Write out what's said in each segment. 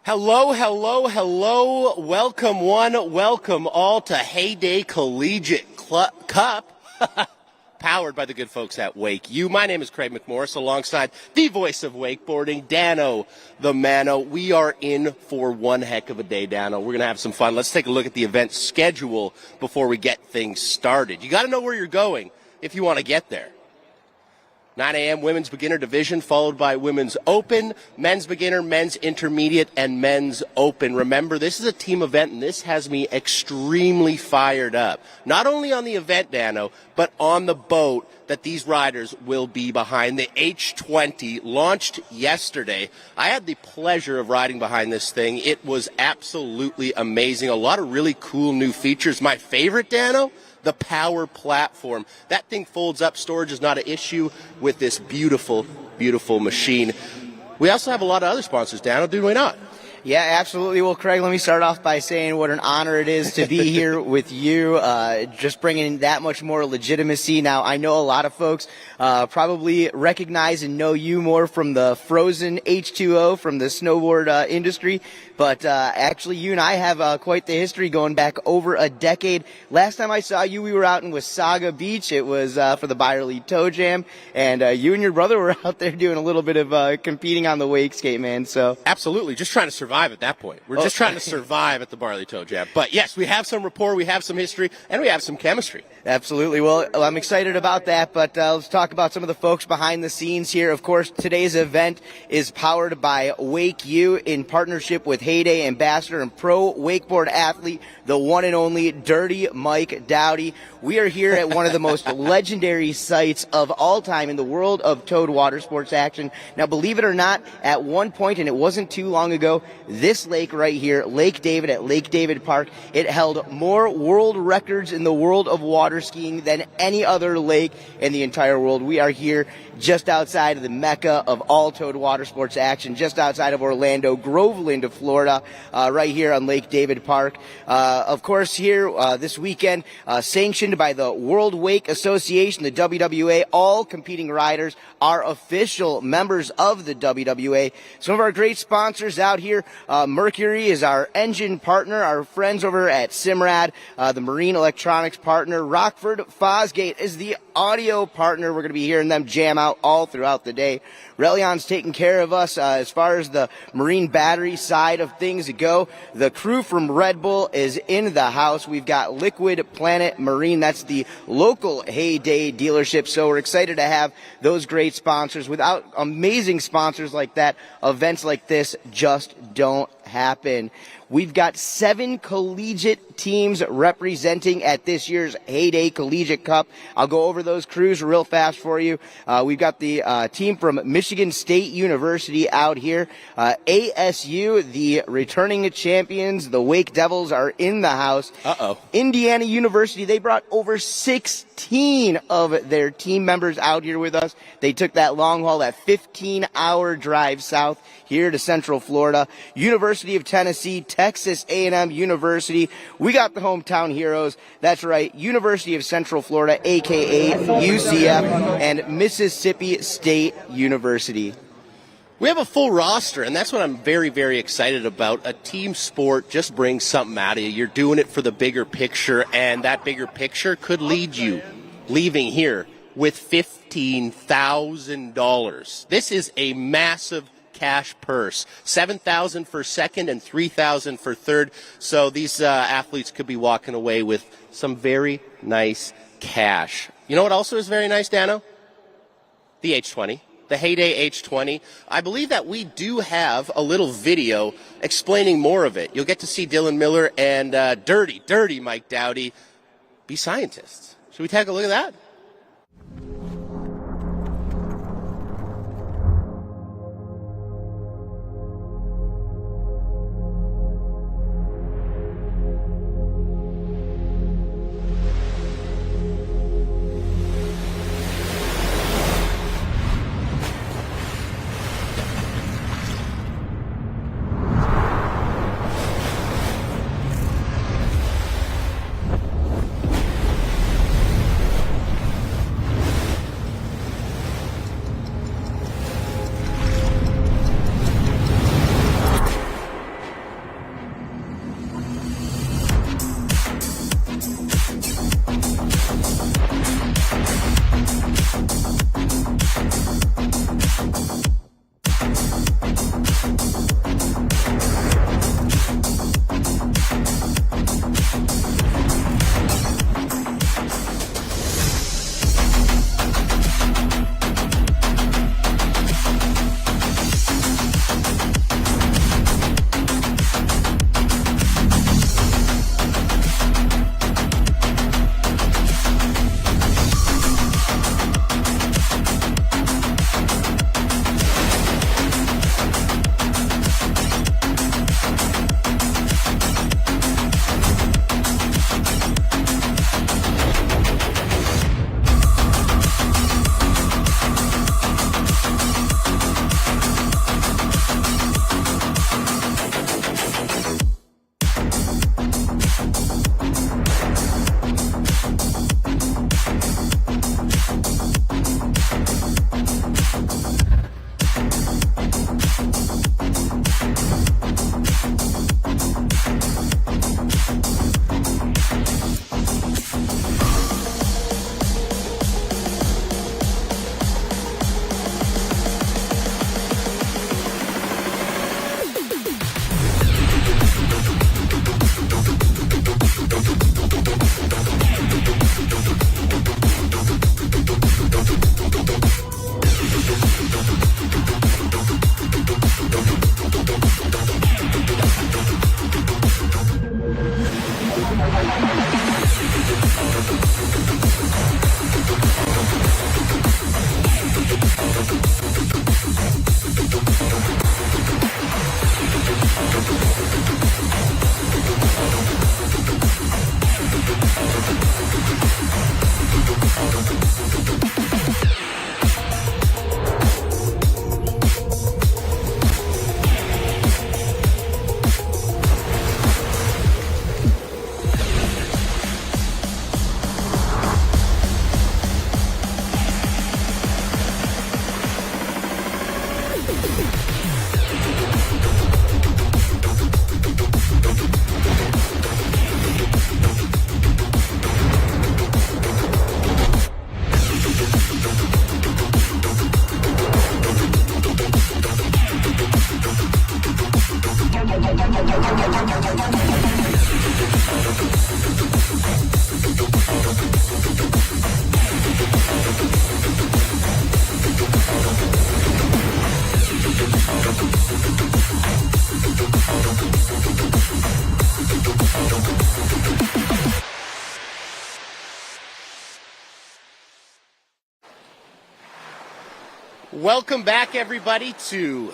Hello, hello, hello. Welcome one, welcome all to Heyday Collegiate Cup, powered by the good folks at WakeU. My name is Craig McMorris, alongside the voice of wakeboarding, Dano the Mano. We are in for one heck of a day, Dano. We're going to have some fun. Let's take a look at the event schedule before we get things started. You got to know where you're going if you want to get there. 9 a.m. Women's Beginner Division, followed by Women's Open, Men's Beginner, Men's Intermediate, and Men's Open. Remember, this is a team event, and this has me extremely fired up. Not only on the event, Dano, but on the boat that these riders will be behind. The H20 launched yesterday. I had the pleasure of riding behind this thing. It was absolutely amazing. A lot of really cool new features. My favorite, Dano? The power platform. That thing folds up. Storage is not an issue with this beautiful, beautiful machine. We also have a lot of other sponsors, Dano, do we not? Yeah, absolutely. Well, Craig, let me start off by saying what an honor it is to be here with you, just bringing that much more legitimacy. Now, I know a lot of folks probably recognize and know you more from the frozen H2O from the snowboard industry, but actually you and I have quite the history going back over a decade. Last time I saw you, we were out in Wasaga Beach. It was for the Byerly Toe Jam, and you and your brother were out there doing a little bit of competing on the wake skate, man. So absolutely, just trying to survive at that point. We're just trying to survive at the Barley Toe Jam. But yes, we have some rapport, we have some history, and we have some chemistry. Absolutely. Well, I'm excited about that, but let's talk about some of the folks behind the scenes here. Of course, today's event is powered by WakeU in partnership with Heyday ambassador and pro wakeboard athlete, the one and only Dirty Mike Dowdy. We are here at one of the most legendary sites of all time in the world of towed water sports action. Now, believe it or not, at one point, and it wasn't too long ago, this lake right here, Lake David at Lake David Park, it held more world records in the world of water skiing than any other lake in the entire world. We are here just outside of the mecca of all towed water sports action, just outside of Orlando, Groveland, Florida, right here on Lake David Park. Of course, here this weekend, sanctioned by the World Wake Association, the WWA, all competing riders are official members of the WWA. Some of our great sponsors out here, Mercury is our engine partner, our friends over at Simrad, the marine electronics partner, Rockford Fosgate is the audio partner. We're going to be hearing them jam out all throughout the day. Relion's taking care of us as far as the marine battery side of things go. The crew from Red Bull is in the house. We've got Liquid Planet Marine. That's the local Heyday dealership. So we're excited to have those great sponsors. Without amazing sponsors like that, events like this just don't happen. We've got 7 collegiate teams representing at this year's Heyday Collegiate Cup. I'll go over those crews real fast for you. We've got the team from Michigan State University out here. ASU, the returning champions, the Wake Devils, are in the house. Indiana University, they brought over 16 of their team members out here with us. They took that long haul, that 15-hour drive south here to Central Florida. University of Tennessee, Texas A&M University. We got the hometown heroes. That's right, University of Central Florida, a.k.a. UCF, and Mississippi State University. We have a full roster, and that's what I'm very, very excited about. A team sport just brings something out of you. You're doing it for the bigger picture, and that bigger picture could lead you leaving here with $15,000. This is a massive cash purse. $7,000 for second and $3,000 for third. So these athletes could be walking away with some very nice cash. You know what also is very nice, Dano? The H20. The Heyday H20. I believe that we do have a little video explaining more of it. You'll get to see Dylan Miller and Dirty Mike Dowdy be scientists. Should we take a look at that? Welcome back, everybody, to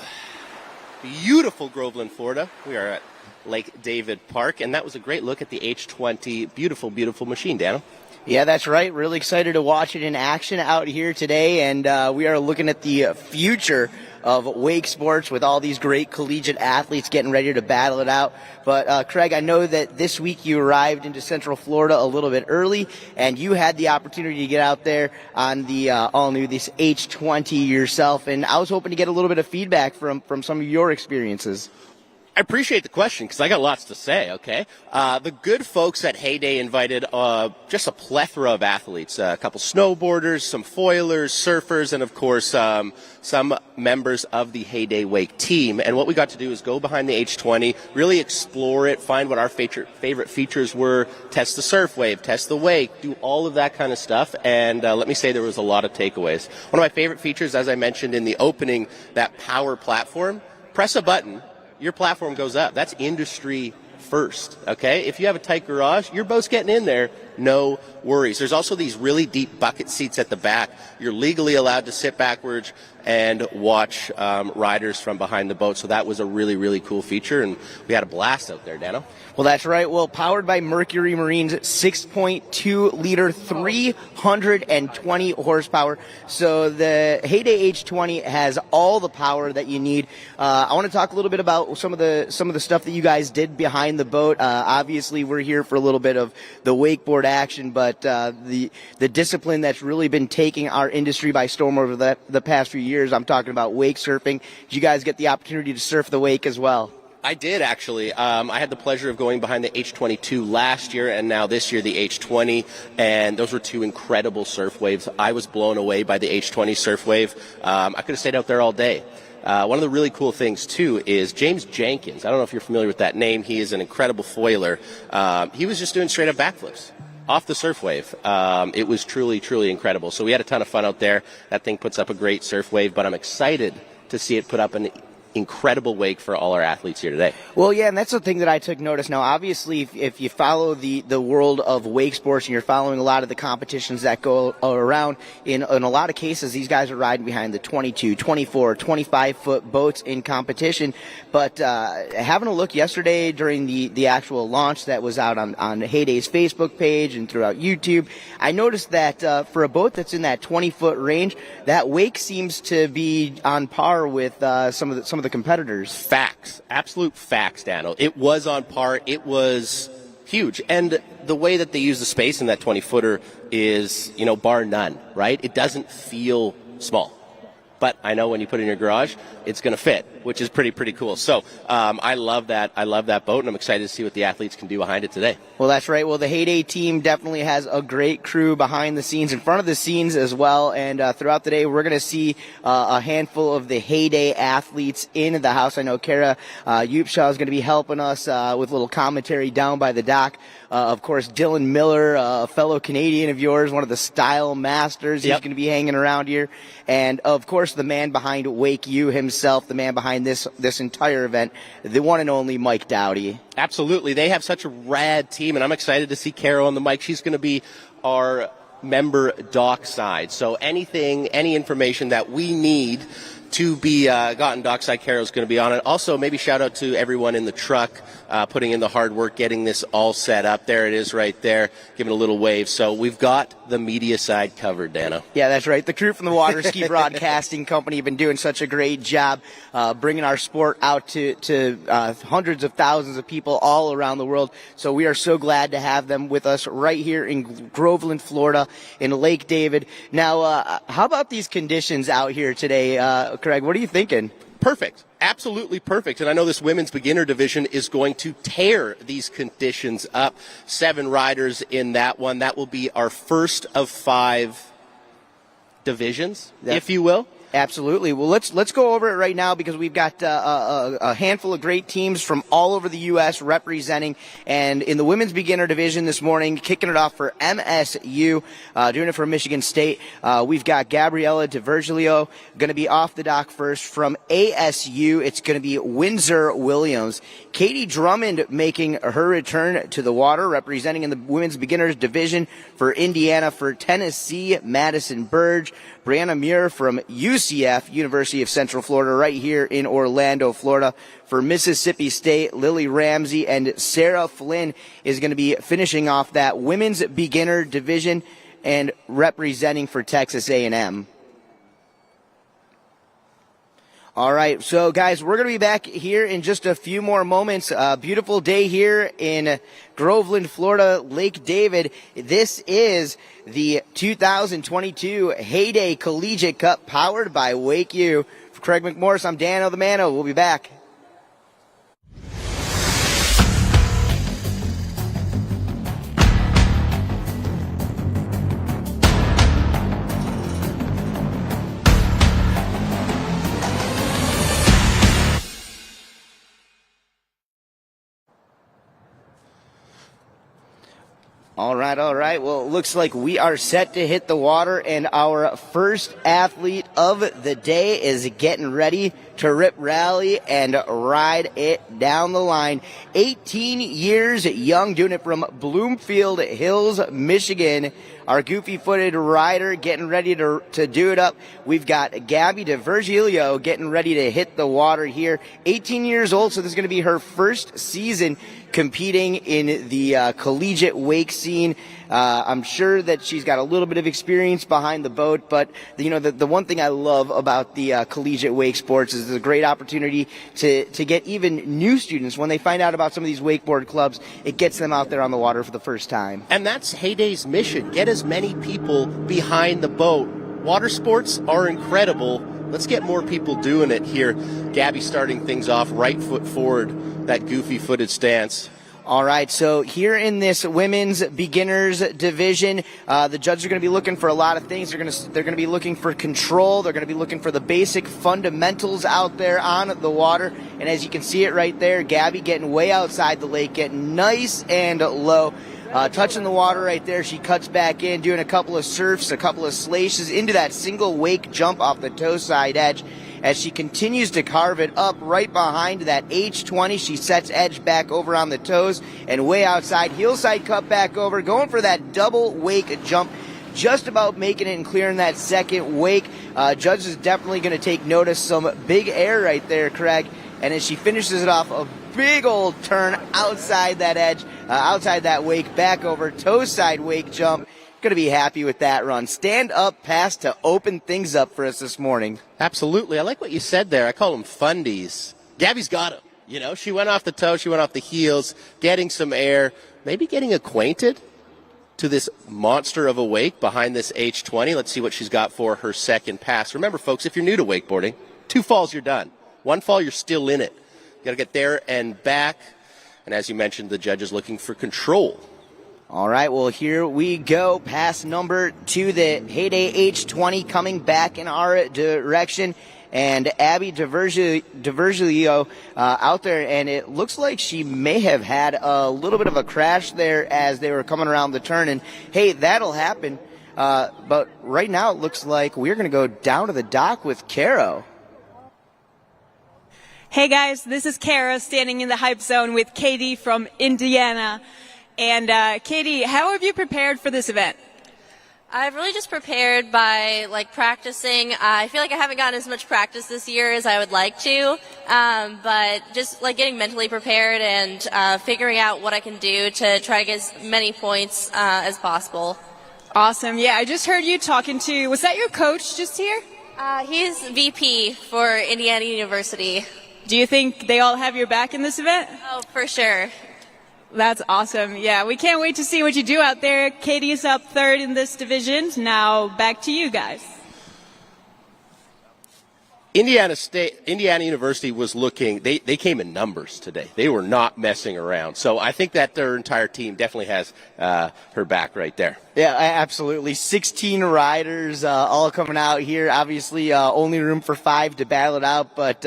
beautiful Groveland, Florida. We are at Lake David Park, and that was a great look at the H20. Beautiful, beautiful machine, Dano. Yeah, that's right. Really excited to watch it in action out here today, and we are looking at the future of wake sports with all these great collegiate athletes getting ready to battle it out. But Craig, I know that this week you arrived into Central Florida a little bit early, and you had the opportunity to get out there on the all-new this H20 yourself, and I was hoping to get a little bit of feedback from some of your experiences. I appreciate the question because I got lots to say, okay? The good folks at Heyday invited just a plethora of athletes, a couple snowboarders, some foilers, surfers, and of course some members of the Heyday Wake team. And what we got to do is go behind the H20, really explore it, find what our favorite features were, test the surf wave, test the wake, do all of that kind of stuff. And let me say there was a lot of takeaways. One of my favorite features, as I mentioned in the opening, that power platform, press a button, your platform goes up. That's industry first, okay? If you have a tight garage, your boat's getting in there, no worries. There's also these really deep bucket seats at the back. You're legally allowed to sit backwards and watch riders from behind the boat, so that was a really, really cool feature, and we had a blast out there, Dano. Well, that's right. Well, powered by Mercury Marine's 6.2-liter, 320 horsepower. So the Heyday H20 has all the power that you need. I want to talk a little bit about some of the stuff that you guys did behind the boat. Obviously, we're here for a little bit of the wakeboard action, but the discipline that's really been taking our industry by storm over the past few years. I'm talking about wake surfing. Did you guys get the opportunity to surf the wake as well? I did, actually. I had the pleasure of going behind the H22 last year and now this year the H20, and those were two incredible surf waves. I was blown away by the H20 surf wave. I could have stayed out there all day. One of the really cool things, too, is James Jenkins. I don't know if you're familiar with that name. He is an incredible foiler. He was just doing straight-up backflips off the surf wave. It was truly, truly incredible. So we had a ton of fun out there. That thing puts up a great surf wave, but I'm excited to see it put up an incredible wake for all our athletes here today. Well, yeah, and that's the thing that I took notice. Now, obviously, if you follow the world of wake sports and you're following a lot of the competitions that go around, in a lot of cases, these guys are riding behind the 22, 24, 25-foot boats in competition. But having a look yesterday during the actual launch that was out on Heyday's Facebook page and throughout YouTube, I noticed that for a boat that's in that 20-foot range, that wake seems to be on par with some of the competitors. Facts. Absolute facts, Dano. It was on par. It was huge. And the way that they use the space in that 20-footer is, bar none, right? It doesn't feel small. But I know when you put it in your garage, it's going to fit, which is pretty cool. So I love that. I love that boat, and I'm excited to see what the athletes can do behind it today. Well, that's right. Well, the Heyday team definitely has a great crew behind the scenes, in front of the scenes as well. And throughout the day, we're going to see a handful of the Heyday athletes in the house. I know Kara Upshaw is going to be helping us with a little commentary down by the dock. Of course, Dylan Miller, a fellow Canadian of yours, one of the style masters. He's going to be hanging around here. And, of course, the man behind WakeU himself, the man behind this entire event, the one and only Mike Dowdy. Absolutely. They have such a rad team, and I'm excited to see Carol on the mic. She's going to be our member dockside. So any information that we need to be gotten dockside, Carol's going to be on it. Also, maybe shout out to everyone in the truck putting in the hard work, getting this all set up. There it is right there, giving a little wave. So we've got the media side covered, Dano. Yeah, that's right. The crew from the Water Ski Broadcasting Company have been doing such a great job bringing our sport out to hundreds of thousands of people all around the world. So we are so glad to have them with us right here in Groveland, Florida, in Lake David. Now, how about these conditions out here today? Craig, what are you thinking? Perfect. Absolutely perfect. And I know this women's beginner division is going to tear these conditions up. 7 riders in that one. That will be our first of 5 divisions, if you will. Absolutely. Well, let's go over it right now because we've got a handful of great teams from all over the U.S. representing. And in the women's beginner division this morning, kicking it off for MSU, doing it for Michigan State, we've got Gabriella DiVirgilio going to be off the dock first. From ASU, it's going to be Windsor Williams. Katie Drummond making her return to the water, representing in the women's beginners division for Indiana. For Tennessee, Madison Burge. Brianna Muir from UC UCF, University of Central Florida, right here in Orlando, Florida. For Mississippi State, Lily Ramsey and Sarah Flynn is going to be finishing off that women's beginner division and representing for Texas A&M. All right, so guys, we're going to be back here in just a few more moments. Beautiful day here in Groveland, Florida, Lake David. This is the 2022 Heyday Collegiate Cup powered by WakeU. For Craig McMorris, I'm Dan O'Themano. We'll be back. All right. Well, it looks like we are set to hit the water, and our first athlete of the day is getting ready to rip rally and ride it down the line. 18 years young, doing it from Bloomfield Hills, Michigan. Our goofy-footed rider getting ready to do it up. We've got Gabby DeVirgilio getting ready to hit the water here. 18 years old, so this is going to be her first season competing in the collegiate wake scene. I'm sure that she's got a little bit of experience behind the boat, but the one thing I love about the collegiate wake sports is it's a great opportunity to get even new students, when they find out about some of these wakeboard clubs, it gets them out there on the water for the first time. And that's Heyday's mission. Get as many people behind the boat. Water sports are incredible. Let's get more people doing it here. Gabby starting things off, right foot forward, that goofy-footed stance. All right, so here in this women's beginners division, the judges are going to be looking for a lot of things. They're going to be looking for control. They're going to be looking for the basic fundamentals out there on the water. And as you can see it right there, Gabby getting way outside the lake, getting nice and low. Touching the water right there, she cuts back in, doing a couple of surfs, a couple of slashes into that single wake jump off the toe side edge. As she continues to carve it up right behind that H20, she sets edge back over on the toes and way outside, heel side cut back over, going for that double wake jump, just about making it and clearing that second wake. Judge is definitely going to take notice. Some big air right there, Craig. And as she finishes it off, a big old turn outside that edge, outside that wake, back over, toe side wake jump. Going to be happy with that run. Stand up pass to open things up for us this morning. Absolutely. I like what you said there. I call them fundies. Gabby's got them. She went off the toe, she went off the heels, getting some air, maybe getting acquainted to this monster of a wake behind this H20. Let's see what she's got for her second pass. Remember, folks, if you're new to wakeboarding, 2 falls, you're done. 1 fall, you're still in it. You got to get there and back. And as you mentioned, the judge is looking for control. All right, well, here we go. Pass number 2, the Heyday H20 coming back in our direction. And Abby DeVirgilio out there, and it looks like she may have had a little bit of a crash there as they were coming around the turn. And, hey, that'll happen. But right now it looks like we're going to go down to the dock with Caro. Hey, guys, this is Kara standing in the hype zone with Katie from Indiana. And Katie, how have you prepared for this event? I've really just prepared by practicing. I feel like I haven't gotten as much practice this year as I would like to, but just getting mentally prepared and figuring out what I can do to try to get as many points as possible. Awesome. Yeah, I just heard you talking to, was that your coach just here? He's VP for Indiana University. Do you think they all have your back in this event? Oh, for sure. That's awesome. Yeah, we can't wait to see what you do out there. Katie's up 3rd in this division. Now back to you guys. Indiana University was looking, they came in numbers today. They were not messing around. So I think that their entire team definitely has her back right there. Yeah, absolutely. 16 riders all coming out here. Obviously, only room for 5 to battle it out, but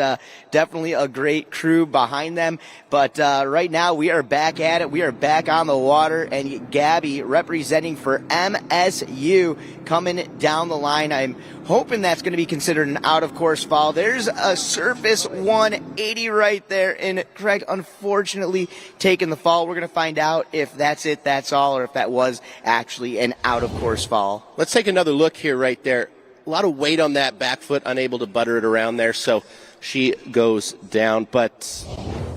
definitely a great crew behind them. But right now, we are back at it. We are back on the water, and Gabby representing for MSU coming down the line. I'm hoping that's going to be considered an out-of-course fall. There's a surface 180 right there, and Craig, unfortunately, taking the fall. We're going to find out if that's it, that's all, or if that was actually an out-of-course fall. Let's take another look here right there. of weight on that back foot, unable to butter it around there, so she goes down. But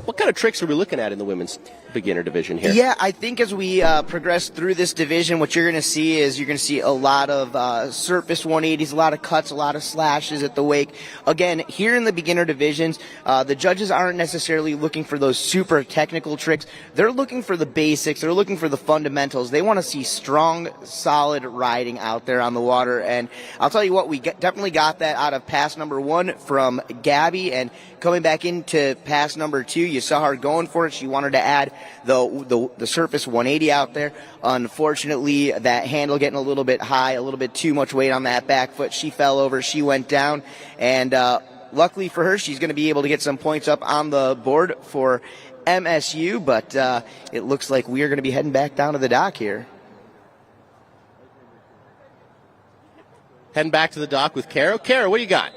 what kind of tricks are we looking at in the women's beginner division here? Yeah, I think as we progress through this division, what you're going to see is you're going to see a lot of surface 180s, a lot of cuts, a lot of slashes at the wake. Again, here in the beginner divisions, the judges aren't necessarily looking for those super technical tricks. They're looking for the basics. They're looking for the fundamentals. They want to see strong, solid riding out there on the water. And I'll tell you what, we definitely got that out of pass number 1 from Gabby, and coming back into pass number 2, you saw her going for it. She wanted to add the surface 180 out there. Unfortunately, that handle getting a little bit high, a little bit too much weight on that back foot. She fell over, she went down, and luckily for her, she's going to be able to get some points up on the board for MSU, but it looks like we are going to be heading back down to the dock here. Heading back to the dock with Kara. Kara, what do you got?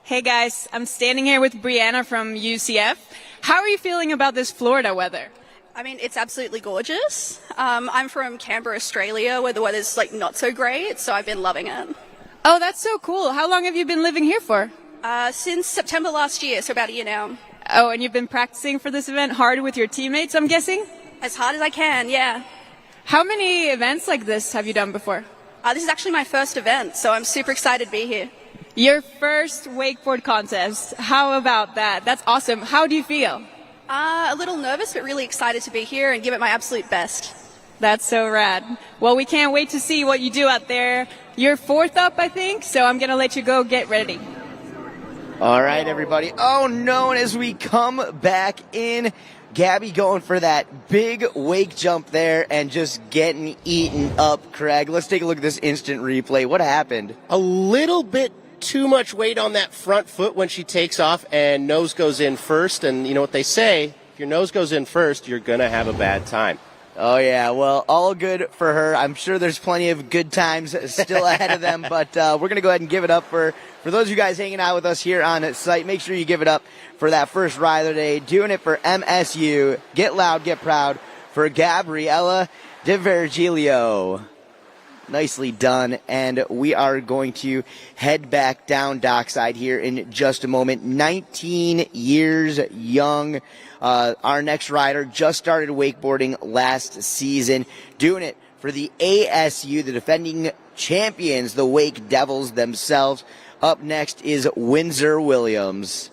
Hey guys, I'm standing here with Brianna from UCF. How are you feeling about this Florida weather? I mean, it's absolutely gorgeous. I'm from Canberra, Australia, where the weather's like not so great, so I've been loving it. Oh, that's so cool. How long have you been living here for? Since September last year, so about a year now. Oh, and you've been practicing for this event hard with your teammates, I'm guessing? As hard as I can, yeah. How many events like this have you done before? This is actually my first event, so I'm super excited to be here. Your first wakeboard contest. How about that? That's awesome. How do you feel? A little nervous, but really excited to be here and give it my absolute best. That's so rad. Well, we can't wait to see what you do out there. You're 4th up, I think, so I'm going to let you go get ready. All right, everybody. Oh, no, and as we come back in, Gabby going for that big wake jump there and just getting eaten up, Craig. Let's take a look at this instant replay. What happened? A little bit too much weight on that front foot when she takes off, and nose goes in first. And you know what they say, if your nose goes in first, you're going to have a bad time. Oh, yeah. Well, all good for her. I'm sure there's plenty of good times still ahead of them, but we're going to go ahead and give it up for those of you guys hanging out with us here on site. Make sure you give it up for that first rider today. Doing it for MSU. Get loud, get proud for Gabriella DiVergilio. Nicely done, and we are going to head back down dockside here in just a moment. 19 years young. Our next rider just started wakeboarding last season, doing it for the ASU, the defending champions, the Wake Devils themselves. Up next is Windsor Williams.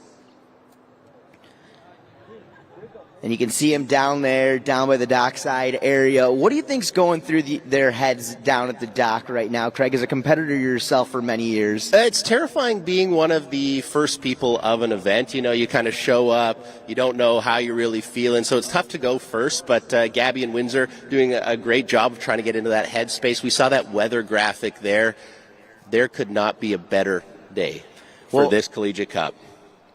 And you can see him down there, down by the dockside area. What do you think's going through their heads down at the dock right now, Craig, as a competitor yourself for many years? It's terrifying being one of the first people of an event. You know, you kind of show up, you don't know how you're really feeling, so it's tough to go first. But Gabby and Windsor doing a great job of trying to get into that headspace. We saw that weather graphic there. There could not be a better day for this Collegiate Cup.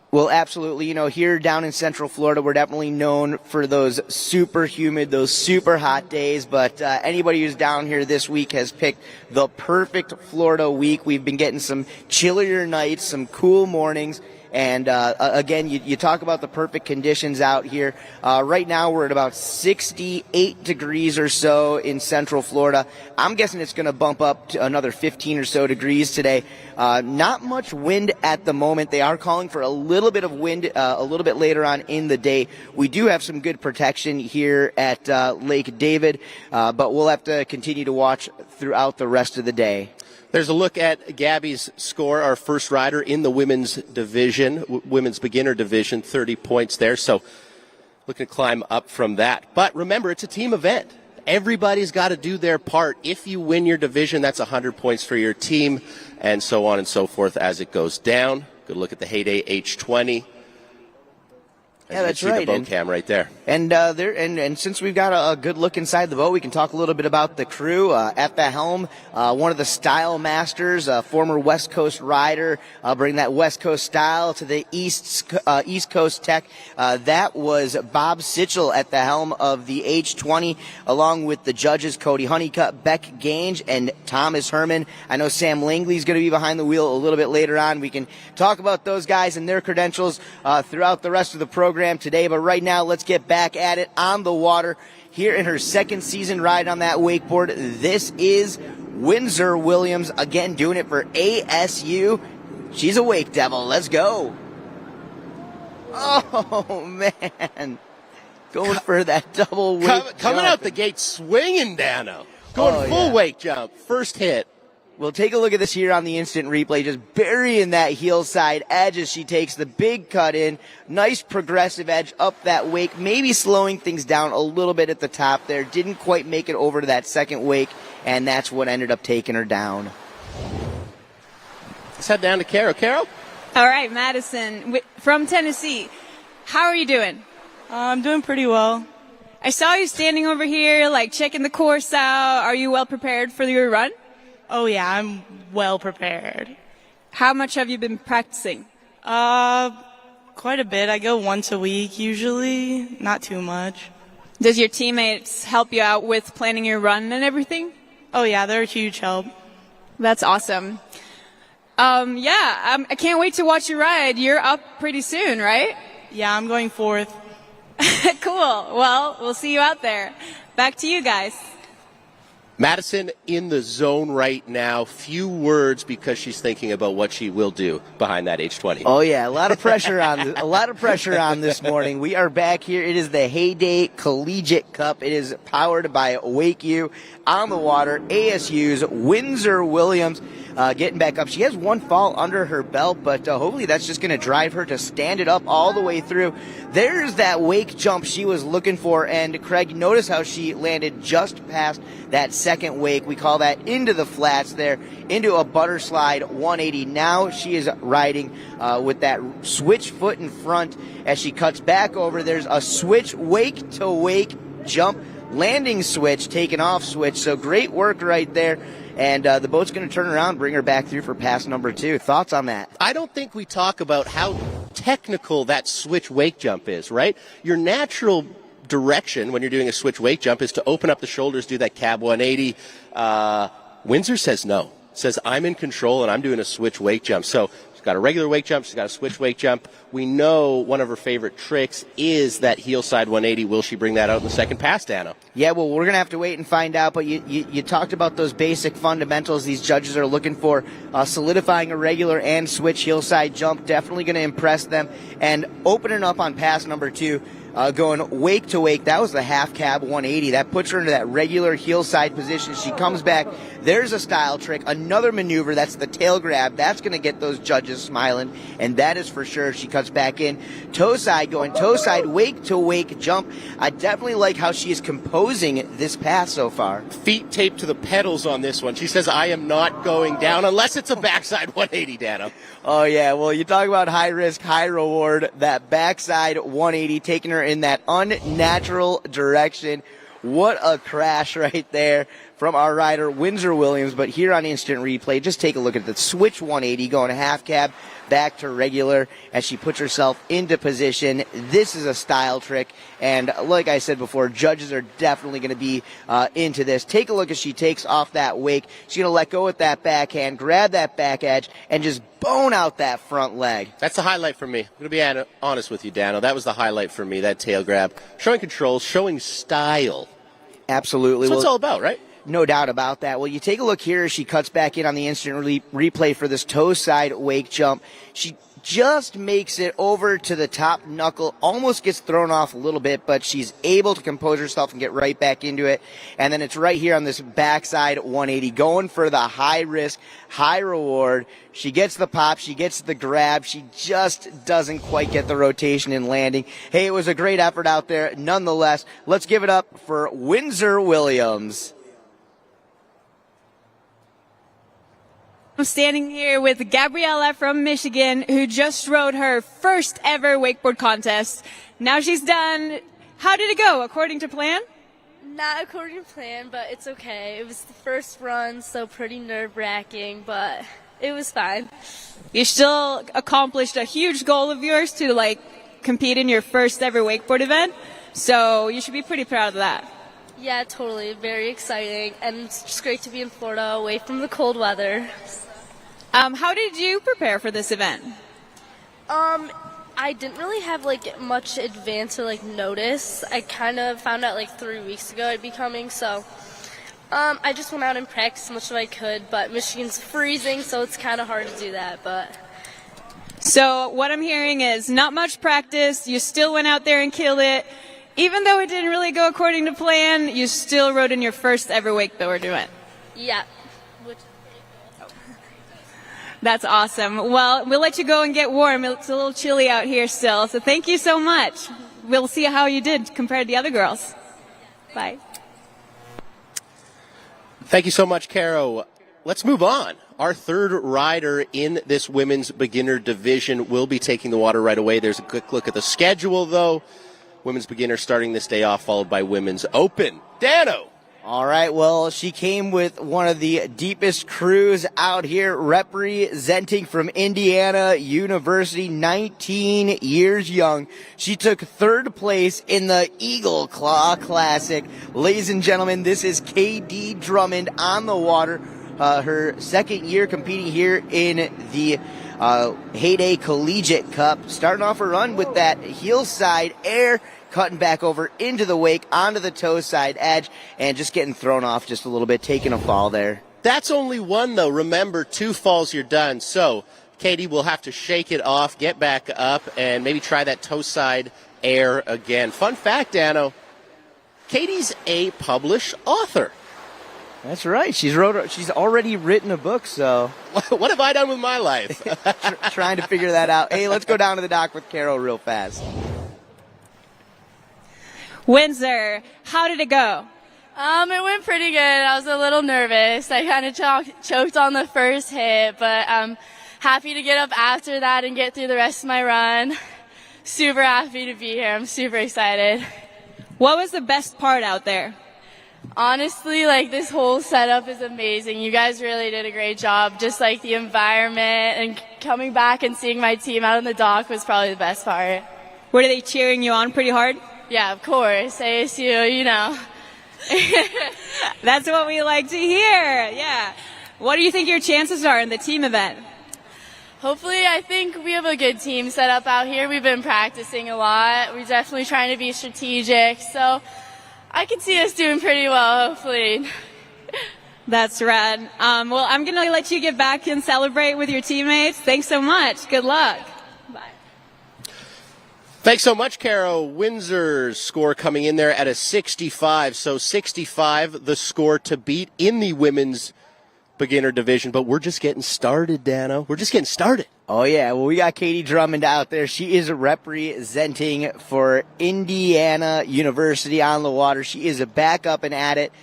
Well, absolutely. You know, here down in Central Florida, we're definitely known for those super humid, those super hot days. But anybody who's down here this week has picked the perfect Florida week. We've been getting some chillier nights, some cool mornings. And again, you talk about the perfect conditions out here. Right now, we're at about 68 degrees or so in Central Florida. I'm guessing it's going to bump up to another 15 or so degrees today. Not much wind at the moment. They are calling for a little bit of wind a little bit later on in the day. We do have some good protection here at Lake David, but we'll have to continue to watch throughout the rest of the day. There's a look at Gabby's score, our first rider in the women's division, women's beginner division, 30 points there. So looking to climb up from that. But remember, it's a team event. Everybody's got to do their part. If you win your division, that's 100 points for your team, and so on and so forth as it goes down. Good look at the Heyday H20. Yeah, that's right. The boat cam right there. And since we've got a good look inside the boat, we can talk a little bit about the crew at the helm. One of the style masters, a former West Coast rider, bring that West Coast style to the East Coast tech. That was Bob Sitchell at the helm of the H20, along with the judges Cody Honeycutt, Beck Gange, and Thomas Herman. I know Sam Langley's going to be behind the wheel a little bit later on. We can talk about those guys and their credentials throughout the rest of the program today, but right now let's get back at it on the water here in her second season ride on that wakeboard. This is Windsor Williams, again doing it for ASU. She's a Wake Devil. Let's go. Oh, man. Going for that double Wake Coming jump. out the gate swinging, Dano. Going full Wake jump. First hit. We'll take a look at this here on the instant replay, just burying that heel side edge as she takes the big cut in. Nice progressive edge up that Wake, maybe slowing things down a little bit at the top there. Didn't quite make it over to that second Wake, and that's what ended up taking her down. Let's head down to Carol. Carol? All right, Madison from Tennessee. How are you doing? I'm doing pretty well. I saw you standing over here, like checking the course out. Are you well prepared for your run? Oh, yeah, I'm well prepared. How much have you been practicing? Quite a bit. I go once a week usually, not too much. Does your teammates help you out with planning your run and everything? Oh, yeah, they're a huge help. That's awesome. I can't wait to watch you ride. You're up pretty soon, right? Yeah, I'm going fourth. Cool. Well, we'll see you out there. Back to you guys. Madison in the zone right now. Few words because she's thinking about what she will do behind that H20. Oh yeah, a lot of pressure on this morning. We are back here. It is the Heyday Collegiate Cup. It is powered by WakeU on the water. ASU's Windsor Williams getting back up. She has one fall under her belt, but hopefully that's just going to drive her to stand it up all the way through. There's that Wake jump she was looking for, and Craig, notice how she landed just past that second Wake. We call that into the flats there, into a butter slide 180. Now she is riding with that switch foot in front as she cuts back over. There's a switch Wake to Wake jump, landing switch, taking off switch. So great work right there. And the boat's going to turn around, bring her back through for pass number 2. Thoughts on that? I don't think we talk about how technical that switch wake jump is, right? Your natural direction when you're doing a switch wake jump is to open up the shoulders, do that cab 180. Windsor says no. Says I'm in control and I'm doing a switch wake jump. So she's got a regular wake jump. She's got a switch wake jump. We know one of her favorite tricks is that heel side 180. Will she bring that out in the second pass, Dano? Yeah, well, we're going to have to wait and find out, but you talked about those basic fundamentals these judges are looking for. Solidifying a regular and switch heel side jump, definitely going to impress them. And opening up on pass number 2, going wake to wake, that was the half cab 180. That puts her into that regular heel side position. She comes back. There's a style trick, another maneuver. That's the tail grab. That's going to get those judges smiling, and that is for sure. She cuts back in. Toe side, going toe side, wake to wake jump. I definitely like how she is composing this pass so far. Feet taped to the pedals on this one. She says, I am not going down unless it's a backside 180, Dano. Oh, yeah. Well, you talk about high risk, high reward. That backside 180 taking her in that unnatural direction. What a crash right there from our rider, Windsor Williams. But here on instant replay, just take a look at the switch 180 going half cab back to regular as she puts herself into position. This is a style trick, and like I said before, judges are definitely going to be into this. Take a look as she takes off that wake. She's going to let go with that backhand, grab that back edge, and just bone out that front leg. That's the highlight for me. I'm going to be honest with you, Dano. That was the highlight for me, that tail grab. Showing control, showing style. Absolutely. That's what it's all about, right? No doubt about that. Well, you take a look here as she cuts back in on the instant replay for this toe side wake jump. She just makes it over to the top knuckle, almost gets thrown off a little bit, but she's able to compose herself and get right back into it. And then it's right here on this backside 180, going for the high risk, high reward. She gets the pop, she gets the grab, she just doesn't quite get the rotation and landing. Hey, it was a great effort out there nonetheless. Let's give it up for Windsor Williams. I'm standing here with Gabriella from Michigan, who just rode her first ever wakeboard contest. Now she's done. How did it go, according to plan? Not according to plan, but it's okay. It was the first run, so pretty nerve-wracking, but it was fine. You still accomplished a huge goal of yours to, compete in your first ever wakeboard event, so you should be pretty proud of that. Yeah, totally. Very exciting, and it's just great to be in Florida, away from the cold weather. How did you prepare for this event? I didn't really have much advance or notice. I kind of found out 3 weeks ago I'd be coming, so I just went out and practiced as much as I could, but Michigan's freezing, so it's kind of hard to do that. But So what I'm hearing is not much practice. You still went out there and killed it. Even though it didn't really go according to plan, you still rode in your first ever wakeboard event. yeah, That's awesome. Well, we'll let you go and get warm. It's a little chilly out here still. So thank you so much. We'll see how you did compared to the other girls. Bye. Thank you so much, Caro. Let's move on. Our third rider in this women's beginner division will be taking the water right away. There's a quick look at the schedule, though. Women's beginner starting this day off, followed by women's open. Dano. All right, well, she came with one of the deepest crews out here, representing from Indiana University, 19 years young. She took third place in the Eagle Claw Classic. Ladies and gentlemen, this is KD Drummond on the water, her second year competing here in the Heyday Collegiate Cup. Starting off her run with that heel side air, cutting back over into the wake, onto the toe side edge, and just getting thrown off just a little bit, taking a fall there. That's only one, though. Remember, 2 falls, you're done. So Katie will have to shake it off, get back up, and maybe try that toe side air again. Fun fact, Dano, Katie's a published author. That's right. She's already written a book, so. What have I done with my life? Trying to figure that out. Hey, let's go down to the dock with Carol real fast. Windsor, how did it go? It went pretty good. I was a little nervous. I kind of choked on the first hit, but I'm happy to get up after that and get through the rest of my run. Super happy to be here. I'm super excited. What was the best part out there? Honestly, this whole setup is amazing. You guys really did a great job. Just the environment and coming back and seeing my team out on the dock was probably the best part. Were they cheering you on pretty hard? Yeah, of course. ASU, you know. That's what we like to hear. Yeah. What do you think your chances are in the team event? Hopefully, I think we have a good team set up out here. We've been practicing a lot. We're definitely trying to be strategic. So I can see us doing pretty well, hopefully. That's rad. Well, I'm going to let you get back and celebrate with your teammates. Thanks so much. Good luck. Bye. Thanks so much, Caro. Windsor's score coming in there at a 65. So 65, the score to beat in the women's beginner division. But we're just getting started, Dano. We're just getting started. Oh, yeah. Well, we got Katie Drummond out there. She is representing for Indiana University on the water. She is back up and at it.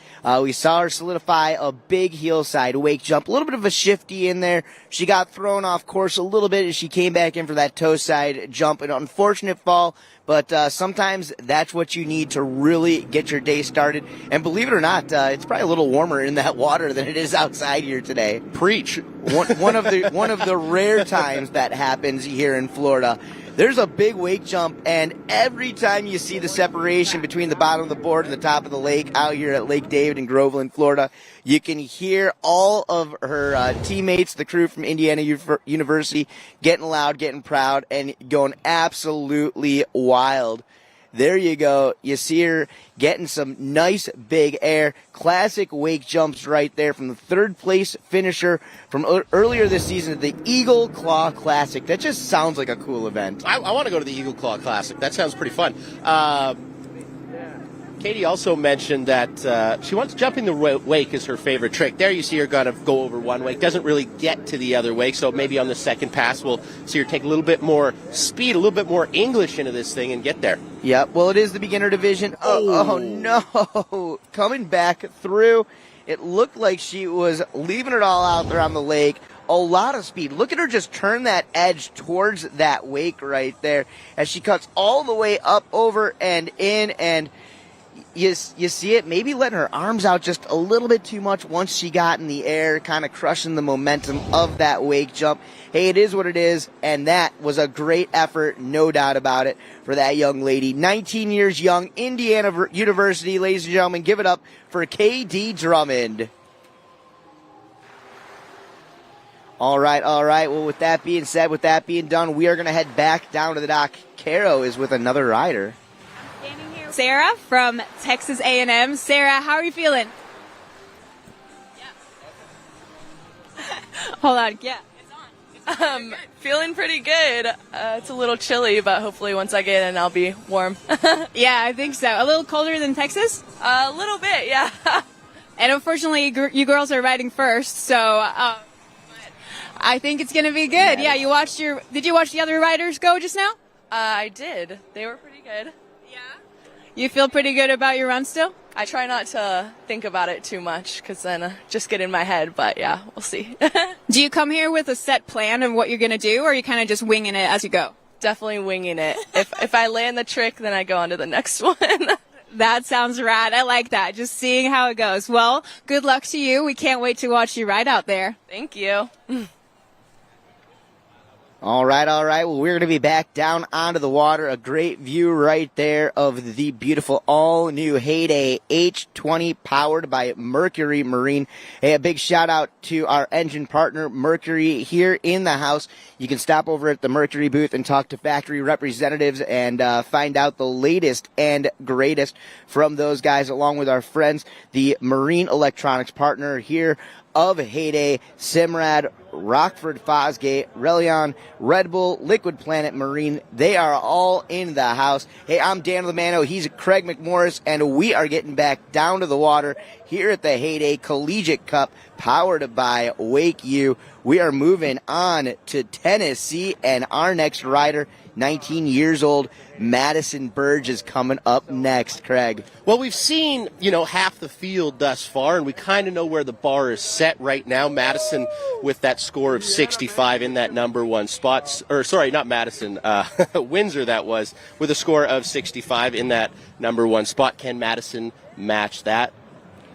We saw her solidify a big heel side wake jump. A little bit of a shifty in there. She got thrown off course a little bit as she came back in for that toe side jump. An unfortunate fall, but sometimes that's what you need to really get your day started. And believe it or not, it's probably a little warmer in that water than it is outside here today. Preach. One of the rare times that happens here in Florida. There's a big wake jump, and every time you see the separation between the bottom of the board and the top of the lake out here at Lake David in Groveland, Florida, you can hear all of her teammates, the crew from Indiana University, getting loud, getting proud, and going absolutely wild. There you go. You see her getting some nice big air. Classic wake jumps right there from the third place finisher from earlier this season at the Eagle Claw Classic. That just sounds like a cool event. I want to go to the Eagle Claw Classic. That sounds pretty fun. Katie also mentioned that she wants jumping the wake is her favorite trick. There you see her going to go over one wake. Doesn't really get to the other wake, so maybe on the second pass we'll see her take a little bit more speed, a little bit more English into this thing and get there. Yep, well, it is the beginner division. Oh no. Coming back through. It looked like she was leaving it all out there on the lake. A lot of speed. Look at her just turn that edge towards that wake right there as she cuts all the way up, over, and in, and you see it, maybe letting her arms out just a little bit too much once she got in the air, kind of crushing the momentum of that wake jump. Hey, it is what it is, and that was a great effort, no doubt about it, for that young lady. 19 years young, Indiana University, ladies and gentlemen, give it up for KD Drummond. All right. Well, with that being said, with that being done, we are going to head back down to the dock. Caro is with another rider. Sarah from Texas A&M. Sarah, how are you feeling? Hold on. Yeah. Feeling pretty good. It's a little chilly, but hopefully once I get in, I'll be warm. Yeah, I think so. A little colder than Texas? A little bit, yeah. And unfortunately, you girls are riding first, so I think it's going to be good. Yeah, did you watch the other riders go just now? I did. They were pretty good. Yeah. You feel pretty good about your run still? I try not to think about it too much because then just get in my head, but yeah, we'll see. Do you come here with a set plan of what you're going to do, or are you kind of just winging it as you go? Definitely winging it. If I land the trick, then I go on to the next one. That sounds rad. I like that. Just seeing how it goes. Well, good luck to you. We can't wait to watch you ride out there. Thank you. All right. Well, we're going to be back down onto the water. A great view right there of the beautiful all-new Heyday H20 powered by Mercury Marine. Hey, a big shout-out to our engine partner, Mercury, here in the house. You can stop over at the Mercury booth and talk to factory representatives and find out the latest and greatest from those guys, along with our friends, the Marine Electronics partner here of Heyday, Simrad, Rockford Fosgate, Relion, Red Bull, Liquid Planet Marine. They are all in the house. Hey, I'm Dan Lamano. He's Craig McMorris, and we are getting back down to the water here at the Heyday Collegiate Cup, powered by WakeU. We are moving on to Tennessee, and our next rider, 19 years old, Madison Burge, is coming up next, Craig. Well, we've seen, half the field thus far, and we kind of know where the bar is set right now. Madison with that score of 65 in that number one spot. Not Madison, Windsor that was, with a score of 65 in that number one spot. Can Madison match that?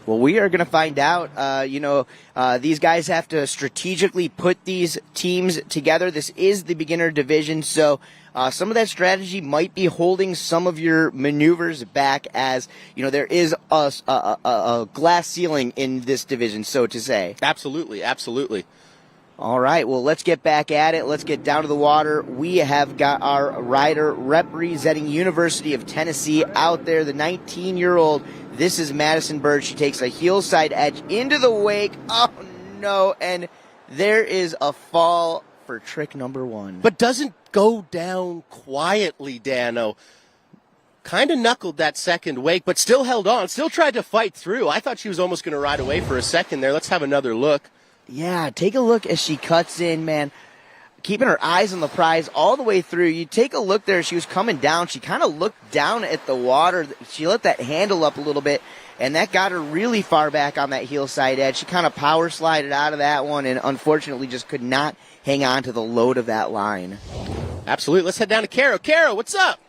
Well, we are going to find out. These guys have to strategically put these teams together. This is the beginner division, so some of that strategy might be holding some of your maneuvers back, as there is a glass ceiling in this division, so to say. Absolutely. All right, well, let's get back at it. Let's get down to the water. We have got our rider representing University of Tennessee out there, the 19-year-old. This is Madison Burge. She takes a heel side edge into the wake. Oh, no, and there is a fall for trick number one. But doesn't go down quietly, Dano. Kind of knuckled that second wake, but still held on, still tried to fight through. I thought she was almost going to ride away for a second there. Let's have another look. Yeah, take a look as she cuts in, man. Keeping her eyes on the prize all the way through. You take a look there. She was coming down. She kind of looked down at the water. She let that handle up a little bit, and that got her really far back on that heel side edge. She kind of power slided out of that one and unfortunately just could not hang on to the load of that line. Absolutely. Let's head down to Caro. Caro, what's up?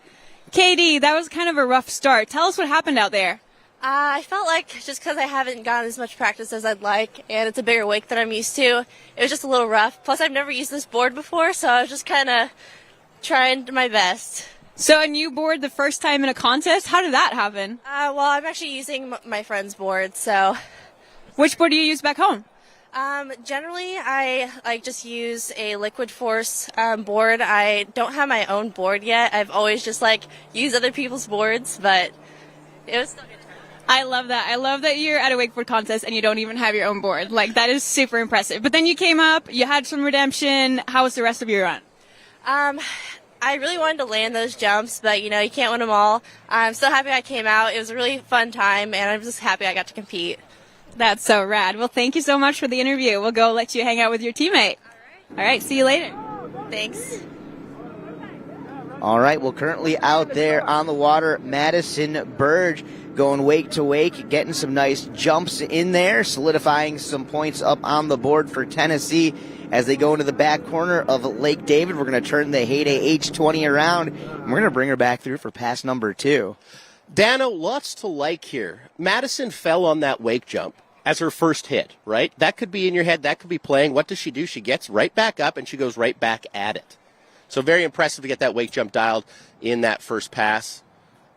Katie, that was kind of a rough start. Tell us what happened out there. I felt like just because I haven't gotten as much practice as I'd like, and it's a bigger wake than I'm used to, it was just a little rough. Plus, I've never used this board before, so I was just kind of trying my best. So a new board the first time in a contest? How did that happen? Well, I'm actually using my friend's board, so. Which board do you use back home? Generally, I just use a Liquid Force board. I don't have my own board yet. I've always just used other people's boards, but it was still good. I love that. I love that you're at a wakeboard contest and you don't even have your own board. That is super impressive. But then you came up, you had some redemption. How was the rest of your run? I really wanted to land those jumps, but you can't win them all. I'm so happy I came out. It was a really fun time, and I'm just happy I got to compete. That's so rad. Well, thank you so much for the interview. We'll go let you hang out with your teammate. All right. See you later. Thanks. All right, well, currently out there on the water, Madison Burge going wake to wake, getting some nice jumps in there, solidifying some points up on the board for Tennessee as they go into the back corner of Lake David. We're going to turn the Heyday H20 around, and we're going to bring her back through for pass number 2. Dano, lots to like here. Madison fell on that wake jump as her first hit, right? That could be in your head. That could be playing. What does she do? She gets right back up, and she goes right back at it. So very impressive to get that wake jump dialed in that first pass.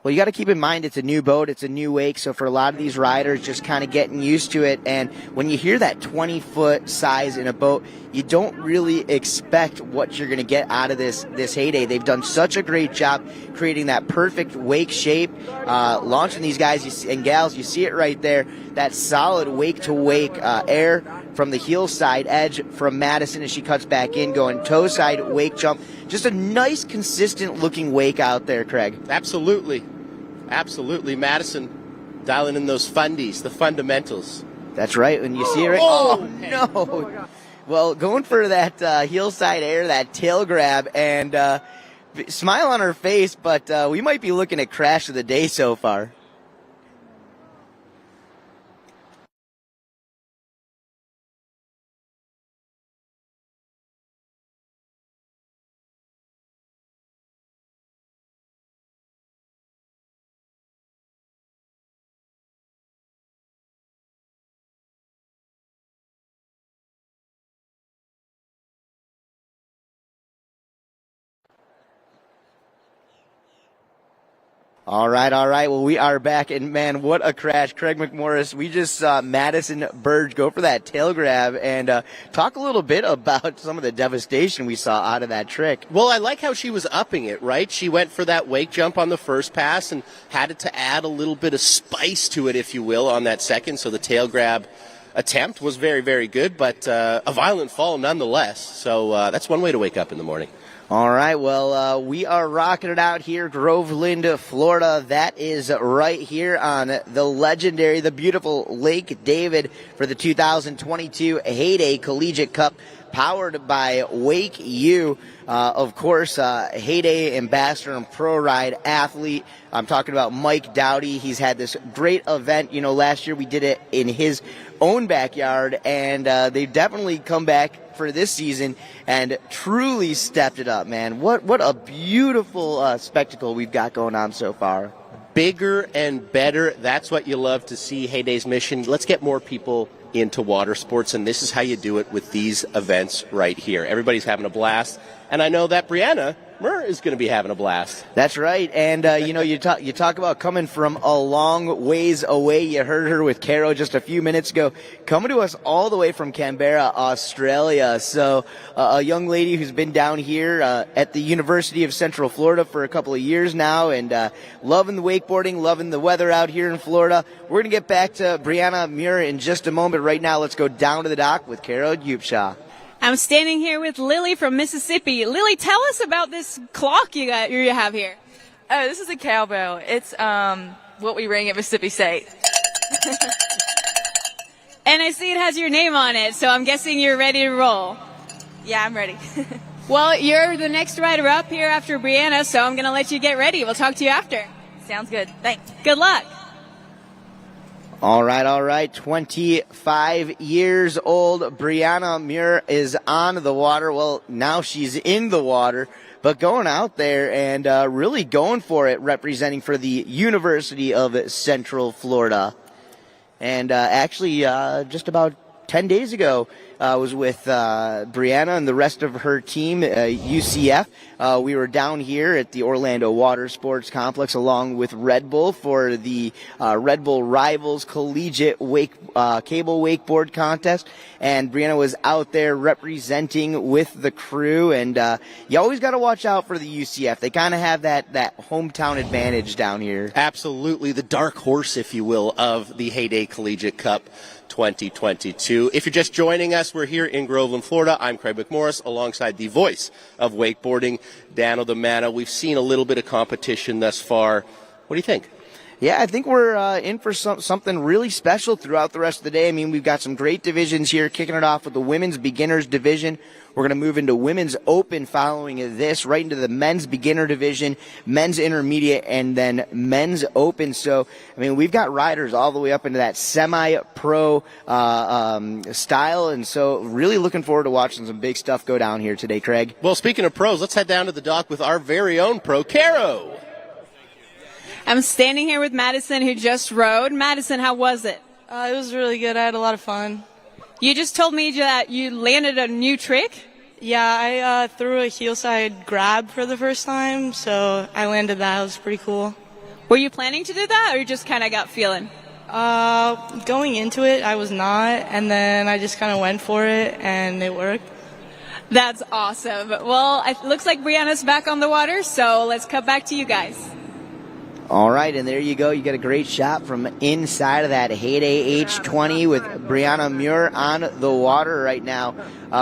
Well, you got to keep in mind it's a new boat, it's a new wake, so for a lot of these riders, just kind of getting used to it. And when you hear that 20-foot size in a boat, you don't really expect what you're going to get out of this Heyday. They've done such a great job creating that perfect wake shape, launching these guys and gals. You see it right there, that solid wake-to-wake air from the heel side edge from Madison as she cuts back in, going toe side wake jump. Just a nice, consistent looking wake out there, Craig. Absolutely. Absolutely. Madison dialing in those fundies, the fundamentals. That's right. When you see her, oh no. Well, going for that heel side air, that tail grab, and smile on her face, but we might be looking at crash of the day so far. All right. Well, we are back, and man, what a crash. Craig McMorris, we just saw Madison Burge go for that tail grab, and talk a little bit about some of the devastation we saw out of that trick. Well, I like how she was upping it, right? She went for that wake jump on the first pass and had it to add a little bit of spice to it, if you will, on that second, so the tail grab attempt was very, very good, but a violent fall nonetheless, so that's one way to wake up in the morning. All right, well, we are rocking it out here, Groveland, Florida. That is right here on the legendary, the beautiful Lake David for the 2022 Heyday Collegiate Cup, powered by WakeU. Of course, Heyday ambassador and pro ride athlete. I'm talking about Mike Dowdy. He's had this great event. You know, last year we did it in his own backyard, and they've definitely come back for this season and truly stepped it up, man. What a beautiful spectacle we've got going on so far. Bigger and better. That's what you love to see. Heyday's mission. Let's get more people into water sports, and this is how you do it with these events right here. Everybody's having a blast, and I know that Brianna Murr is going to be having a blast. That's right, and you know, you talk about coming from a long ways away. You heard her with Caro just a few minutes ago, coming to us all the way from Canberra, Australia. So a young lady who's been down here at the University of Central Florida for a couple of years now, and loving the wakeboarding, loving the weather out here in Florida. We're going to get back to Brianna Muir in just a moment. Right now, let's go down to the dock with Caro Dupshaw. I'm standing here with Lily from Mississippi. Lily, tell us about this clock you have here. Oh, this is a cowbell. It's what we ring at Mississippi State. And I see it has your name on it, so I'm guessing you're ready to roll. Yeah, I'm ready. Well, you're the next rider up here after Brianna, so I'm going to let you get ready. We'll talk to you after. Sounds good. Thanks. Good luck. All right. 25 years old. Brianna Muir is on the water. Well, now she's in the water, but going out there and really going for it, representing for the University of Central Florida. And actually, just about 10 days ago, I was with Brianna and the rest of her team, UCF. We were down here at the Orlando Watersports Complex along with Red Bull for the Red Bull Rivals Collegiate Cable Wakeboard Contest. And Brianna was out there representing with the crew. And you always got to watch out for the UCF. They kind of have that hometown advantage down here. Absolutely. The dark horse, if you will, of the Heyday Collegiate Cup 2022. If you're just joining us, we're here in Groveland, Florida. I'm Craig McMorris alongside the voice of wakeboarding, Dan O'Damana. We've seen a little bit of competition thus far. What do you think? Yeah, I think we're in for something really special throughout the rest of the day. I mean, we've got some great divisions here, kicking it off with the women's beginners division. We're going to move into women's open following this, right into the men's beginner division, men's intermediate, and then men's open. So, I mean, we've got riders all the way up into that semi-pro style, and so really looking forward to watching some big stuff go down here today, Craig. Well, speaking of pros, let's head down to the dock with our very own pro, Caro. I'm standing here with Madison, who just rode. Madison, how was it? It was really good. I had a lot of fun. You just told me that you landed a new trick? Yeah, I threw a heel side grab for the first time, so I landed that. It was pretty cool. Were you planning to do that, or you just kind of got feeling? Going into it, I was not, and then I just kind of went for it, and it worked. That's awesome. Well, it looks like Brianna's back on the water, so let's cut back to you guys. All right, and there you go. You get a great shot from inside of that Heyday H20 with Brianna Muir on the water right now.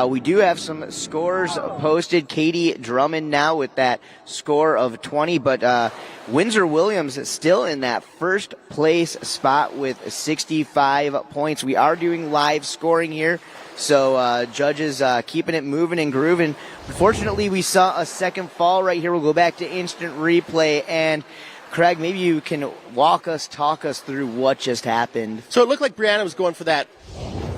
We do have some scores posted. Katie Drummond now with that score of 20, but Windsor Williams is still in that first place spot with 65 points. We are doing live scoring here, so judges keeping it moving and grooving. Unfortunately, we saw a second fall right here. We'll go back to instant replay, and Craig, maybe you can talk us through what just happened. So it looked like Brianna was going for that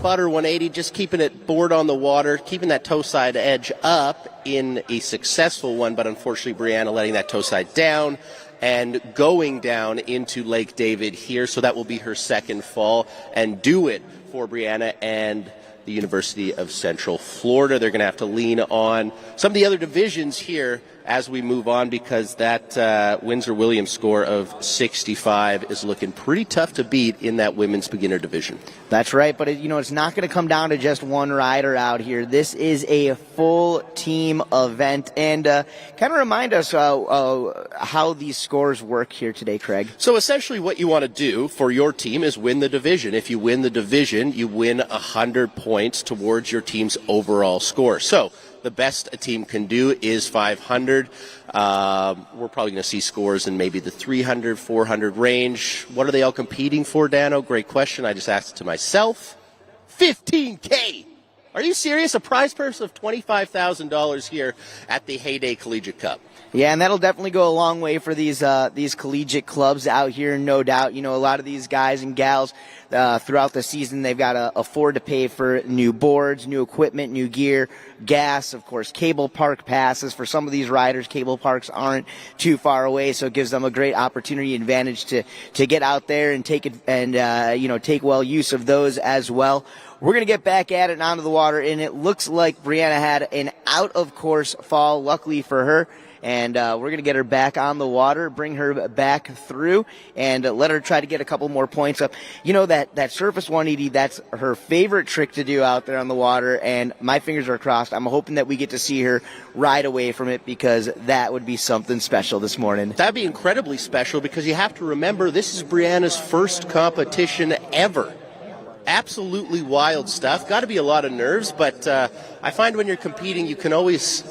butter 180, just keeping it board on the water, keeping that toe side edge up in a successful one, but unfortunately Brianna letting that toe side down and going down into Lake David here. So that will be her second fall and do it for Brianna and the University of Central Florida. They're going to have to lean on some of the other divisions here as we move on, because that Windsor Williams score of 65 is looking pretty tough to beat in that women's beginner division. That's right, but it's not going to come down to just one rider out here. This is a full team event, and kind of remind us how these scores work here today, Craig. So essentially what you want to do for your team is win the division. If you win the division, you win 100 points towards your team's overall score. So the best a team can do is 500. We're probably going to see scores in maybe the 300, 400 range. What are they all competing for, Dano? Great question. I just asked it to myself. $15K. Are you serious? A prize purse of $25,000 here at the Heyday Collegiate Cup. Yeah, and that'll definitely go a long way for these collegiate clubs out here, no doubt. A lot of these guys and gals throughout the season, they've got to afford to pay for new boards, new equipment, new gear, gas, of course, cable park passes. For some of these riders, cable parks aren't too far away, so it gives them a great opportunity advantage to get out there and take well use of those as well. We're going to get back at it and onto the water, and it looks like Brianna had an out-of-course fall, luckily for her. And we're going to get her back on the water, bring her back through, and let her try to get a couple more points up. That surface 180, that's her favorite trick to do out there on the water, and my fingers are crossed. I'm hoping that we get to see her ride away from it, because that would be something special this morning. That'd be incredibly special, because you have to remember this is Brianna's first competition ever. Absolutely wild stuff. Got to be a lot of nerves, but I find when you're competing, you can always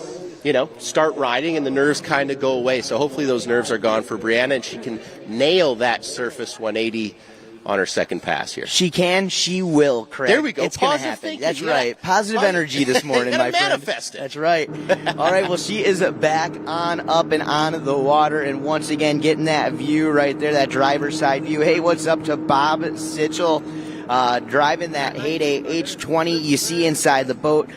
start riding and the nerves kind of go away. So hopefully those nerves are gone for Brianna and she can nail that surface 180 on her second pass here. She can, she will, Craig. There we go. It's going to happen. That's right. Positive energy this morning, my friend. Manifest it. That's right. All right, well, she is back on up and on the water, and once again getting that view right there, that driver's side view. Hey, what's up to Bob Sitchell? Driving that Heyday H20 you see inside the boat.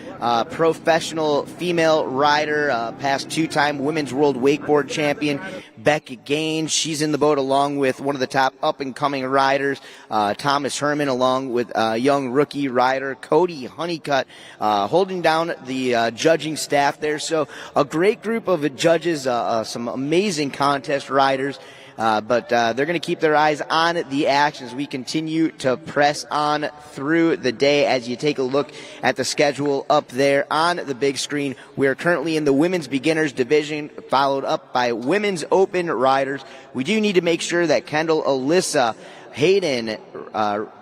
Professional female rider, past two-time women's world wakeboard champion, Becca Gaines. She's in the boat along with one of the top up-and-coming riders, Thomas Herman, along with young rookie rider Cody Honeycutt, holding down the judging staff there. So a great group of judges, some amazing contest riders. But they're going to keep their eyes on the action as we continue to press on through the day. As you take a look at the schedule up there on the big screen, we are currently in the women's beginners division, followed up by women's open riders. We do need to make sure that Kendall, Alyssa, Hayden,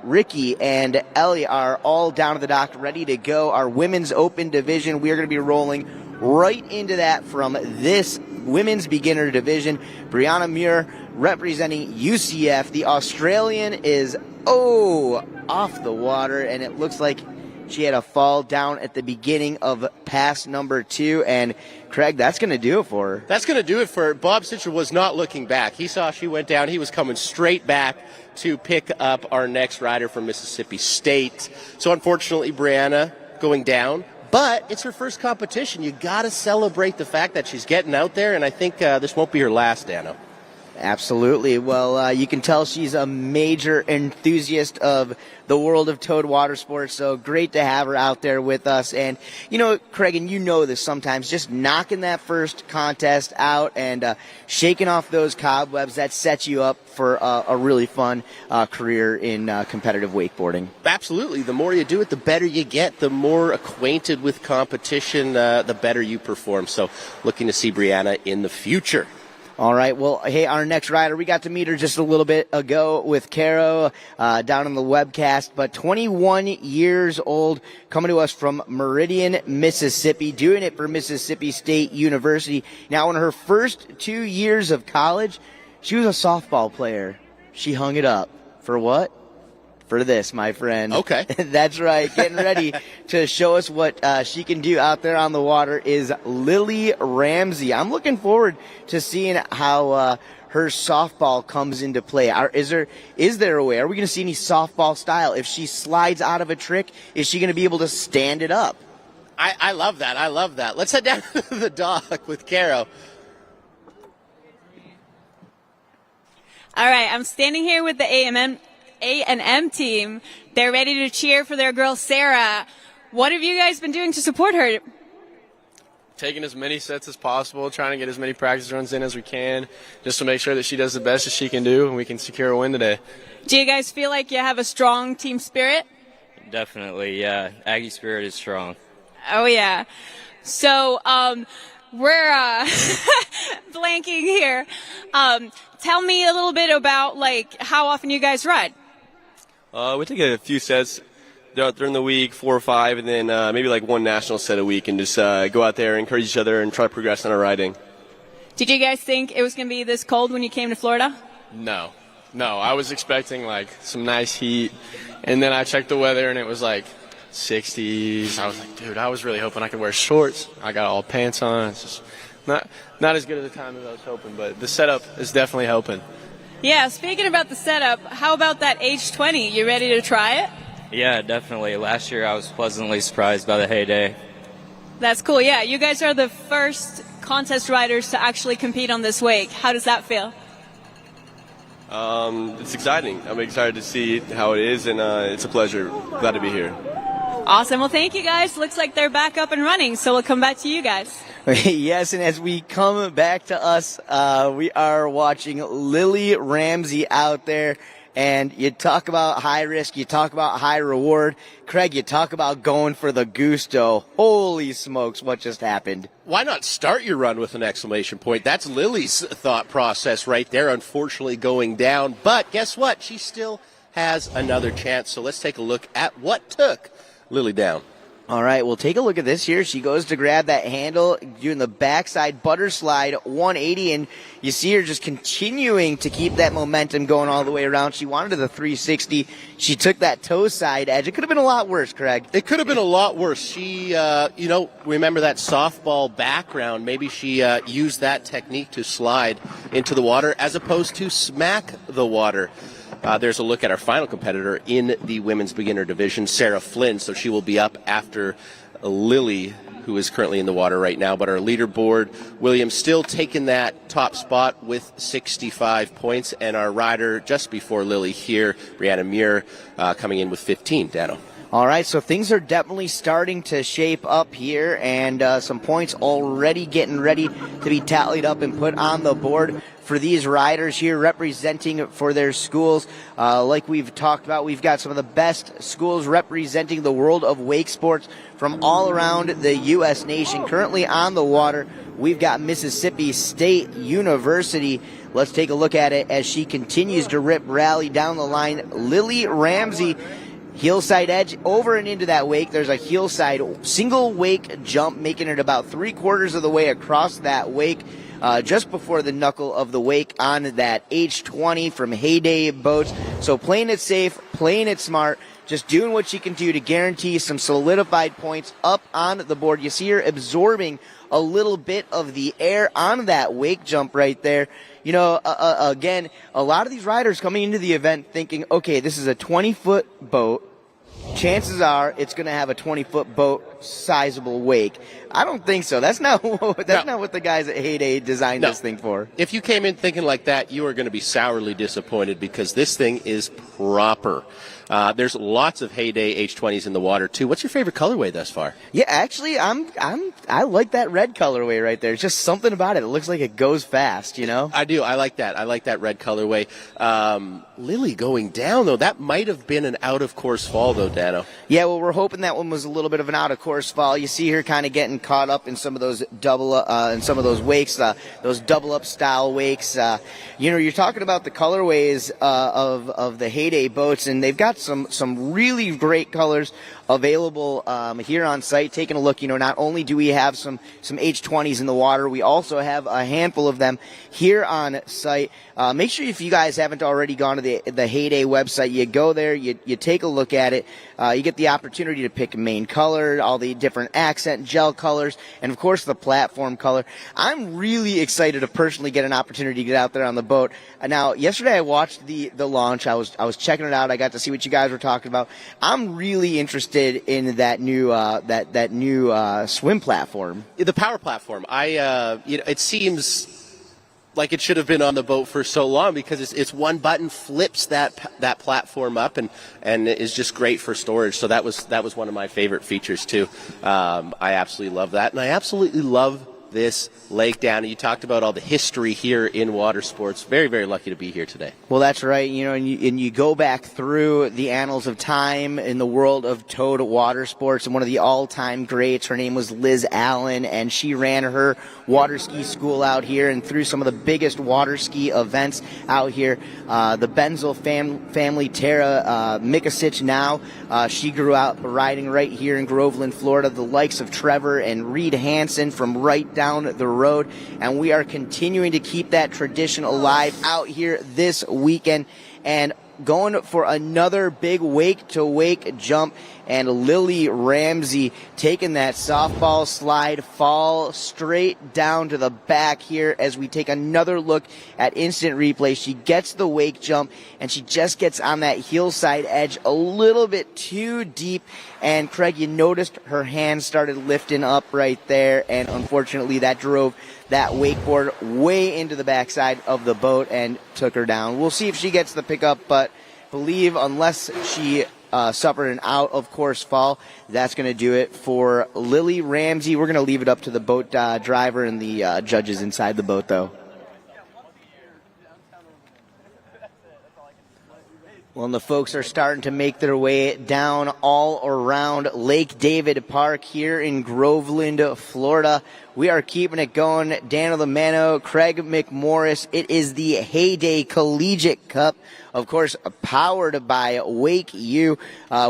Ricky, and Ellie are all down to the dock, ready to go. Our women's open division, we are going to be rolling right into that from this women's beginner division. Brianna Muir representing UCF. The Australian is off the water, and it looks like she had a fall down at the beginning of pass number 2. And Craig, that's going to do it for her. That's going to do it for her. Bob Sitcher was not looking back. He saw she went down. He was coming straight back to pick up our next rider from Mississippi State. So unfortunately, Brianna going down. But it's her first competition. You got to celebrate the fact that she's getting out there, and I think this won't be her last, Dano. Absolutely. Well, you can tell she's a major enthusiast of the world of towed water sports, so great to have her out there with us. And, Craig, and this sometimes, just knocking that first contest out and shaking off those cobwebs, that sets you up for a really fun career in competitive wakeboarding. Absolutely. The more you do it, the better you get. The more acquainted with competition, the better you perform. So looking to see Brianna in the future. All right. Well, hey, our next rider, we got to meet her just a little bit ago with Caro down on the webcast, but 21 years old, coming to us from Meridian, Mississippi, doing it for Mississippi State University. Now, in her first 2 years of college, she was a softball player. She hung it up. For what? For this, my friend. Okay. That's right. Getting ready to show us what she can do out there on the water is Lily Ramsey. I'm looking forward to seeing how her softball comes into play. Is there a way? Are we going to see any softball style? If she slides out of a trick, is she going to be able to stand it up? I love that. I love that. Let's head down to the dock with Caro. All right, I'm standing here with the A&M team. They're ready to cheer for their girl, Sarah. What have you guys been doing to support her? Taking as many sets as possible, trying to get as many practice runs in as we can, just to make sure that she does the best that she can do and we can secure a win today. Do you guys feel like you have a strong team spirit? Definitely, yeah. Aggie spirit is strong. Oh, yeah. So, we're blanking here. Tell me a little bit about, like, how often you guys ride. We take a few sets during the week, 4 or 5, and then maybe like one national set a week, and just go out there, encourage each other, and try to progress on our riding. Did you guys think it was going to be this cold when you came to Florida? No. I was expecting like some nice heat, and then I checked the weather, and it was like 60s. I was like, dude, I was really hoping I could wear shorts. I got all pants on. It's just not as good at the time as I was hoping, but the setup is definitely helping. Yeah, speaking about the setup, how about that H20? You ready to try it? Yeah, definitely. Last year I was pleasantly surprised by the Heyday. That's cool. Yeah, you guys are the first contest riders to actually compete on this wake. How does that feel? It's exciting. I'm excited to see how it is, and it's a pleasure. Glad to be here. Awesome. Well, thank you guys. Looks like they're back up and running, so we'll come back to you guys. Yes, and as we come back to us, we are watching Lily Ramsey out there. And you talk about high risk, you talk about high reward. Craig, you talk about going for the gusto. Holy smokes, what just happened? Why not start your run with an exclamation point? That's Lily's thought process right there, unfortunately going down. But guess what? She still has another chance. So let's take a look at what took Lily down. All right, well, take a look at this here. She goes to grab that handle, doing the backside butter slide 180, and you see her just continuing to keep that momentum going all the way around. She wanted the 360. She took that toe side edge. It could have been a lot worse, Craig. It could have been a lot worse. She, remember that softball background. Maybe she used that technique to slide into the water as opposed to smack the water. There's a look at our final competitor in the women's beginner division, Sarah Flynn. So she will be up after Lily, who is currently in the water right now. But our leaderboard, William, still taking that top spot with 65 points. And our rider just before Lily here, Brianna Muir, coming in with 15. Dano. All right, so things are definitely starting to shape up here, and some points already getting ready to be tallied up and put on the board for these riders here representing for their schools. Like we've talked about, we've got some of the best schools representing the world of wake sports from all around the U.S. nation. Currently on the water, we've got Mississippi State University. Let's take a look at it as she continues to rip rally down the line. Lily Ramsey, heel-side edge over and into that wake. There's a heel-side single wake jump, making it about 3/4 of the way across that wake, just before the knuckle of the wake on that H20 from Heyday Boats. So playing it safe, playing it smart, just doing what she can do to guarantee some solidified points up on the board. You see her absorbing a little bit of the air on that wake jump right there. You know, again, a lot of these riders coming into the event thinking, okay, this is a 20-foot boat. Chances are it's going to have a 20-foot boat sizable wake. I don't think so. That's not what the guys at Heyday designed this thing for. If you came in thinking like that, you are going to be sourly disappointed because this thing is proper. There's lots of Heyday H20s in the water, too. What's your favorite colorway thus far? Yeah, actually, I like that red colorway right there. It's just something about it. It looks like it goes fast, you know? I do. I like that. I like that red colorway. Lily going down, though. That might have been an out-of-course fall, though, Dano. Yeah, well, we're hoping that one was a little bit of an out-of-course fall. You see her kind of getting caught up in some of those wakes, those double-up style wakes. You're talking about the colorways of the Heyday boats, and they've got some really great colors available here on site. Taking a look, not only do we have some H20s in the water, we also have a handful of them here on site. Make sure if you guys haven't already gone to the Heyday website, you go there, you take a look at it. You get the opportunity to pick a main color, all the different accent gel colors, and of course the platform color. I'm really excited to personally get an opportunity to get out there on the boat. Now, yesterday I watched the launch. I was checking it out. I got to see what you guys were talking about. I'm really interested in that new that new swim platform, the power platform. It seems like it should have been on the boat for so long because it's one button flips that platform up and is just great for storage. So that was one of my favorite features too. I absolutely love that, and I absolutely love this lake down. You talked about all the history here in water sports. Very, very lucky to be here today. Well, that's right. And you go back through the annals of time in the world of towed water sports, and one of the all-time greats, her name was Liz Allen, and she ran her water ski school out here and through some of the biggest water ski events out here. The Benzel family, Tara Mikasic now, she grew up riding right here in Groveland, Florida. The likes of Trevor and Reed Hansen from right down the road, and we are continuing to keep that tradition alive out here this weekend and going for another big wake-to-wake jump, and Lily Ramsey taking that softball slide, fall straight down to the back here as we take another look at instant replay. She gets the wake jump, and she just gets on that hillside edge a little bit too deep, and Craig, you noticed her hands started lifting up right there, and unfortunately that drove that wakeboard way into the backside of the boat and took her down. We'll see if she gets the pickup, but believe unless she suffered an out-of-course fall, that's going to do it for Lily Ramsey. We're going to leave it up to the boat driver and the judges inside the boat, though. Well, and the folks are starting to make their way down all around Lake David Park here in Groveland, Florida. We are keeping it going. Dan Lamano, Craig McMorris. It is the Heyday Collegiate Cup, of course, powered by WakeU.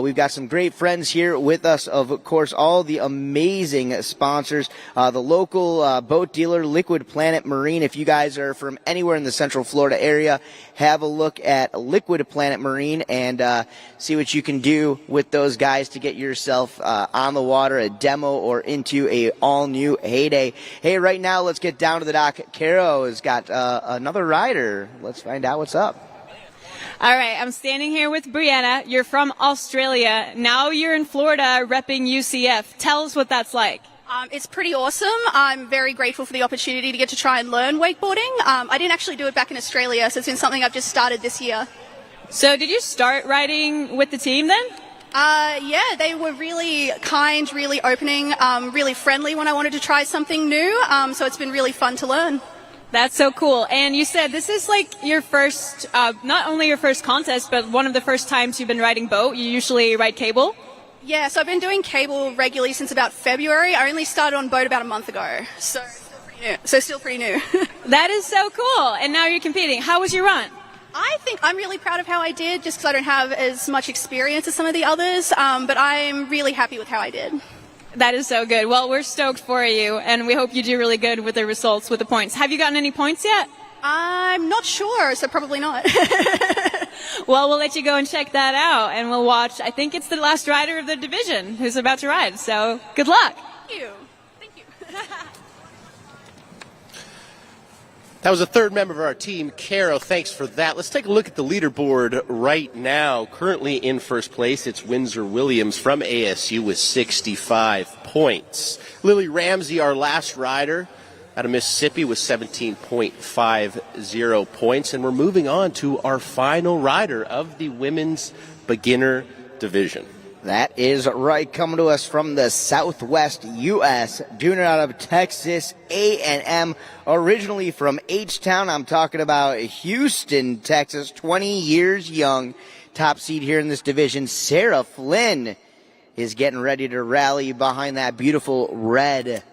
We've got some great friends here with us, of course, all the amazing sponsors. The local boat dealer, Liquid Planet Marine. If you guys are from anywhere in the Central Florida area, have a look at Liquid Planet Marine and see what you can do with those guys to get yourself on the water, a demo, or into a all-new Heyday. Hey, right now, let's get down to the dock. Caro has got another rider. Let's find out what's up. All right, I'm standing here with Brianna. You're from Australia. Now you're in Florida repping UCF. Tell us what that's like. It's pretty awesome. I'm very grateful for the opportunity to get to try and learn wakeboarding. I didn't actually do it back in Australia, so it's been something I've just started this year. So did you start riding with the team then? Yeah, they were really kind, really opening, really friendly when I wanted to try something new. So it's been really fun to learn. That's so cool. And you said this is like your first, not only your first contest, but one of the first times you've been riding boat. You usually ride cable? Yeah, so I've been doing cable regularly since about February. I only started on boat about a month ago. So still pretty new. That is so cool. And now you're competing. How was your run? I think I'm really proud of how I did, just because I don't have as much experience as some of the others, but I'm really happy with how I did. That is so good. Well, we're stoked for you, and we hope you do really good with the results, with the points. Have you gotten any points yet? I'm not sure, so probably not. Well, we'll let you go and check that out, and we'll watch. I think it's the last rider of the division who's about to ride, so good luck. Thank you. That was a third member of our team, Caro. Thanks for that. Let's take a look at the leaderboard right now. Currently in first place, it's Windsor Williams from ASU with 65 points. Lily Ramsey, our last rider, out of Mississippi with 17.50 points. And we're moving on to our final rider of the women's beginner division. That is right, coming to us from the Southwest U.S., doing it out of Texas A&M, originally from H-Town. I'm talking about Houston, Texas, 20 years young, top seed here in this division. Sarah Flynn is getting ready to rally behind that beautiful red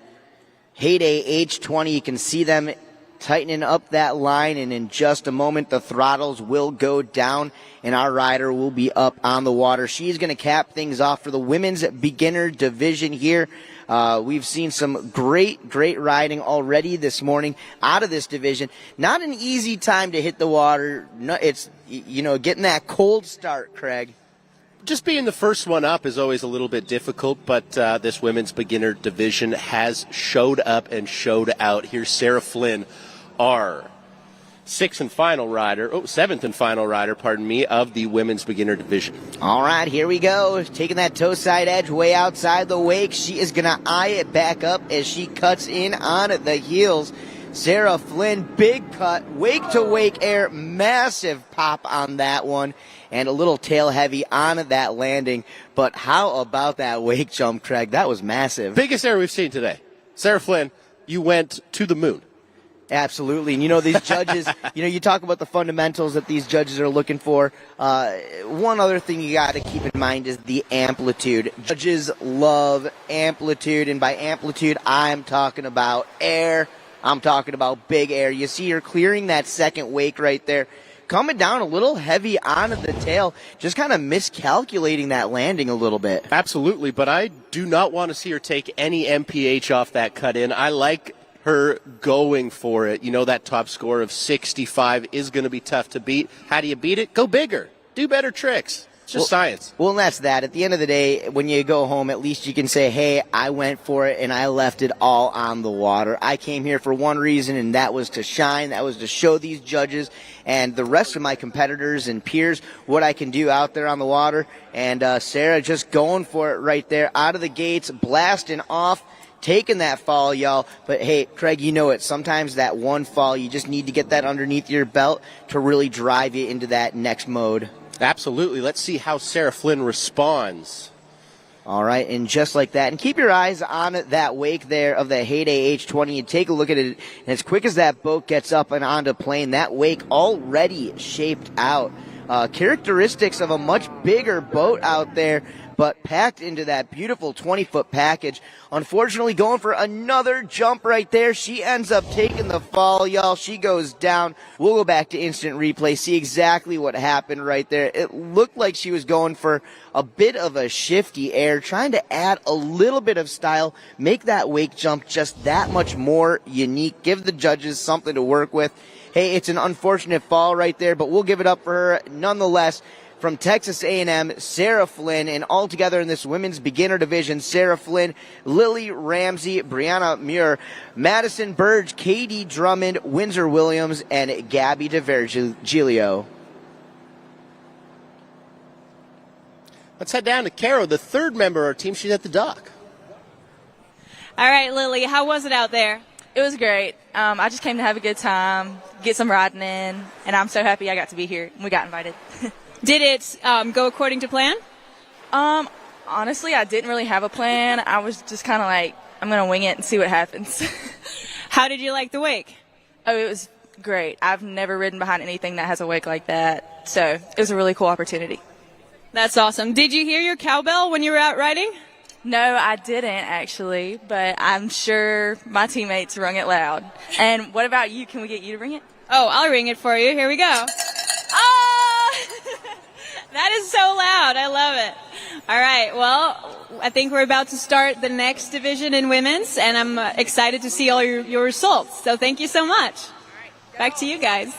Heyday H20. You can see them tightening up that line, and in just a moment the throttles will go down and our rider will be up on the water. She's going to cap things off for the women's beginner division here. We've seen some great riding already this morning out of this division. Not an easy time to hit the water. No, it's, getting that cold start, Craig. Just being the first one up is always a little bit difficult, but this women's beginner division has showed up and showed out. Here's Sarah Flynn, our seventh and final rider, of the women's beginner division. All right, here we go. Taking that toe side edge way outside the wake. She is going to eye it back up as she cuts in on the heels. Sarah Flynn, big cut, wake to wake air, massive pop on that one, and a little tail heavy on that landing. But how about that wake jump, Craig? That was massive. Biggest air we've seen today. Sarah Flynn, you went to the moon. Absolutely. And, these judges, you talk about the fundamentals that these judges are looking for. One other thing you got to keep in mind is the amplitude. Judges love amplitude, and by amplitude, I'm talking about air. I'm talking about big air. You see her clearing that second wake right there, coming down a little heavy on the tail, just kind of miscalculating that landing a little bit. Absolutely, but I do not want to see her take any MPH off that cut in. I like her going for it. That top score of 65 is going to be tough to beat. How do you beat it? Go bigger. Do better tricks. It's just science. Well, and that's that. At the end of the day, when you go home, at least you can say, hey, I went for it and I left it all on the water. I came here for one reason, and that was to shine. That was to show these judges and the rest of my competitors and peers what I can do out there on the water. And Sarah just going for it right there, out of the gates, blasting off, taking that fall, y'all. But, hey, Craig, you know it. Sometimes that one fall, you just need to get that underneath your belt to really drive you into that next mode. Absolutely. Let's see how Sarah Flynn responds. All right, and just like that. And keep your eyes on that wake there of the Heyday H20 and take a look at it. And as quick as that boat gets up and onto plane, that wake already shaped out. Characteristics of a much bigger boat out there, but packed into that beautiful 20-foot package. Unfortunately, going for another jump right there. She ends up taking the fall, y'all. She goes down. We'll go back to instant replay, see exactly what happened right there. It looked like she was going for a bit of a shifty air, trying to add a little bit of style, make that wake jump just that much more unique, give the judges something to work with. Hey, it's an unfortunate fall right there, but we'll give it up for her nonetheless. From Texas A&M, Sarah Flynn, and all together in this women's beginner division, Sarah Flynn, Lily Ramsey, Brianna Muir, Madison Burge, Katie Drummond, Windsor Williams, and Gabby DeVergilio. Let's head down to Caro, the third member of our team. She's at the dock. All right, Lily, how was it out there? It was great. I just came to have a good time, get some riding in, and I'm so happy I got to be here. We got invited. Did it go according to plan? Honestly, I didn't really have a plan. I was just kind of like, I'm going to wing it and see what happens. How did you like the wake? Oh, it was great. I've never ridden behind anything that has a wake like that, so it was a really cool opportunity. That's awesome. Did you hear your cowbell when you were out riding? No, I didn't actually, but I'm sure my teammates rung it loud. And what about you? Can we get you to ring it? Oh, I'll ring it for you. Here we go. That is so loud. I love it. All right. Well, I think we're about to start the next division in women's, and I'm excited to see all your results. So thank you so much. Back to you guys.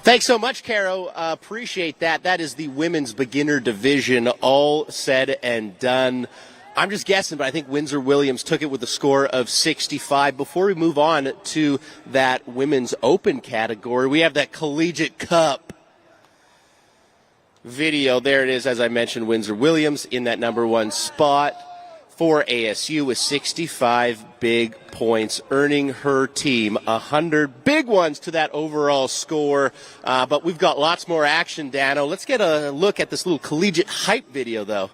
Thanks so much, Caro. Appreciate that. That is the women's beginner division, all said and done. I'm just guessing, but I think Windsor Williams took it with a score of 65. Before we move on to that women's open category, we have that Collegiate Cup video. There it is, as I mentioned, Windsor Williams in that number one spot. for ASU with 65 big points, earning her team 100 big ones to that overall score. But we've got lots more action, Dano. Let's get a look at this little collegiate hype video, though.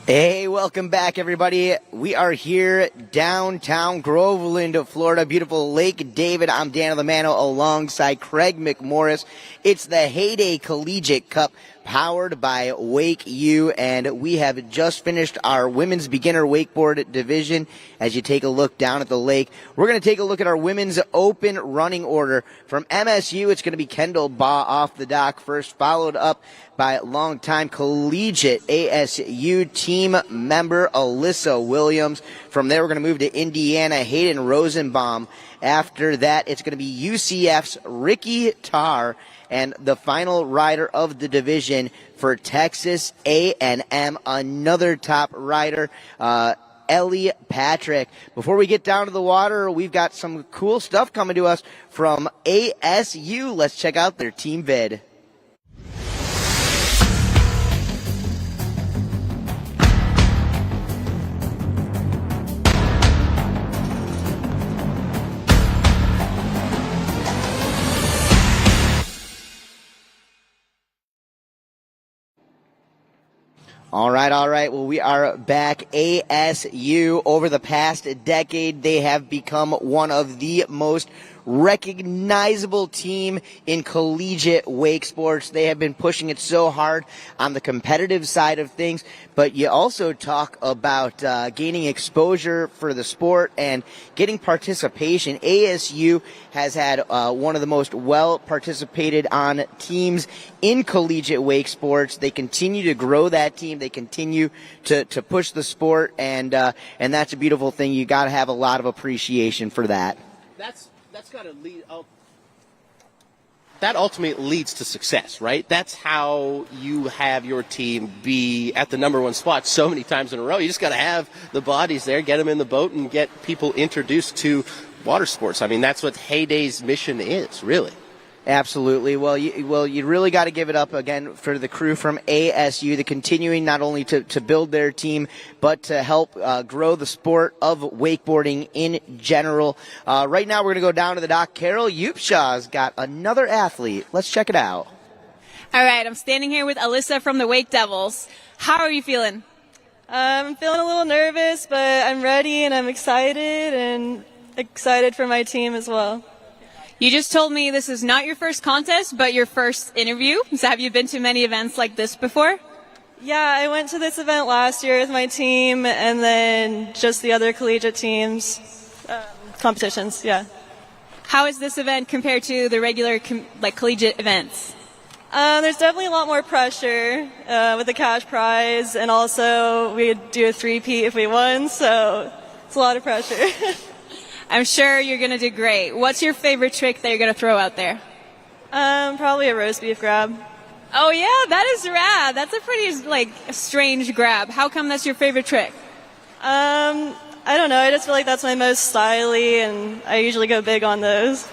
Hey, welcome back, everybody. We are here downtown Groveland, Florida, beautiful Lake David. I'm Dan Lamano alongside Craig McMorris. It's the Heyday Collegiate Cup powered by WakeU, and we have just finished our women's beginner wakeboard division. As you take a look down at the lake, we're going to take a look at our women's open running order. From MSU, it's going to be Kendall Baugh off the dock first, followed up by longtime collegiate ASU team member Alyssa Williams. From there, we're going to move to Indiana, Hayden Rosenbaum. After that, it's going to be UCF's Ricky Tarr. And the final rider of the division for Texas A&M, another top rider, Ellie Patrick. Before we get down to the water, we've got some cool stuff coming to us from ASU. Let's check out their team vid. All right. Well, we are back. ASU, over the past decade, they have become one of the most recognizable team in collegiate wake sports. They have been pushing it so hard on the competitive side of things, but you also talk about gaining exposure for the sport and getting participation. ASU has had one of the most well participated on teams in collegiate wake sports. They continue to grow that team. They continue to push the sport, and that's a beautiful thing. You got to have a lot of appreciation for that. That's got to lead. That ultimately leads to success, right? That's how you have your team be at the number one spot so many times in a row. You just got to have the bodies there, get them in the boat, and get people introduced to water sports. I mean, that's what Heyday's mission is, really. Absolutely. Well, you really got to give it up again for the crew from ASU, the continuing not only to build their team, but to help grow the sport of wakeboarding in general. Right now, we're going to go down to the dock. Carol Upshaw's got another athlete. Let's check it out. All right, I'm standing here with Alyssa from the Wake Devils. How are you feeling? I'm feeling a little nervous, but I'm ready and I'm excited for my team as well. You just told me this is not your first contest, but your first interview. So have you been to many events like this before? Yeah, I went to this event last year with my team and then just the other collegiate teams, competitions, yeah. How is this event compared to the regular collegiate events? There's definitely a lot more pressure with the cash prize, and also we'd do a three-peat if we won, so it's a lot of pressure. I'm sure you're going to do great. What's your favorite trick that you're going to throw out there? Probably a roast beef grab. Oh, yeah, that is rad. That's a pretty, strange grab. How come that's your favorite trick? I don't know. I just feel like that's my most styly, and I usually go big on those.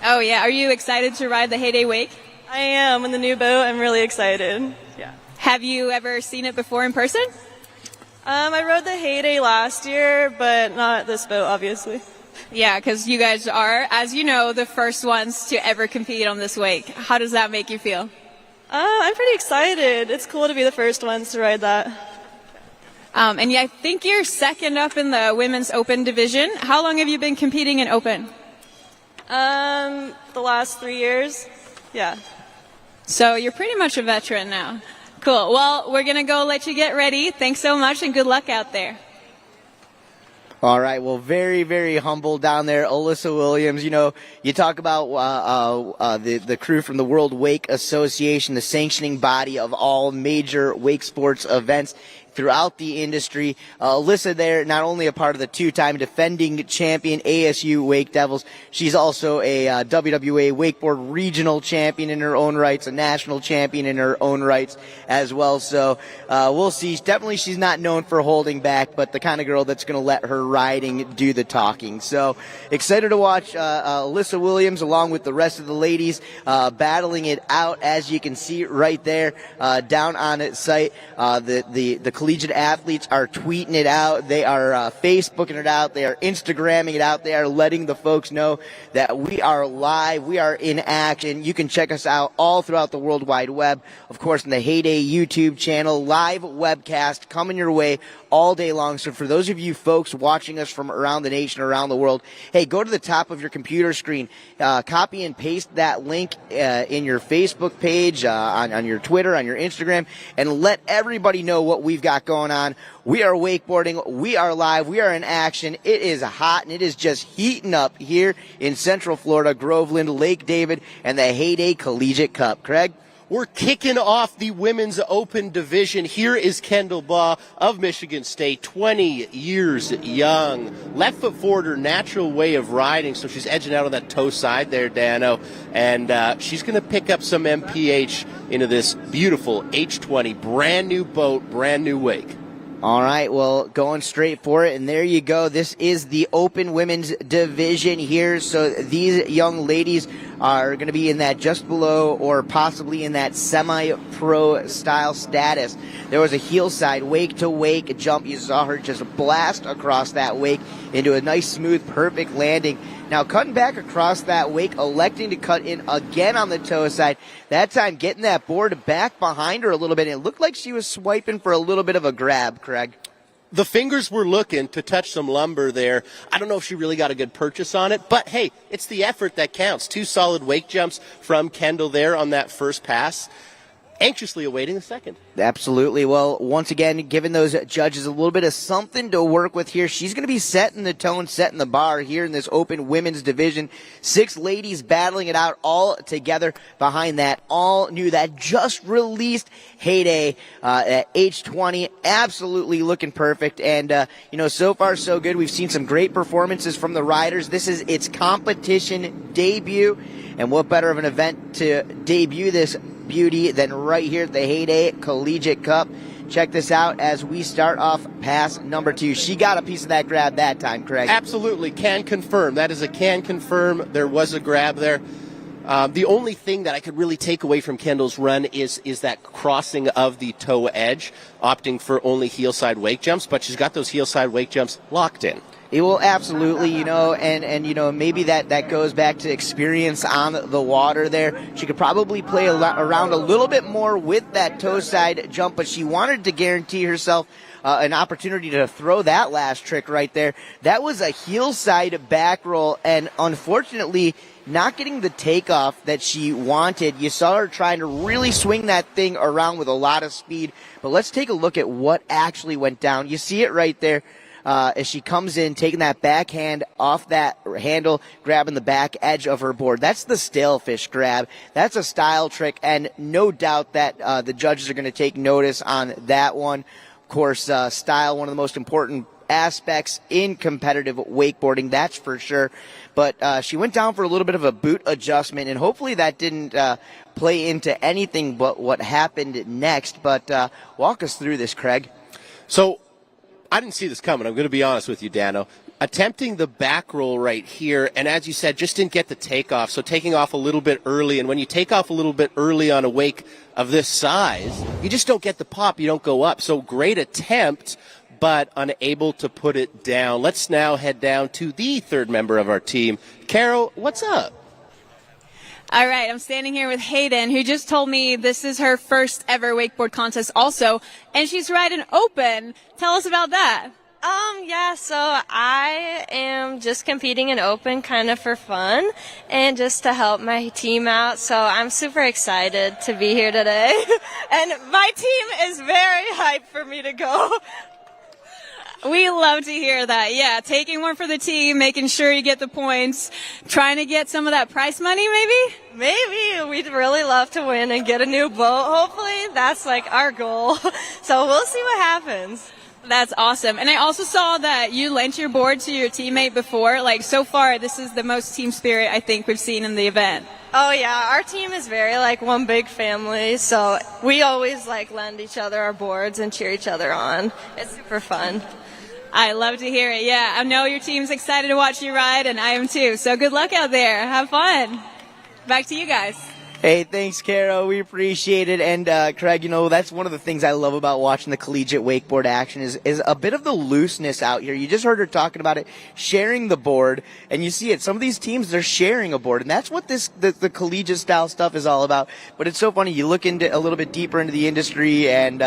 Oh, yeah. Are you excited to ride the Heyday Wake? I am. In the new boat, I'm really excited. Yeah. Have you ever seen it before in person? I rode the Heyday last year, but not this boat, obviously. Yeah, because you guys are, as you know, the first ones to ever compete on this wake. How does that make you feel? I'm pretty excited. It's cool to be the first ones to ride that. And yeah, I think you're second up in the women's open division. How long have you been competing in open? The last 3 years. Yeah. So you're pretty much a veteran now. Cool. Well, we're going to go let you get ready. Thanks so much and good luck out there. All right, well, very, very humble down there, Alyssa Williams. You know, you talk about the crew from the World Wake Association, the sanctioning body of all major wake sports events throughout the industry. Alyssa there, not only a part of the two-time defending champion ASU Wake Devils, she's also a WWA wakeboard regional champion in her own rights, a national champion in her own rights as well. So we'll see. Definitely she's not known for holding back, but the kind of girl that's going to let her riding do the talking. So excited to watch Alyssa Williams along with the rest of the ladies battling it out, as you can see right there down on its site. The collegiate athletes are tweeting it out. They are Facebooking it out. They are Instagramming it out. They are letting the folks know that we are live. We are in action. You can check us out all throughout the World Wide Web. Of course, in the Heyday YouTube channel, live webcast coming your way all day long. So for those of you folks watching us from around the nation, around the world, hey, go to the top of your computer screen, copy and paste that link in your Facebook page, on your Twitter, on your Instagram, and let everybody know what we've got going on. We are wakeboarding. We are live. We are in action. It is hot, and it is just heating up here in Central Florida, Groveland, Lake David, and the Heyday Collegiate Cup. Craig? We're kicking off the women's open division. Here is Kendall Baugh of Michigan State, 20 years young. Left foot forward, her natural way of riding, so she's edging out on that toe side there, Dano. And she's going to pick up some MPH into this beautiful H20, brand new boat, brand new wake. All right, well, going straight for it, and there you go. This is the open women's division here. So these young ladies are going to be in that just below or possibly in that semi-pro style status. There was a heel side wake to wake jump. You saw her just blast across that wake into a nice, smooth, perfect landing. Now cutting back across that wake, electing to cut in again on the toe side. That time getting that board back behind her a little bit. It looked like she was swiping for a little bit of a grab, Craig. The fingers were looking to touch some lumber there. I don't know if she really got a good purchase on it, but hey, it's the effort that counts. 2 solid wake jumps from Kendall there on that first pass. Anxiously awaiting the second. Absolutely. Well, once again, giving those judges a little bit of something to work with here. She's going to be setting the tone, setting the bar here in this open women's division. 6 ladies battling it out all together behind that all new, that just released Heyday at H20. Absolutely looking perfect. And, so far so good. We've seen some great performances from the riders. This is its competition debut. And what better of an event to debut this beauty than right here at the Heyday Collegiate Cup. Check this out as we start off pass number 2. She got a piece of that grab that time, Craig. Absolutely. Can confirm. That is a can confirm. There was a grab there. The only thing that I could really take away from Kendall's run is that crossing of the toe edge, opting for only heel side wake jumps, but she's got those heel side wake jumps locked in. It will absolutely, and maybe that goes back to experience on the water there. She could probably play around a little bit more with that toe side jump, but she wanted to guarantee herself an opportunity to throw that last trick right there. That was a heel side back roll, and unfortunately not getting the takeoff that she wanted. You saw her trying to really swing that thing around with a lot of speed, but let's take a look at what actually went down. You see it right there. As she comes in, taking that backhand off that handle, grabbing the back edge of her board. That's the stalefish grab. That's a style trick, and no doubt that the judges are going to take notice on that one. Of course, style, one of the most important aspects in competitive wakeboarding, that's for sure. But she went down for a little bit of a boot adjustment, and hopefully that didn't play into anything but what happened next. But walk us through this, Craig. So, I didn't see this coming. I'm going to be honest with you, Dano. Attempting the back roll right here, and as you said, just didn't get the takeoff. So taking off a little bit early, and when you take off a little bit early on a wake of this size, you just don't get the pop. You don't go up. So great attempt, but unable to put it down. Let's now head down to the third member of our team. Carol, what's up? All right, I'm standing here with Hayden, who just told me this is her first ever wakeboard contest also, and she's riding open. Tell us about that. Yeah, so I am just competing in open kind of for fun and just to help my team out. So I'm super excited to be here today. And my team is very hyped for me to go. We love to hear that. Yeah, taking one for the team, making sure you get the points, trying to get some of that prize money maybe? Maybe we'd really love to win and get a new boat. Hopefully that's like our goal. So we'll see what happens. That's awesome. And I also saw that you lent your board to your teammate before. Like, so far, this is the most team spirit I think we've seen in the event. Oh, yeah. Our team is very, like, one big family. So we always, like, lend each other our boards and cheer each other on. It's super fun. I love to hear it. Yeah, I know your team's excited to watch you ride, and I am too. So good luck out there. Have fun. Back to you guys. Hey, thanks, Carol. We appreciate it. And, Craig, you know, that's one of the things I love about watching the collegiate wakeboard action is a bit of the looseness out here. You just heard her talking about it, sharing the board, and you see it. Some of these teams, they're sharing a board, and that's what the collegiate style stuff is all about. But it's so funny. You look into a little bit deeper into the industry, and,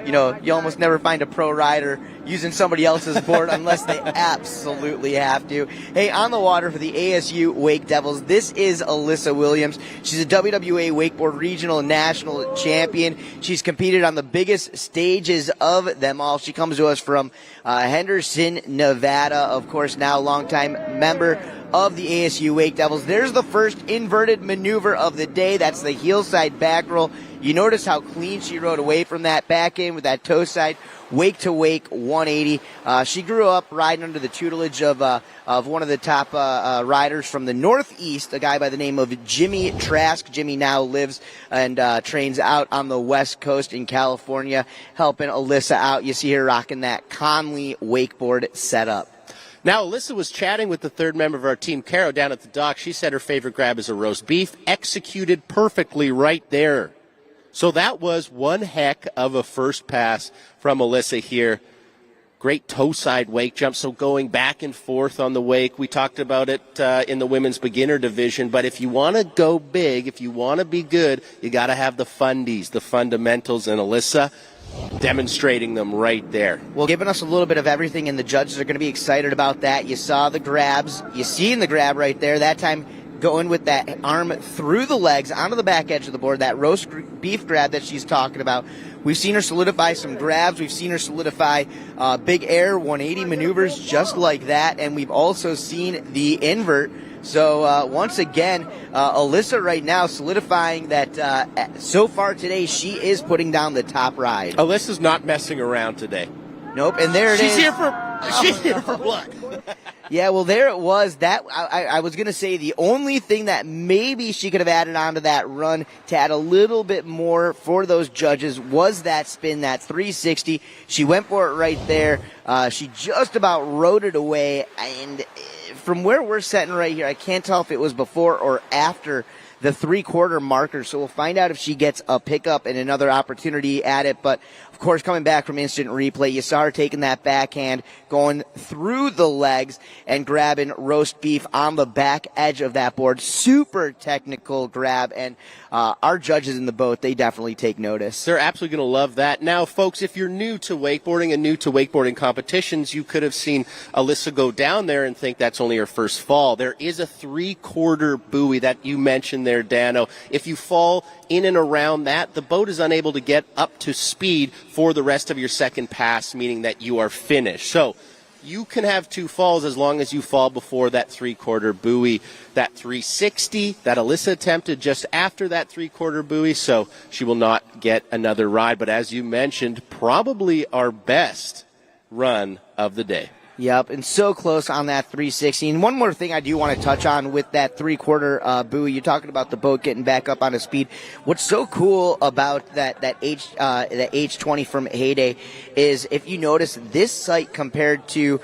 you know, you almost never find a pro rider using somebody else's board unless they absolutely have to. Hey, on the water for the ASU Wake Devils, this is Alyssa Williams. She's a WWA Wakeboard Regional and National Champion. She's competed on the biggest stages of them all. She comes to us from Henderson, Nevada. Of course, now longtime member of the ASU Wake Devils. There's the first inverted maneuver of the day. That's the heel side back roll. You notice how clean she rode away from that back end with that toe side wake to wake 180. She grew up riding under the tutelage of one of the top riders from the Northeast, a guy by the name of Jimmy Trask. Jimmy now lives and trains out on the West Coast in California, helping Alyssa out. You see her rocking that Conley wakeboard setup. Now, Alyssa was chatting with the third member of our team, Caro, down at the dock. She said her favorite grab is a roast beef, executed perfectly right there. So that was one heck of a first pass from Alyssa here. Great toe side wake jump, so going back and forth on the wake. We talked about it in the women's beginner division, but if you want to go big, if you want to be good, you got to have the fundies, the fundamentals, and Alyssa demonstrating them right there. Well, giving us a little bit of everything, and the judges are going to be excited about that. You saw the grabs. You see in the grab right there, that time going with that arm through the legs onto the back edge of the board, that roast beef grab that she's talking about. We've seen her solidify some grabs. We've seen her solidify big air 180 maneuvers just like that, and we've also seen the invert. So once again, Alyssa right now solidifying that so far today she is putting down the top ride. Alyssa's not messing around today. Nope, and there it is. She's here for what? Yeah, well, there it was. That I was going to say the only thing that maybe she could have added onto that run to add a little bit more for those judges was that spin, that 360. She went for it right there. She just about rode it away. And from where we're sitting right here, I can't tell if it was before or after the three-quarter marker. So we'll find out if she gets a pickup and another opportunity at it. But of course, coming back from instant replay, you saw her taking that backhand, going through the legs and grabbing roast beef on the back edge of that board. Super technical grab, and our judges in the boat, they definitely take notice. They're absolutely going to love that. Now, folks, if you're new to wakeboarding and new to wakeboarding competitions, you could have seen Alyssa go down there and think that's only her first fall. There is a three-quarter buoy that you mentioned there, Dano. If you fall in and around that, the boat is unable to get up to speed for the rest of your second pass, meaning that you are finished. So you can have two falls as long as you fall before that three-quarter buoy. That 360 that Alyssa attempted just after that three-quarter buoy, so she will not get another ride. But as you mentioned, probably our best run of the day. Yep, and so close on that 360. And one more thing I do want to touch on with that three-quarter buoy. You're talking about the boat getting back up on a speed. What's so cool about that H20 from Heyday is if you notice this site compared to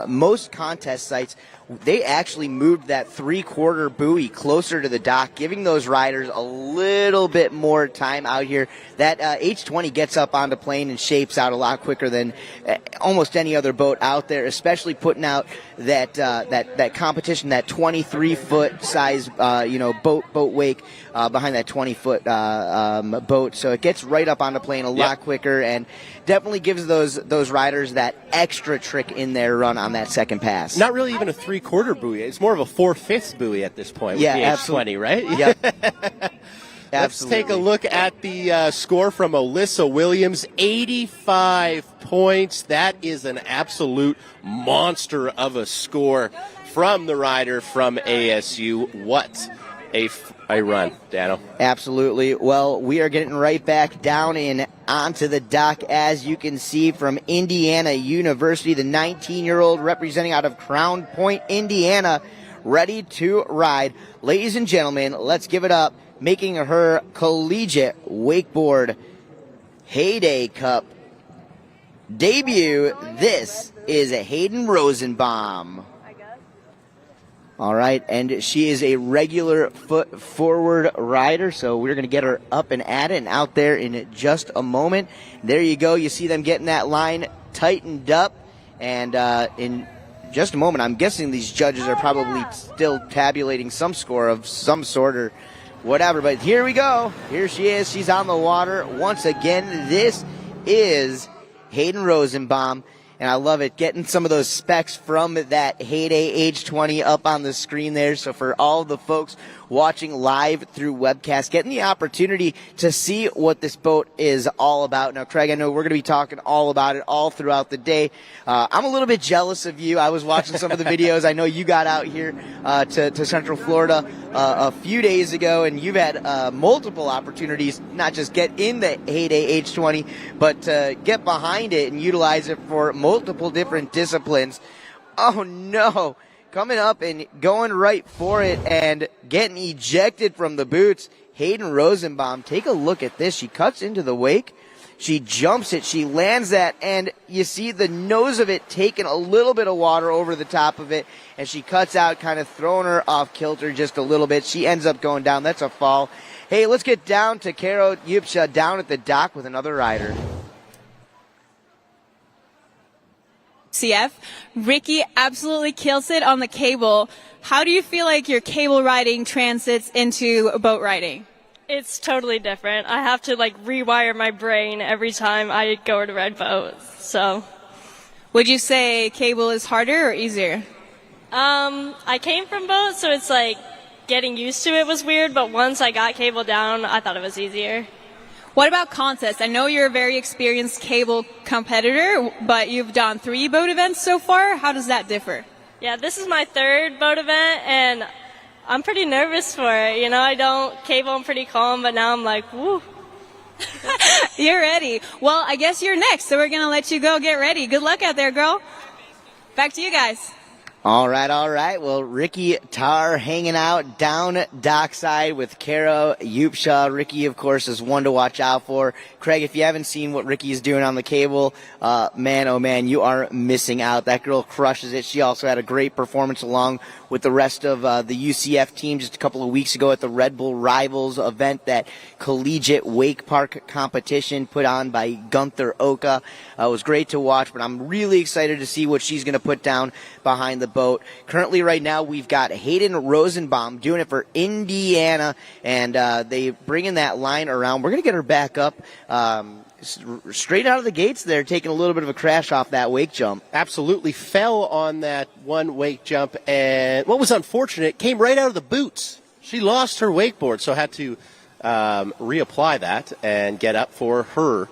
most contest sites, they actually moved that 3/4 buoy closer to the dock, giving those riders a little bit more time out here. That H20 gets up on the plane and shapes out a lot quicker than almost any other boat out there, especially putting out that competition, that 23-foot size boat wake behind that 20-foot boat. So it gets right up on the plane a lot quicker, and definitely gives those riders that extra trick in their run on that second pass. Not really even a 3/4 buoy. It's more of a 4/5 buoy at this point with the absolutely. H20, right? Yep. Let's take a look at the score from Alyssa Williams. 85 points. That is an absolute monster of a score from the rider from ASU. What a run, Dano. Absolutely. Well, we are getting right back down and onto the dock, as you can see, from Indiana University, the 19-year-old representing out of Crown Point, Indiana, ready to ride. Ladies and gentlemen, let's give it up, making her collegiate wakeboard Heyday Cup debut. This is Hayden Rosenbaum. All right, and she is a regular foot forward rider, so we're going to get her up and at it and out there in just a moment. There you go. You see them getting that line tightened up, and in just a moment, I'm guessing these judges are probably still tabulating some score of some sort or whatever, but here we go. Here she is. She's on the water once again. This is Hayden Rosenbaum. And I love it, getting some of those specs from that Heyday H20 up on the screen there. So for all the folks watching live through webcast, getting the opportunity to see what this boat is all about. Now, Craig, I know we're going to be talking all about it all throughout the day. I'm a little bit jealous of you. I was watching some of the videos. I know you got out here to Central Florida a few days ago, and you've had multiple opportunities, not just get in the Heyday H20, but get behind it and utilize it for multiple different disciplines. Oh, no. Coming up and going right for it and getting ejected from the boots. Hayden Rosenbaum, take a look at this. She cuts into the wake. She jumps it. She lands that, and you see the nose of it taking a little bit of water over the top of it, and she cuts out, kind of throwing her off kilter just a little bit. She ends up going down. That's a fall. Hey, let's get down to Karo Yupsha down at the dock with another rider. CF. Ricky absolutely kills it on the cable. How do you feel like your cable riding transits into boat riding? It's totally different. I have to rewire my brain every time I go to ride boats. So, would you say cable is harder or easier? I came from boats, so it's getting used to it was weird, but once I got cable down, I thought it was easier. What about contests? I know you're a very experienced cable competitor, but you've done 3 boat events so far. How does that differ? Yeah, this is my 3rd boat event, and I'm pretty nervous for it. I don't cable, I'm pretty calm, but now I'm like, woo. You're ready. Well, I guess you're next, so we're going to let you go get ready. Good luck out there, girl. Back to you guys. All right. Well, Ricky Tarr hanging out down dockside with Karo Yupsha. Ricky, of course, is one to watch out for. Craig, if you haven't seen what Ricky is doing on the cable, man, oh man, you are missing out. That girl crushes it. She also had a great performance along with the rest of the UCF team just a couple of weeks ago at the Red Bull Rivals event, that collegiate wake park competition put on by Gunther Oka. It was great to watch, but I'm really excited to see what she's going to put down behind the boat. Currently right now we've got Hayden Rosenbaum doing it for Indiana, and they bringing that line around. We're going to get her back up straight out of the gates there, taking a little bit of a crash off that wake jump. Absolutely fell on that one wake jump, and what was unfortunate, came right out of the boots. She lost her wakeboard, so had to reapply that and get up for her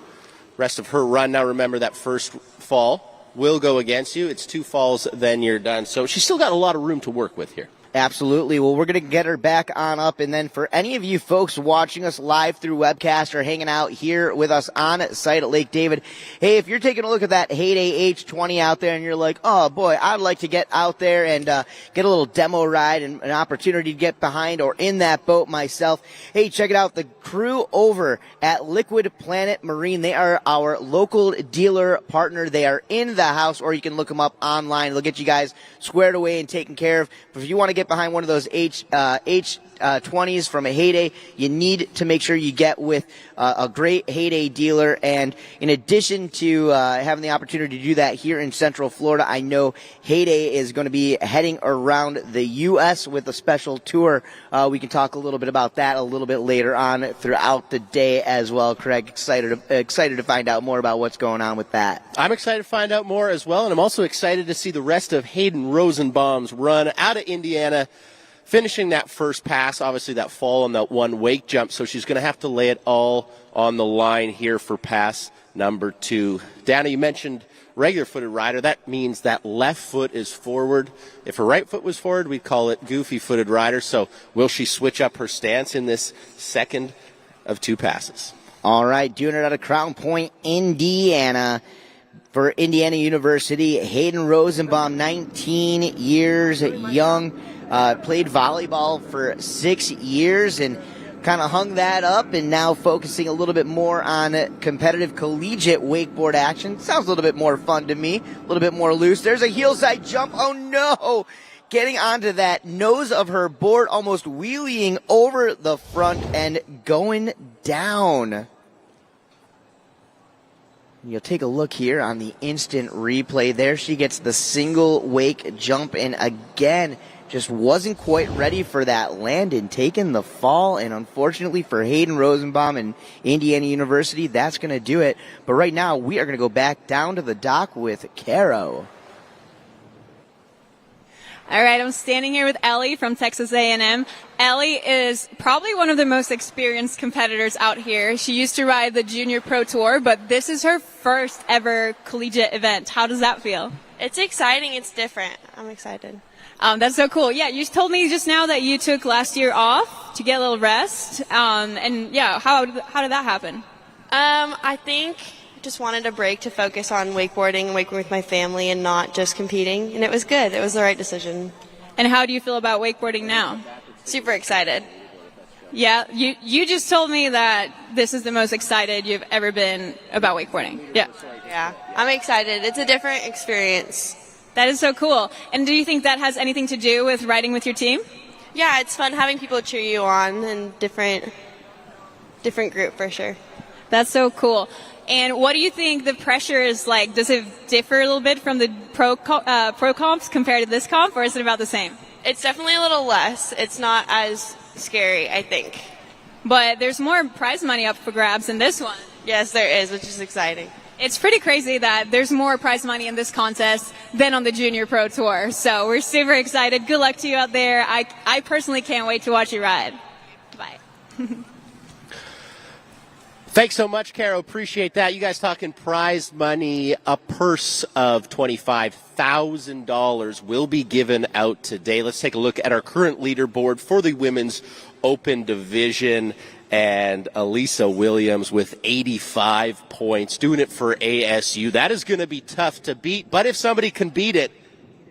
rest of her run. Now remember, that first fall will go against you. It's 2 falls, then you're done. So she's still got a lot of room to work with here. Absolutely. Well, we're going to get her back on up. And then for any of you folks watching us live through webcast or hanging out here with us on site at Lake David, hey, if you're taking a look at that Heyday H20 out there and you're like, oh boy, I'd like to get out there and get a little demo ride and an opportunity to get behind or in that boat myself, hey, check it out. The crew over at Liquid Planet Marine, they are our local dealer partner. They are in the house, or you can look them up online. They'll get you guys squared away and taken care of. But if you want to get behind one of those H20s from a Heyday, you need to make sure you get with a great Heyday dealer. And in addition to having the opportunity to do that here in Central Florida, I know Heyday is going to be heading around the U.S. with a special tour. We can talk a little bit about that a little bit later on throughout the day as well. Craig, excited to find out more about what's going on with that. I'm excited to find out more as well, and I'm also excited to see the rest of Hayden Rosenbaum's run out of Indiana, finishing that first pass, obviously that fall on that one wake jump, so she's going to have to lay it all on the line here for pass number 2. Dana, you mentioned regular-footed rider. That means that left foot is forward. If her right foot was forward, we'd call it goofy-footed rider. So will she switch up her stance in this second of 2 passes? All right, doing it out of Crown Point, Indiana. For Indiana University, Hayden Rosenbaum, 19 years young, played volleyball for 6 years and kind of hung that up, and now focusing a little bit more on competitive collegiate wakeboard action. Sounds a little bit more fun to me, a little bit more loose. There's a heel side jump. Oh no! Getting onto that nose of her board, almost wheeling over the front and going down. You'll take a look here on the instant replay. There she gets the single wake jump, and again, just wasn't quite ready for that land and taking the fall. And unfortunately for Hayden Rosenbaum and Indiana University, that's going to do it. But right now, we are going to go back down to the dock with Caro. All right, I'm standing here with Ellie from Texas A&M. Ellie is probably one of the most experienced competitors out here. She used to ride the Junior Pro Tour, but this is her first ever collegiate event. How does that feel? It's exciting. It's different. I'm excited. That's so cool. Yeah, you told me just now that you took last year off to get a little rest. And yeah, how did that happen? I think just wanted a break to focus on wakeboarding and wakeboarding with my family and not just competing, and it was good. It was the right decision. And how do you feel about wakeboarding now? Super excited. Yeah, you just told me that this is the most excited you've ever been about wakeboarding. Yeah. Yeah, I'm excited. It's a different experience. That is so cool. And do you think that has anything to do with riding with your team? Yeah, it's fun having people cheer you on and different group for sure. That's so cool. And what do you think the pressure is like? Does it differ a little bit from the pro comps compared to this comp, or is it about the same? It's definitely a little less. It's not as scary, I think. But there's more prize money up for grabs in this one. Yes, there is, which is exciting. It's pretty crazy that there's more prize money in this contest than on the Junior Pro Tour. So we're super excited. Good luck to you out there. I personally can't wait to watch you ride. Bye. Thanks so much, Caro. Appreciate that. You guys talking prize money, a purse of $25,000 will be given out today. Let's take a look at our current leaderboard for the Women's Open Division. And Elisa Williams with 85 points, doing it for ASU. That is going to be tough to beat, but if somebody can beat it,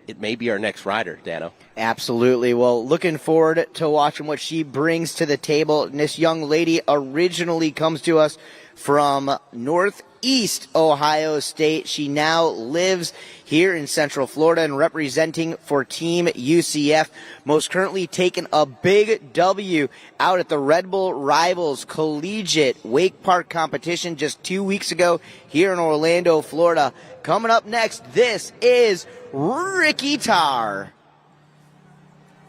it may be our next rider, Dano. Absolutely. Well, looking forward to watching what she brings to the table. And this young lady originally comes to us from Northeast Ohio State. She now lives here in Central Florida and representing for Team UCF. Most currently taking a big W out at the Red Bull Rivals Collegiate Wake Park competition just 2 weeks ago here in Orlando, Florida. Coming up next, this is Ricky Tarr.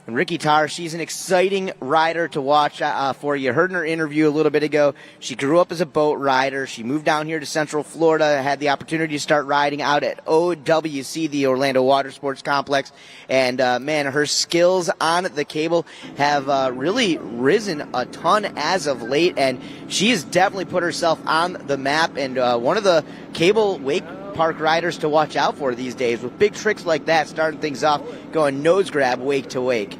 And Ricky Tarr, she's an exciting rider to watch for you. Heard in her interview a little bit ago, she grew up as a boat rider. She moved down here to Central Florida, had the opportunity to start riding out at OWC, the Orlando Watersports Complex. And, man, her skills on the cable have really risen a ton as of late. And she has definitely put herself on the map and one of the cable wake park riders to watch out for these days with big tricks like that, starting things off, going nose grab wake to wake.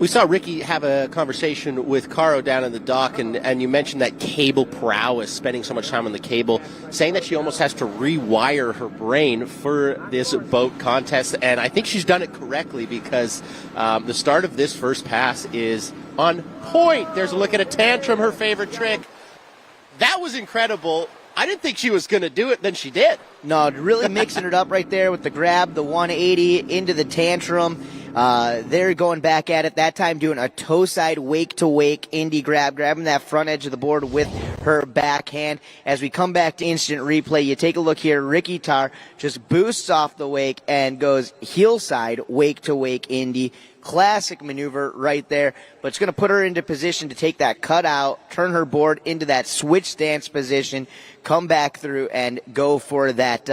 We saw Ricky have a conversation with Caro down in the dock, and you mentioned that cable prowess, spending so much time on the cable, saying that she almost has to rewire her brain for this boat contest. And I think she's done it correctly, because the start of this first pass is on point. There's a look at a tantrum, her favorite trick. That was incredible. I didn't think she was going to do it, then she did. No, really mixing it up right there with the grab, the 180 into the tantrum. They're going back at it, that time doing a toe side wake to wake indie grab, grabbing that front edge of the board with her backhand. As we come back to instant replay, you take a look here, Ricky Tarr just boosts off the wake and goes heel side wake to wake indie. Classic maneuver right there, but it's going to put her into position to take that cut out, turn her board into that switch stance position, come back through and go for that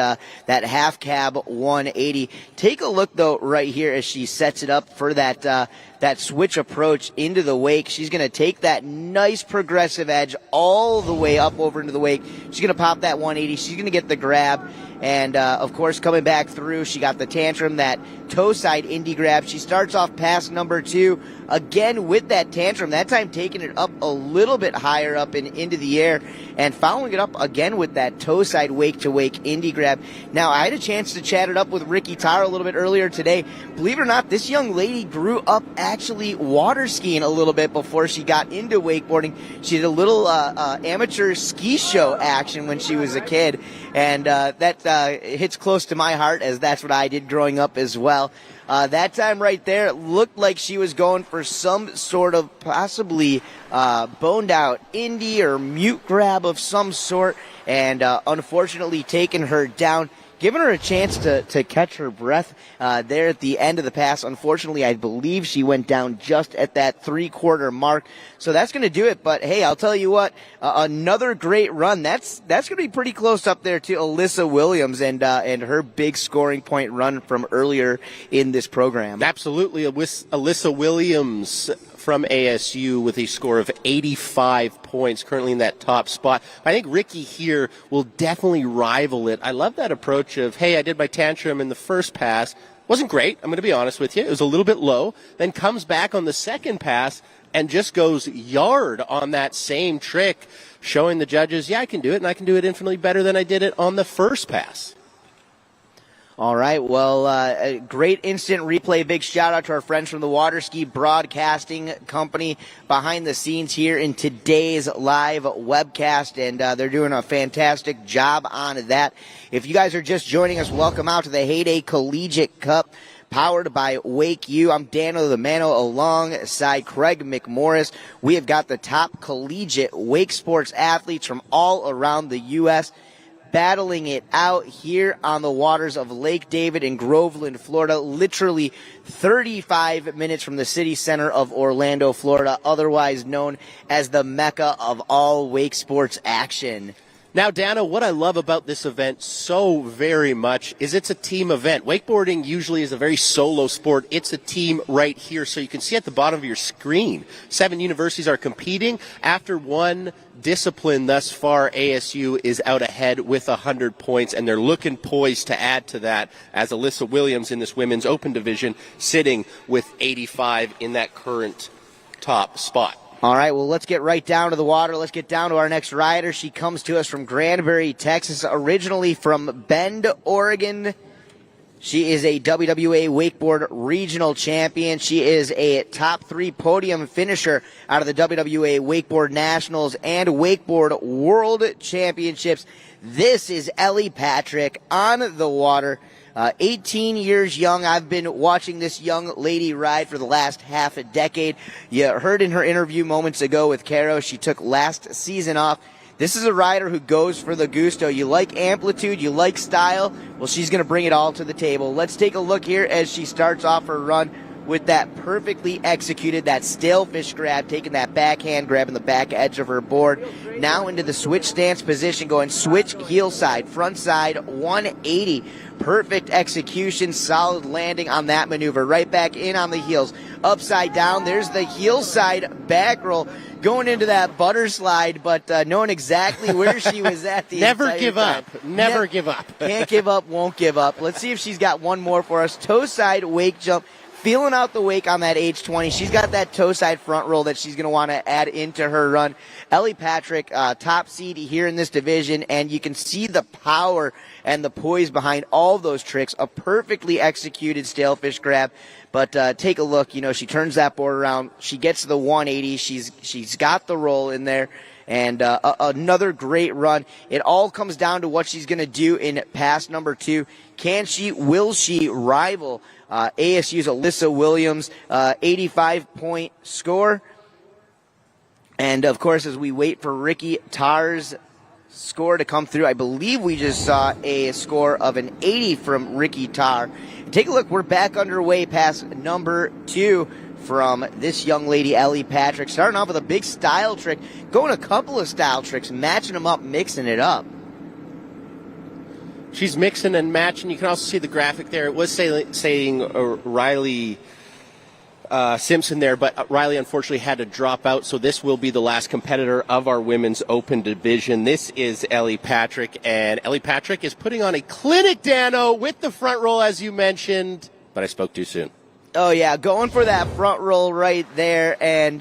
half cab 180. Take a look though right here as she sets it up for that switch approach into the wake. She's going to take that nice progressive edge all the way up over into the wake. She's going to pop that 180. She's going to get the grab. And, of course, coming back through, she got the tantrum, that toe side indie grab. She starts off pass number 2, again with that tantrum, that time taking it up a little bit higher up and into the air, and following it up again with that toe side wake to wake indie grab. Now, I had a chance to chat it up with Ricky Tarr a little bit earlier today. Believe it or not, this young lady grew up actually water skiing a little bit before she got into wakeboarding. She did a little amateur ski show action when she was a kid, and that hits close to my heart, as that's what I did growing up as well. That time right there, it looked like she was going for some sort of possibly boned out indie or mute grab of some sort, and unfortunately taking her down, giving her a chance to catch her breath there at the end of the pass. Unfortunately, I believe she went down just at that 3/4 mark. So that's going to do it. But, hey, I'll tell you what, another great run. That's going to be pretty close up there to Alyssa Williams and her big scoring point run from earlier in this program. Absolutely. Alyssa Williams from ASU with a score of 85 points, currently in that top spot. I think Ricky here will definitely rival it. I love that approach of, hey, I did my tantrum in the first pass. Wasn't great, I'm going to be honest with you. It was a little bit low. Then comes back on the second pass and just goes yard on that same trick, showing the judges, yeah, I can do it, and I can do it infinitely better than I did it on the first pass. All right, well, a great instant replay. Big shout out to our friends from the Water Ski Broadcasting Company behind the scenes here in today's live webcast, and they're doing a fantastic job on that. If you guys are just joining us, welcome out to the Heyday Collegiate Cup, powered by WakeU. I'm Dano the Mano alongside Craig McMorris. We have got the top collegiate wake sports athletes from all around the U.S. battling it out here on the waters of Lake David in Groveland, Florida, literally 35 minutes from the city center of Orlando, Florida, otherwise known as the Mecca of all wake sports action. Now, Dana, what I love about this event so very much is it's a team event. Wakeboarding usually is a very solo sport. It's a team right here. So you can see at the bottom of your screen, 7 universities are competing. After one discipline thus far, ASU is out ahead with 100 points, and they're looking poised to add to that as Alyssa Williams in this women's open division sitting with 85 in that current top spot. All right, well, let's get right down to the water. Let's get down to our next rider. She comes to us from Granbury, Texas, originally from Bend, Oregon. She is a WWA Wakeboard Regional Champion. She is a top 3 podium finisher out of the WWA Wakeboard Nationals and Wakeboard World Championships. This is Ellie Patrick on the water. 18 years young. I've been watching this young lady ride for the last half a decade. You heard in her interview moments ago with Caro, she took last season off. This is a rider who goes for the gusto. You like amplitude, you like style, well, she's going to bring it all to the table. Let's take a look here as she starts off her run with that perfectly executed, that stalefish grab, taking that backhand, grabbing the back edge of her board. Now into the switch stance position, going switch heel side, front side, 180. Perfect execution, solid landing on that maneuver. Right back in on the heels, upside down. There's the heel side back roll, going into that butter slide, but knowing exactly where she was at the Never entire give time. up. Never give up. Can't give up, won't give up. Let's see if she's got one more for us. Toe side wake jump, feeling out the wake on that H20. She's got that toe side front roll that she's going to want to add into her run. Ellie Patrick, top seed here in this division, and you can see the power and the poise behind all of those tricks. A perfectly executed stalefish grab. But take a look. You know, she turns that board around. She gets to the 180. She's got the roll in there. And another great run. It all comes down to what she's going to do in pass number 2. Will she rival ASU's Alyssa Williams' 85-point score? And, of course, as we wait for Ricky Tarr's score to come through, I believe we just saw a score of an 80 from Ricky Tarr. Take a look. We're back underway past number 2 from this young lady, Ellie Patrick. Starting off with a big style trick, going a couple of style tricks, matching them up, mixing it up. She's mixing and matching. You can also see the graphic there. It was saying Riley Simpson there, but Riley unfortunately had to drop out, so this will be the last competitor of our women's open division. This is Ellie Patrick, and Ellie Patrick is putting on a clinic, Dano, with the front roll, as you mentioned, but I spoke too soon. Oh, yeah, going for that front roll right there. And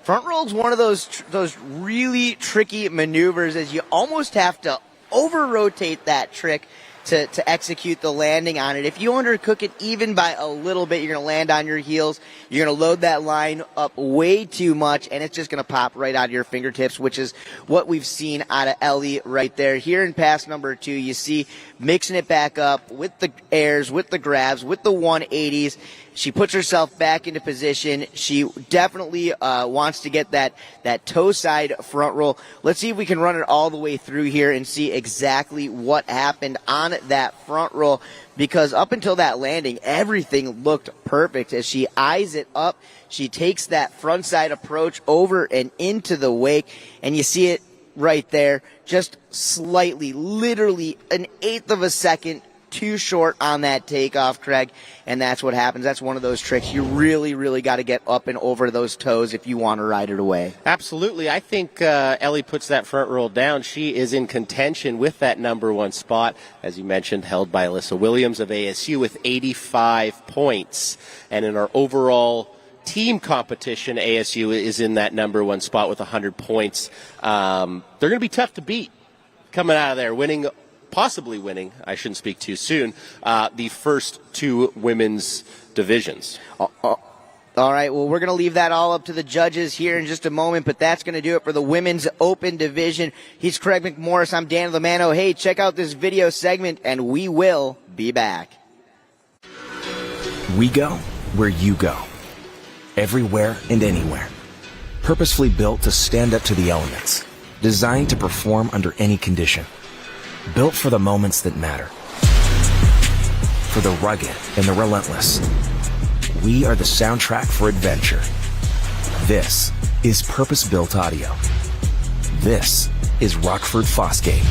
front roll's one of those really tricky maneuvers, as you almost have to over-rotate that trick to execute the landing on it. If you undercook it even by a little bit, you're going to land on your heels. You're going to load that line up way too much, and it's just going to pop right out of your fingertips, which is what we've seen out of Ellie right there. Here in pass number 2, you see mixing it back up with the airs, with the grabs, with the 180s. She puts herself back into position. She definitely wants to get that toe side front roll. Let's see if we can run it all the way through here and see exactly what happened on that front roll, because up until that landing, everything looked perfect. As she eyes it up, she takes that front side approach over and into the wake, and you see it right there, just slightly, literally an eighth of a second too short on that takeoff, Craig, and that's what happens. That's one of those tricks. You really, really got to get up and over those toes if you want to ride it away. Absolutely. I think Ellie puts that front roll down. She is in contention with that number 1 spot, as you mentioned, held by Alyssa Williams of ASU with 85 points. And in our overall team competition, ASU is in that number 1 spot with 100 points. They're going to be tough to beat coming out of there, possibly winning, I shouldn't speak too soon, the first 2 women's divisions. All right, well, we're going to leave that all up to the judges here in just a moment, but that's going to do it for the women's open division. He's Craig McMorris. I'm Dan Lamano. Hey, check out this video segment, and we will be back. We go where you go. Everywhere and anywhere. Purposefully built to stand up to the elements. Designed to perform under any condition. Built for the moments that matter. For the rugged and the relentless. We are the soundtrack for adventure. This is purpose-built audio. This is Rockford Fosgate.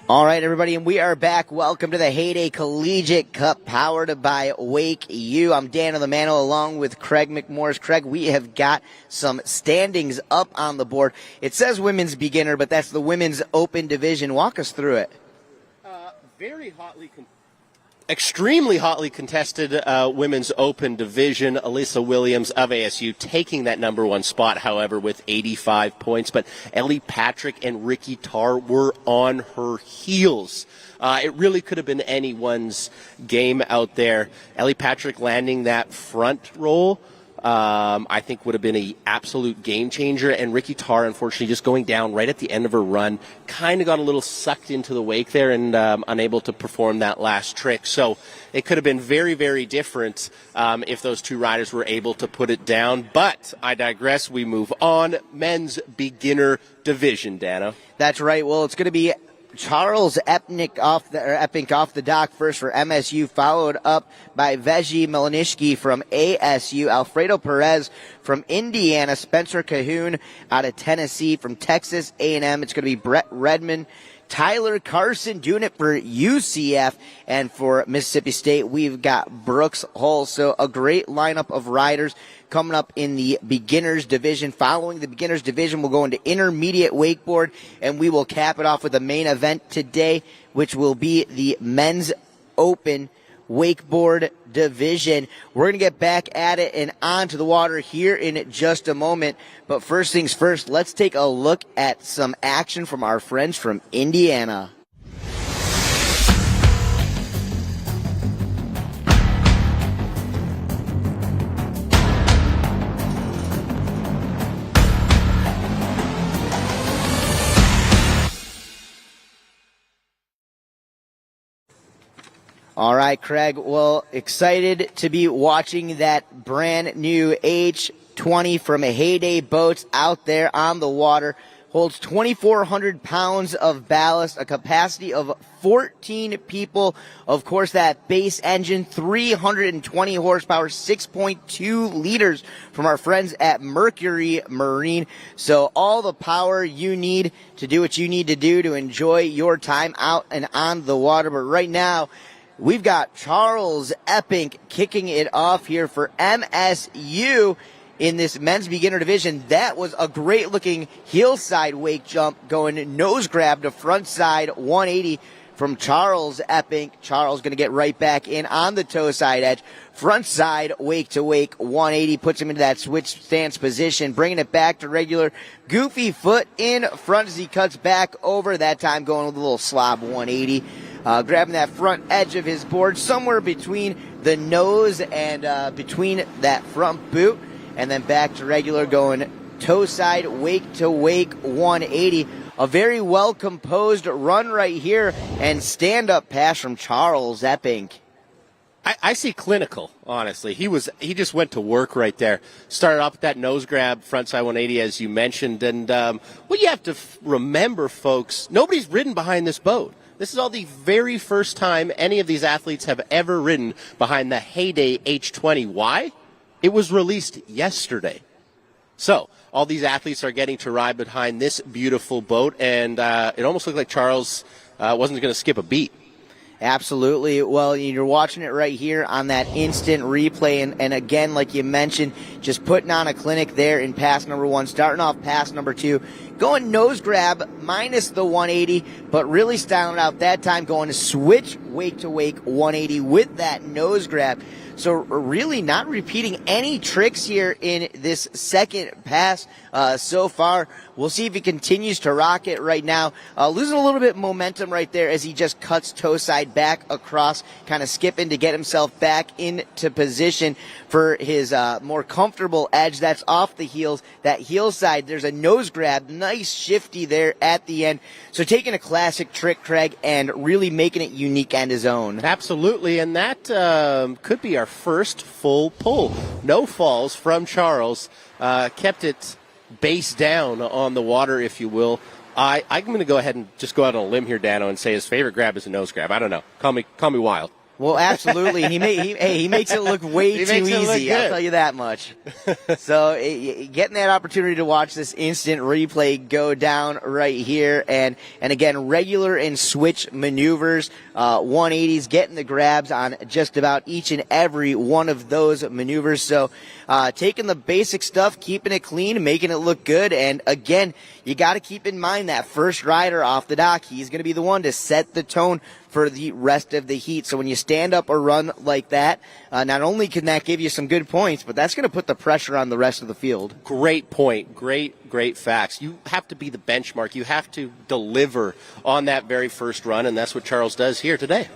All right, everybody, and we are back. Welcome to the Heyday Collegiate Cup, powered by WakeU. I'm Dan Lamano along with Craig McMorris. Craig, we have got some standings up on the board. It says women's beginner, but that's the women's open division. Walk us through it. Extremely hotly contested women's open division. Alyssa Williams of ASU taking that number 1 spot, however, with 85 points. But Ellie Patrick and Ricky Tarr were on her heels. It really could have been anyone's game out there. Ellie Patrick landing that front roll, I think would have been an absolute game changer. And Ricky Tarr, unfortunately, just going down right at the end of her run, kind of got a little sucked into the wake there and unable to perform that last trick. So it could have been very, very different if those 2 riders were able to put it down. But I digress. We move on. Men's beginner division, Dano. That's right. Well, it's going to be Charles Epink off the dock first for MSU, followed up by Veji Milanishki from ASU, Alfredo Perez from Indiana, Spencer Cahoon out of Tennessee, from Texas A&M. It's going to be Brett Redmond, Tyler Carson doing it for UCF, and for Mississippi State, we've got Brooks Hull. So a great lineup of riders coming up in the beginners division. Following the beginners division, we'll go into intermediate wakeboard, and we will cap it off with the main event today, which will be the men's open wakeboard division. We're going to get back at it and onto the water here in just a moment. But first things first, let's take a look at some action from our friends from Indiana. All right, Craig. Well, excited to be watching that brand new H20 from Heyday Boats out there on the water. Holds 2,400 pounds of ballast, a capacity of 14 people. Of course, that base engine, 320 horsepower, 6.2 liters from our friends at Mercury Marine. So all the power you need to do what you need to do to enjoy your time out and on the water. But right now, we've got Charles Epping kicking it off here for MSU in this men's beginner division. That was a great looking hillside wake jump going nose grab to front side 180 from Charles Epping. Charles going to get right back in on the toe side edge. Front side wake to wake 180 puts him into that switch stance position, bringing it back to regular. Goofy foot in front as he cuts back over, that time going with a little slob 180. Grabbing that front edge of his board somewhere between the nose and between that front boot, and then back to regular going toe side wake to wake 180. A very well composed run right here, and stand up pass from Charles Epping. I see clinical, honestly. He just went to work right there. Started off with that nose grab, frontside 180, as you mentioned. And what you have to remember, folks, nobody's ridden behind this boat. This is all the very first time any of these athletes have ever ridden behind the Heyday H20. Why? It was released yesterday. So all these athletes are getting to ride behind this beautiful boat, and it almost looked like Charles wasn't going to skip a beat. Absolutely. Well, you're watching it right here on that instant replay. And again, like you mentioned, just putting on a clinic there in pass number one, starting off pass number two, going nose grab minus the 180, but really styling out that time, going to switch wake to wake 180 with that nose grab. So really not repeating any tricks here in this second pass so far. We'll see if he continues to rock it right now. Losing a little bit of momentum right there as he just cuts toe side back across, kind of skipping to get himself back into position for his more comfortable edge. That's off the heels. That heel side, there's a nose grab. Nice shifty there at the end. So taking a classic trick, Craig, and really making it unique and his own. Absolutely, and that could be our first full pull. No falls from Charles. Kept it base down on the water, if you will. I'm going to go ahead and just go out on a limb here, Dano, and say his favorite grab is a nose grab. I don't know. Call me wild. Well, absolutely. He makes it look way too easy. I'll tell you that much. So getting that opportunity to watch this instant replay go down right here, and again, regular and switch maneuvers, 180s, getting the grabs on just about each and every one of those maneuvers. So taking the basic stuff, keeping it clean, making it look good, and again, you got to keep in mind that first rider off the dock, he's going to be the one to set the tone for the rest of the heat. So when you stand up or run like that, not only can that give you some good points, but that's going to put the pressure on the rest of the field. Great point. Great facts. You have to be the benchmark. You have to deliver on that very first run, and that's what Charles does here today.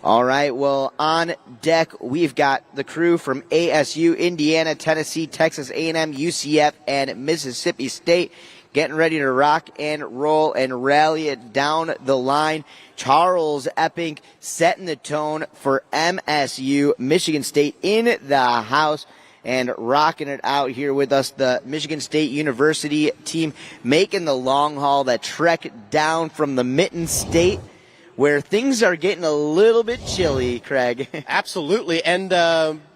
All right, well, on deck, we've got the crew from ASU, Indiana, Tennessee, Texas A&M, UCF, and Mississippi State getting ready to rock and roll and rally it down the line. Charles Epping setting the tone for MSU, Michigan State in the house, and rocking it out here with us. The Michigan State University team making the long haul, that trek down from the Mitten State, where things are getting a little bit chilly, Craig. Absolutely, and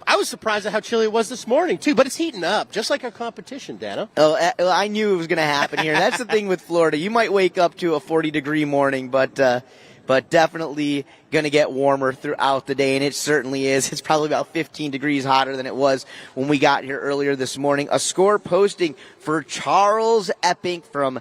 I was surprised at how chilly it was this morning, too, but it's heating up, just like our competition, Dano. Oh, I knew it was going to happen here. That's the thing with Florida. You might wake up to a 40-degree morning, but but definitely going to get warmer throughout the day, and it certainly is. It's probably about 15 degrees hotter than it was when we got here earlier this morning. A score posting for Charles Epping from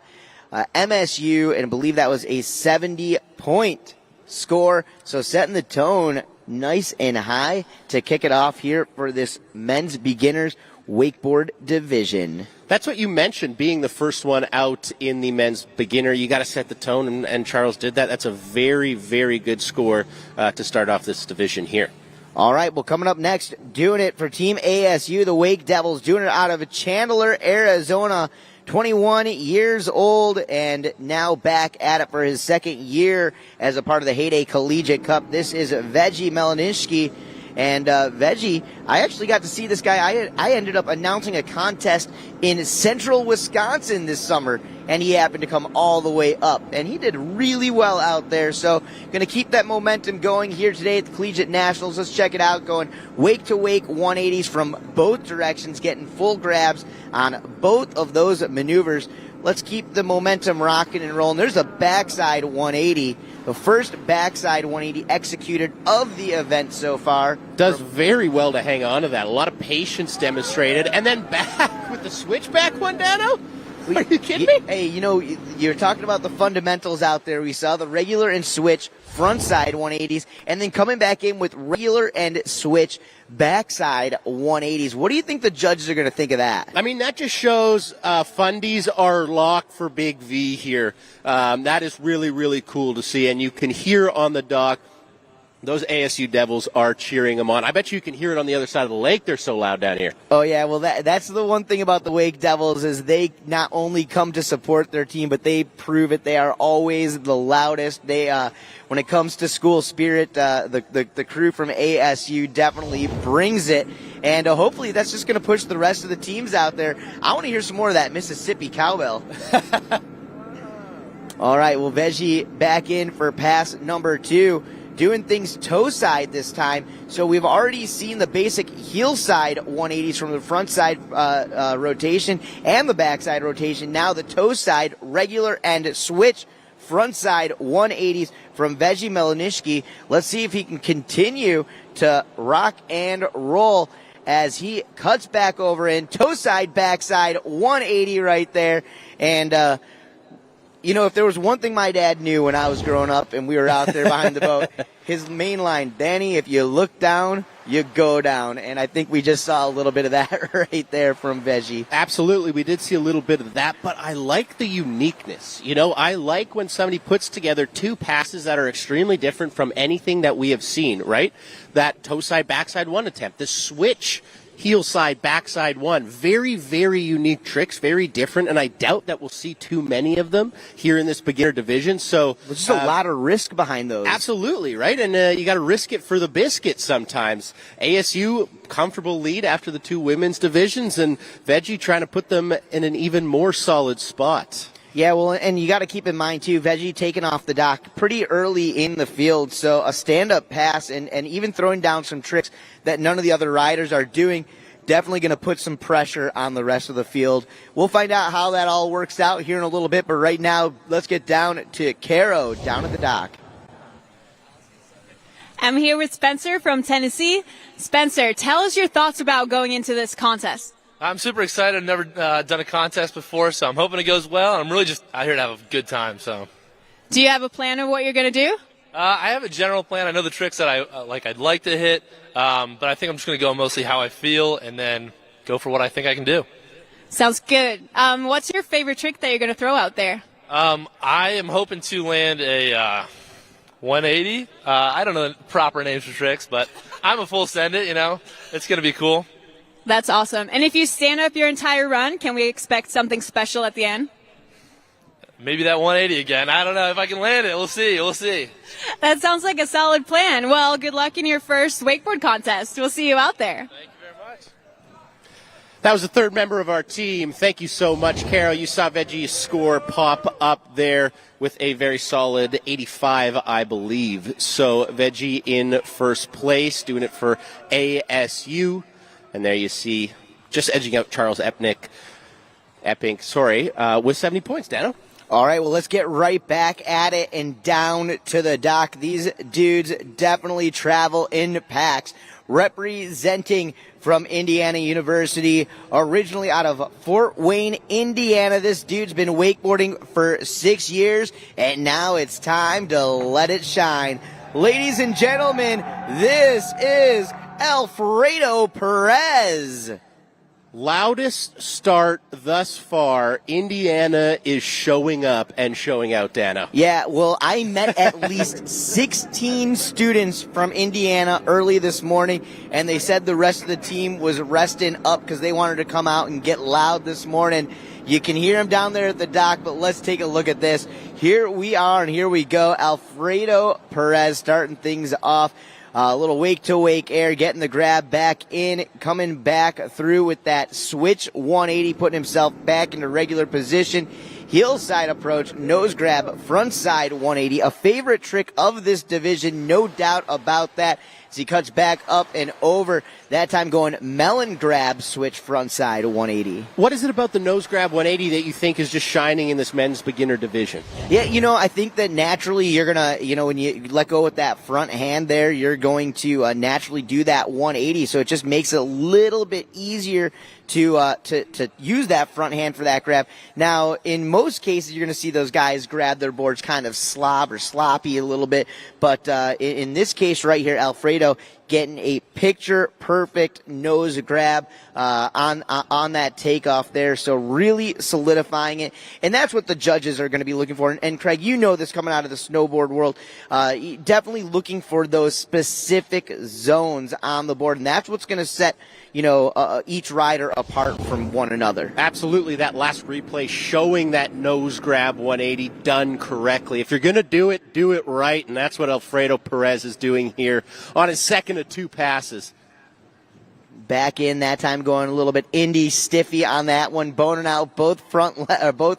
MSU, and I believe that was a 70-point score. So setting the tone nice and high to kick it off here for this men's beginners wakeboard division. That's what you mentioned, being the first one out in the men's beginner. You got to set the tone, and Charles did that. That's a very, very good score to start off this division here. All right, well, coming up next, doing it for Team ASU, the Wake Devils, doing it out of Chandler, Arizona. 21 years old and now back at it for his second year as a part of the Heyday Collegiate Cup. This is Veggie Melaniszki. And Veggie, I actually got to see this guy. I ended up announcing a contest in central Wisconsin this summer, and he happened to come all the way up. And he did really well out there. So going to keep that momentum going here today at the Collegiate Nationals. Let's check it out. Going wake to wake 180s from both directions, getting full grabs on both of those maneuvers. Let's keep the momentum rocking and rolling. There's a backside 180. The first backside 180 executed of the event so far. Does very well to hang on to that. A lot of patience demonstrated. And then back with the switchback one, Dano? Are you kidding me? Hey, you know, you're talking about the fundamentals out there. We saw the regular and switch frontside 180s, and then coming back in with regular and switch backside 180s. What do you think the judges are going to think of that? I mean, that just shows fundies are locked for Big V here. That is really, really cool to see, and you can hear on the dock those ASU Devils are cheering them on. I bet you can hear it on the other side of the lake. They're so loud down here. Oh, yeah. Well, that's the one thing about the Wake Devils is they not only come to support their team, but they prove it. They are always the loudest. They, when it comes to school spirit, the crew from ASU definitely brings it. And hopefully that's just going to push the rest of the teams out there. I want to hear some more of that Mississippi cowbell. All right. Well, Veggie back in for pass number 2. Doing things toe side this time. So we've already seen the basic heel side 180s from the front side rotation and the back side rotation. Now the toe side regular and switch front side 180s from Veggie Melaniszki. Let's see if he can continue to rock and roll as he cuts back over in toe side, back side 180 right there. And you know, if there was one thing my dad knew when I was growing up and we were out there behind the boat, his main line, Danny, if you look down, you go down. And I think we just saw a little bit of that right there from Veggie. Absolutely. We did see a little bit of that, but I like the uniqueness. You know, I like when somebody puts together two passes that are extremely different from anything that we have seen, right? That toe side, backside one attempt, the switch heel side, backside one. Very, very unique tricks, very different, and I doubt that we'll see too many of them here in this beginner division. So there's just a lot of risk behind those. Absolutely, right? And you got to risk it for the biscuit sometimes. ASU, comfortable lead after the two women's divisions, and Veggie trying to put them in an even more solid spot. Yeah, well, and you got to keep in mind, too, Veggie taking off the dock pretty early in the field. So a stand-up pass and even throwing down some tricks that none of the other riders are doing, definitely going to put some pressure on the rest of the field. We'll find out how that all works out here in a little bit. But right now, let's get down to Caro down at the dock. I'm here with Spencer from Tennessee. Spencer, tell us your thoughts about going into this contest. I'm super excited. I've never done a contest before, so I'm hoping it goes well. I'm really just out here to have a good time. So, do you have a plan of what you're going to do? I have a general plan. I know the tricks that I'd like to hit, but I think I'm just going to go mostly how I feel and then go for what I think I can do. Sounds good. What's your favorite trick that you're going to throw out there? I am hoping to land a 180. I don't know the proper names for tricks, but I'm a full send it. You know, it's going to be cool. That's awesome. And if you stand up your entire run, can we expect something special at the end? Maybe that 180 again. I don't know if I can land it. We'll see. We'll see. That sounds like a solid plan. Well, good luck in your first wakeboard contest. We'll see you out there. Thank you very much. That was the third member of our team. Thank you so much, Carol. You saw Veggie's score pop up there with a very solid 85, I believe. So Veggie in first place, doing it for ASU. And there you see, just edging out Charles Epping, with 70 points, Dano. All right, well, let's get right back at it and down to the dock. These dudes definitely travel in packs. Representing from Indiana University, originally out of Fort Wayne, Indiana. This dude's been wakeboarding for 6 years, and now it's time to let it shine. Ladies and gentlemen, this is Alfredo Perez. Loudest start thus far. Indiana is showing up and showing out, Dano. Yeah, well, I met at least 16 students from Indiana early this morning, and they said the rest of the team was resting up because they wanted to come out and get loud this morning. You can hear them down there at the dock, but let's take a look at this. Here we are, and here we go. Alfredo Perez starting things off. A little wake-to-wake air, getting the grab back in, coming back through with that switch 180, putting himself back into regular position. Hillside approach, nose grab, front side 180. A favorite trick of this division, no doubt about that, as he cuts back up and over. That time going melon grab, switch front side 180. What is it about the nose grab 180 that you think is just shining in this men's beginner division? Yeah, I think that naturally you're going to, when you let go with that front hand there, you're going to naturally do that 180. So it just makes it a little bit easier to use that front hand for that grab. Now, in most cases, you're going to see those guys grab their boards kind of sloppy a little bit. But in this case right here, Alfredo getting a picture-perfect nose grab on that takeoff there. So really solidifying it. And that's what the judges are going to be looking for. And Craig, you know this coming out of the snowboard world. Definitely looking for those specific zones on the board. And that's what's going to set each rider apart from one another. Absolutely. That last replay showing that nose grab 180 done correctly. If you're going to do it right. And that's what Alfredo Perez is doing here on his second of 2 passes. Back in that time, going a little bit Indy stiffy on that one, boning out both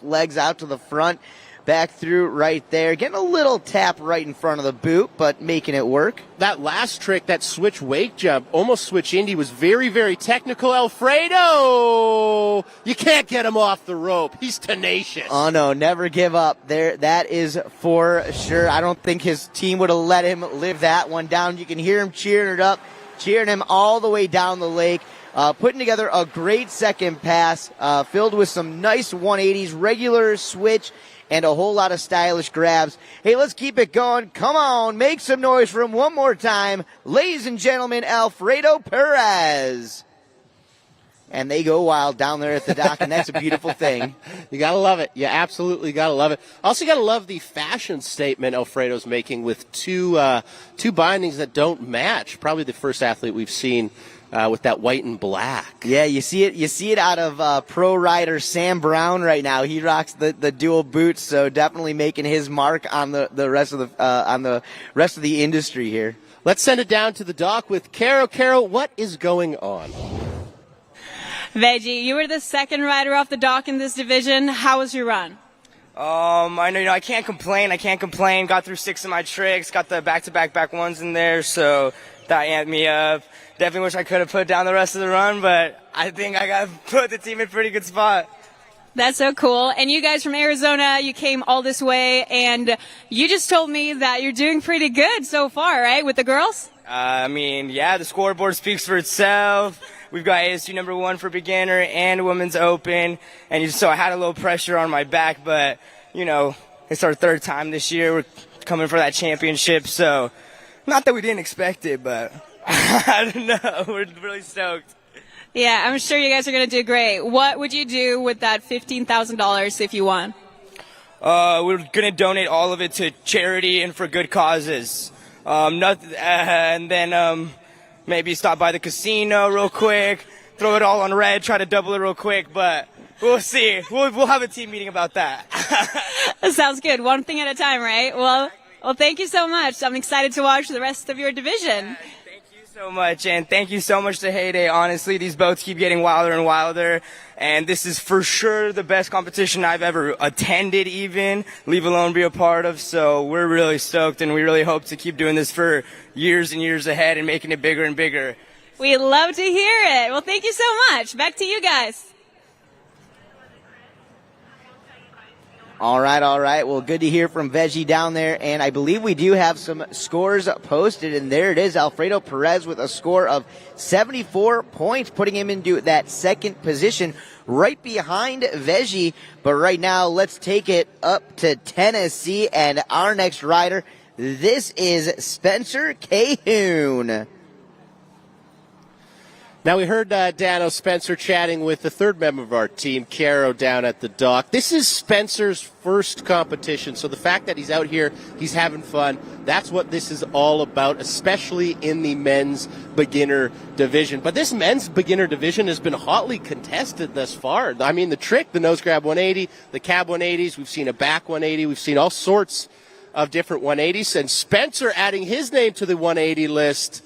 legs out to the front, back through right there, getting a little tap right in front of the boot, but making it work. That last trick, that switch wake jump, almost switch Indy, was very, very technical. Alfredo, you can't get him off the rope. He's tenacious. Oh no, never give up. There, that is for sure. I don't think his team would have let him live that one down. You can hear him cheering it up, cheering him all the way down the lake. Putting together a great second pass, filled with some nice 180s, regular switch, and a whole lot of stylish grabs. Hey, let's keep it going. Come on, make some noise for him one more time. Ladies and gentlemen, Alfredo Perez. And they go wild down there at the dock, and that's a beautiful thing. You got to love it. You absolutely got to love it. Also got to love the fashion statement Alfredo's making with two bindings that don't match. Probably the first athlete we've seen with that white and black. Yeah, you see it out of pro rider Sam Brown right now. He rocks the dual boots, so definitely making his mark on the rest of the industry here. Let's send it down to the dock with Caro. Caro, what is going on? Veggie, you were the second rider off the dock in this division. How was your run? I can't complain. Got through 6 of my tricks. Got the back-to-back back ones in there, so that amped me up. Definitely wish I could have put down the rest of the run, but I think I got put the team in a pretty good spot. That's so cool. And you guys from Arizona, you came all this way, and you just told me that you're doing pretty good so far, right, with the girls? The scoreboard speaks for itself. We've got ASU number 1 for beginner and women's open, and so I had a little pressure on my back, but, it's our 3rd time this year. We're coming for that championship, so not that we didn't expect it, but I don't know. We're really stoked. Yeah, I'm sure you guys are going to do great. What would you do with that $15,000 if you won? We're going to donate all of it to charity and for good causes. And then maybe stop by the casino real quick, throw it all on red, try to double it real quick, but we'll see. We'll have a team meeting about that. That sounds good. One thing at a time, right? Well, thank you so much. I'm excited to watch the rest of your division. So much, and thank you so much to Heyday. Honestly, these boats keep getting wilder and wilder, and this is for sure the best competition I've ever attended, even, leave alone be a part of, so we're really stoked, and we really hope to keep doing this for years and years ahead and making it bigger and bigger. We love to hear it. Well, thank you so much. Back to you guys. All right, all right. Well, good to hear from Veggie down there. And I believe we do have some scores posted. And there it is, Alfredo Perez with a score of 74 points, putting him into that second position right behind Veggie. But right now, let's take it up to Tennessee and our next rider. This is Spencer Cahoon. Now, we heard Dano Spencer chatting with the third member of our team, Caro, down at the dock. This is Spencer's first competition, so the fact that he's out here, he's having fun, that's what this is all about, especially in the men's beginner division. But this men's beginner division has been hotly contested thus far. I mean, the trick, the nose grab 180, the cab 180s, we've seen a back 180, we've seen all sorts of different 180s, and Spencer adding his name to the 180 list.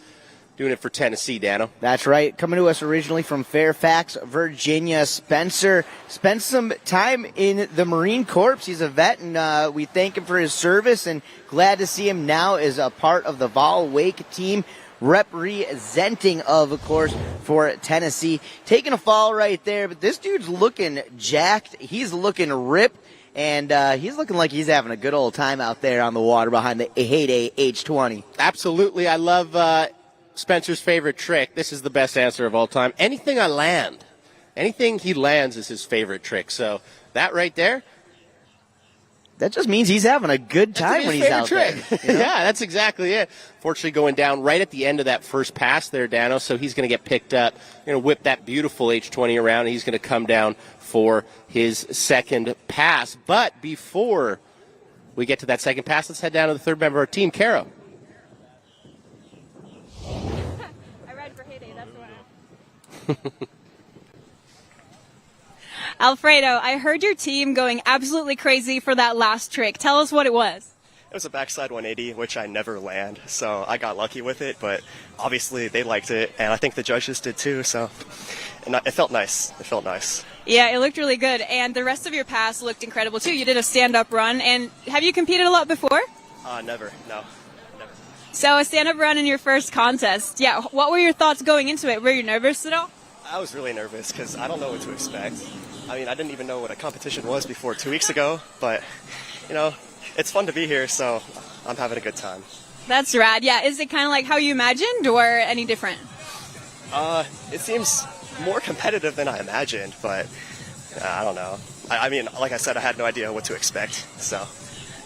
Doing it for Tennessee, Dano. That's right. Coming to us originally from Fairfax, Virginia. Spencer spent some time in the Marine Corps. He's a vet, and we thank him for his service, and glad to see him now as a part of the Vol Wake team, representing, of course, for Tennessee. Taking a fall right there, but this dude's looking jacked. He's looking ripped, and he's looking like he's having a good old time out there on the water behind the Heyday H20. Absolutely. I love Spencer's favorite trick. This is the best answer of all time. Anything I land. Anything he lands is his favorite trick. So that right there. That just means he's having a good time when he's out there. You know? Yeah, that's exactly it. Fortunately, going down right at the end of that first pass there, Dano, so he's going to get picked up, whip that beautiful H20 around, and he's going to come down for his second pass. But before we get to that second pass, let's head down to the third member of our team, Caro. I ride for Heyday, that's why. Alfredo, I heard your team going absolutely crazy for that last trick. Tell us what it was. It was a backside 180, which I never land, so I got lucky with it, but obviously they liked it, and I think the judges did too, so it felt nice. It felt nice. Yeah, it looked really good, and the rest of your pass looked incredible too. You did a stand-up run, and have you competed a lot before? Never, no. Never. So a stand-up run in your first contest. Yeah, what were your thoughts going into it? Were you nervous at all? I was really nervous because I don't know what to expect. I mean, I didn't even know what a competition was before 2 weeks ago, but, it's fun to be here, so I'm having a good time. That's rad. Yeah, is it kind of like how you imagined or any different? It seems more competitive than I imagined, but I don't know. I mean, like I said, I had no idea what to expect, so.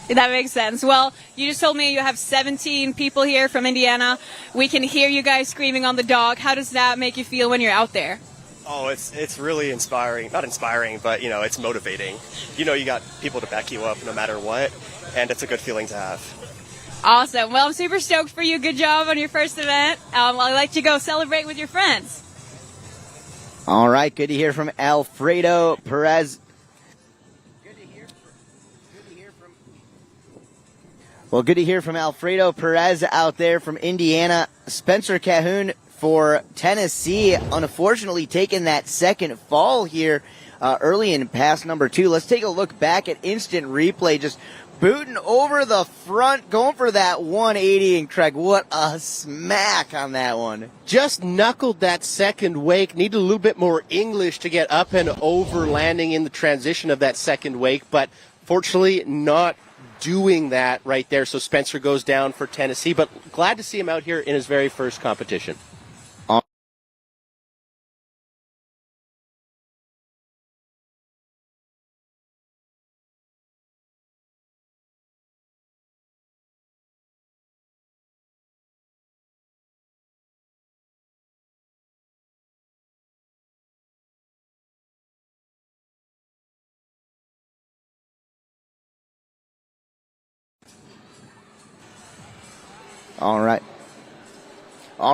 That makes sense. Well, you just told me you have 17 people here from Indiana. We can hear you guys screaming on the dock. How does that make you feel when you're out there? Oh, it's really inspiring. Not inspiring, but, it's motivating. You got people to back you up no matter what, and it's a good feeling to have. Awesome. Well, I'm super stoked for you. Good job on your first event. I'll let you go celebrate with your friends. All right, good to hear from Alfredo Perez. Well, good to hear from Alfredo Perez out there from Indiana. Spencer Cahoon for Tennessee, unfortunately taking that second fall here early in pass number 2. Let's take a look back at instant replay. Just booting over the front, going for that 180. And Craig, what a smack on that one. Just knuckled that second wake. Needed a little bit more English to get up and over landing in the transition of that second wake, but fortunately not doing that right there. So Spencer goes down for Tennessee, but glad to see him out here in his very first competition. All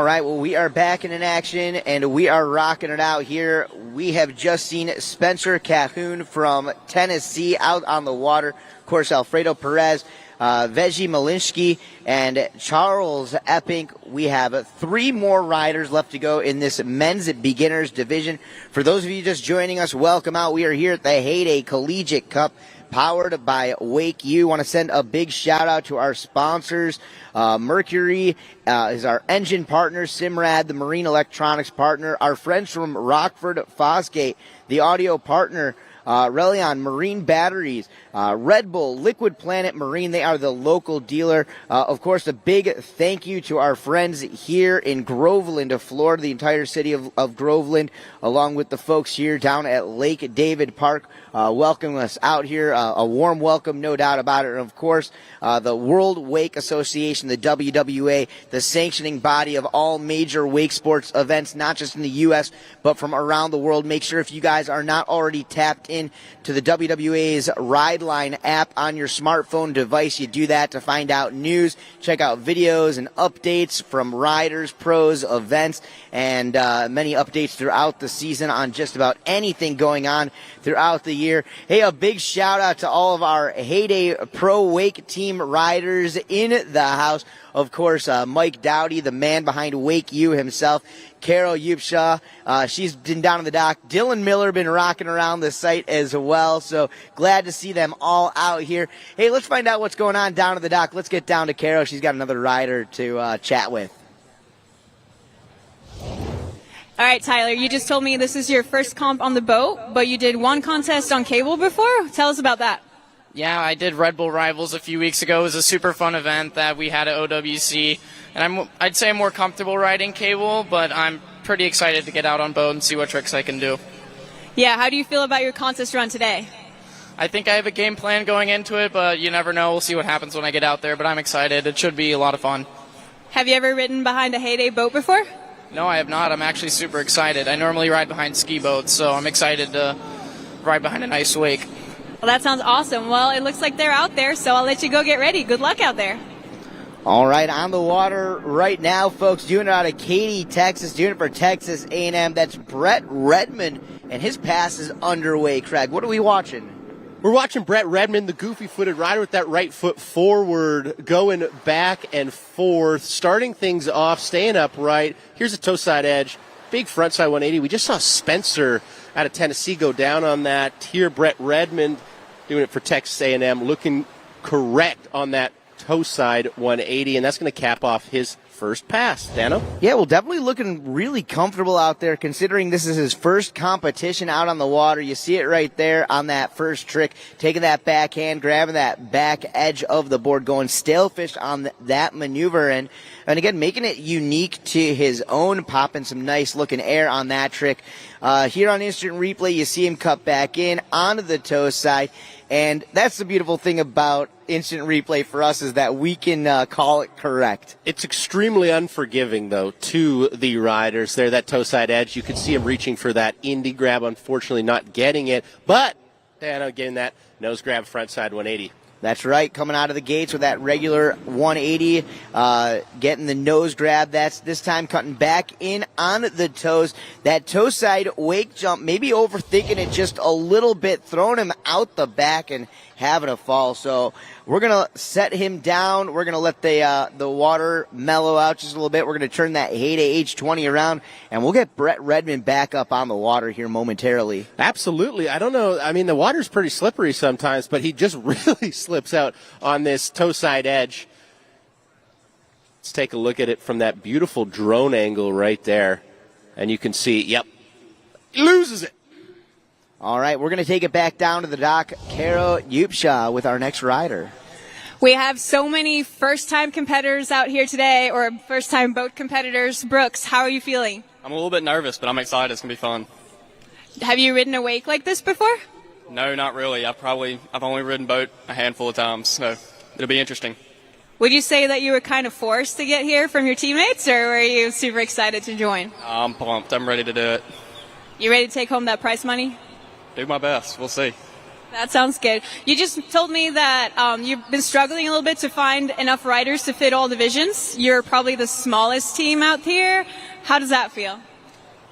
right. Well, we are back in action, and we are rocking it out here. We have just seen Spencer Cahoon from Tennessee out on the water. Of course, Alfredo Perez, Veggie Malinsky, and Charles Epping. We have 3 more riders left to go in this men's beginners division. For those of you just joining us, welcome out. We are here at the Heyday Collegiate Cup, powered by WakeU. Want to send a big shout out to our sponsors. Mercury is our engine partner, Simrad, the marine electronics partner, our friends from Rockford Fosgate, the audio partner Relion Marine Batteries, Red Bull, Liquid Planet Marine. They are the local dealer. Of course, a big thank you to our friends here in Groveland, Florida, the entire city of Groveland, along with the folks here down at Lake David Park, welcoming us out here. A warm welcome, no doubt about it. And of course, the World Wake Association, the WWA, the sanctioning body of all major wake sports events, not just in the U.S., but from around the world. Make sure if you guys are not already tapped in to the WWA's Ride Line app on your smartphone device, you do that to find out news, check out videos and updates from riders, pros, events, and many updates throughout the season on just about anything going on throughout the year. Hey, a big shout out to all of our Heyday Pro Wake Team riders in the house. Of course, Mike Dowdy, the man behind WakeU himself. Carol Yupshaw, she's been down on the dock. Dylan Miller been rocking around the site as well. So glad to see them all out here. Hey, let's find out what's going on down at the dock. Let's get down to Carol. She's got another rider to chat with. All right, Tyler, you just told me this is your first comp on the boat, but you did one contest on cable before. Tell us about that. Yeah, I did Red Bull Rivals a few weeks ago. It was a super fun event that we had at OWC, and I'd say I'm more comfortable riding cable, but I'm pretty excited to get out on boat and see what tricks I can do. Yeah, how do you feel about your contest run today? I think I have a game plan going into it, but you never know. We'll see what happens when I get out there, but I'm excited. It should be a lot of fun. Have you ever ridden behind a Heyday boat before? No, I have not. I'm actually super excited. I normally ride behind ski boats, so I'm excited to ride behind a nice wake. Well, that sounds awesome. Well, it looks like they're out there, so I'll let you go get ready. Good luck out there. All right, on the water right now, folks, doing it out of Katy, Texas, doing it for Texas A&M. That's Brett Redmond, and his pass is underway. Craig, what are we watching? We're watching Brett Redmond, the goofy-footed rider with that right foot forward, going back and forth, starting things off, staying upright. Here's a toe side edge, big front side 180. We just saw Spencer out of Tennessee go down on that. Here, Brett Redmond doing it for Texas A&M, looking correct on that toe side 180, and that's going to cap off his first pass. Dano? Yeah, well, definitely looking really comfortable out there considering this is his first competition out on the water. You see it right there on that first trick, taking that backhand, grabbing that back edge of the board, going stalefish on that maneuver, and again, making it unique to his own, popping some nice looking air on that trick. Here on instant replay, you see him cut back in onto the toe side. And that's the beautiful thing about instant replay for us is that we can call it correct. It's extremely unforgiving, though, to the riders there. That toe side edge, you could see him reaching for that indie grab, unfortunately not getting it. But Dano getting that nose grab front side 180. That's right, coming out of the gates with that regular 180, getting the nose grab. That's this time cutting back in on the toes. That toe side wake jump, maybe overthinking it just a little bit, throwing him out the back and having a fall. So we're going to set him down. We're going to let the water mellow out just a little bit. We're going to turn that Heyday H20 around, and we'll get Brett Redmond back up on the water here momentarily. Absolutely. I don't know. I mean, the water's pretty slippery sometimes, but he just really slips out on this toe side edge. Let's take a look at it from that beautiful drone angle right there. And you can see, yep, he loses it. All right, we're going to take it back down to the dock. Carol Yupshaw with our next rider. We have so many first-time competitors out here today, or first-time boat competitors. Brooks, how are you feeling? I'm a little bit nervous, but I'm excited. It's going to be fun. Have you ridden a wake like this before? No, not really. I've only ridden boat a handful of times, so it'll be interesting. Would you say that you were kind of forced to get here from your teammates, or were you super excited to join? I'm pumped. I'm ready to do it. You ready to take home that prize money? Do my best. We'll see. That sounds good. You just told me that you've been struggling a little bit to find enough riders to fit all divisions. You're probably the smallest team out here. How does that feel?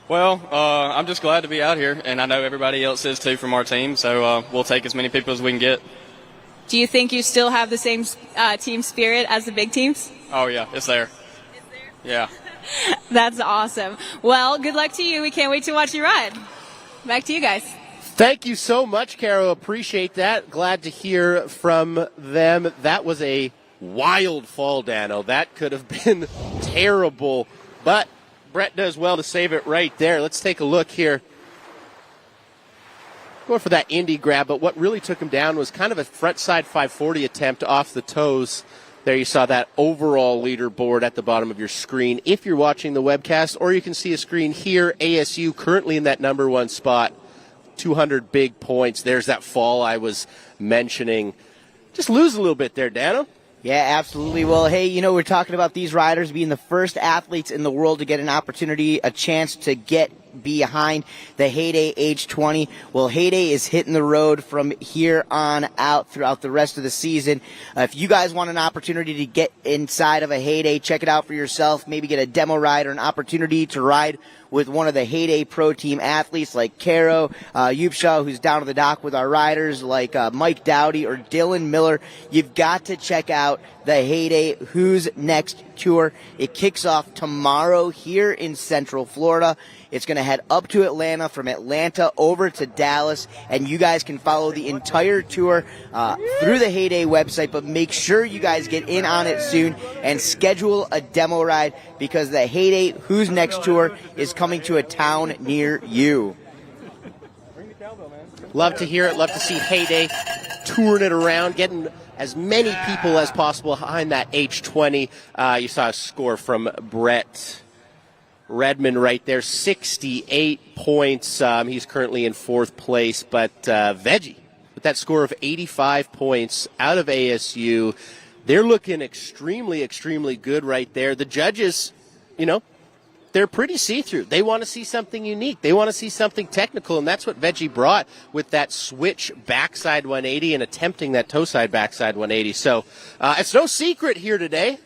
Well, I'm just glad to be out here, and I know everybody else is too from our team, so we'll take as many people as we can get. Do you think you still have the same team spirit as the big teams? Oh, yeah, it's there. Yeah. That's awesome. Well, good luck to you. We can't wait to watch you ride. Back to you guys. Thank you so much, Caro. Appreciate that. Glad to hear from them. That was a wild fall, Dano. That could have been terrible, but Brett does well to save it right there. Let's take a look here going for that Indy grab, but what really took him down was kind of a frontside 540 attempt off the toes. There you saw that overall leaderboard at the bottom of your screen if you're watching the webcast, or you can see a screen here. ASU currently in that number one spot, 200 big points. There's that fall I was mentioning. Just lose a little bit there, Dano. Yeah, absolutely. Well, hey, you know, we're talking about these riders being the first athletes in the world to get an opportunity, a chance to get behind the Heyday H20. Well, Heyday is hitting the road from here on out throughout the rest of the season. If you guys want an opportunity to get inside of a Heyday, check it out for yourself. Maybe get a demo ride or an opportunity to ride with one of the Heyday Pro Team athletes like Caro Upshaw, who's down to the dock with our riders, like Mike Dowdy or Dylan Miller. You've got to check out the Heyday Who's Next tour. It kicks off tomorrow here in Central Florida. It's going to head up to Atlanta, from Atlanta over to Dallas, and you guys can follow the entire tour through the Heyday website, but make sure you guys get in on it soon and schedule a demo ride, because the Heyday Who's Next tour is coming to a town near you. Love to hear it. Love to see Heyday touring it around, getting as many people as possible behind that H20. You saw a score from Brett Redmond right there, 68 points. He's currently in fourth place, but Veggie, with that score of 85 points out of ASU, they're looking extremely, extremely good right there. The judges, you know, they're pretty see-through. They want to see something unique. They want to see something technical, and that's what Veggie brought with that switch backside 180 and attempting that toe-side backside 180. So it's no secret here today.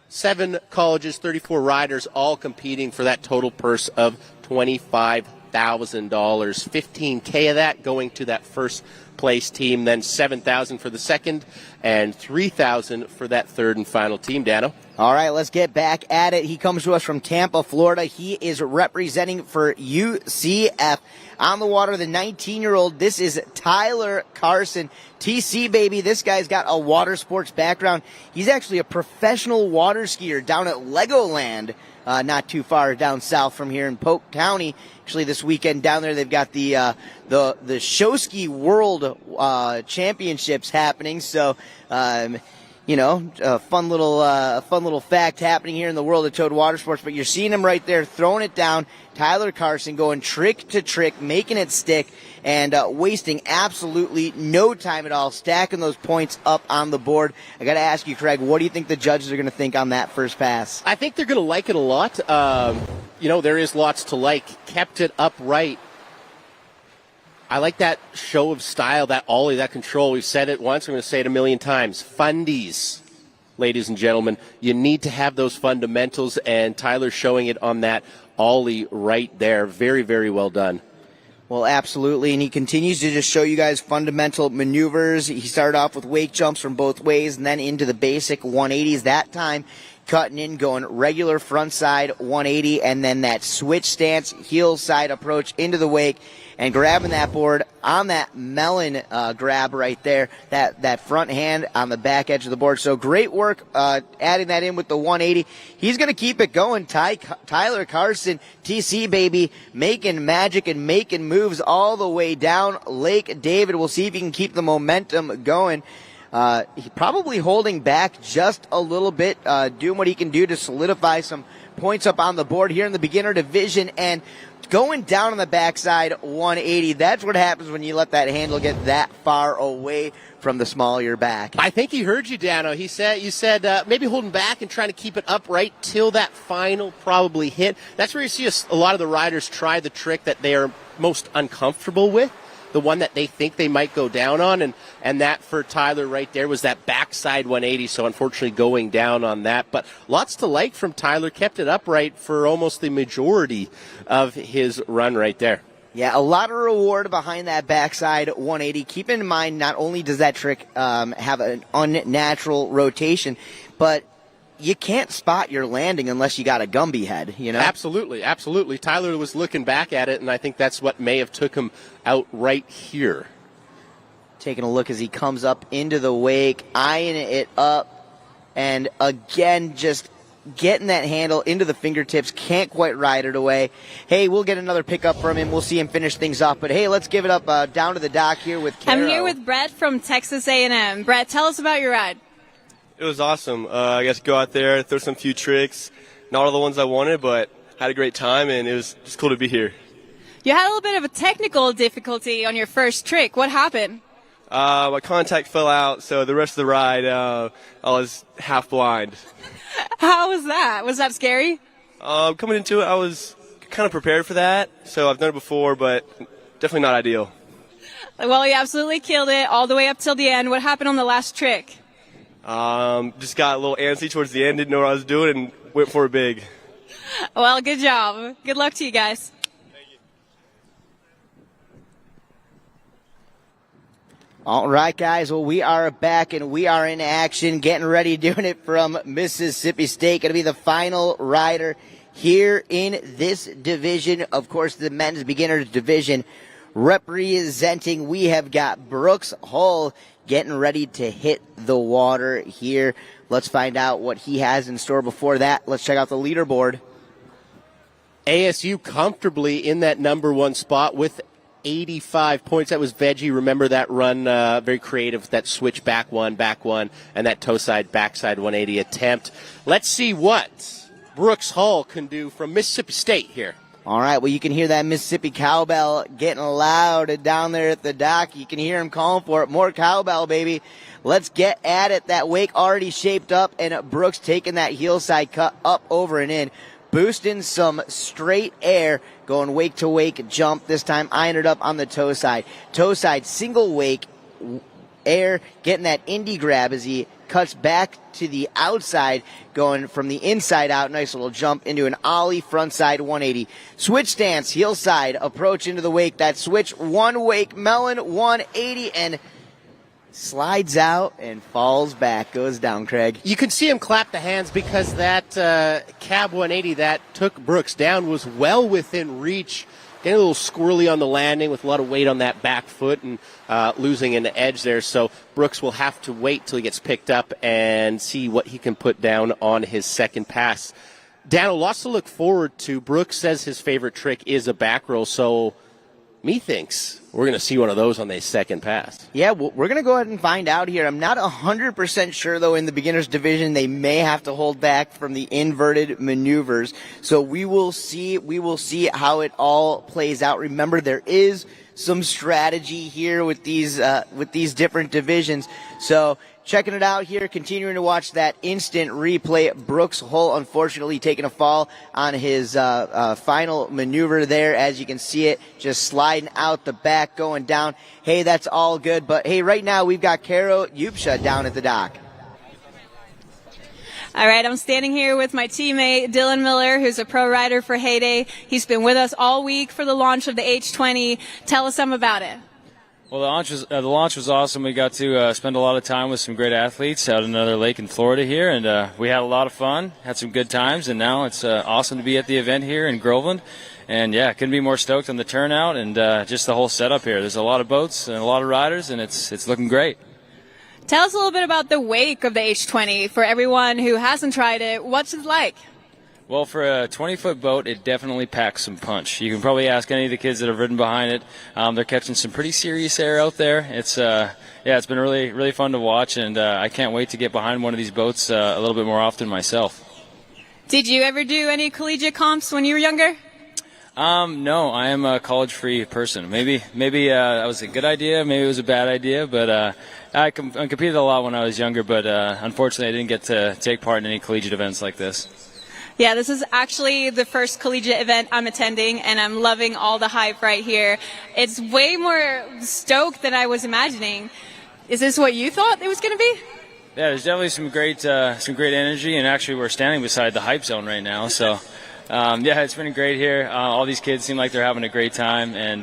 7 colleges, 34 riders, all competing for that total purse of $25,000. $15K of that going to that first place team, then $7,000 for the second, and $3,000 for that third and final team, Dano. All right, let's get back at it. He comes to us from Tampa, Florida. He is representing for UCF. On the water, the 19-year-old, this is Tyler Carson. TC, baby, this guy's got a water sports background. He's actually a professional water skier down at Legoland, not too far down south from here in Polk County. Actually, this weekend down there, they've got the Show Ski World Championships happening. So, you know, a fun little fact happening here in the world of Toad Water Sports. But you're seeing him right there throwing it down. Tyler Carson going trick to trick, making it stick, and wasting absolutely no time at all, stacking those points up on the board. I got to ask you, Craig, what do you think the judges are going to think on that first pass? I think they're going to like it a lot. You know, there is lots to like. Kept it upright. I like that show of style, that ollie, that control. We've said it once. I'm going to say it a million times. Fundies, ladies and gentlemen. You need to have those fundamentals, and Tyler's showing it on that ollie right there. Very, very well done. Well, absolutely, and he continues to just show you guys fundamental maneuvers. He started off with wake jumps from both ways and then into the basic 180s. That time, cutting in, going regular front side 180, and then that switch stance, heel side approach into the wake, and grabbing that board on that melon grab right there, that front hand on the back edge of the board. So great work adding that in with the 180. He's going to keep it going. Tyler Carson, TC, baby, making magic and making moves all the way down Lake David. We'll see if he can keep the momentum going. He probably holding back just a little bit, doing what he can do to solidify some points up on the board here in the beginner division, and going down on the backside 180. That's what happens when you let that handle get that far away from the small of your back. I think he heard you, Dano. You said maybe holding back and trying to keep it upright till that final probably hit. That's where you see a lot of the riders try the trick that they are most uncomfortable with, the one that they think they might go down on, and that for Tyler right there was that backside 180, so unfortunately going down on that. But lots to like from Tyler, kept it upright for almost the majority of his run right there. Yeah, a lot of reward behind that backside 180. Keep in mind, not only does that trick have an unnatural rotation, but you can't spot your landing unless you got a Gumby head, you know? Absolutely, absolutely. Tyler was looking back at it, and I think that's what may have took him out right here. Taking a look as he comes up into the wake, eyeing it up, and again, just getting that handle into the fingertips, can't quite ride it away. Hey, we'll get another pickup from him. We'll see him finish things up. But hey, let's give it up down to the dock here with Caro. I'm here with Brett from Texas A&M. Brett, tell us about your ride. It was awesome. I got to go out there, throw some few tricks. Not all the ones I wanted, but had a great time, and it was just cool to be here. You had a little bit of a technical difficulty on your first trick. What happened? My contact fell out, so the rest of the ride, I was half blind. How was that? Was that scary? Coming into it, I was kind of prepared for that. So I've done it before, but definitely not ideal. Well, you absolutely killed it all the way up till the end. What happened on the last trick? Just got a little antsy towards the end, didn't know what I was doing, and went for it big. Well, good job. Good luck to you guys. All right, guys. Well, we are back and we are in action, getting ready, doing it from Mississippi State. Going to be the final rider here in this division. Of course, the men's beginners division representing. We have got Brooks Hull getting ready to hit the water here. Let's find out what he has in store. Before that, let's check out the leaderboard. ASU comfortably in that number one spot with 85 points. That was Veggie. Remember that run, very creative, that switch back one, and that toe side, backside 180 attempt. Let's see what Brooks Hull can do from Mississippi State here. All right, well, you can hear that Mississippi cowbell getting loud down there at the dock. You can hear him calling for it. More cowbell, baby. Let's get at it. That wake already shaped up, and Brooks taking that heel side cut up, over, and in. Boosting some straight air, going wake to wake jump. This time eyeing it up on the toe side. Toe side, single wake, air, getting that indie grab as he cuts back to the outside, going from the inside out. Nice little jump into an ollie, front side 180. Switch stance, heel side, approach into the wake. That switch, one wake, melon 180, and slides out and falls back, goes down, Craig. You can see him clap the hands because that cab 180 that took Brooks down was well within reach. Getting a little squirrely on the landing with a lot of weight on that back foot and losing an edge there. So Brooks will have to wait till he gets picked up and see what he can put down on his second pass. Daniel, lots to look forward to. Brooks says his favorite trick is a back roll, so methinks we're going to see one of those on the second pass. Yeah, we're going to go ahead and find out here. I'm not 100% sure, though, in the beginners division. They may have to hold back from the inverted maneuvers. So we will see. We will see how it all plays out. Remember, there is some strategy here with these different divisions. So checking it out here, continuing to watch that instant replay. Brooks Hull, unfortunately, taking a fall on his final maneuver there. As you can see it, just sliding out the back, going down. Hey, that's all good. But, hey, right now we've got Caro Yupsha down at the dock. All right, I'm standing here with my teammate, Dylan Miller, who's a pro rider for Heyday. He's been with us all week for the launch of the H20. Tell us some about it. Well, the launch was awesome. We got to spend a lot of time with some great athletes out at another lake in Florida here, and we had a lot of fun, had some good times, and now it's awesome to be at the event here in Groveland. And, yeah, couldn't be more stoked on the turnout and just the whole setup here. There's a lot of boats and a lot of riders, and it's looking great. Tell us a little bit about the wake of the H20 for everyone who hasn't tried it. What's it like? Well, for a 20-foot boat, it definitely packs some punch. You can probably ask any of the kids that have ridden behind it. They're catching some pretty serious air out there. It's been really, really fun to watch, and I can't wait to get behind one of these boats a little bit more often myself. Did you ever do any collegiate comps when you were younger? No, I am a college-free person. Maybe that was a good idea, maybe it was a bad idea, but I competed a lot when I was younger, but unfortunately I didn't get to take part in any collegiate events like this. Yeah, this is actually the first collegiate event I'm attending, and I'm loving all the hype right here. It's way more stoked than I was imagining. Is this what you thought it was going to be? Yeah, there's definitely some great energy, and actually we're standing beside the hype zone right now, so yeah, it's been great here. All these kids seem like they're having a great time, and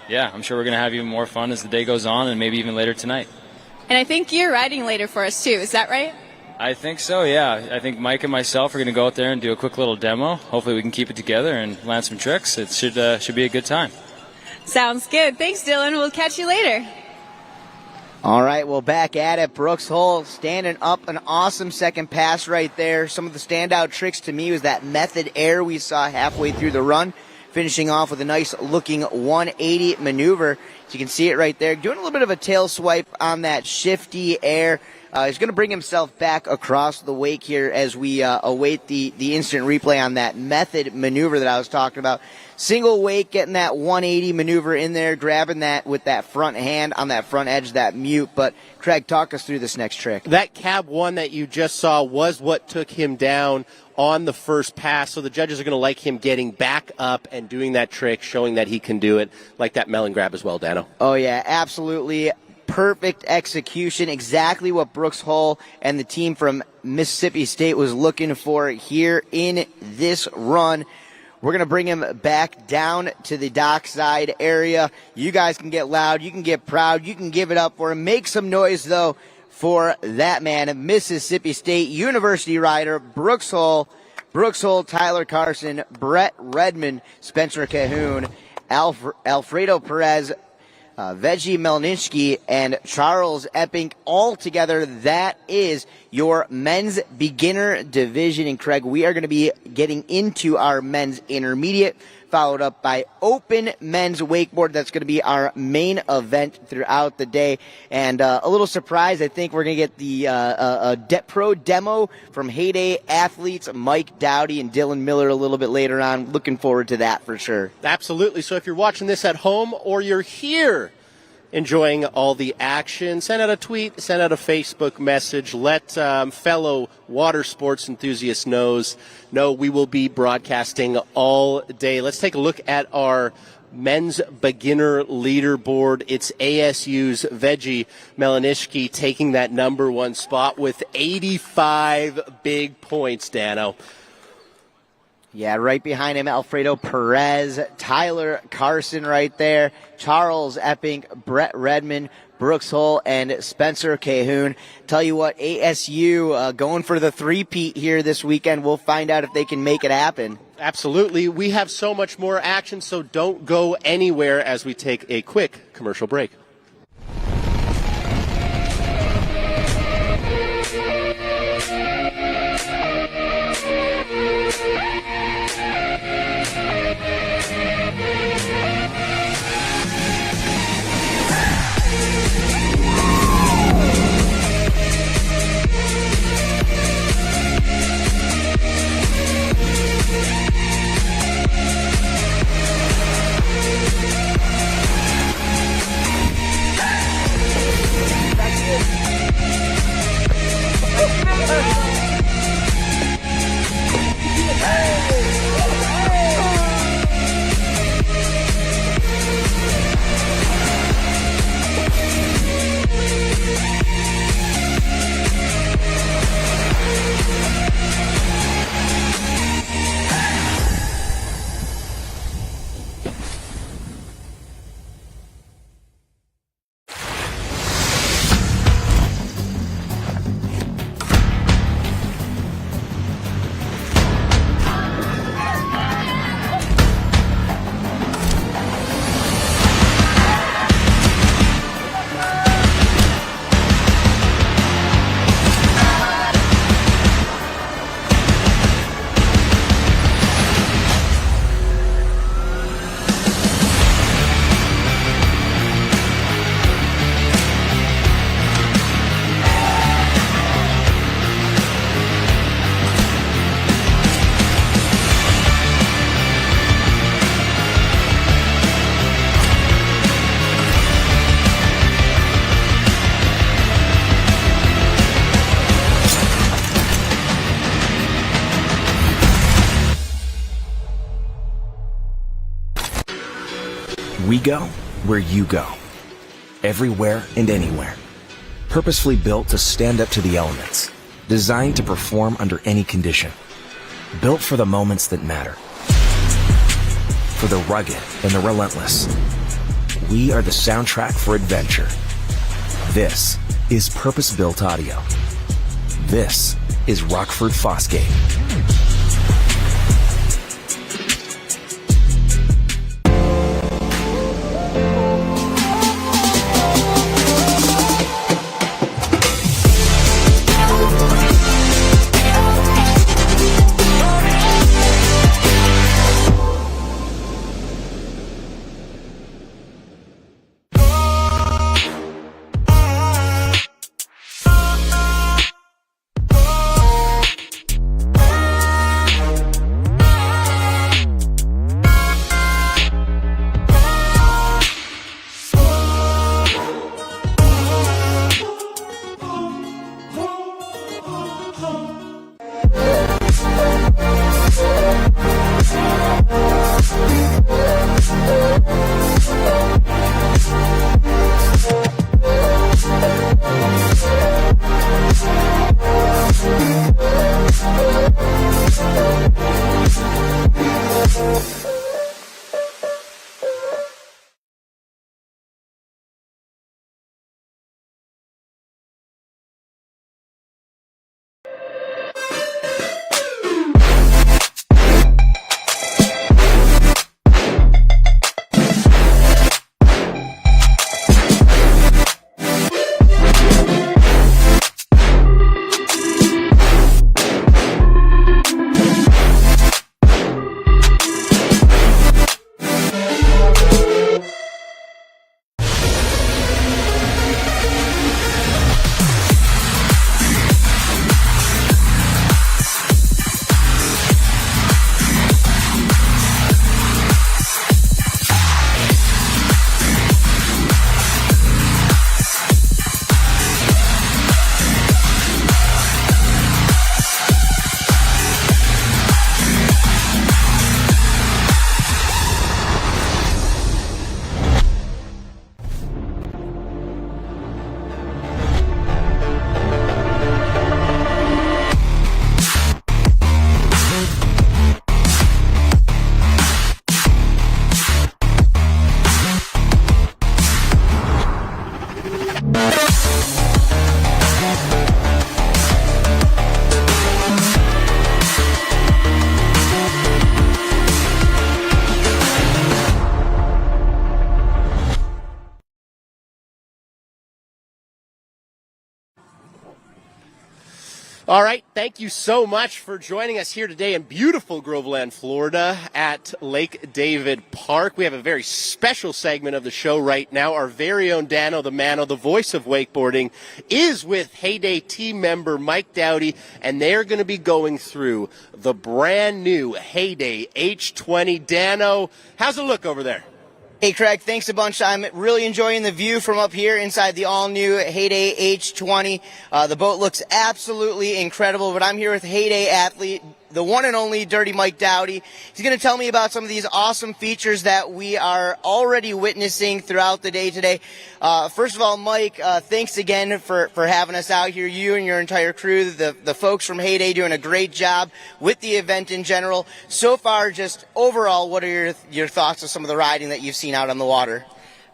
yeah, I'm sure we're going to have even more fun as the day goes on, and maybe even later tonight. And I think you're riding later for us too, is that right? I think so, yeah. I think Mike and myself are going to go out there and do a quick little demo. Hopefully we can keep it together and land some tricks. It should be a good time. Sounds good. Thanks, Dylan. We'll catch you later. All right, well, back at it. Brooks Hull standing up, an awesome second pass right there. Some of the standout tricks to me was that method air we saw halfway through the run, finishing off with a nice-looking 180 maneuver. So you can see it right there. Doing a little bit of a tail swipe on that shifty air. He's going to bring himself back across the wake here as we await the instant replay on that method maneuver that I was talking about. Single wake, getting that 180 maneuver in there, grabbing that with that front hand on that front edge, that mute. But, Craig, talk us through this next trick. That cab one that you just saw was what took him down on the first pass, so the judges are going to like him getting back up and doing that trick, showing that he can do it, like that melon grab as well, Dano. Oh, yeah, absolutely. Perfect execution, exactly what Brooks Hull and the team from Mississippi State was looking for here in this run. We're going to bring him back down to the dockside area. You guys can get loud. You can get proud. You can give it up for him. Make some noise, though, for that man, Mississippi State University rider, Brooks Hull. Brooks Hull, Tyler Carson, Brett Redmond, Spencer Cahoon, Alfredo Perez, Veggie Melninsky, and Charles Epping. All together, that is your men's beginner division. And Craig, we are going to be getting into our men's intermediate, followed up by open men's wakeboard. That's going to be our main event throughout the day. And a little surprise, I think we're going to get the pro demo from Heyday athletes Mike Dowdy and Dylan Miller a little bit later on. Looking forward to that for sure. Absolutely. So if you're watching this at home or you're here enjoying all the action, send out a tweet, send out a Facebook message. Let fellow water sports enthusiasts know we will be broadcasting all day. Let's take a look at our men's beginner leaderboard. It's ASU's Veggie Melninsky taking that number one spot with 85 big points, Dano. Yeah, right behind him, Alfredo Perez, Tyler Carson right there, Charles Epping, Brett Redmond, Brooks Hull, and Spencer Cahoon. Tell you what, ASU going for the three-peat here this weekend. We'll find out if they can make it happen. Absolutely. We have so much more action, so don't go anywhere as we take a quick commercial break. We go where you go. Everywhere and anywhere. Purposefully built to stand up to the elements. Designed to perform under any condition. Built for the moments that matter. For the rugged and the relentless. We are the soundtrack for adventure. This is purpose-built audio. This is Rockford Fosgate. All right, thank you so much for joining us here today in beautiful Groveland, Florida at Lake David Park. We have a very special segment of the show right now. Our very own Dano the Mano, the voice of wakeboarding, is with Heyday team member Mike Dowdy, and they're going to be going through the brand new Heyday H20. Dano, how's it look over there? Hey, Craig, thanks a bunch. I'm really enjoying the view from up here inside the all-new Heyday H20. The boat looks absolutely incredible, but I'm here with Heyday athlete, the one and only Dirty Mike Dowdy. He's going to tell me about some of these awesome features that we are already witnessing throughout the day today. First of all, Mike, thanks again for having us out here. You and your entire crew, the folks from Heyday doing a great job with the event in general. So far, just overall, what are your thoughts of some of the riding that you've seen out on the water?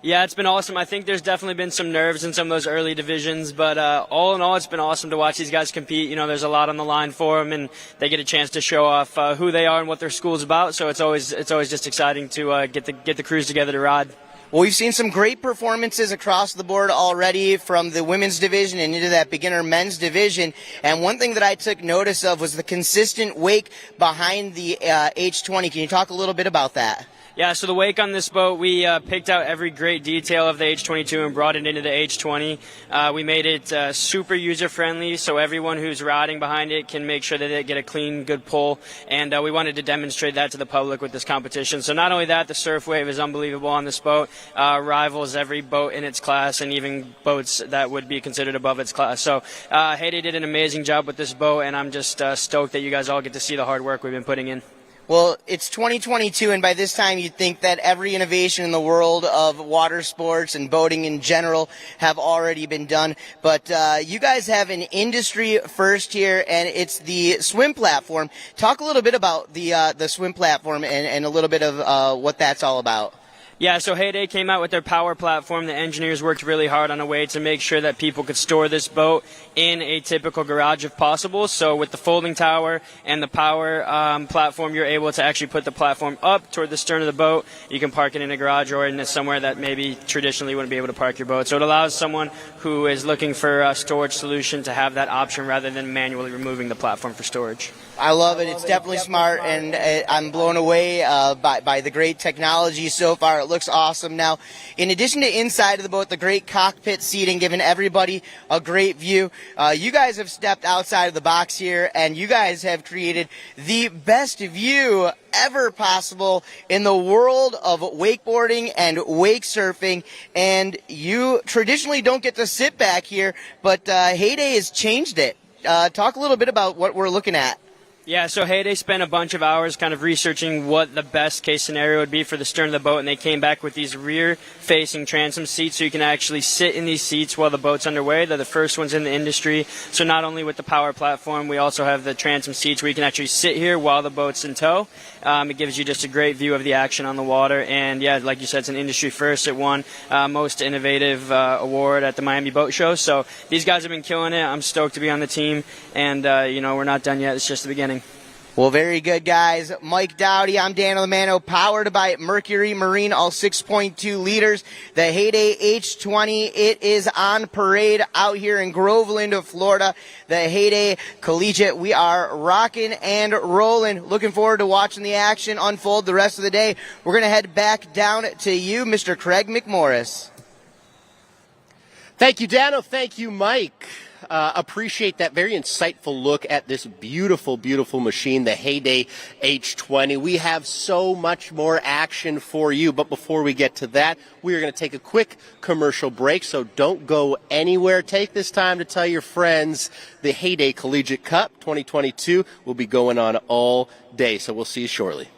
Yeah, it's been awesome. I think there's definitely been some nerves in some of those early divisions, but all in all, it's been awesome to watch these guys compete. You know, there's a lot on the line for them, and they get a chance to show off who they are and what their school's about. So it's always just exciting to get the crews together to ride. Well, we've seen some great performances across the board already from the women's division and into that beginner men's division. And one thing that I took notice of was the consistent wake behind the H20. Can you talk a little bit about that? Yeah, so the wake on this boat, we picked out every great detail of the H22 and brought it into the H20. We made it super user-friendly, so everyone who's riding behind it can make sure that they get a clean, good pull. And we wanted to demonstrate that to the public with this competition. So not only that, the surf wave is unbelievable on this boat. Rivals every boat in its class and even boats that would be considered above its class. So Heyday did an amazing job with this boat, and I'm just stoked that you guys all get to see the hard work we've been putting in. Well, it's 2022, and by this time you'd think that every innovation in the world of water sports and boating in general have already been done. But you guys have an industry first here, and it's the swim platform. Talk a little bit about the swim platform and a little bit of what that's all about. Yeah, so Heyday came out with their power platform. The engineers worked really hard on a way to make sure that people could store this boat in a typical garage if possible. So with the folding tower and the power platform, you're able to actually put the platform up toward the stern of the boat. You can park it in a garage or in somewhere that maybe traditionally wouldn't be able to park your boat. So it allows someone who is looking for a storage solution to have that option rather than manually removing the platform for storage. I love it. It's definitely smart, and I'm blown away by the great technology so far. It looks awesome. Now, in addition to inside of the boat, the great cockpit seating, giving everybody a great view, you guys have stepped outside of the box here, and you guys have created the best view ever possible in the world of wakeboarding and wake surfing. And you traditionally don't get to sit back here, but Heyday has changed it. Talk a little bit about what we're looking at. Yeah, so Heyday spent a bunch of hours kind of researching what the best case scenario would be for the stern of the boat, and they came back with these rear-facing transom seats, so you can actually sit in these seats while the boat's underway. They're the first ones in the industry. So not only with the power platform, we also have the transom seats where you can actually sit here while the boat's in tow. It gives you just a great view of the action on the water, and yeah, like you said, it's an industry first. It won Most Innovative award at the Miami Boat Show. So these guys have been killing it. I'm stoked to be on the team, and we're not done yet. It's just the beginning. Well, very good, guys. Mike Dowdy, I'm Dano the Mano, powered by Mercury Marine, all 6.2 liters. The Heyday H20, it is on parade out here in Groveland, Florida. The Heyday Collegiate, we are rocking and rolling. Looking forward to watching the action unfold the rest of the day. We're going to head back down to you, Mr. Craig McMorris. Thank you, Dano. Thank you, Mike. Appreciate that very insightful look at this beautiful, beautiful machine, the Heyday H20. We have so much more action for you, but before we get to that, we are going to take a quick commercial break, so don't go anywhere. Take this time to tell your friends the Heyday Collegiate Cup 2022 will be going on all day, so we'll see you shortly.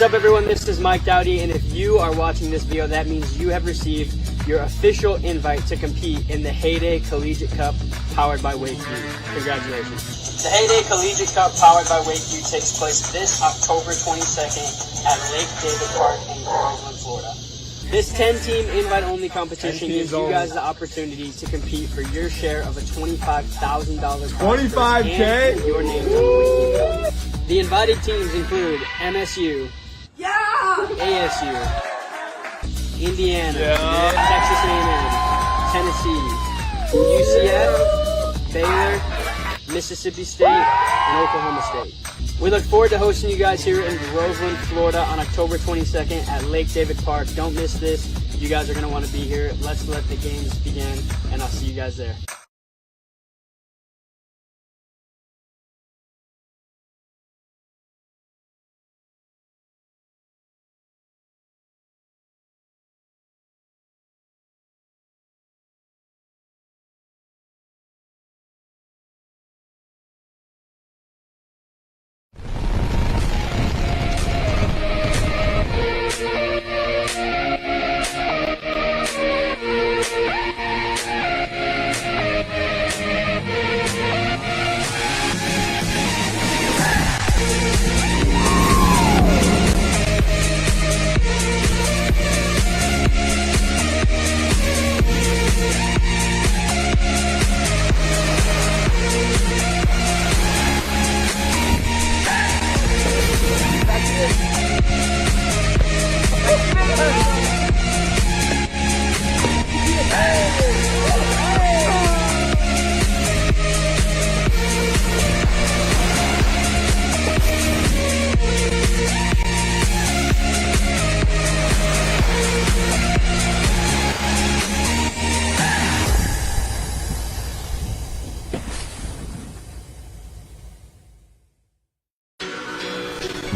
up, everyone? This is Mike Dowdy, and if you are watching this video, that means you have received your official invite to compete in the Heyday Collegiate Cup powered by WakeU. Congratulations. The Heyday Collegiate Cup powered by WakeU takes place this October 22nd at Lake David Park in Groveland, Florida. This 10-team invite-only competition gives you guys the opportunity to compete for your share of a $25,000 prize. $25K? And your name on the WakeU Cup. The invited teams include MSU, ASU, Indiana, Texas A&M, Tennessee, UCF, Baylor, Mississippi State, and Oklahoma State. We look forward to hosting you guys here in Groveland, Florida on October 22nd at Lake David Park. Don't miss this. You guys are going to want to be here. Let's let the games begin, and I'll see you guys there.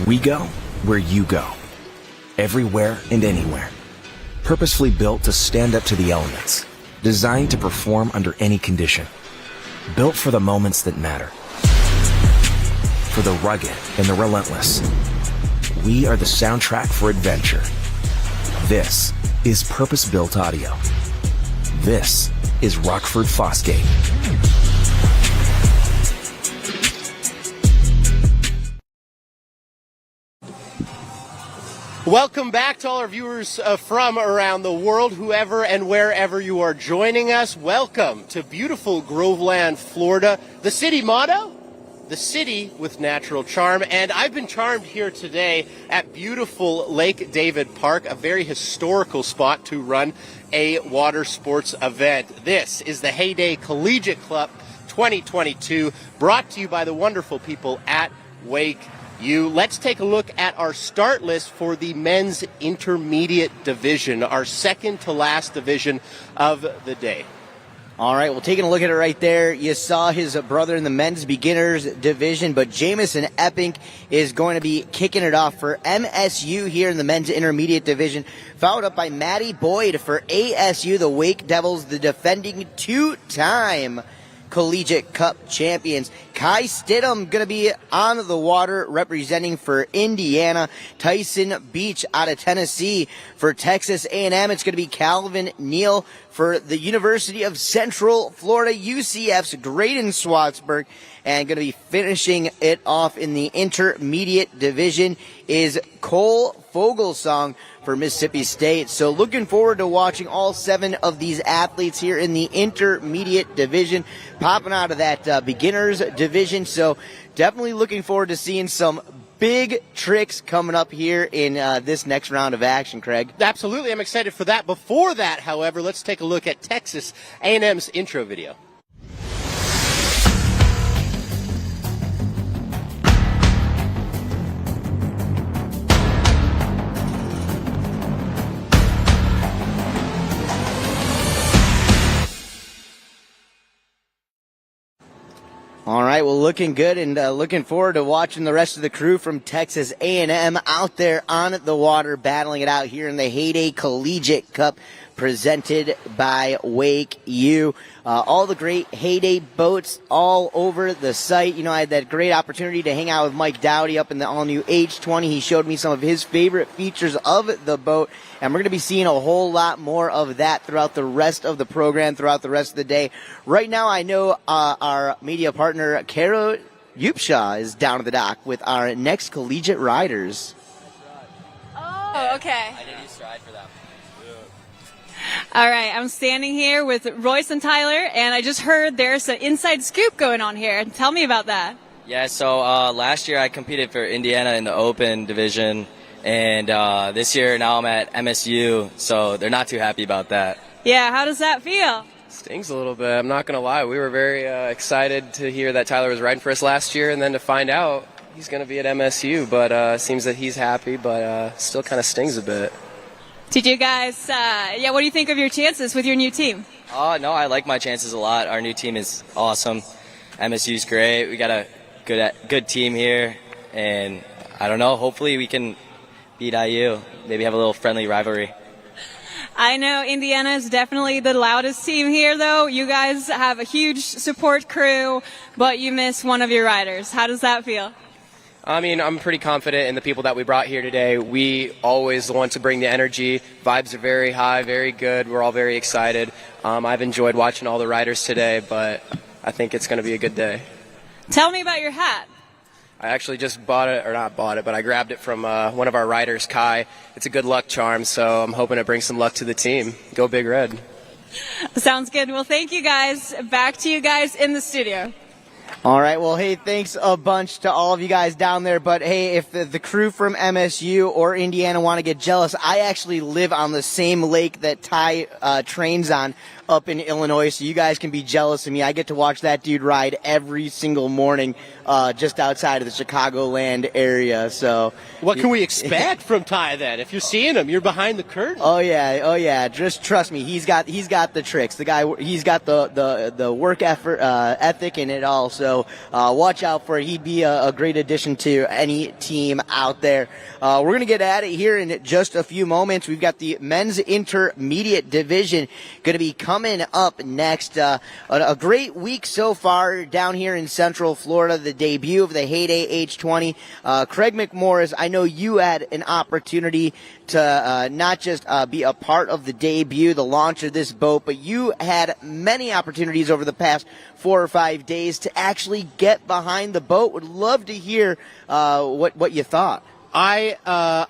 We go where you go. Everywhere and anywhere. Purposefully built to stand up to the elements. Designed to perform under any condition. Built for the moments that matter. For the rugged and the relentless. We are the soundtrack for adventure. This is purpose-built audio. This is Rockford Fosgate. Welcome back to all our viewers from around the world, whoever and wherever you are joining us. Welcome to beautiful Groveland, Florida. The city motto? The city with natural charm. And I've been charmed here today at beautiful Lake David Park, a very historical spot to run a water sports event. This is the Heyday Collegiate Cup 2022, brought to you by the wonderful people at WakeU. Let's take a look at our start list for the men's intermediate division, our second to last division of the day. All right, well, taking a look at it right there, you saw his brother in the men's beginners division, but Jamison Epping is going to be kicking it off for MSU here in the men's intermediate division, followed up by Matty Boyd for ASU, the Wake Devils, the defending two-time Collegiate Cup champions. Kai Stidham going to be on the water representing for Indiana. Tyson Beach out of Tennessee for Texas A&M. It's going to be Calvin Neal for the University of Central Florida, UCF's Graydon Swartzberg. And going to be finishing it off in the intermediate division is Cole Fogelsong for Mississippi State. So looking forward to watching all 7 of these athletes here in the intermediate division popping out of that beginners division. So definitely looking forward to seeing some big tricks coming up here in this next round of action, Craig. Absolutely, I'm excited for that. Before that, however, let's take a look at Texas A&M's intro video. All right, well, looking good and looking forward to watching the rest of the crew from Texas A&M out there on the water, battling it out here in the Heyday Collegiate Cup, presented by WakeU. All the great Heyday boats all over the site. You know, I had that great opportunity to hang out with Mike Dowdy up in the all-new H20. He showed me some of his favorite features of the boat, and we're going to be seeing a whole lot more of that throughout the rest of the program, throughout the rest of the day. Right now, I know our media partner, Kara Yupshaw, is down at the dock with our next collegiate riders. Oh, okay. I didn't stride for that. All right, I'm standing here with Royce and Tyler, and I just heard there's an inside scoop going on here. Tell me about that. Yeah, so last year I competed for Indiana in the Open division, and this year now I'm at MSU, so they're not too happy about that. Yeah, how does that feel? Stings a little bit. I'm not going to lie. We were very excited to hear that Tyler was riding for us last year, and then to find out he's going to be at MSU. But seems that he's happy, but still kind of stings a bit. Did you guys, what do you think of your chances with your new team? No, I like my chances a lot. Our new team is awesome. MSU's great. We got a good team here, and I don't know. Hopefully we can beat IU. Maybe have a little friendly rivalry. I know Indiana is definitely the loudest team here, though. You guys have a huge support crew, but you miss one of your riders. How does that feel? I mean, I'm pretty confident in the people that we brought here today. We always want to bring the energy. Vibes are very high, very good. We're all very excited. I've enjoyed watching all the riders today, but I think it's going to be a good day. Tell me about your hat. I actually just bought it, or not bought it, but I grabbed it from one of our riders, Kai. It's a good luck charm, so I'm hoping to bring some luck to the team. Go Big Red. Sounds good. Well, thank you guys. Back to you guys in the studio. All right, well, hey, thanks a bunch to all of you guys down there. But, hey, if the crew from MSU or Indiana want to get jealous, I actually live on the same lake that Ty trains on up in Illinois, so you guys can be jealous of me. I get to watch that dude ride every single morning just outside of the Chicagoland area. So what can we expect from Ty then? If you're seeing him, you're behind the curtain. Oh yeah. Just trust me. He's got the tricks. The guy, he's got the work effort, ethic in it all. So watch out for it. He'd be a great addition to any team out there. We're gonna get at it here in just a few moments. We've got the men's intermediate division gonna be coming up next. A great week so far down here in Central Florida. The debut of the Heyday H20. Craig McMorris, I know you had an opportunity to not just be a part of the debut, the launch of this boat, but you had many opportunities over the past 4 or 5 days to actually get behind the boat. Would love to hear what you thought. I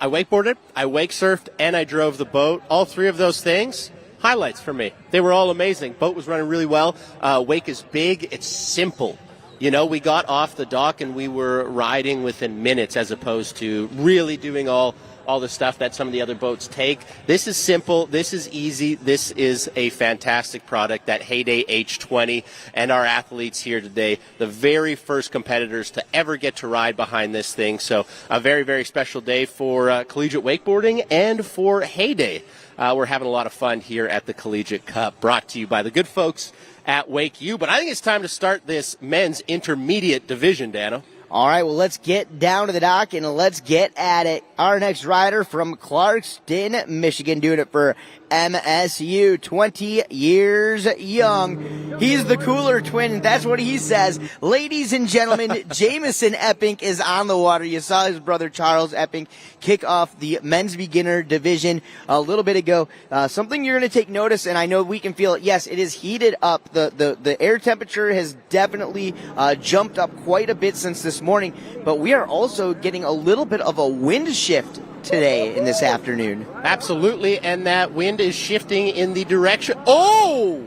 wakeboarded, I wake surfed, and I drove the boat. All three of those things, highlights for me. They were all amazing. Boat was running really well. Wake is big. It's simple. You know, we got off the dock and we were riding within minutes as opposed to really doing all the stuff that some of the other boats take. This is simple. This is easy. This is a fantastic product, that Heyday H20, and our athletes here today, the very first competitors to ever get to ride behind this thing. So a very, very special day for collegiate wakeboarding and for Heyday. We're having a lot of fun here at the Collegiate Cup, brought to you by the good folks at WakeU. But I think it's time to start this men's intermediate division, Dano. All right, well, let's get down to the dock and let's get at it. Our next rider from Clarkston, Michigan, doing it for MSU, 20 years young. He's the cooler twin. That's what he says. Ladies and gentlemen, Jamison Epping is on the water. You saw his brother Charles Epping kick off the men's beginner division a little bit ago. Something you're going to take notice, and I know we can feel it. Yes, it is heated up. The air temperature has definitely jumped up quite a bit since this morning, but we are also getting a little bit of a wind shift today in this afternoon. Absolutely, and that wind is shifting in the direction. Oh,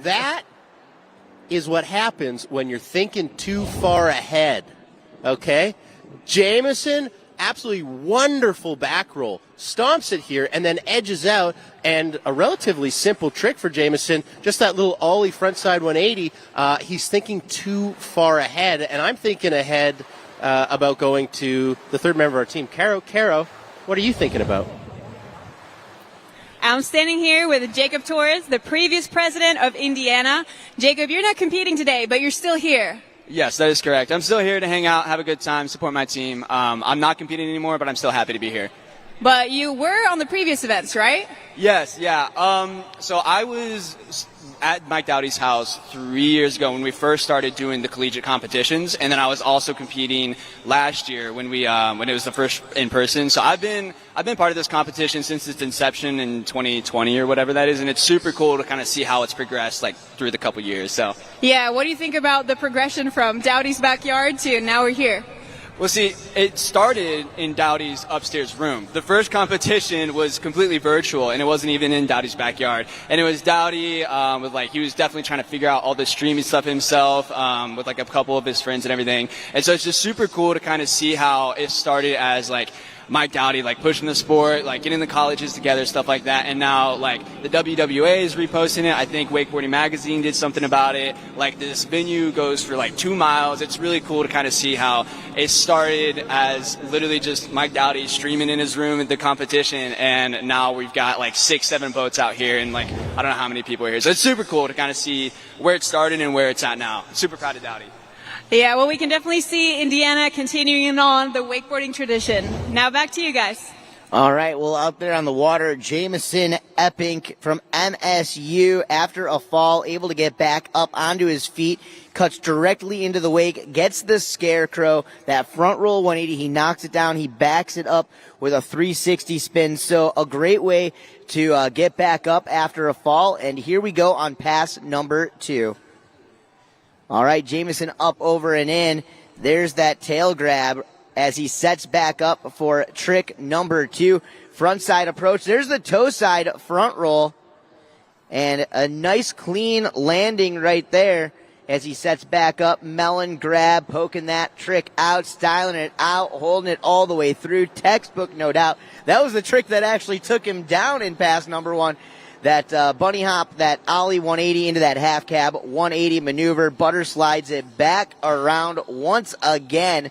that is what happens when you're thinking too far ahead. Okay? Jamison, absolutely wonderful back roll. Stomps it here and then edges out, and a relatively simple trick for Jamison, just that little ollie frontside 180. He's thinking too far ahead, and I'm thinking ahead about going to the third member of our team, Caro. Caro, what are you thinking about? I'm standing here with Jacob Torres, the previous president of Indiana. Jacob, you're not competing today, but you're still here. Yes, that is correct. I'm still here to hang out, have a good time, support my team. I'm not competing anymore, but I'm still happy to be here. But you were on the previous events, right? Yes, yeah. So I was at Mike Dowdy's house 3 years ago when we first started doing the collegiate competitions, and then I was also competing last year when it was the first in person. So I've been part of this competition since its inception in 2020 or whatever that is, and it's super cool to kind of see how it's progressed like through the couple years. So yeah, what do you think about the progression from Dowdy's backyard to now we're here? well, see, it started in Dowdy's upstairs room. The first competition was completely virtual, and it wasn't even in Dowdy's backyard. And it was Dowdy he was definitely trying to figure out all the streaming stuff himself with like a couple of his friends and everything. And so it's just super cool to kind of see how it started as like Mike Dowdy, like pushing the sport, like getting the colleges together, stuff like that. And now, like, the WWA is reposting it. I think Wakeboarding Magazine did something about it. Like, this venue goes for like 2 miles. It's really cool to kind of see how it started as literally just Mike Dowdy streaming in his room at the competition. And now we've got like 6-7 boats out here and like, I don't know how many people are here. So it's super cool to kind of see where it started and where it's at now. Super proud of Dowdy. Yeah, well, we can definitely see Indiana continuing on the wakeboarding tradition. Now back to you guys. All right, well, out there on the water, Jamison Epping from MSU, after a fall, able to get back up onto his feet, cuts directly into the wake, gets the scarecrow, that front roll 180, he knocks it down, he backs it up with a 360 spin. So a great way to get back up after a fall. And here we go on pass number 2. All right, Jamison up, over, and in. There's that tail grab as he sets back up for trick number 2. Front side approach. There's the toe side front roll. And a nice clean landing right there as he sets back up. Melon grab, poking that trick out, styling it out, holding it all the way through. Textbook, no doubt. That was the trick that actually took him down in pass number 1. That bunny hop, that ollie 180 into that half cab 180 maneuver. Butter slides it back around once again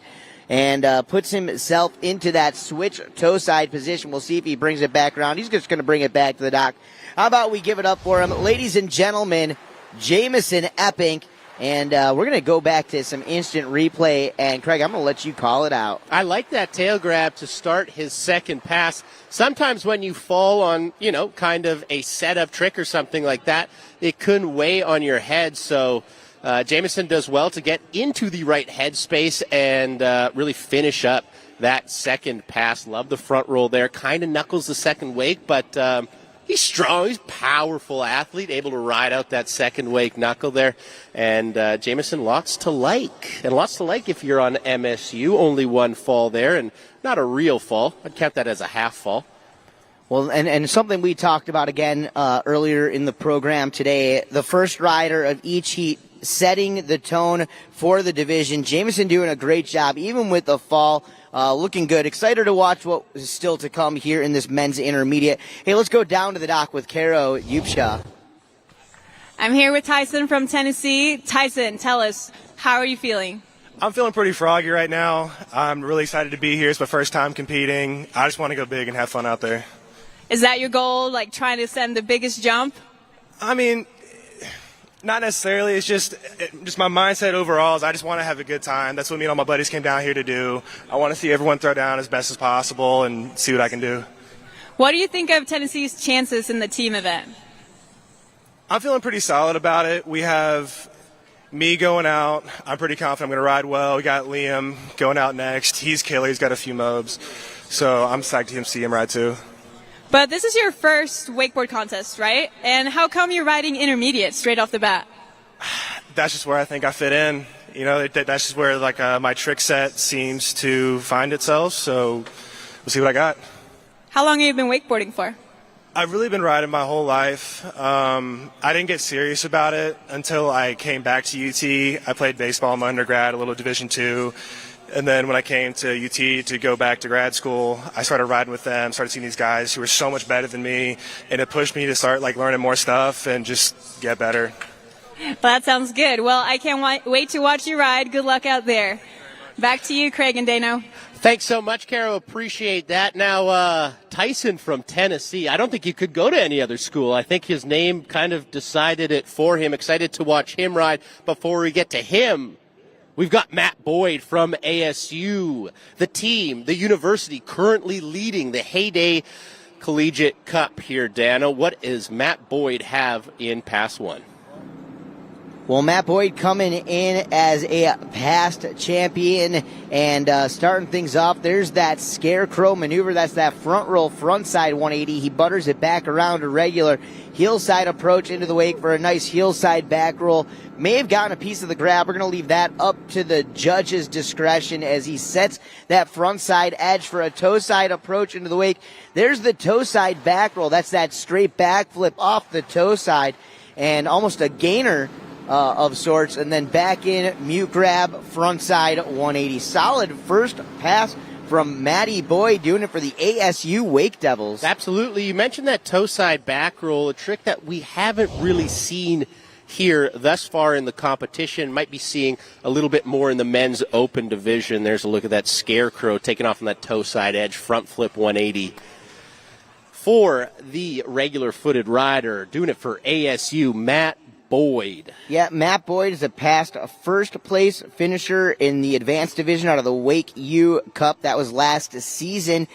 and puts himself into that switch toe side position. We'll see if he brings it back around. He's just going to bring it back to the dock. How about we give it up for him? Ladies and gentlemen, Jamison Epping. And we're going to go back to some instant replay. And, Craig, I'm going to let you call it out. I like that tail grab to start his second pass. Sometimes when you fall on, kind of a setup trick or something like that, it can weigh on your head. So Jamison does well to get into the right headspace and really finish up that second pass. Love the front roll there. Kind of knuckles the second wake, but he's strong. He's a powerful athlete, able to ride out that second wake knuckle there. And Jamison, lots to like. And lots to like if you're on MSU. Only one fall there, and not a real fall. I'd count that as a half fall. Well, and something we talked about again earlier in the program today, the first rider of each heat setting the tone for the division. Jamison doing a great job, even with the fall. Looking good. Excited to watch what is still to come here in this men's intermediate. Hey, let's go down to the dock with Karo Yupsha. I'm here with Tyson from Tennessee. Tyson, tell us, how are you feeling? I'm feeling pretty froggy right now. I'm really excited to be here. It's my first time competing. I just want to go big and have fun out there. Is that your goal, like trying to send the biggest jump? I mean, not necessarily. It's just my mindset overall is I just want to have a good time. That's what me and all my buddies came down here to do. I want to see everyone throw down as best as possible and see what I can do. What do you think of Tennessee's chances in the team event? I'm feeling pretty solid about it. We have me going out. I'm pretty confident I'm going to ride well. We got Liam going out next. He's killer. He's got a few mobs. So I'm psyched to see him ride too. But this is your first wakeboard contest, right? And how come you're riding intermediate straight off the bat? That's just where I think I fit in. That's just where my trick set seems to find itself. So we'll see what I got. How long have you been wakeboarding for? I've really been riding my whole life. I didn't get serious about it until I came back to UT. I played baseball in my undergrad, a little Division II. And then when I came to UT to go back to grad school, I started riding with them, started seeing these guys who were so much better than me, and it pushed me to start learning more stuff and just get better. Well, that sounds good. Well, I can't wait to watch you ride. Good luck out there. Back to you, Craig and Dano. Thanks so much, Caro. Appreciate that. Now, Tyson from Tennessee. I don't think he could go to any other school. I think his name kind of decided it for him. Excited to watch him ride. Before we get to him, We've got Matt Boyd from ASU, the team, the university currently leading the Heyday Collegiate Cup here, Dano. What does Matt Boyd have in Pass 1? Well, Matt Boyd coming in as a past champion and starting things off. There's that scarecrow maneuver. That's that front roll, front side 180. He butters it back around a regular heel side approach into the wake for a nice heel side back roll. May have gotten a piece of the grab. We're going to leave that up to the judge's discretion as he sets that front side edge for a toe side approach into the wake. There's the toe side back roll. That's that straight back flip off the toe side and almost a gainer of sorts, and then back in, mute grab, front side 180. Solid first pass from Matty Boyd, doing it for the ASU Wake Devils. Absolutely. You mentioned that toe side back roll, a trick that we haven't really seen here thus far in the competition. Might be seeing a little bit more in the men's open division. There's a look at that scarecrow taking off on that toe side edge, front flip 180. For the regular footed rider, doing it for ASU, Matt Boyd. Yeah, Matt Boyd is a past first place finisher in the advanced division out of the WakeU Cup. That was last season.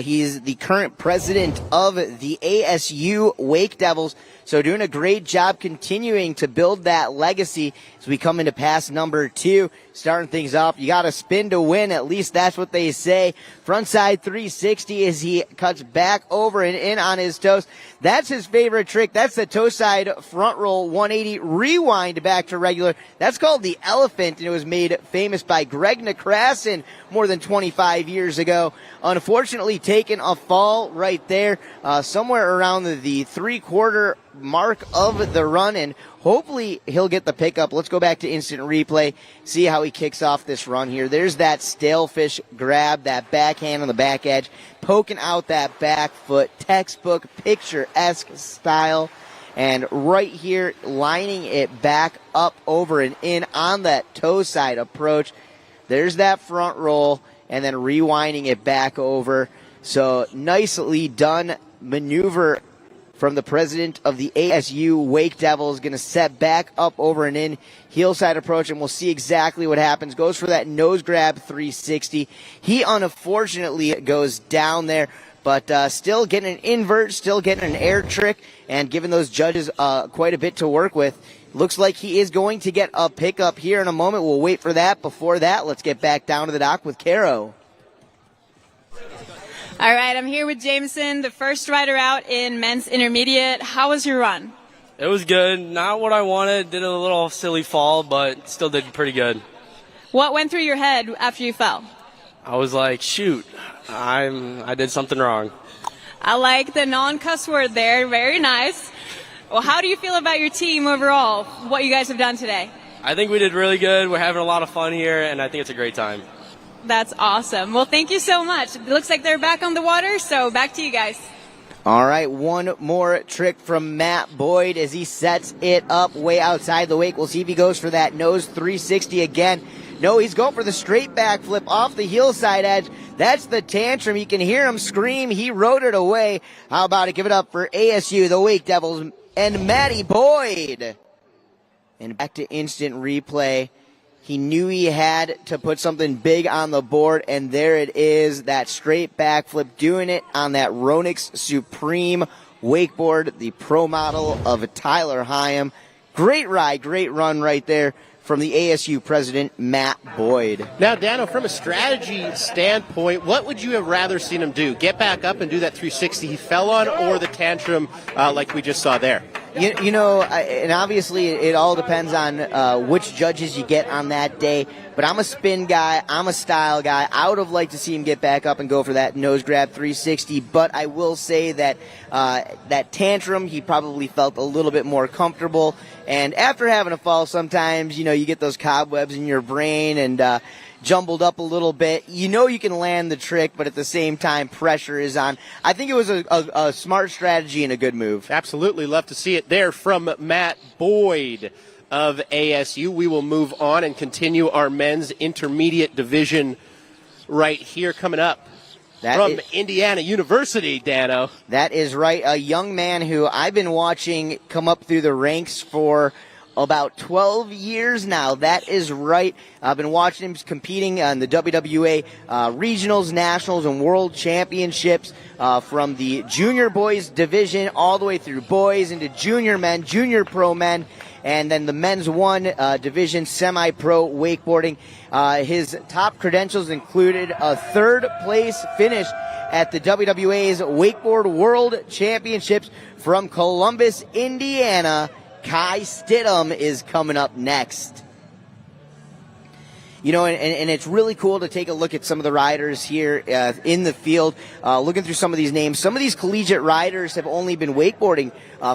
He's the current president of the ASU Wake Devils. So doing a great job continuing to build that legacy as we come into pass number 2. Starting things off, you got to spin to win. At least that's what they say. Frontside 360 as he cuts back over and in on his toes. That's his favorite trick. That's the toe side front roll 180 rewind back to regular. That's called the elephant, and it was made famous by Greg Nekrasin more than 25 years ago. Unfortunately, taking a fall right there, somewhere around the 3/4 mark of the run, and hopefully he'll get the pickup. Let's go back to instant replay, see how he kicks off this run here. There's that stalefish grab, that backhand on the back edge, poking out that back foot, textbook picture-esque style, and right here lining it back up over and in on that toe side approach. There's that front roll, and then rewinding it back over. So nicely done maneuver from the president of the ASU Wake Devils. Going to set back up over and in, heel side approach, and we'll see exactly what happens. Goes for that nose grab 360. He unfortunately goes down there, but still getting an invert, still getting an air trick, and giving those judges quite a bit to work with. Looks like he is going to get a pickup here in a moment. We'll wait for that. Before that, let's get back down to the dock with Caro. All right, I'm here with Jameson, the first rider out in men's intermediate. How was your run? It was good. Not what I wanted. Did a little silly fall, but still did pretty good. What went through your head after you fell? I was like, shoot, I did something wrong. I like the non-cuss word there. Very nice. Well, how do you feel about your team overall, what you guys have done today? I think we did really good. We're having a lot of fun here, and I think it's a great time. That's awesome. Well, thank you so much. It looks like they're back on the water, so back to you guys. All right, one more trick from Matt Boyd as he sets it up way outside the wake. We'll see if he goes for that nose 360 again. No, he's going for the straight back flip off the heel side edge. That's the tantrum. You can hear him scream. He rode it away. How about it? Give it up for ASU, the Wake Devils, and Matty Boyd. And back to instant replay. He knew he had to put something big on the board, and there it is, that straight backflip, doing it on that Ronix Supreme wakeboard, the pro model of Tyler Hyam. Great ride, great run right there from the ASU president, Matt Boyd. Now, Dano, from a strategy standpoint, what would you have rather seen him do? Get back up and do that 360 he fell on, or the tantrum like we just saw there? You know, and obviously it all depends on which judges you get on that day. But I'm a spin guy. I'm a style guy. I would have liked to see him get back up and go for that nose grab 360. But I will say that that tantrum, he probably felt a little bit more comfortable. And after having a fall, sometimes, you know, you get those cobwebs in your brain and jumbled up a little bit. You know you can land the trick, but at the same time, pressure is on. I think it was a smart strategy and a good move. Absolutely. Love to see it there from Matt Boyd of ASU. We will move on and continue our men's intermediate division right here coming up. From Indiana University, Dano. That is right. A young man who I've been watching come up through the ranks for about 12 years now. That is right. I've been watching him competing in the WWA regionals, nationals, and world championships from the junior boys division all the way through boys into junior men, junior pro men, and then the men's one division, semi-pro wakeboarding. His top credentials included a third place finish at the WWA's Wakeboard World Championships from Columbus, Indiana. Kai Stidham is coming up next. You know, and it's really cool to take a look at some of the riders here in the field, looking through some of these names. Some of these collegiate riders have only been wakeboarding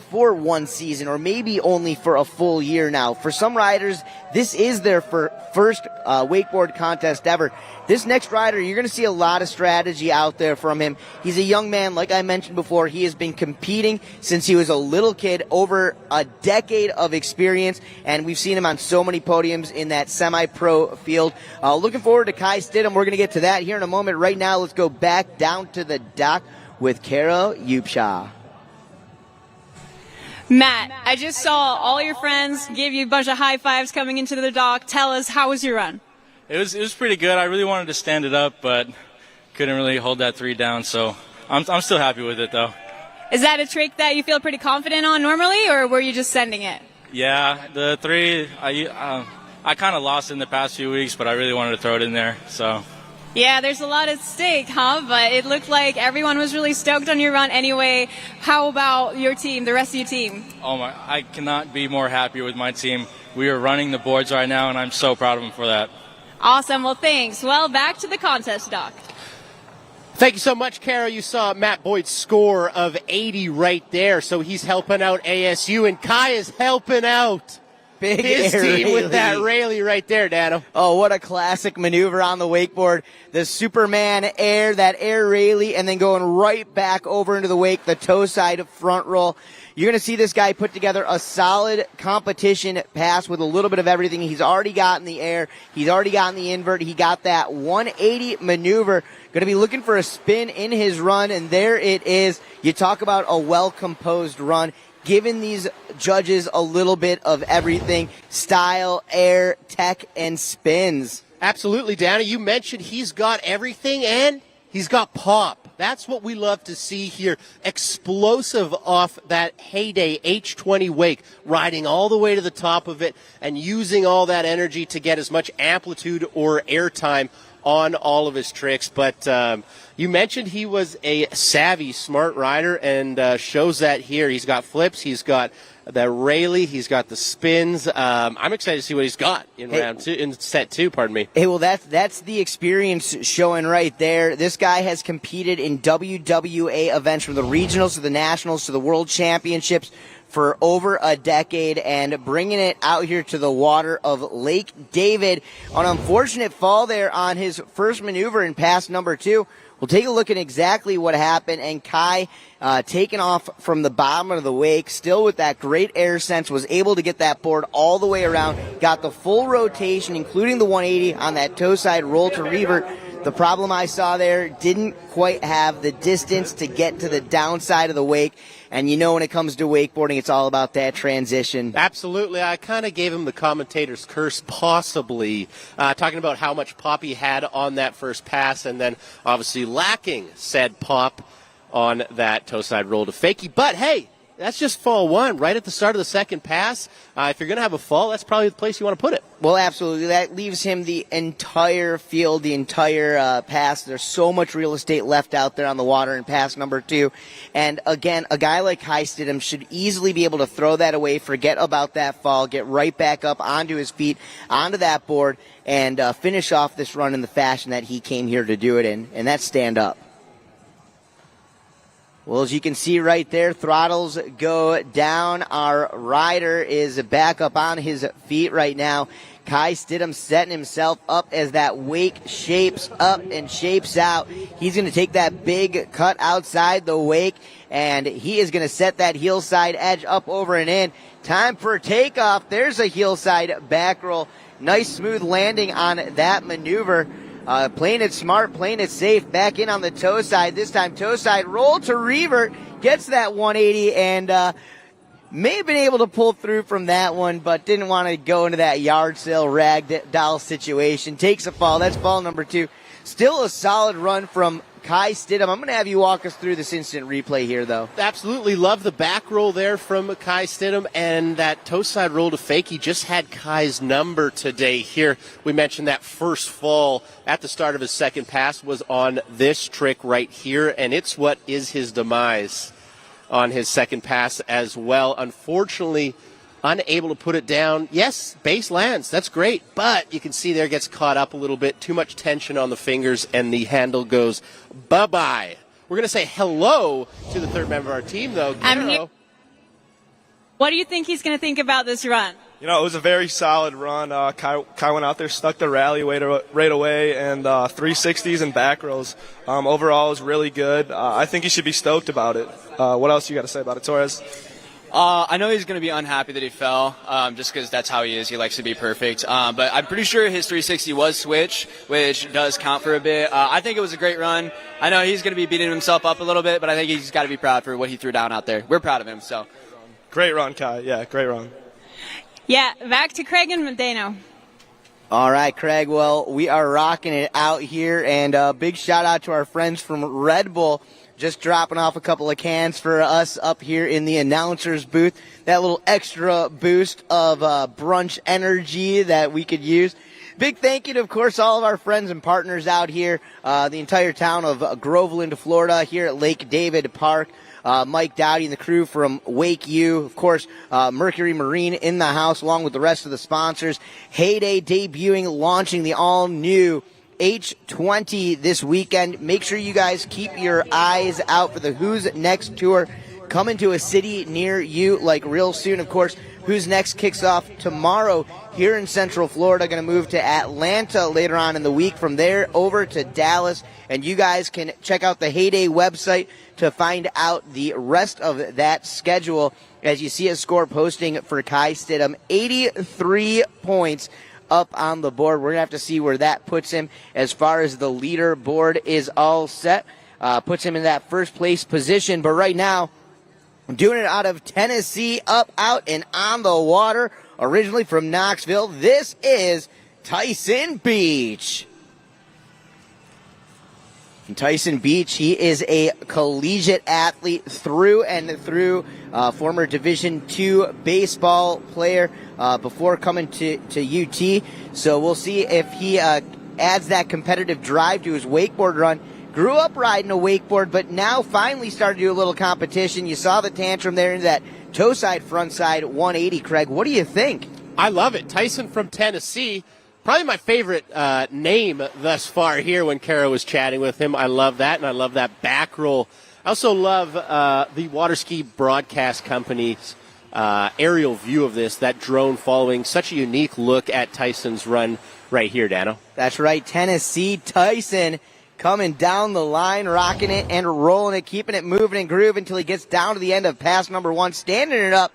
for one season or maybe only for a full year now. For some riders, this is their first wakeboard contest ever. This next rider, you're going to see a lot of strategy out there from him. He's a young man, like I mentioned before. He has been competing since he was a little kid, over a decade of experience, and we've seen him on so many podiums in that semi-pro field. Looking forward to Kai Stidham. We're going to get to that here in a moment. Right now, let's go back down to the dock with Kara Upshaw. Matt, I just saw all your friends give you a bunch of high fives coming into the dock. Tell us, how was your run? It was pretty good. I really wanted to stand it up, but couldn't really hold that 3 down. So I'm still happy with it, though. Is that a trick that you feel pretty confident on normally, or were you just sending it? Yeah, the 3, I kind of lost in the past few weeks, but I really wanted to throw it in there. So. Yeah, there's a lot at stake, huh? But it looked like everyone was really stoked on your run anyway. How about your team, the rest of your team? Oh my, I cannot be more happy with my team. We are running the boards right now, and I'm so proud of them for that. Awesome. Well, thanks. Well, back to the contest, Doc. Thank you so much, Carol. You saw Matt Boyd's score of 80 right there, so he's helping out ASU, and Kai is helping out his team with that Rayleigh right there, Dano. Oh, what a classic maneuver on the wakeboard. The Superman air, that air Rayleigh, and then going right back over into the wake, the toe side front roll. You're going to see this guy put together a solid competition pass with a little bit of everything. He's already gotten the air. He's already gotten the invert. He got that 180 maneuver. Going to be looking for a spin in his run, and there it is. You talk about a well-composed run, giving these judges a little bit of everything: style, air, tech, and spins. Absolutely, Dana. You mentioned he's got everything, and he's got pop. That's what we love to see here. Explosive off that Heyday H20 wake, riding all the way to the top of it and using all that energy to get as much amplitude or airtime on all of his tricks. But you mentioned he was a savvy, smart rider, and shows that here. He's got flips, he's got the Rayleigh, he's got the spins. I'm excited to see what he's got in in set 2, pardon me. Hey, well, that's the experience showing right there. This guy has competed in WWA events, from the regionals to the nationals to the world championships, for over a decade, and bringing it out here to the water of Lake David. An unfortunate fall there on his first maneuver in pass number 2. We'll take a look at exactly what happened, and Kai taking off from the bottom of the wake, still with that great air sense, was able to get that board all the way around, got the full rotation, including the 180 on that toe side roll to revert. The problem I saw there, didn't quite have the distance to get to the downside of the wake. And you know, when it comes to wakeboarding, it's all about that transition. Absolutely. I kind of gave him the commentator's curse, possibly, talking about how much pop he had on that first pass, and then obviously lacking said pop on that toe side roll to fakie. But hey, that's just fall 1, right at the start of the second pass. If you're going to have a fall, that's probably the place you want to put it. Well, absolutely. That leaves him the entire field, the entire pass. There's so much real estate left out there on the water in pass number 2. And again, a guy like Kai Stidham should easily be able to throw that away, forget about that fall, get right back up onto his feet, onto that board, and finish off this run in the fashion that he came here to do it in, and that's stand up. Well, as you can see right there, throttles go down. Our rider is back up on his feet right now. Kai Stidham setting himself up as that wake shapes up and shapes out. He's going to take that big cut outside the wake, and he is going to set that heel side edge up over and in. Time for takeoff. There's a heel side back roll. Nice smooth landing on that maneuver. Playing it smart, playing it safe, back in on the toe side. This time toe side roll to revert, gets that 180, and May have been able to pull through from that one, but didn't want to go into that yard sale ragdoll situation. Takes a fall. That's fall number 2. Still a solid run from Kai Stidham. I'm going to have you walk us through this instant replay here, though. Absolutely love the back roll there from Kai Stidham, and that toe side roll to fake. He just had Kai's number today here. We mentioned that first fall at the start of his second pass was on this trick right here, and it's what is his demise on his second pass as well. Unfortunately, unable to put it down. Yes, base lands. That's great. But you can see there gets caught up a little bit. Too much tension on the fingers, and the handle goes bye-bye. We're going to say hello to the third member of our team, though. What do you think he's going to think about this run? You know, it was a very solid run. Kai went out there, stuck the rally right away, and 360s and back rolls. Overall, it was really good. I think he should be stoked about it. What else you got to say about it, Torres? I know he's going to be unhappy that he fell, just because that's how he is. He likes to be perfect. But I'm pretty sure his 360 was switch, which does count for a bit. I think it was a great run. I know he's going to be beating himself up a little bit, but I think he's got to be proud for what he threw down out there. We're proud of him. So, great run, Kai. Yeah, great run. Yeah, back to Craig and Dano. All right, Craig. Well, we are rocking it out here, and big shout out to our friends from Red Bull. Just dropping off a couple of cans for us up here in the announcer's booth. That little extra boost of brunch energy that we could use. Big thank you to, of course, all of our friends and partners out here, the entire town of Groveland, Florida, here at Lake David Park. Mike Dowdy and the crew from WakeU, of course, Mercury Marine in the house, along with the rest of the sponsors. Heyday debuting, launching the all-new H20 this weekend. Make sure you guys keep your eyes out for the Who's Next tour coming to a city near you, like real soon. Of course, Who's Next kicks off tomorrow here in Central Florida. Going to move to Atlanta later on in the week. From there over to Dallas. And you guys can check out the Heyday website to find out the rest of that schedule. As you see a score posting for Kai Stidham, 83 points up on the board. We're going to have to see where that puts him as far as the leaderboard is all set. Puts him in that first place position. But right now, doing it out of Tennessee, up, out, and on the water. Originally from Knoxville, this is Tyson Beach. Tyson Beach, he is a collegiate athlete through and through, former Division II baseball player before coming to UT. So we'll see if he adds that competitive drive to his wakeboard run. Grew up riding a wakeboard, but now finally started to do a little competition. You saw the tantrum there in that toe side, front side 180, Craig. What do you think? I love it. Tyson from Tennessee. Probably my favorite name thus far here when Kara was chatting with him. I love that, and I love that back roll. I also love the Water Ski Broadcast Company's aerial view of this, that drone following. Such a unique look at Tyson's run right here, Dano. That's right, Tennessee Tyson coming down the line, rocking it and rolling it, keeping it moving and grooving until he gets down to the end of pass number 1, standing it up.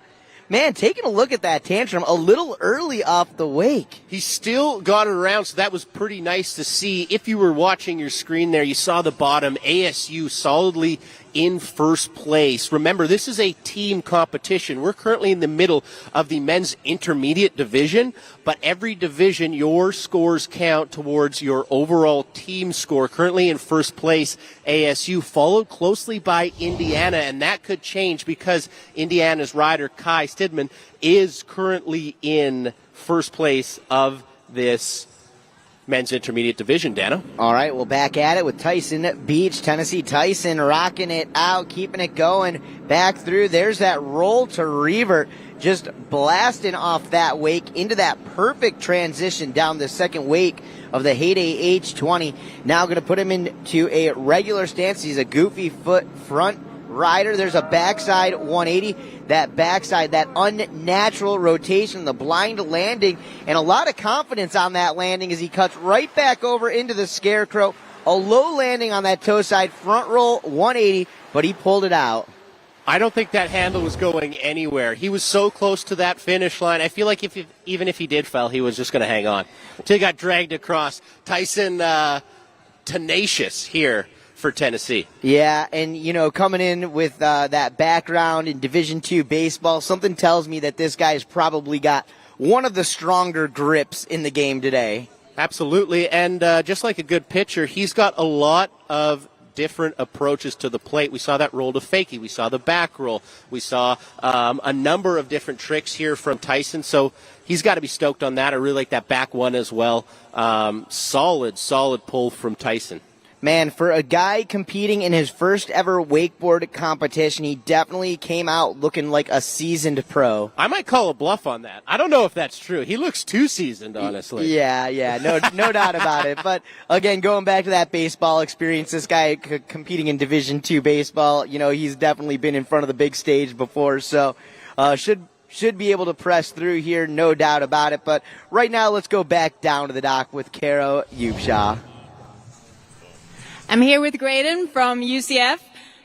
Man, taking a look at that tantrum a little early off the wake. He still got it around, so that was pretty nice to see. If you were watching your screen there, you saw the bottom. ASU solidly in first place. Remember, this is a team competition. We're currently in the middle of the men's intermediate division, but every division, your scores count towards your overall team score. Currently in first place, ASU, followed closely by Indiana, and that could change because Indiana's rider, Kai Stidham, is currently in first place of this men's intermediate division, Dano. All right, well, back at it with Tyson Beach. Tennessee Tyson rocking it out, keeping it going. Back through. There's that roll to revert. Just blasting off that wake into that perfect transition down the second wake of the Heyday H20. Now going to put him into a regular stance. He's a goofy foot front rider. There's a backside 180. That backside, that unnatural rotation, the blind landing, and a lot of confidence on that landing as he cuts right back over into the scarecrow. A low landing on that toe side, front roll 180, but he pulled it out. I don't think that handle was going anywhere. He was so close to that finish line. I feel like even if he did fall, he was just going to hang on until he got dragged across. Tyson, tenacious here for Tennessee. Yeah, and, coming in with that background in Division II baseball, something tells me that this guy's probably got one of the stronger grips in the game today. Absolutely, and just like a good pitcher, he's got a lot of different approaches to the plate. We saw that roll to fakie. We saw the back roll. We saw a number of different tricks here from Tyson, so he's got to be stoked on that. I really like that back one as well. Solid pull from Tyson. Man, for a guy competing in his first ever wakeboard competition, he definitely came out looking like a seasoned pro. I might call a bluff on that. I don't know if that's true. He looks too seasoned, honestly. Yeah, no doubt about it. But again, going back to that baseball experience, this guy competing in Division II baseball, he's definitely been in front of the big stage before, so should be able to press through here, no doubt about it. But right now, let's go back down to the dock with Kara Upshaw. I'm here with Graydon from UCF.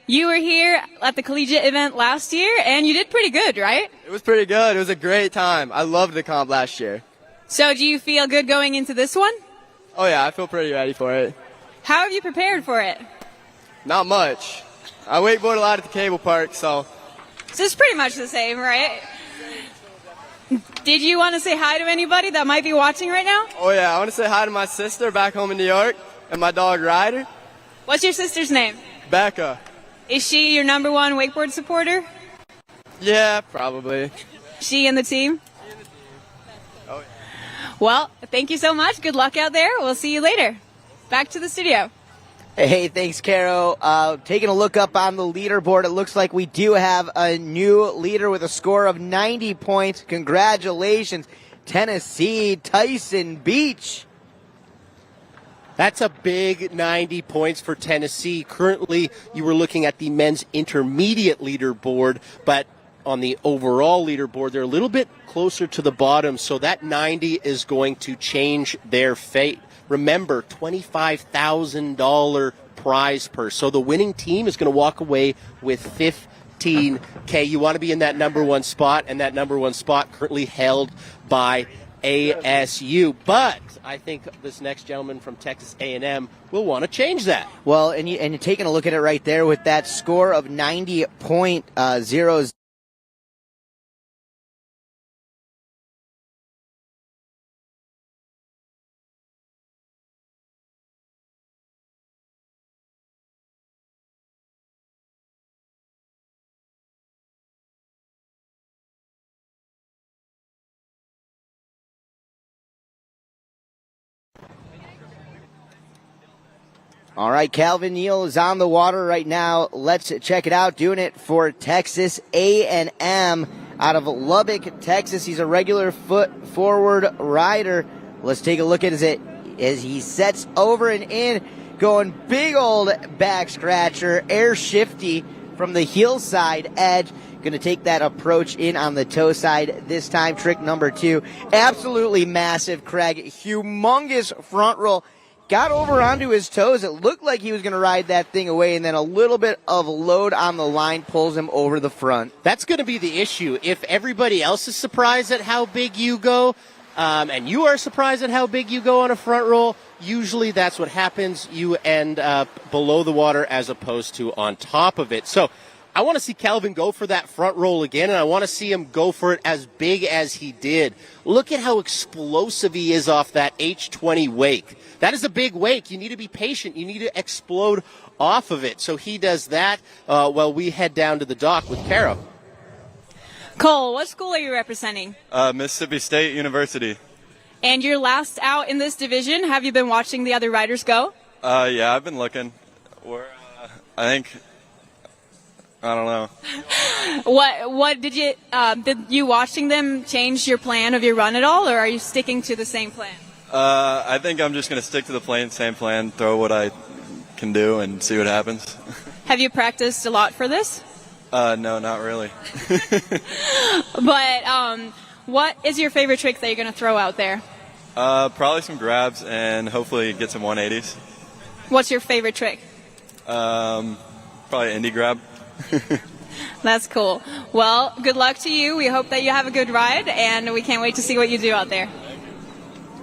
You were here at the collegiate event last year, and you did pretty good, right? It was pretty good. It was a great time. I loved the comp last year. So do you feel good going into this one? Oh, yeah, I feel pretty ready for it. How have you prepared for it? Not much. I wakeboard a lot at the cable park, so it's pretty much the same, right? Did you want to say hi to anybody that might be watching right now? Oh, yeah, I want to say hi to my sister back home in New York and my dog Ryder. What's your sister's name? Becca. Is she your number one wakeboard supporter? Yeah, probably. She and the team? Oh, yeah. Well, thank you so much. Good luck out there. We'll see you later. Back to the studio. Hey, thanks, Caro. Taking a look up on the leaderboard, it looks like we do have a new leader with a score of 90 points. Congratulations, Tennessee, Tyson Beach. That's a big 90 points for Tennessee. Currently, you were looking at the men's intermediate leaderboard, but on the overall leaderboard, they're a little bit closer to the bottom, so that 90 is going to change their fate. Remember, $25,000 prize purse. So the winning team is going to walk away with $15K. You want to be in that number one spot, and that number one spot currently held by ASU. But I think this next gentleman from Texas A&M will want to change that. Well, and you're taking a look at it right there with that score of 90.00. All right, Calvin Neal is on the water right now. Let's check it out. Doing it for Texas A&M out of Lubbock, Texas. He's a regular foot forward rider. Let's take a look at it as he sets over and in, going big old back scratcher, air shifty from the heel side edge. Going to take that approach in on the toe side this time. Trick number 2. Absolutely massive, Craig. Humongous front roll. Got over onto his toes. It looked like he was going to ride that thing away, and then a little bit of load on the line pulls him over the front. That's going to be the issue. If everybody else is surprised at how big you go, and you are surprised at how big you go on a front roll, usually that's what happens. You end up below the water as opposed to on top of it. So I want to see Calvin go for that front roll again, and I want to see him go for it as big as he did. Look at how explosive he is off that H20 wake. That is a big wake. You need to be patient. You need to explode off of it. So he does that while we head down to the dock with Caro. Cole, what school are you representing? Mississippi State University. And you're last out in this division. Have you been watching the other riders go? Yeah, I've been looking. We're, I don't know. What did you watching them change your plan of your run at all, or are you sticking to the same plan? I think I'm just going to stick to the same plan, throw what I can do, and see what happens. Have you practiced a lot for this? No, not really. But what is your favorite trick that you're going to throw out there? Probably some grabs and hopefully get some 180s. What's your favorite trick? Probably indie grab. That's cool. Well, good luck to you. We hope that you have a good ride, and we can't wait to see what you do out there.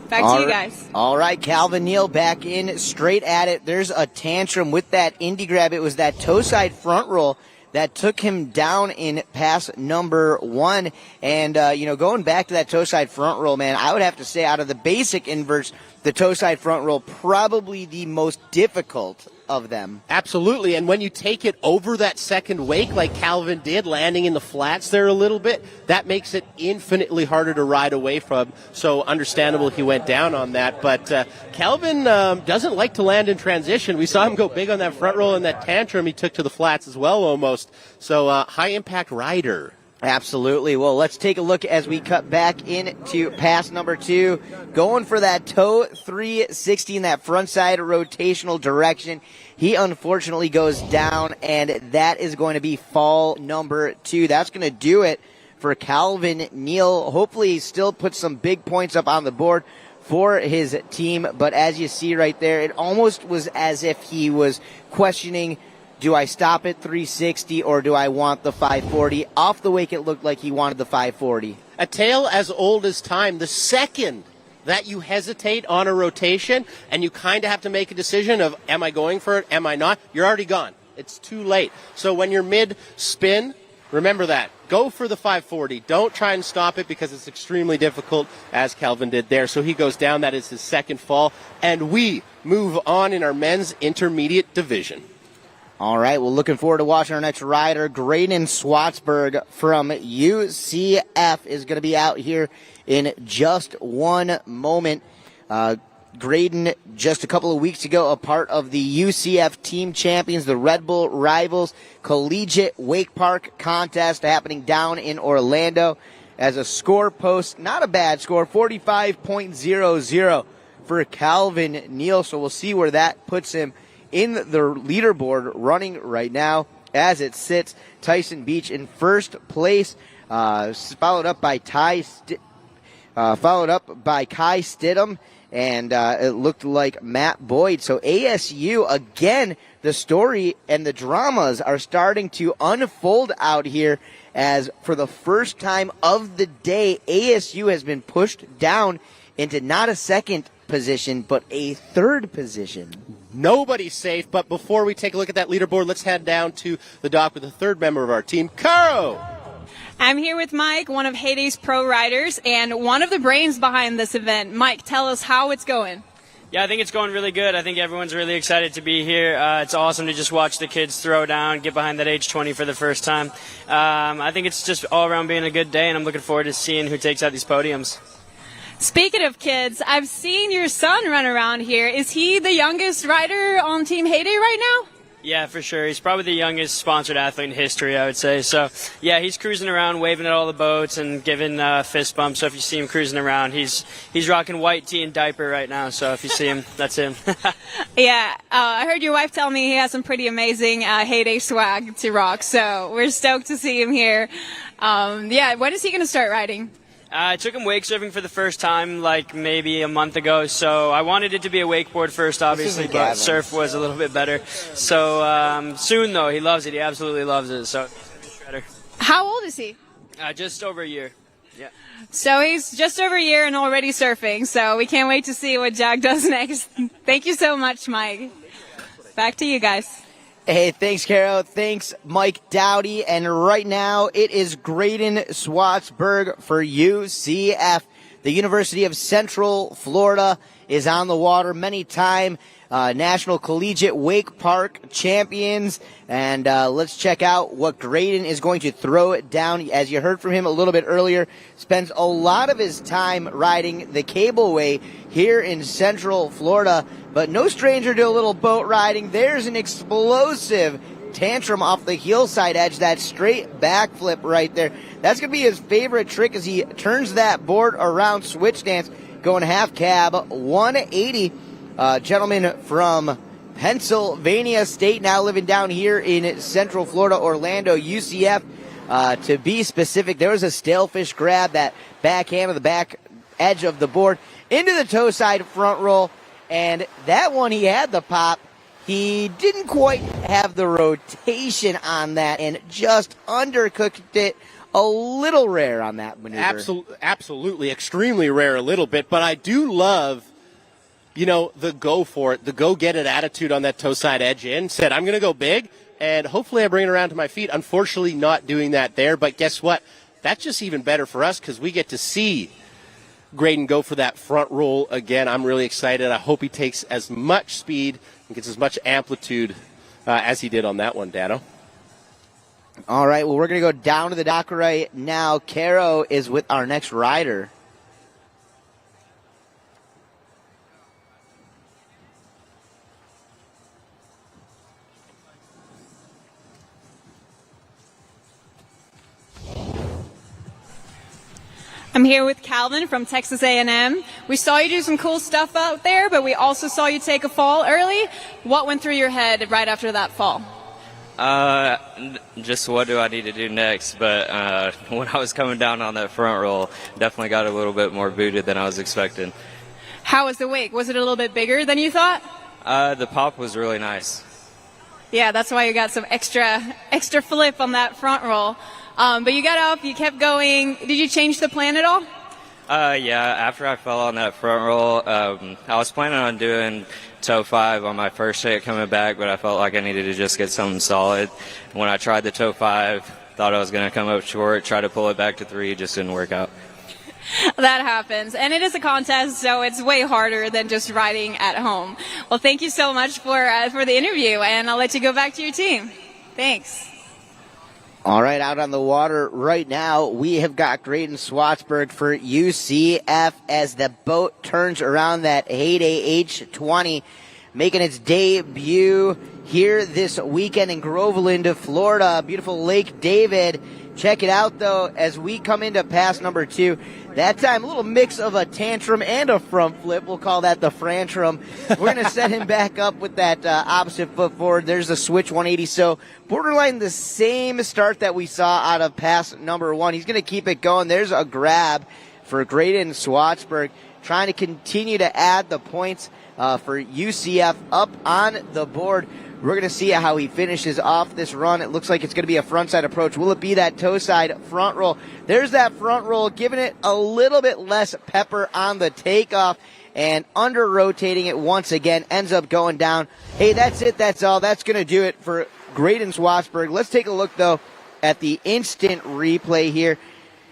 Back to you guys. All right, Calvin Neal back in, straight at it. There's a tantrum with that indie grab. It was that toe side front roll that took him down in pass number 1. And, going back to that toe side front roll, man, I would have to say out of the basic inverts, the toe side front roll probably the most difficult of them. Absolutely, and when you take it over that second wake like Calvin did, landing in the flats there a little bit, that makes it infinitely harder to ride away from. So understandable he went down on that, but Calvin doesn't like to land in transition. We saw him go big on that front roll and that tantrum he took to the flats as well almost. So high-impact rider. Absolutely. Well, let's take a look as we cut back into pass number 2. Going for that toe 360 in that front side rotational direction. He unfortunately goes down, and that is going to be fall number 2. That's going to do it for Calvin Neal. Hopefully he still puts some big points up on the board for his team. But as you see right there, it almost was as if he was questioning, do I stop at 360 or do I want the 540? Off the wake, it looked like he wanted the 540. A tale as old as time. The second that you hesitate on a rotation and you kind of have to make a decision of, am I going for it, am I not? You're already gone. It's too late. So when you're mid-spin, remember that. Go for the 540. Don't try and stop it because it's extremely difficult, as Calvin did there. So he goes down. That is his second fall. And we move on in our men's intermediate division. All right, well, looking forward to watching our next rider. Graydon Swatsburg from UCF is going to be out here in just one moment. Graydon, just a couple of weeks ago, a part of the UCF team champions, the Red Bull Rivals Collegiate Wake Park contest happening down in Orlando. As a score post, not a bad score, 45.00 for Calvin Neal. So we'll see where that puts him in the leaderboard running right now. As it sits, Tyson Beach in first place, followed up by Kai Stidham, and it looked like Matt Boyd. So ASU, again, the story and the dramas are starting to unfold out here, as for the first time of the day, ASU has been pushed down into not a second position, but a third position. Nobody's safe, but before we take a look at that leaderboard, let's head down to the dock with the third member of our team, Caro. I'm here with Mike, one of Heyday's pro riders and one of the brains behind this event. Mike, tell us how it's going. Yeah, I think it's going really good. I think everyone's really excited to be here. It's awesome to just watch the kids throw down, get behind that age 20 for the first time. I think it's just all around being a good day, and I'm looking forward to seeing who takes out these podiums. Speaking of kids, I've seen your son run around here. Is he the youngest rider on Team Heyday right now? Yeah, for sure. He's probably the youngest sponsored athlete in history, I would say. So, yeah, he's cruising around, waving at all the boats and giving fist bumps. So if you see him cruising around, he's rocking white tee and diaper right now. So if you see him, that's him. Yeah, I heard your wife tell me he has some pretty amazing Heyday swag to rock. So we're stoked to see him here. Yeah, when is he going to start riding? I took him wake surfing for the first time like maybe a month ago, so I wanted it to be a wakeboard first, obviously, but surf was a little bit better. So soon, though, he loves it. He absolutely loves it. So shredder. How old is he? Just over a year. Yeah. So he's just over a year and already surfing, so we can't wait to see what Jack does next. Thank you so much, Mike. Back to you guys. Hey, thanks, Caro. Thanks, Mike Dowdy. And right now, it is Graydon Swatsburg for UCF. The University of Central Florida is on the water. Many-time National Collegiate Wake Park champions. And let's check out what Graydon is going to throw it down. As you heard from him a little bit earlier, spends a lot of his time riding the cableway here in Central Florida. But no stranger to a little boat riding. There's an explosive tantrum off the hillside edge, that straight backflip right there. That's going to be his favorite trick as he turns that board around, switch stance, going half cab, 180. Gentleman from Pennsylvania State, now living down here in Central Florida, Orlando, UCF. To be specific, there was a stalefish grab, that backhand of the back edge of the board into the toe side front roll. And that one, he had the pop. He didn't quite have the rotation on that and just undercooked it a little rare on that maneuver. Absolutely, extremely rare a little bit, but I do love, the go for it, the go get it attitude on that toe side edge in. Said, I'm going to go big, and hopefully I bring it around to my feet. Unfortunately, not doing that there, but guess what? That's just even better for us because we get to see Graydon go for that front roll again. I'm really excited. I hope he takes as much speed and gets as much amplitude as he did on that one, Dano. All right, well, we're going to go down to the dock right now. Caro is with our next rider. I'm here with Calvin from Texas A&M. We saw you do some cool stuff out there, but we also saw you take a fall early. What went through your head right after that fall? Just what do I need to do next? But when I was coming down on that front roll, definitely got a little bit more booted than I was expecting. How was the wake? Was it a little bit bigger than you thought? The pop was really nice. Yeah, that's why you got some extra flip on that front roll. But you got up, you kept going. Did you change the plan at all? Yeah, after I fell on that front roll, I was planning on doing toe 5 on my first hit coming back, but I felt like I needed to just get something solid. When I tried the toe 5, thought I was going to come up short, tried to pull it back to 3, just didn't work out. That happens. And it is a contest, so it's way harder than just riding at home. Well, thank you so much for the interview, and I'll let you go back to your team. Thanks. All right, out on the water right now, we have got Graydon Swatsburg for UCF as the boat turns around that Heyday H20, making its debut here this weekend in Groveland, Florida. Beautiful Lake David. Check it out, though, as we come into pass number 2. That time, a little mix of a tantrum and a front flip. We'll call that the frantrum. We're going to set him back up with that opposite foot forward. There's a switch 180. So borderline the same start that we saw out of pass number 1. He's going to keep it going. There's a grab for Graydon Swatsburg, trying to continue to add the points for UCF up on the board. We're going to see how he finishes off this run. It looks like it's going to be a frontside approach. Will it be that toe side front roll? There's that front roll, giving it a little bit less pepper on the takeoff and under rotating it once again. Ends up going down. Hey, that's it. That's all. That's going to do it for Graydon Swatsburg. Let's take a look, though, at the instant replay here.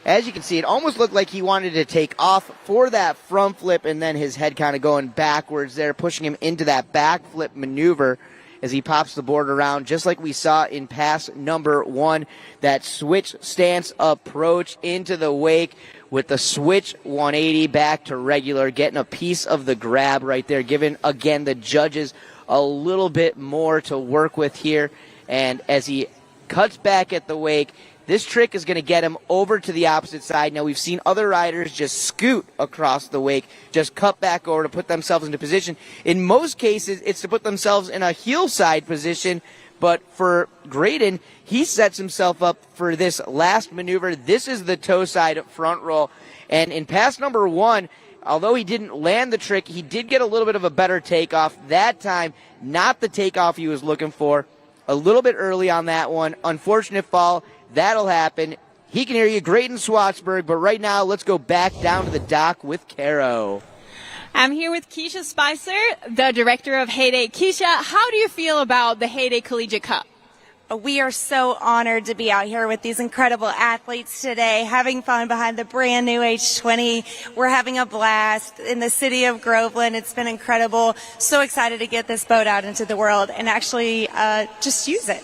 As you can see, it almost looked like he wanted to take off for that front flip and then his head kind of going backwards there, pushing him into that back flip maneuver as he pops the board around, just like we saw in pass number 1, that switch stance approach into the wake with the switch 180 back to regular, getting a piece of the grab right there, giving, again, the judges a little bit more to work with here. And as he cuts back at the wake, this trick is going to get him over to the opposite side. Now, we've seen other riders just scoot across the wake, just cut back over to put themselves into position. In most cases, it's to put themselves in a heel side position. But for Graydon, he sets himself up for this last maneuver. This is the toe side front roll. And in pass number 1, although he didn't land the trick, he did get a little bit of a better takeoff. That time, not the takeoff he was looking for. A little bit early on that one. Unfortunate fall. That'll happen. He can hear you, Graydon Swatsburg, but right now let's go back down to the dock with Caro. I'm here with Keisha Spicer, the director of Heyday. Keisha, how do you feel about the Heyday Collegiate Cup? We are so honored to be out here with these incredible athletes today, having fun behind the brand new H20. We're having a blast in the city of Groveland. It's been incredible. So excited to get this boat out into the world and actually just use it.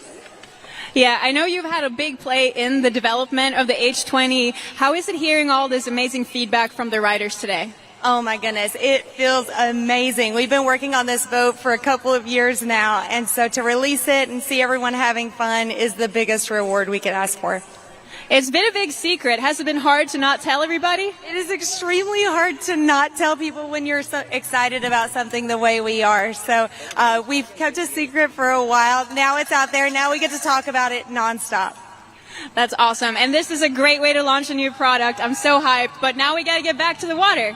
Yeah, I know you've had a big play in the development of the H20. How is it hearing all this amazing feedback from the riders today? Oh my goodness, it feels amazing. We've been working on this boat for a couple of years now, and so to release it and see everyone having fun is the biggest reward we could ask for. It's been a big secret. Has it been hard to not tell everybody? It is extremely hard to not tell people when you're so excited about something the way we are. So we've kept a secret for a while. Now it's out there. Now we get to talk about it nonstop. That's awesome. And this is a great way to launch a new product. I'm so hyped. But now we got to get back to the water.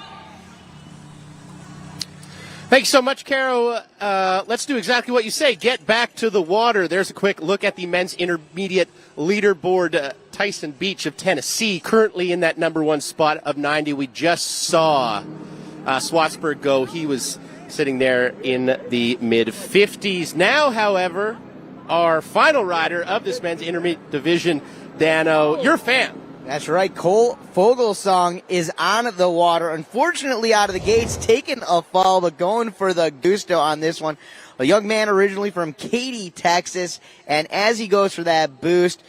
Thanks so much, Caro. Let's do exactly what you say. Get back to the water. There's a quick look at the men's intermediate leaderboard Tyson Beach of Tennessee, currently in that number 1 spot of 90. We just saw Swartzberg go. He was sitting there in the mid-50s. Now, however, our final rider of this men's intermediate division, Dano, you're a fan. That's right. Cole Fogelsong is on the water. Unfortunately, out of the gates, taking a fall, but going for the gusto on this one. A young man originally from Katy, Texas, and as he goes for that boost,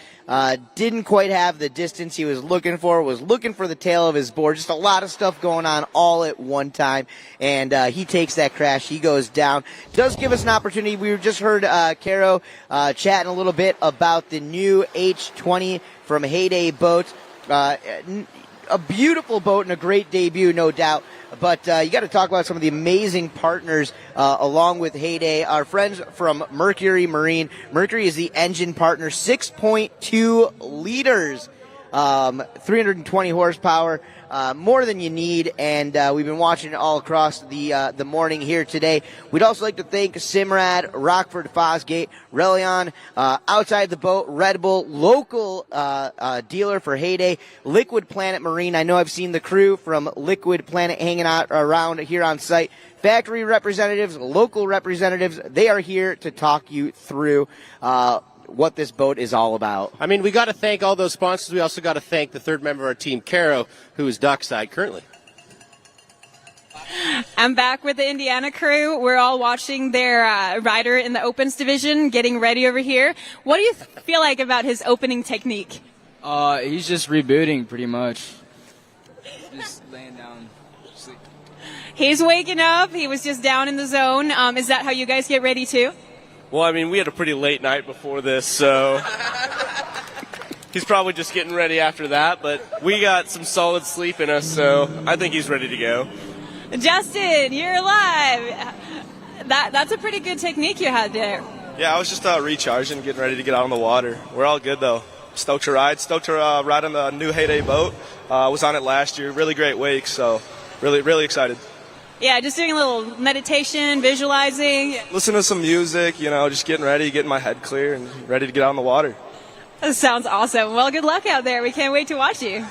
didn't quite have the distance he was looking for the tail of his board. Just a lot of stuff going on all at one time, and he takes that crash. He goes down. Does give us an opportunity. We just heard Caro chatting a little bit about the new H20 from Heyday Boats. A beautiful boat and a great debut, no doubt. But you got to talk about some of the amazing partners along with Heyday. Our friends from Mercury Marine. Mercury is the engine partner, 6.2 liters, 320 horsepower, more than you need. And we've been watching it all across the morning here today. We'd also like to thank Simrad, Rockford Fosgate, Relion, Outside the Boat, Red Bull, local dealer for Heyday, Liquid Planet Marine. I know I've seen the crew from Liquid Planet hanging out around here on site. Factory representatives, local representatives, they are here to talk you through what this boat is all about. I mean, we got to thank all those sponsors. We also got to thank the third member of our team, Caro, who is dockside currently. I'm back with the Indiana crew. We're all watching their rider in the opens division getting ready over here. What do you feel like about his opening technique? He's just rebooting pretty much. Just laying down, sleep. He's waking up. He was just down in the zone. Is that how you guys get ready too? Well, I mean, we had a pretty late night before this, so he's probably just getting ready after that, but we got some solid sleep in us, so I think he's ready to go. Justin, you're alive. That's a pretty good technique you had there. Yeah, I was just recharging, getting ready to get out on the water. We're all good, though. Stoked to ride on the new Heyday boat. Was on it last year. Really great wake, so really, really excited. Yeah, just doing a little meditation, visualizing. Listen to some music, just getting ready, getting my head clear, and ready to get out on the water. That sounds awesome. Well, good luck out there. We can't wait to watch you.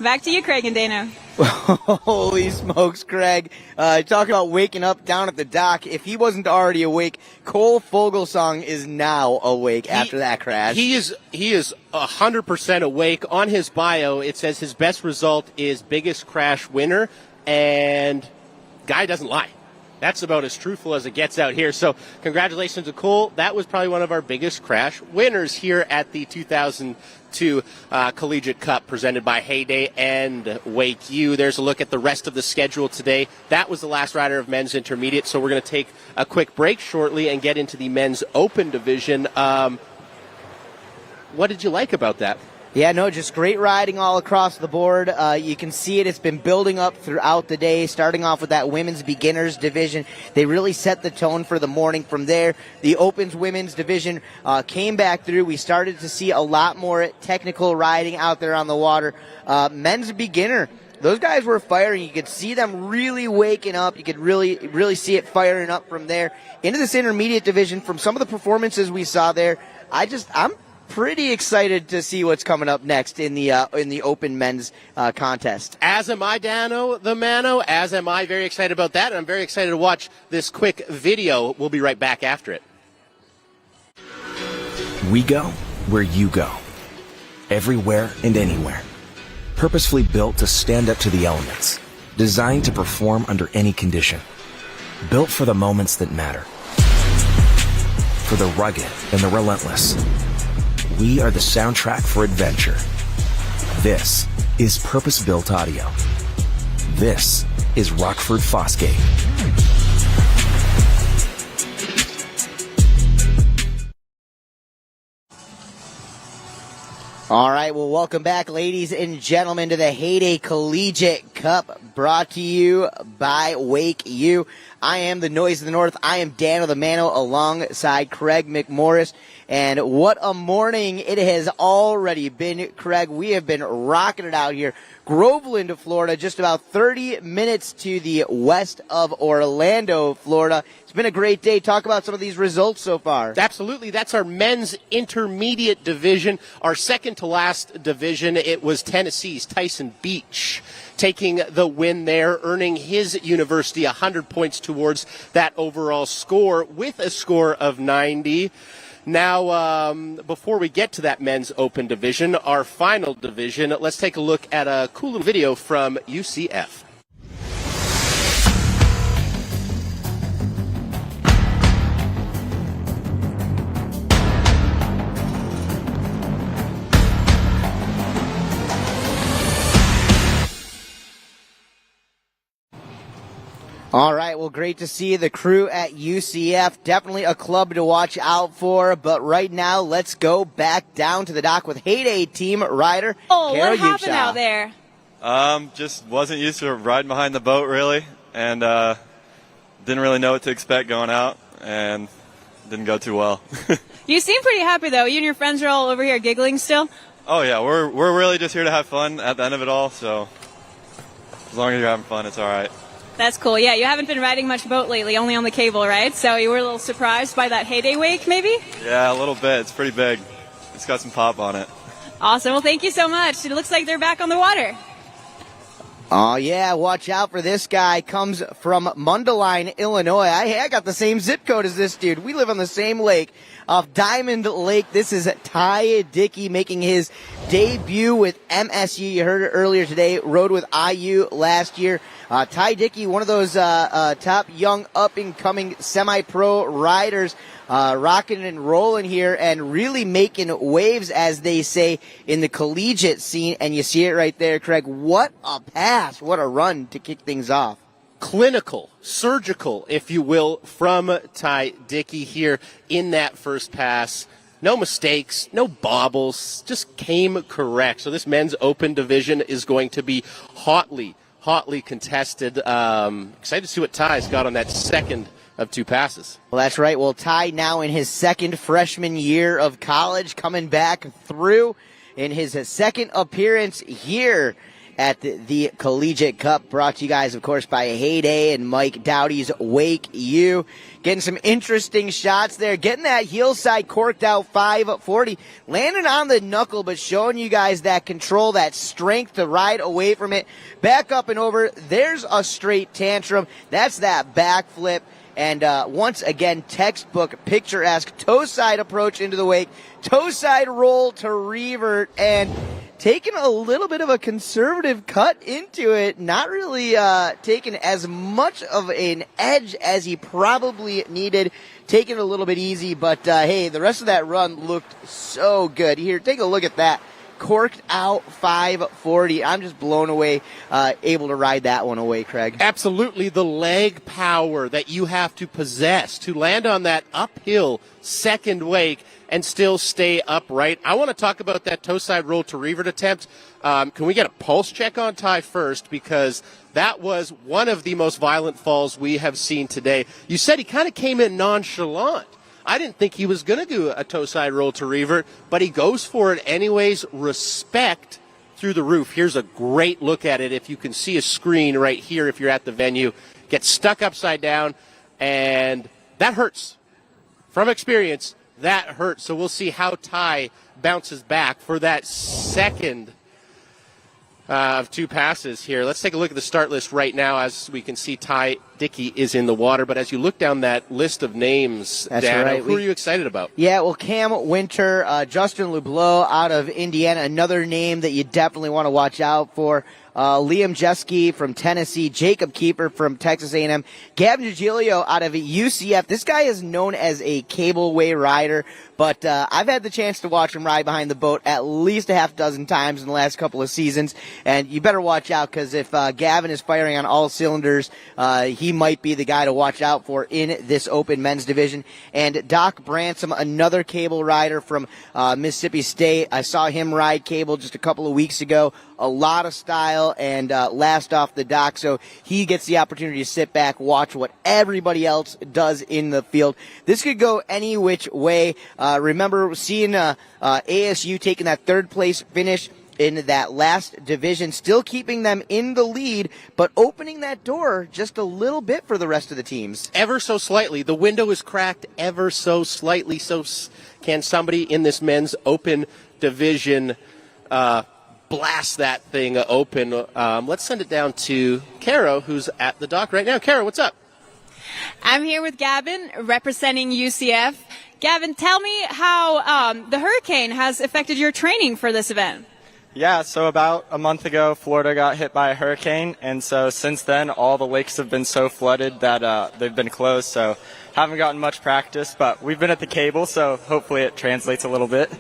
Back to you, Craig and Dana. Holy smokes, Craig. Talking about waking up down at the dock. If he wasn't already awake, Cole Fogelsong is now awake after that crash. He is 100% awake. On his bio, it says his best result is biggest crash winner, and guy doesn't lie. That's about as truthful as it gets out here. So congratulations to Cole. That was probably one of our biggest crash winners here at the 2002 Collegiate Cup presented by Heyday and WakeU. There's a look at the rest of the schedule today. That was the last rider of men's intermediate. So we're going to take a quick break shortly and get into the men's open division. What did you like about that? Yeah, no, just great riding all across the board. You can see it. It's been building up throughout the day, starting off with that women's beginners division. They really set the tone for the morning. From there, the opens women's division came back through. We started to see a lot more technical riding out there on the water. Men's beginner, those guys were firing. You could see them really waking up. You could really see it firing up from there. Into this intermediate division, from some of the performances we saw there, I'm pretty excited to see what's coming up next in the open men's contest. As am I, Dano the Mano. As am I. Very excited about that, and I'm very excited to watch this quick video. We'll be right back after it. We go where you go. Everywhere and anywhere. Purposefully built to stand up to the elements. Designed to perform under any condition. Built for the moments that matter. For the rugged and the relentless. We are the soundtrack for adventure. This is purpose-built audio. This is Rockford Fosgate. All right, well, welcome back, ladies and gentlemen, to the Heyday Collegiate Cup, brought to you by WakeU. I am the Noise of the North. I am Dan O'Mano alongside Craig McMorris. And what a morning it has already been, Craig. We have been rocking it out here. Groveland, Florida, just about 30 minutes to the west of Orlando, Florida. It's been a great day. Talk about some of these results so far. Absolutely. That's our men's intermediate division. Our second to last division, it was Tennessee's Tyson Beach taking the win there, earning his university 100 points towards that overall score with a score of 90. Now, before we get to that men's open division, our final division, let's take a look at a cool little video from UCF. All right, well, great to see the crew at UCF. Definitely a club to watch out for. But right now, let's go back down to the dock with Heyday team rider Oh, Carol what happened Upshaw. out there? Just wasn't used to riding behind the boat, really, and didn't really know what to expect going out, and didn't go too well. You seem pretty happy, though. You and your friends are all over here giggling still? Oh, yeah, we're really just here to have fun at the end of it all, so as long as you're having fun, it's all right. That's cool. Yeah, you haven't been riding much boat lately, only on the cable, right? So you were a little surprised by that Heyday wake, maybe? Yeah, a little bit. It's pretty big. It's got some pop on it. Awesome. Well, thank you so much. It looks like they're back on the water. Oh, yeah, watch out for this guy. Comes from Mundelein, Illinois. I got the same zip code as this dude. We live on the same lake. Off Diamond Lake, this is Ty Dickey making his debut with MSU. You heard it earlier today. Rode with IU last year. Ty Dickey, one of those top young up-and-coming semi-pro riders, rocking and rolling here and really making waves, as they say, in the collegiate scene. And you see it right there, Craig. What a pass. What a run to kick things off. Clinical, surgical, if you will, from Ty Dickey here in that first pass. No mistakes, no bobbles, just came correct. So this men's open division is going to be hotly contested. Excited to see what Ty's got on that second of two passes. Well, that's right. Well, Ty now in his second freshman year of college, coming back through in his second appearance here at the Collegiate Cup, brought to you guys, of course, by Heyday and Mike Dowdy's WakeU. Getting some interesting shots there. Getting that heel side corked out 540. Landing on the knuckle, but showing you guys that control, that strength to ride away from it. Back up and over. There's a straight tantrum. That's that backflip. And once again, textbook, picturesque toe side approach into the wake. Toe side roll to revert, and taking a little bit of a conservative cut into it, not really taking as much of an edge as he probably needed, taking it a little bit easy, but hey, the rest of that run looked so good. Here, take a look at that. Corked out 540. I'm just blown away, able to ride that one away, Craig. Absolutely, the leg power that you have to possess to land on that uphill second wake and still stay upright. I want to talk about that toe side roll to revert attempt. Can we get a pulse check on Ty first? Because that was one of the most violent falls we have seen today. You said he kind of came in nonchalant. I didn't think he was going to do a toe side roll to revert, but he goes for it anyways. Respect through the roof. Here's a great look at it. If you can see a screen right here, if you're at the venue, gets stuck upside down, and that hurts. From experience, that hurts. So we'll see how Ty bounces back for that second of two passes here. Let's take a look at the start list right now. As we can see, Ty Dickey is in the water. But as you look down that list of names, That's Dan, right. who are you excited about? Yeah, well, Cam Winter, Justin Lublow out of Indiana, another name that you definitely want to watch out for. Liam Jeske from Tennessee, Jacob Keeper from Texas A&M, Gavin Giglio out of UCF. This guy is known as a cableway rider, but I've had the chance to watch him ride behind the boat at least a half dozen times in the last couple of seasons, and you better watch out, because if Gavin is firing on all cylinders, he might be the guy to watch out for in this open men's division. And Doc Bransom, another cable rider from Mississippi State. I saw him ride cable just a couple of weeks ago. A lot of style. hill and last off the dock, so he gets the opportunity to sit back, watch what everybody else does in the field. This could go any which way. Remember seeing ASU taking that third place finish in that last division, still keeping them in the lead, but opening that door just a little bit for the rest of the teams. Ever so slightly. The window is cracked ever so slightly. So can somebody in this men's open division blast that thing open? Let's send it down to Caro, who's at the dock right now. Caro, what's up? I'm here with Gavin, representing UCF. Gavin, tell me how the hurricane has affected your training for this event. Yeah, so about a month ago, Florida got hit by a hurricane, and so since then, all the lakes have been so flooded that they've been closed, so haven't gotten much practice, but we've been at the cable, so hopefully it translates a little bit.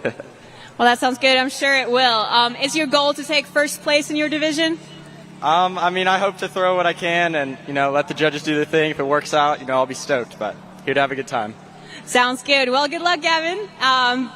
Well, that sounds good. I'm sure it will. Is your goal to take first place in your division? I mean, I hope to throw what I can and, let the judges do their thing. If it works out, I'll be stoked, but here to have a good time. Sounds good. Well, good luck, Gavin.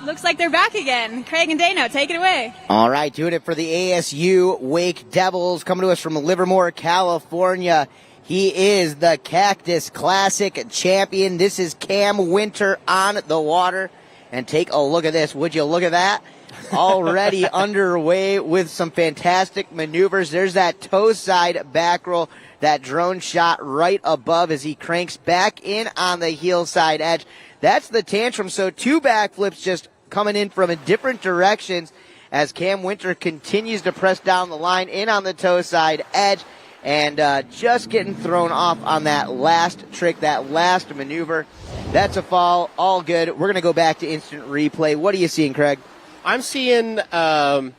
Looks like they're back again. Craig and Dano, take it away. All right, doing it for the ASU Wake Devils, coming to us from Livermore, California. He is the Cactus Classic champion. This is Cam Winter on the water. And take a look at this. Would you look at that? Already underway with some fantastic maneuvers. There's that toe side back roll, that drone shot right above as he cranks back in on the heel side edge. That's the tantrum. So 2 backflips just coming in from different directions as Cam Winter continues to press down the line in on the toe side edge and just getting thrown off on that last trick, that last maneuver. That's a fall. All good. We're going to go back to instant replay. What are you seeing, Craig? I'm seeing a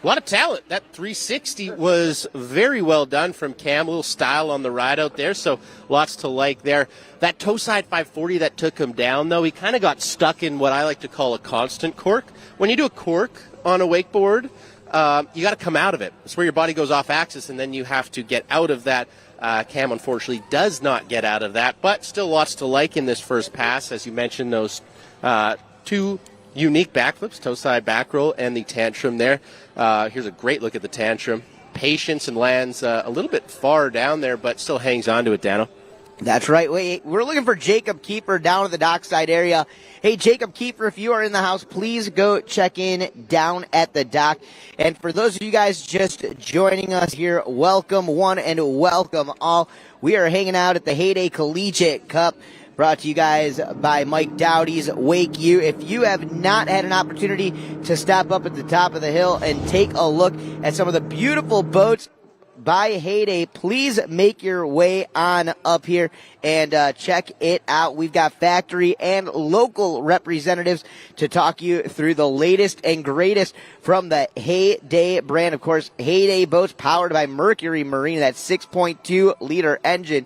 lot of talent. That 360 was very well done from Cam. A little style on the ride out there, so lots to like there. That toe side 540 that took him down, though, he kind of got stuck in what I like to call a constant cork. When you do a cork on a wakeboard, you got to come out of it. It's where your body goes off axis, and then you have to get out of that. Cam, unfortunately, does not get out of that, but still lots to like in this first pass. As you mentioned, those 2 unique backflips, toe side back roll, and the tantrum there. Here's a great look at the tantrum. Patience and lands a little bit far down there, but still hangs on to it, Dano. That's right. We're looking for Jacob Kiefer down at the dockside area. Hey, Jacob Kiefer, if you are in the house, please go check in down at the dock. And for those of you guys just joining us here, welcome one and welcome all. We are hanging out at the Heyday Collegiate Cup, brought to you guys by Mike Dowdy's WakeU. If you have not had an opportunity to stop up at the top of the hill and take a look at some of the beautiful boats by Heyday, please make your way on up here and check it out. We've got factory and local representatives to talk you through the latest and greatest from the Heyday brand. Of course, Heyday boats powered by Mercury Marine, that 6.2 liter engine.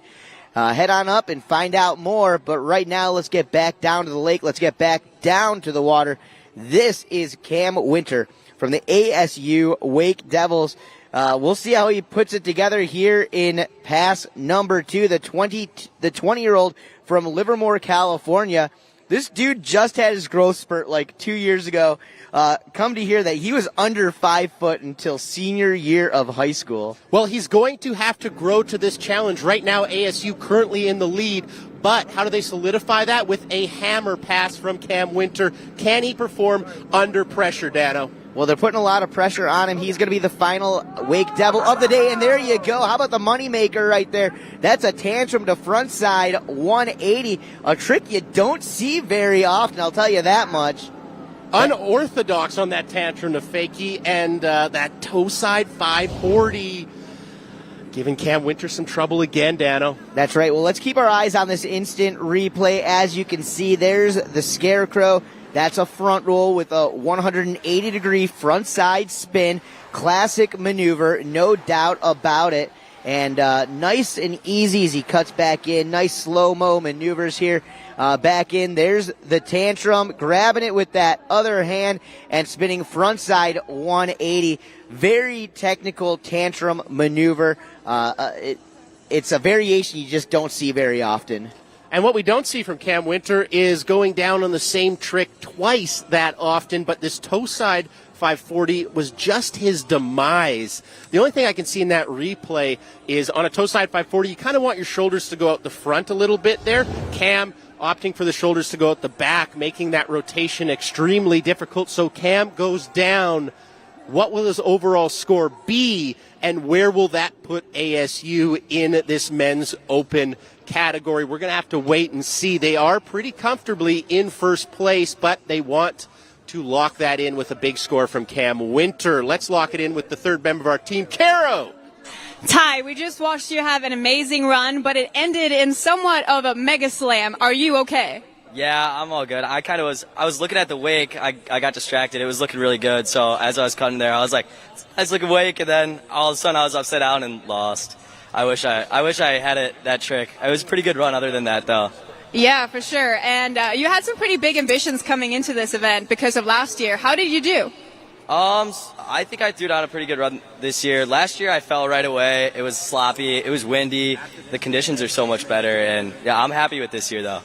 Head on up and find out more. But right now, let's get back down to the lake. Let's get back down to the water. This is Cam Winter from the ASU Wake Devils. We'll see how he puts it together here in pass number 2. The 20-year-old from Livermore, California. This dude just had his growth spurt like 2 years ago. Come to hear that he was under 5 foot until senior year of high school. Well, he's going to have to grow to this challenge. Right now, ASU currently in the lead, but how do they solidify that? With a hammer pass from Cam Winter. Can he perform under pressure, Dano? Well, they're putting a lot of pressure on him. He's going to be the final Wake Devil of the day, and there you go. How about the moneymaker right there? That's a tantrum to front side 180, a trick you don't see very often, I'll tell you that much. Unorthodox on that tantrum to fakie, and that toe side 540. Giving Cam Winter some trouble again, Dano. That's right. Well, let's keep our eyes on this instant replay. As you can see, there's the Scarecrow. That's a front roll with a 180-degree front side spin. Classic maneuver, no doubt about it. And nice and easy as he cuts back in. Nice slow-mo maneuvers here. Back in. There's the tantrum, grabbing it with that other hand and spinning front side 180. Very technical tantrum maneuver. It's a variation you just don't see very often. And what we don't see from Cam Winter is going down on the same trick twice that often, but this toe side 540 was just his demise. The only thing I can see in that replay is on a toe side 540, you kind of want your shoulders to go out the front a little bit there. Cam opting for the shoulders to go out the back, making that rotation extremely difficult. So Cam goes down. What will his overall score be, and where will that put ASU in this men's open category? We're going to have to wait and see. They are pretty comfortably in first place, but they want to lock that in with a big score from Cam Winter. Let's lock it in with the third member of our team, Caro. Ty, we just watched you have an amazing run, but it ended in somewhat of a mega slam. Are you okay? Yeah, I'm all good. I was looking at the wake. I got distracted. It was looking really good. So as I was cutting there, I was looking wake, and then all of a sudden I was upside down and lost. I wish I had that trick. It was a pretty good run other than that, though. Yeah, for sure. And you had some pretty big ambitions coming into this event because of last year. How did you do? I think I threw down a pretty good run this year. Last year I fell right away. It was sloppy. It was windy. The conditions are so much better, and yeah, I'm happy with this year, though.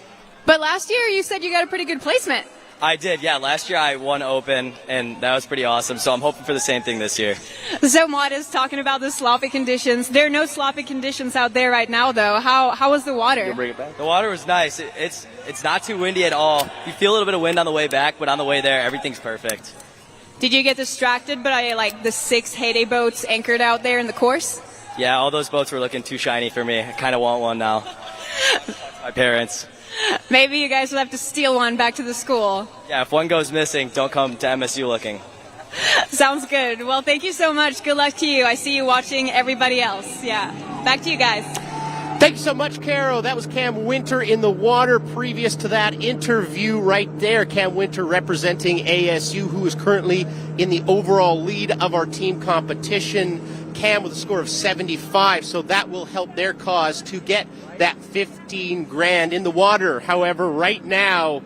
But last year you said you got a pretty good placement. I did, yeah. Last year I won Open, and that was pretty awesome. So I'm hoping for the same thing this year. So Maud is talking about the sloppy conditions. There are no sloppy conditions out there right now, though. How was the water? You'll bring it back? The water was nice. It's not too windy at all. You feel a little bit of wind on the way back, but on the way there, everything's perfect. Did you get distracted by the 6 Heyday boats anchored out there in the course? Yeah, all those boats were looking too shiny for me. I kind of want one now. My parents. Maybe you guys will have to steal one back to the school. Yeah, if one goes missing, don't come to MSU looking. Sounds good. Well, thank you so much. Good luck to you. I see you watching everybody else. Yeah. Back to you guys. Thanks so much, Caro. That was Cam Winter in the water. Previous to that interview right there, Cam Winter representing ASU, who is currently in the overall lead of our team competition. Cam with a score of 75, so that will help their cause to get that 15 grand in the water. However, right now,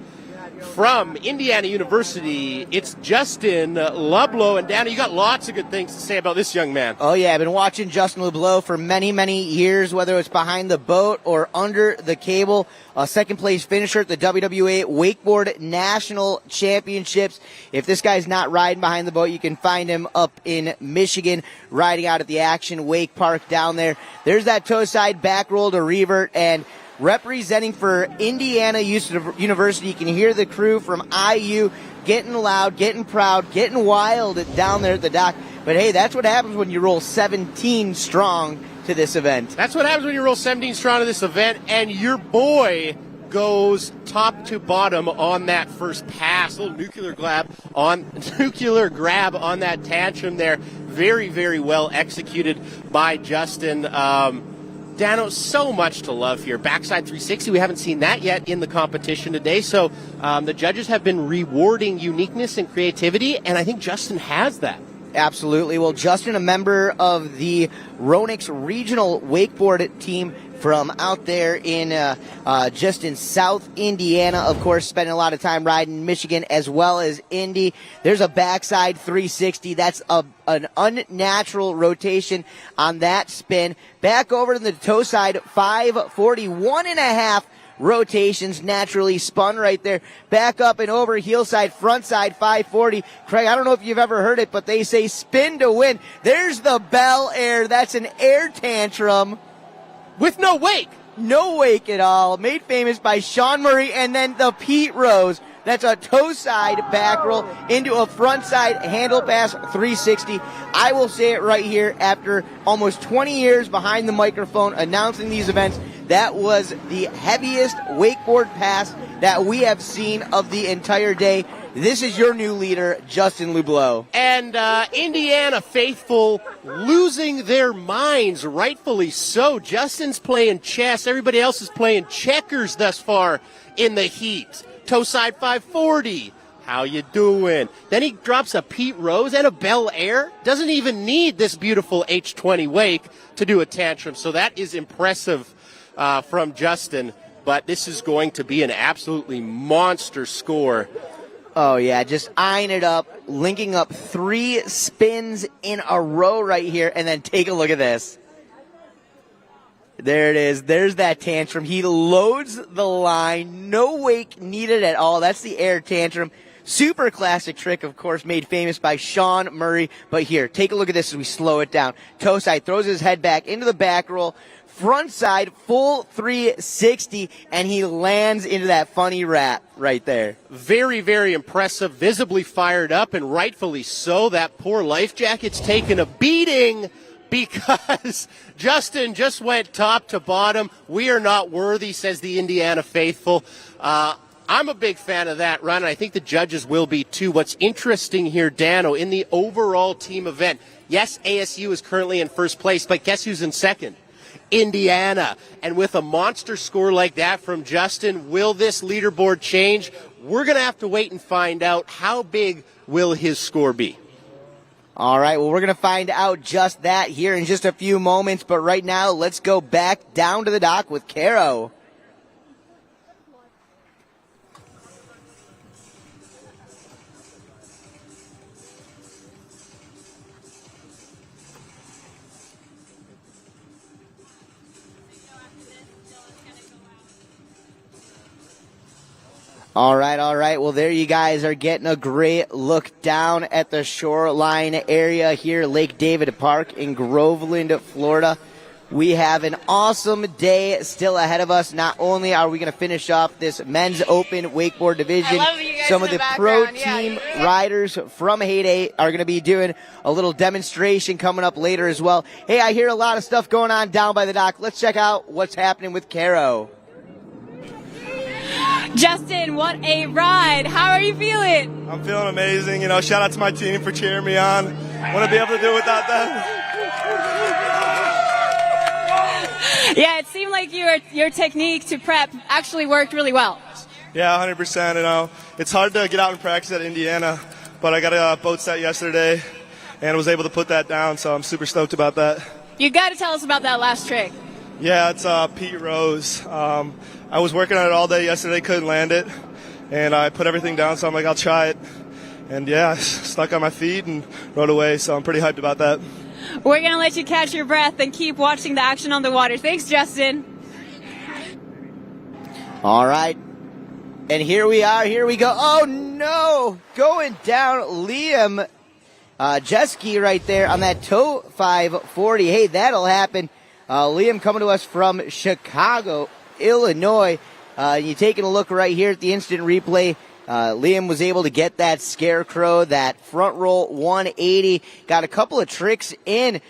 from Indiana University, it's Justin Lublow. And Danny, you got lots of good things to say about this young man. Oh, yeah. I've been watching Justin Lublow for many, many years, whether it's behind the boat or under the cable. A second-place finisher at the WWA Wakeboard National Championships. If this guy's not riding behind the boat, you can find him up in Michigan, riding out at the Action Wake Park down there. There's that toe side back roll to revert, and representing for Indiana University, you can hear the crew from IU getting loud, getting proud, getting wild down there at the dock. But hey, that's what happens when you roll 17 strong to this event. That's what happens when you roll 17 strong to this event, and your boy goes top to bottom on that first pass. A little nuclear grab on that tantrum there. Very, very well executed by Justin. Dano, so much to love here. Backside 360, we haven't seen that yet in the competition today. So the judges have been rewarding uniqueness and creativity, and I think Justin has that. Absolutely. Well, Justin, a member of the Ronix Regional Wakeboard team from out there in just in South Indiana, of course, spending a lot of time riding Michigan as well as Indy. There's a backside 360. That's an unnatural rotation on that spin. Back over to the toe side 540, 1.5 rotations naturally spun right there. Back up and over, heel side, front side, 540. Craig, I don't know if you've ever heard it, but they say spin to win. There's the Bel Air. That's an air tantrum. With no wake. No wake at all. Made famous by Sean Murray, and then the Pete Rose. That's a toe side back roll into a front side handle pass 360. I will say it right here, after almost 20 years behind the microphone announcing these events, that was the heaviest wakeboard pass that we have seen of the entire day. This is your new leader, Justin Lublow. And Indiana faithful losing their minds, rightfully so. Justin's playing chess. Everybody else is playing checkers thus far in the heat. Toe side 540. How you doing? Then he drops a Pete Rose and a Bel Air. Doesn't even need this beautiful H20 wake to do a tantrum. So that is impressive from Justin. But this is going to be an absolutely monster score. Oh, yeah, just eyeing it up, linking up 3 spins in a row right here, and then take a look at this. There it is. There's that tantrum. He loads the line. No wake needed at all. That's the air tantrum. Super classic trick, of course, made famous by Sean Murray. But here, take a look at this as we slow it down. Toe side throws his head back into the back roll. Front side, full 360, and he lands into that funny wrap right there. Very, very impressive, visibly fired up, and rightfully so. That poor life jacket's taken a beating because Justin just went top to bottom. We are not worthy, says the Indiana faithful. I'm a big fan of that run, and I think the judges will be too. What's interesting here, Dano, in the overall team event, yes, ASU is currently in first place, but guess who's in second? Indiana. And with a monster score like that from Justin, will this leaderboard change? We're going to have to wait and find out. How big will his score be? All right, well, we're going to find out just that here in just a few moments, but right now, let's go back down to the dock with Caro. All right. Well, there you guys are getting a great look down at the shoreline area here, Lake David Park in Groveland, Florida. We have an awesome day still ahead of us. Not only are we going to finish off this men's open wakeboard division, some of the pro team riders from Heyday are going to be doing a little demonstration coming up later as well. Hey, I hear a lot of stuff going on down by the dock. Let's check out what's happening with Caro. Justin, what a ride. How are you feeling? I'm feeling amazing. You know, shout out to my team for cheering me on. Wouldn't be able to do it without them. Yeah, it seemed like your technique to prep actually worked really well. Yeah, 100%. You know, it's hard to get out and practice at Indiana, but I got a boat set yesterday and was able to put that down, so I'm super stoked about that. You got to tell us about that last trick. Yeah, it's Pete Rose. I was working on it all day yesterday, couldn't land it, and I put everything down, so I'm like, I'll try it. And yeah, stuck on my feet and rode away, so I'm pretty hyped about that. We're going to let you catch your breath and keep watching the action on the water. Thanks, Justin. All right. And here we are. Here we go. Oh, no. Going down Liam Jeski right there on that toe 540. Hey, that'll happen. Liam coming to us from Chicago, Illinois. You're taking a look right here at the instant replay. Liam was able to get that scarecrow, that front roll 180. Got a couple of tricks in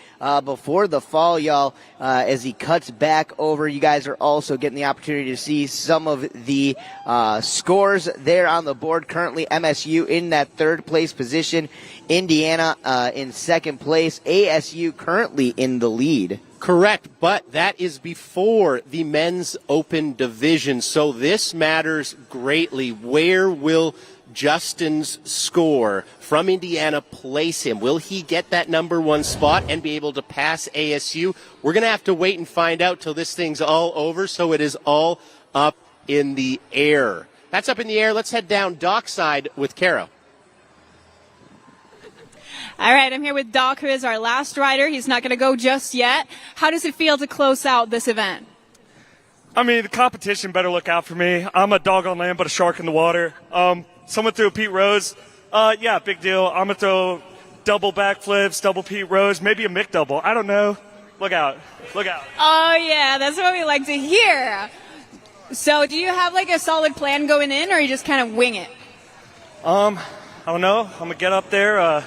before the fall, y'all, as he cuts back over. You guys are also getting the opportunity to see some of the scores there on the board. Currently, MSU in that third place position. Indiana in second place. ASU currently in the lead. Correct, but that is before the men's open division, so this matters greatly. Where will Justin's score from Indiana place him? Will he get that number one spot and be able to pass ASU? We're going to have to wait and find out till this thing's all over, so it is all up in the air. That's up in the air. Let's head down dockside with Caro. All right, I'm here with Doc, who is our last rider. He's not going to go just yet. How does it feel to close out this event? I mean, the competition better look out for me. I'm a dog on land, but a shark in the water. Someone threw a Pete Rose. Yeah, big deal. I'm going to throw double backflips, double Pete Rose, maybe a Mick double. I don't know. Look out. Look out. Oh, yeah, that's what we like to hear. So do you have like a solid plan going in, or you just kind of wing it? I don't know. I'm going to get up there,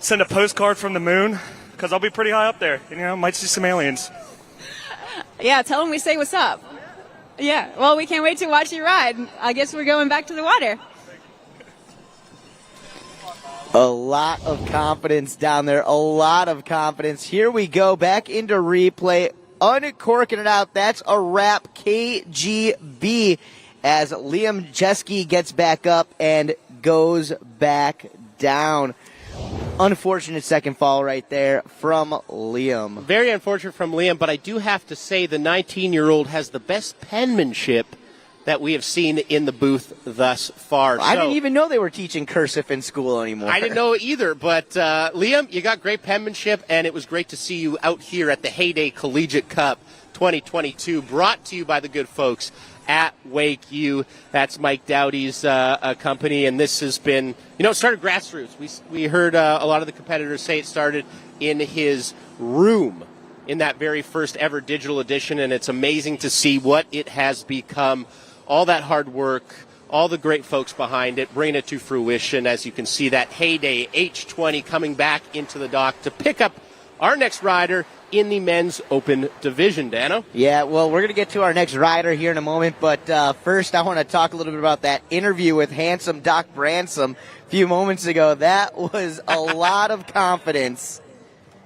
send a postcard from the moon, because I'll be pretty high up there. You know, might see some aliens. Yeah, tell them we say what's up. Yeah, well, we can't wait to watch you ride. I guess we're going back to the water. A lot of confidence down there, a lot of confidence. Here we go, back into replay, uncorking it out. That's a wrap, KGB, as Liam Jeski gets back up and goes back down. Unfortunate second fall right there from Liam. Very unfortunate from Liam, but I do have to say the 19-year-old has the best penmanship that we have seen in the booth thus far. I didn't even know they were teaching cursive in school anymore. I didn't know either, but Liam, you got great penmanship, and it was great to see you out here at the Heyday Collegiate Cup 2022, brought to you by the good folks at WakeU. That's Mike Dowdy's company, and this has been, it started grassroots. We heard a lot of the competitors say it started in his room in that very first ever digital edition, and it's amazing to see what it has become. All that hard work, all the great folks behind it, bringing it to fruition. As you can see, that Heyday H20 coming back into the dock to pick up our next rider in the men's open division. Dano? Yeah, well, we're going to get to our next rider here in a moment, but first I want to talk a little bit about that interview with handsome Doc Bransom a few moments ago. That was a lot of confidence.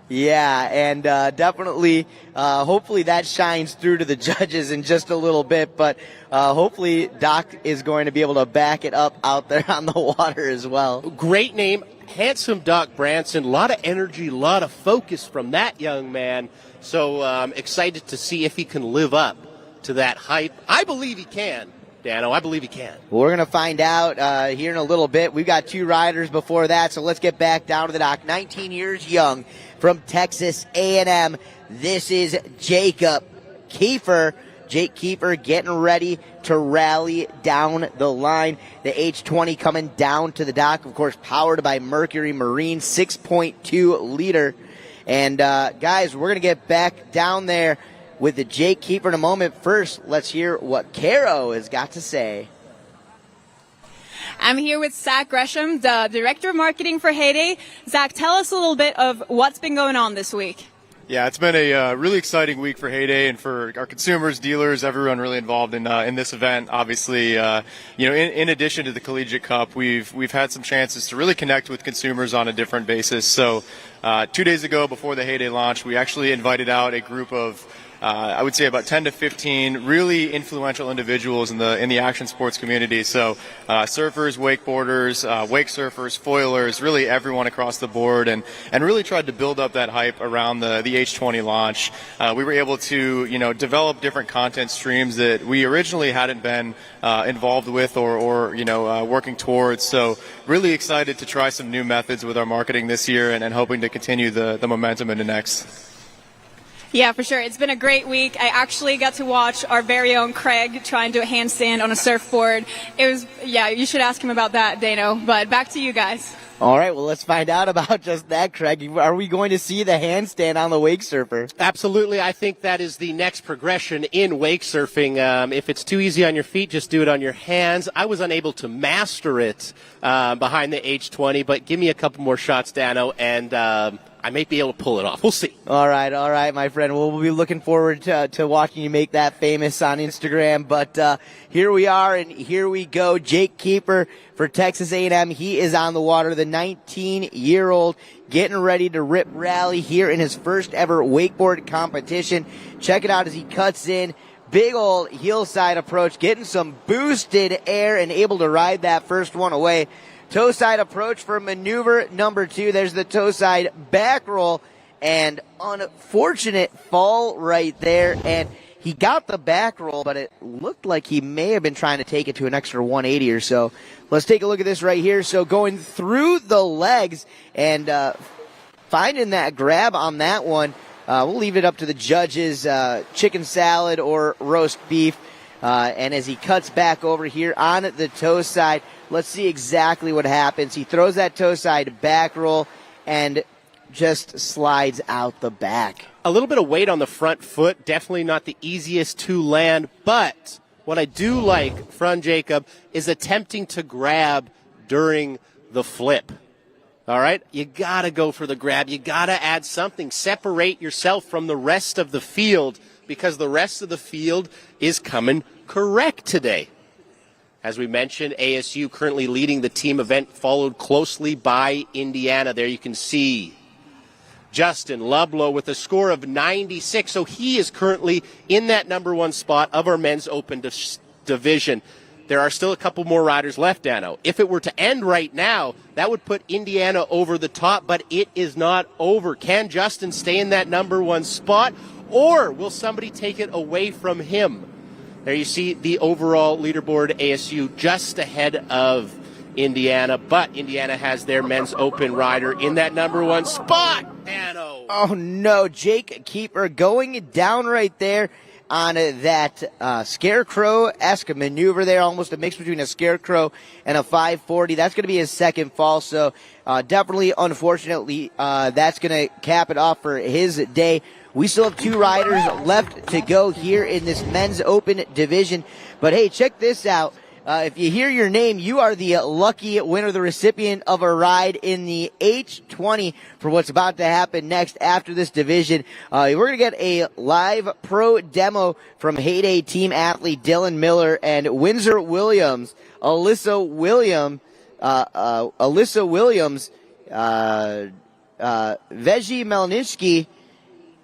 Yeah, and definitely, hopefully that shines through to the judges in just a little bit, but hopefully Doc is going to be able to back it up out there on the water as well. Great name, handsome Doc Branson. A lot of energy, a lot of focus from that young man. So excited to see if he can live up to that hype. I believe he can. Dano, I believe he can. Well, we're going to find out here in a little bit. We've got two riders before that, so let's get back down to the dock. 19 years young from Texas A&M. This is Jacob Kiefer. Jake Kiefer getting ready to rally down the line. The H20 coming down to the dock, of course, powered by Mercury Marine, 6.2 liter. And, guys, we're going to get back down there with the Jake Kiefer in a moment. First, let's hear what Caro has got to say. I'm here with Zach Gresham, the Director of Marketing for Heyday. Zach, tell us a little bit of what's been going on this week. Yeah, it's been a really exciting week for Heyday and for our consumers, dealers, everyone really involved in this event. Obviously, in addition to the Collegiate Cup, we've had some chances to really connect with consumers on a different basis. So 2 days ago, before the Heyday launch, we actually invited out a group of I would say about 10 to 15 really influential individuals in the action sports community. So surfers, wakeboarders, wake surfers, foilers, really everyone across the board, and really tried to build up that hype around the H20 launch. We were able to develop different content streams that we originally hadn't been involved with or working towards. So really excited to try some new methods with our marketing this year and hoping to continue the momentum into next. Yeah, for sure. It's been a great week. I actually got to watch our very own Craig try and do a handstand on a surfboard. You should ask him about that, Dano. But back to you guys. All right, well, let's find out about just that, Craig. Are we going to see the handstand on the wake surfer? Absolutely. I think that is the next progression in wake surfing. If it's too easy on your feet, just do it on your hands. I was unable to master it behind the H20, but give me a couple more shots, Dano, and I may be able to pull it off. We'll see. All right, my friend. We'll be looking forward to watching you make that famous on Instagram. But here we are, and here we go. Jake Kiefer for Texas A&M. He is on the water, the 19-year-old, getting ready to rip rally here in his first ever wakeboard competition. Check it out as he cuts in. Big old hillside approach, getting some boosted air and able to ride that first one away. Toe side approach for maneuver number 2. There's the toe side back roll, and unfortunate fall right there. And he got the back roll, but it looked like he may have been trying to take it to an extra 180 or so. Let's take a look at this right here. So going through the legs and finding that grab on that one. We'll leave it up to the judges, chicken salad or roast beef. And as he cuts back over here on the toe side, let's see exactly what happens. He throws that toe side back roll and just slides out the back. A little bit of weight on the front foot, definitely not the easiest to land, but what I do like from Jacob is attempting to grab during the flip. All right? You got to go for the grab. You got to add something. Separate yourself from the rest of the field because the rest of the field is coming correct today. As we mentioned, ASU currently leading the team event, followed closely by Indiana. There you can see Justin Lublow with a score of 96. So he is currently in that number 1 spot of our men's open division. There are still a couple more riders left, Dano. If it were to end right now, that would put Indiana over the top, but it is not over. Can Justin stay in that number 1 spot, or will somebody take it away from him? There you see the overall leaderboard, ASU just ahead of Indiana, but Indiana has their men's open rider in that number 1 spot. Dano. Oh, no. Jake Keeper going down right there on that scarecrow-esque maneuver there, almost a mix between a scarecrow and a 540. That's going to be his second fall, so definitely, unfortunately, that's going to cap it off for his day. We still have 2 riders left to go here in this men's open division, but hey, check this out. If you hear your name, you are the lucky winner, the recipient of a ride in the H20 for what's about to happen next after this division. We're going to get a live pro demo from Heyday team athlete Dylan Miller and Windsor Williams, Alyssa Williams, Veji Melnitsky,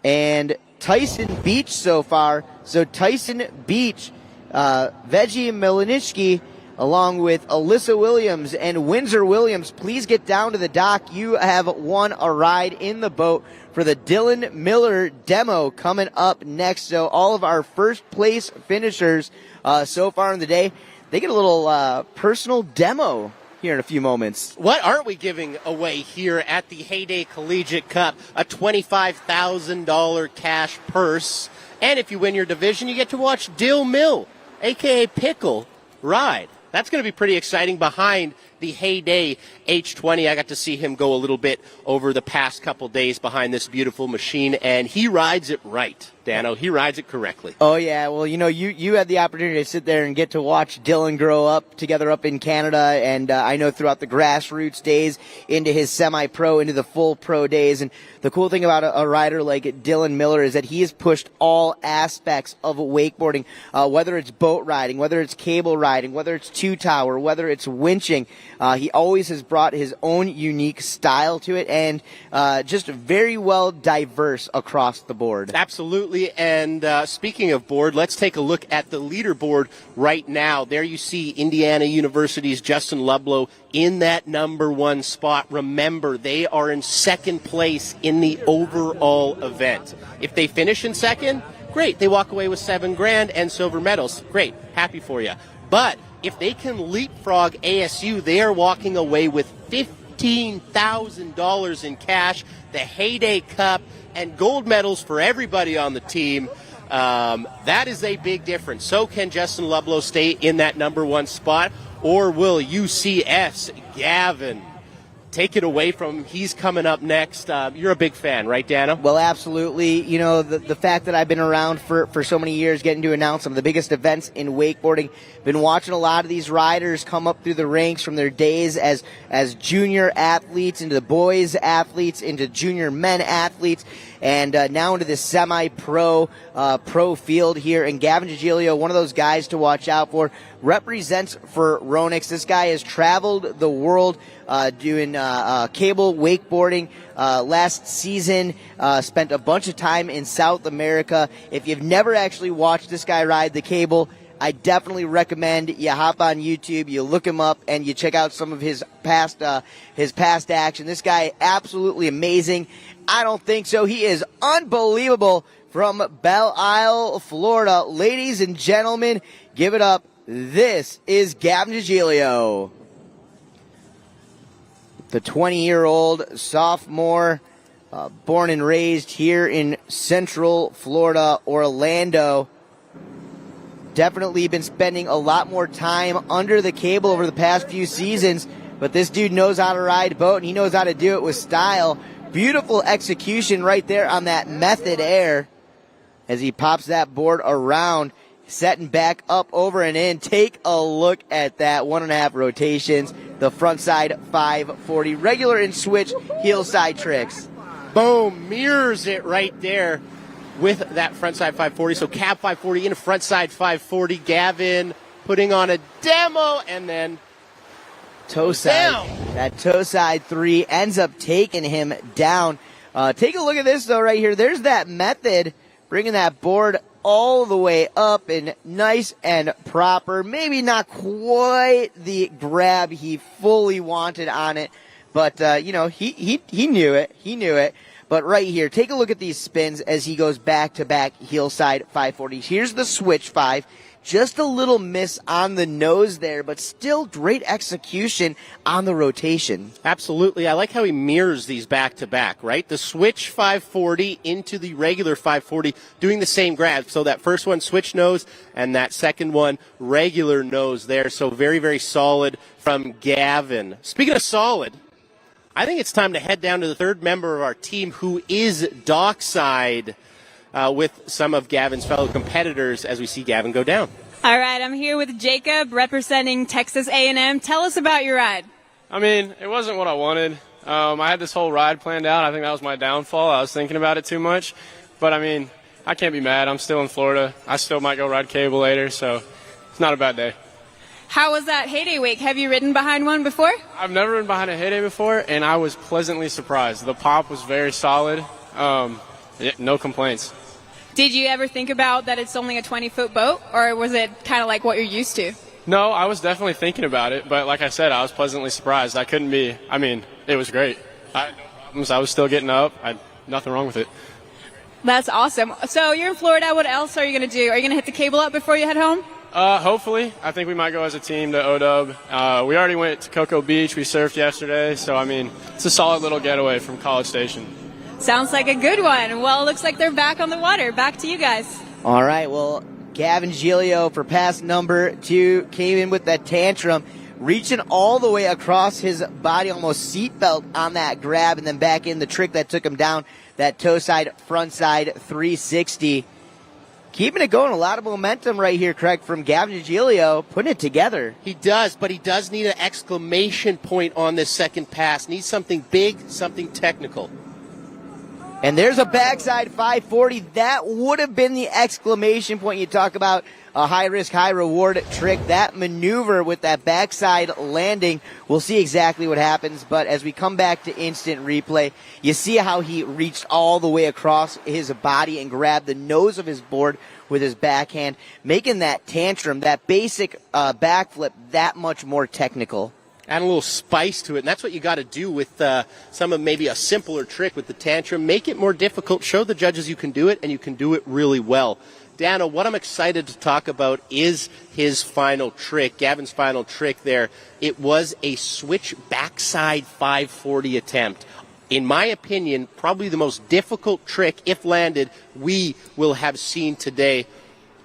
and Tyson Beach so far. So Tyson Beach, Veji Melnitsky, along with Alyssa Williams and Windsor Williams, please get down to the dock. You have won a ride in the boat for the Dylan Miller demo coming up next. So all of our first place finishers so far in the day, they get a little personal demo here in a few moments. What aren't we giving away here at the Heyday Collegiate Cup? A $25,000 cash purse. And if you win your division, you get to watch Dill Mill, a.k.a. Pickle, ride. That's going to be pretty exciting behind the Heyday H20. I got to see him go a little bit over the past couple days behind this beautiful machine, and he rides it right. Dano, he rides it correctly. Oh, yeah. Well, you had the opportunity to sit there and get to watch Dylan grow up together up in Canada, and I know throughout the grassroots days into his semi-pro, into the full pro days. And the cool thing about a rider like Dylan Miller is that he has pushed all aspects of wakeboarding, whether it's boat riding, whether it's cable riding, whether it's two-tower, whether it's winching. He always has brought his own unique style to it, and just very well diverse across the board. Absolutely. And speaking of board, let's take a look at the leaderboard right now. There you see Indiana University's Justin Ludlow in that number 1 spot. Remember, they are in second place in the overall event. If they finish in second, great. They walk away with $7,000 and silver medals. Great. Happy for you. But if they can leapfrog ASU, they are walking away with $15,000 in cash, the Heyday Cup, and gold medals for everybody on the team. That is a big difference. So can Justin Ludlow stay in that number 1 spot, or will UCF's Gavin take it away from him? He's coming up next. You're a big fan, right, Dano? Well, absolutely. The fact that I've been around for so many years, getting to announce some of the biggest events in wakeboarding, been watching a lot of these riders come up through the ranks from their days as junior athletes into the boys athletes, into junior men athletes, and now into this semi-pro pro field here. And Gavin Giglio, one of those guys to watch out for, represents for Ronix. This guy has traveled the world doing cable wakeboarding last season, spent a bunch of time in South America. If you've never actually watched this guy ride the cable, I definitely recommend you hop on YouTube, you look him up, and you check out some of his past action. This guy, absolutely amazing. I don't think so. He is unbelievable from Belle Isle, Florida. Ladies and gentlemen, give it up. This is Gavin Giglio. The 20-year-old sophomore, born and raised here in Central Florida, Orlando. Definitely been spending a lot more time under the cable over the past few seasons, but this dude knows how to ride a boat, and he knows how to do it with style. Beautiful execution right there on that method air as he pops that board around, setting back up, over and in. Take a look at that 1.5 rotations, the front side 540, regular and switch heel side tricks. Boom, mirrors it right there with that front side 540. So cab 540 into front side 540. Gavin putting on a demo, and then toe side. Down. That toe side 3 ends up taking him down. Take a look at this though right here. There's that method, bringing that board all the way up and nice and proper. Maybe not quite the grab he fully wanted on it, but he knew it. He knew it. But right here, take a look at these spins as he goes back to back heel side 540s. Here's the switch 5. Just a little miss on the nose there, but still great execution on the rotation. Absolutely. I like how he mirrors these back-to-back, right? The switch 540 into the regular 540, doing the same grab. So that first one, switch nose, and that second one, regular nose there. So very, very solid from Gavin. Speaking of solid, I think it's time to head down to the third member of our team, who is dockside with some of Gavin's fellow competitors as we see Gavin go down. All right, I'm here with Jacob representing Texas A&M. Tell us about your ride. I mean, it wasn't what I wanted. I had this whole ride planned out. I think that was my downfall. I was thinking about it too much. But, I mean, I can't be mad. I'm still in Florida. I still might go ride cable later, so it's not a bad day. How was that Heyday Wake? Have you ridden behind one before? I've never ridden behind a Heyday before, and I was pleasantly surprised. The pop was very solid. No complaints. Did you ever think about that it's only a 20-foot boat, or was it kind of like what you're used to? No, I was definitely thinking about it, but like I said, I was pleasantly surprised. It was great. I had no problems. I was still getting up. Nothing wrong with it. That's awesome. So you're in Florida. What else are you going to do? Are you going to hit the cable up before you head home? Hopefully. I think we might go as a team to OW. We already went to Cocoa Beach. We surfed yesterday, so, it's a solid little getaway from College Station. Sounds like a good one. Well, it looks like they're back on the water. Back to you guys. All right, well, Gavin Giglio for pass number 2 came in with that tantrum, reaching all the way across his body, almost seatbelt on that grab, and then back in the trick that took him down, that toe side, front side 360. Keeping it going, a lot of momentum right here, Craig, from Gavin Giglio, putting it together. He does, but he does need an exclamation point on this second pass. Needs something big, something technical. And there's a backside 540. That would have been the exclamation point. You talk about a high-risk, high-reward trick. That maneuver with that backside landing, we'll see exactly what happens. But as we come back to instant replay, you see how he reached all the way across his body and grabbed the nose of his board with his backhand, making that tantrum, that basic backflip, that much more technical. Add a little spice to it, and that's what you got to do with some of maybe a simpler trick with the tantrum. Make it more difficult. Show the judges you can do it, and you can do it really well. Dana, what I'm excited to talk about is his final trick, Gavin's final trick there. It was a switch backside 540 attempt. In my opinion, probably the most difficult trick, if landed, we will have seen today.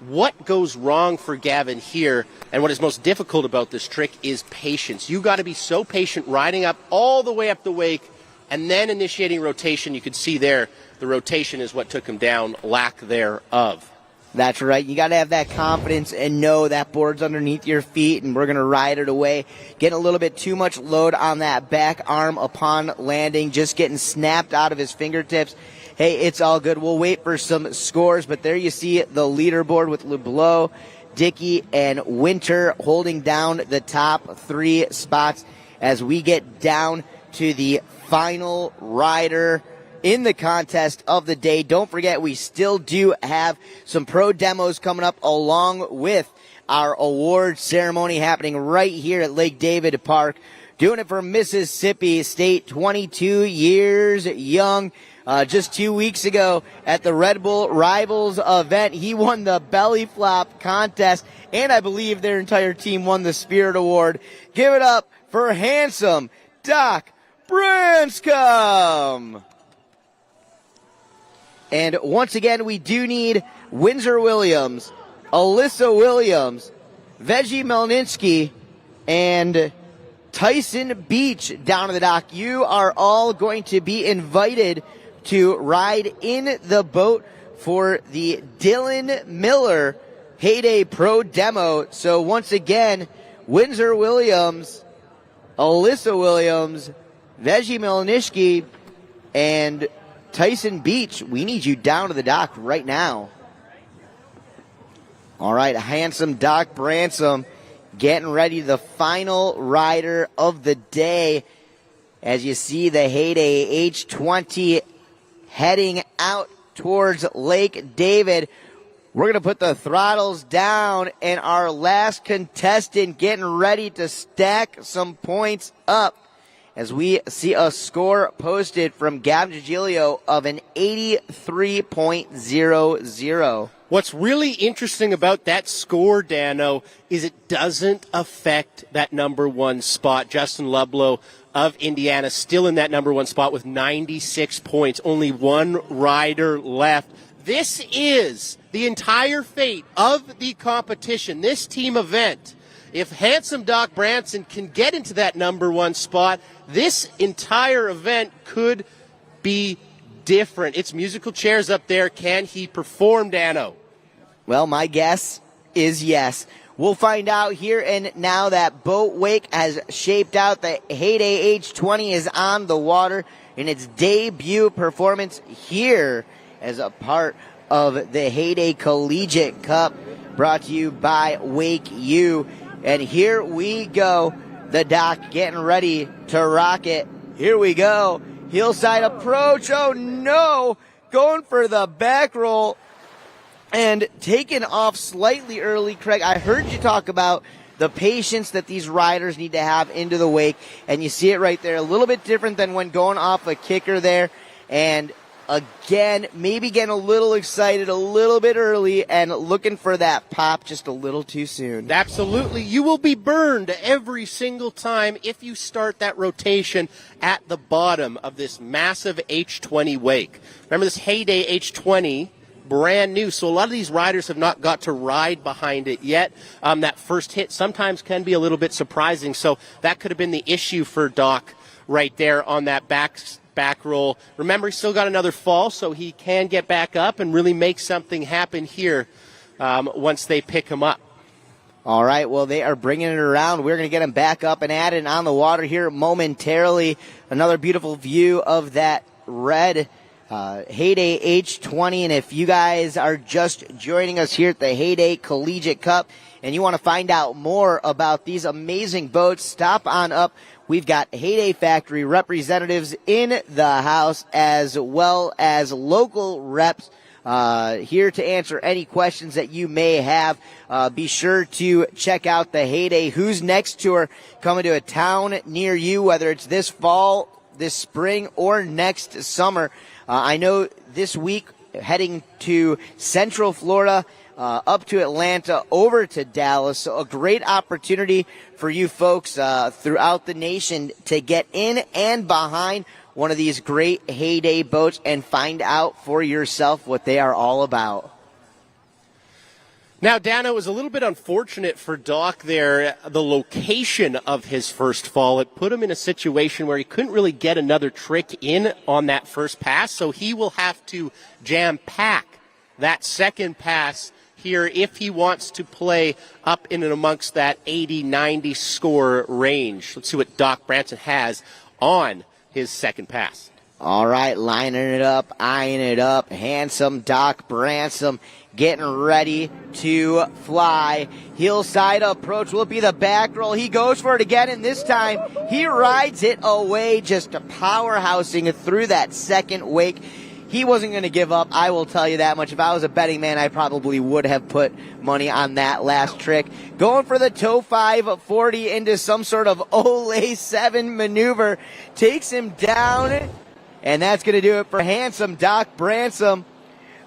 What goes wrong for Gavin here, and what is most difficult about this trick is patience. You got to be so patient riding up all the way up the wake and then initiating rotation. You could see there the rotation is what took him down, lack thereof. That's right. You got to have that confidence and know that board's underneath your feet, and we're going to ride it away. Getting a little bit too much load on that back arm upon landing, just getting snapped out of his fingertips. Hey, it's all good. We'll wait for some scores, but there you see the leaderboard with LeBlanc, Dickey, and Winter holding down the top 3 spots as we get down to the final rider in the contest of the day. Don't forget, we still do have some pro demos coming up along with our award ceremony happening right here at Lake David Park. Doing it for Mississippi State, 22 years young. Just 2 weeks ago at the Red Bull Rivals event, he won the belly flop contest, and I believe their entire team won the Spirit Award. Give it up for handsome Doc Branscombe. And once again, we do need Windsor Williams, Alyssa Williams, Veggie Melninsky, and Tyson Beach down to the dock. You are all going to be invited to ride in the boat for the Dylan Miller Heyday Pro Demo. So once again, Windsor Williams, Alyssa Williams, Veggie Melninsky, and Tyson Beach, we need you down to the dock right now. All right, handsome Doc Bransom getting ready, the final rider of the day. As you see the Heyday H20 heading out towards Lake David. We're going to put the throttles down, and our last contestant getting ready to stack some points up as we see a score posted from Gavin Giglio of an 83.00. What's really interesting about that score, Dano, is it doesn't affect that number one spot. Justin Ludlow of Indiana still in that number one spot with 96 points. Only one rider left. This is the entire fate of the competition, this team event. If handsome Doc Branson can get into that number one spot, this entire event could be different. It's musical chairs up there. Can he perform, Dano? Well, my guess is yes. We'll find out here and now that Boat Wake has shaped out. The Heyday H20 is on the water in its debut performance here as a part of the Heyday Collegiate Cup, brought to you by WakeU. And here we go. The Doc getting ready to rock it. Here we go. Hillside approach. Oh no! Going for the back roll and taken off slightly early. Craig, I heard you talk about the patience that these riders need to have into the wake, and you see it right there. A little bit different than when going off a kicker there. And again, maybe getting a little excited a little bit early and looking for that pop just a little too soon. Absolutely. You will be burned every single time if you start that rotation at the bottom of this massive H20 wake. Remember, this Heyday H20, brand new, so a lot of these riders have not got to ride behind it yet. That first hit sometimes can be a little bit surprising, so that could have been the issue for Doc right there on that back roll. Remember, he's still got another fall, so he can get back up and really make something happen here once they pick him up. All right, well, they are bringing it around. We're going to get him back up and at it on the water here momentarily. Another beautiful view of that red Heyday H20. And if you guys are just joining us here at the Heyday Collegiate Cup and you want to find out more about these amazing boats, stop on up. We've got Heyday Factory representatives in the house as well as local reps here to answer any questions that you may have. Be sure to check out the Heyday Who's Next tour coming to a town near you, whether it's this fall, this spring, or next summer. I know this week heading to Central Florida, up to Atlanta, over to Dallas. So a great opportunity for you folks throughout the nation to get in and behind one of these great Heyday boats and find out for yourself what they are all about. Now, Dano, it was a little bit unfortunate for Doc there, the location of his first fall. It put him in a situation where he couldn't really get another trick in on that first pass, so he will have to jam-pack that second pass here if he wants to play up in and amongst that 80-90 score range. Let's see what Doc Branson has on his second pass. All right, lining it up, eyeing it up. Handsome Doc Branson getting ready to fly. Hillside approach will be the back roll. He goes for it again, and this time he rides it away, just powerhousing through that second wake. He wasn't going to give up, I will tell you that much. If I was a betting man, I probably would have put money on that last trick. Going for the toe 540 into some sort of Olay 7 maneuver. Takes him down, and that's going to do it for handsome Doc Branson.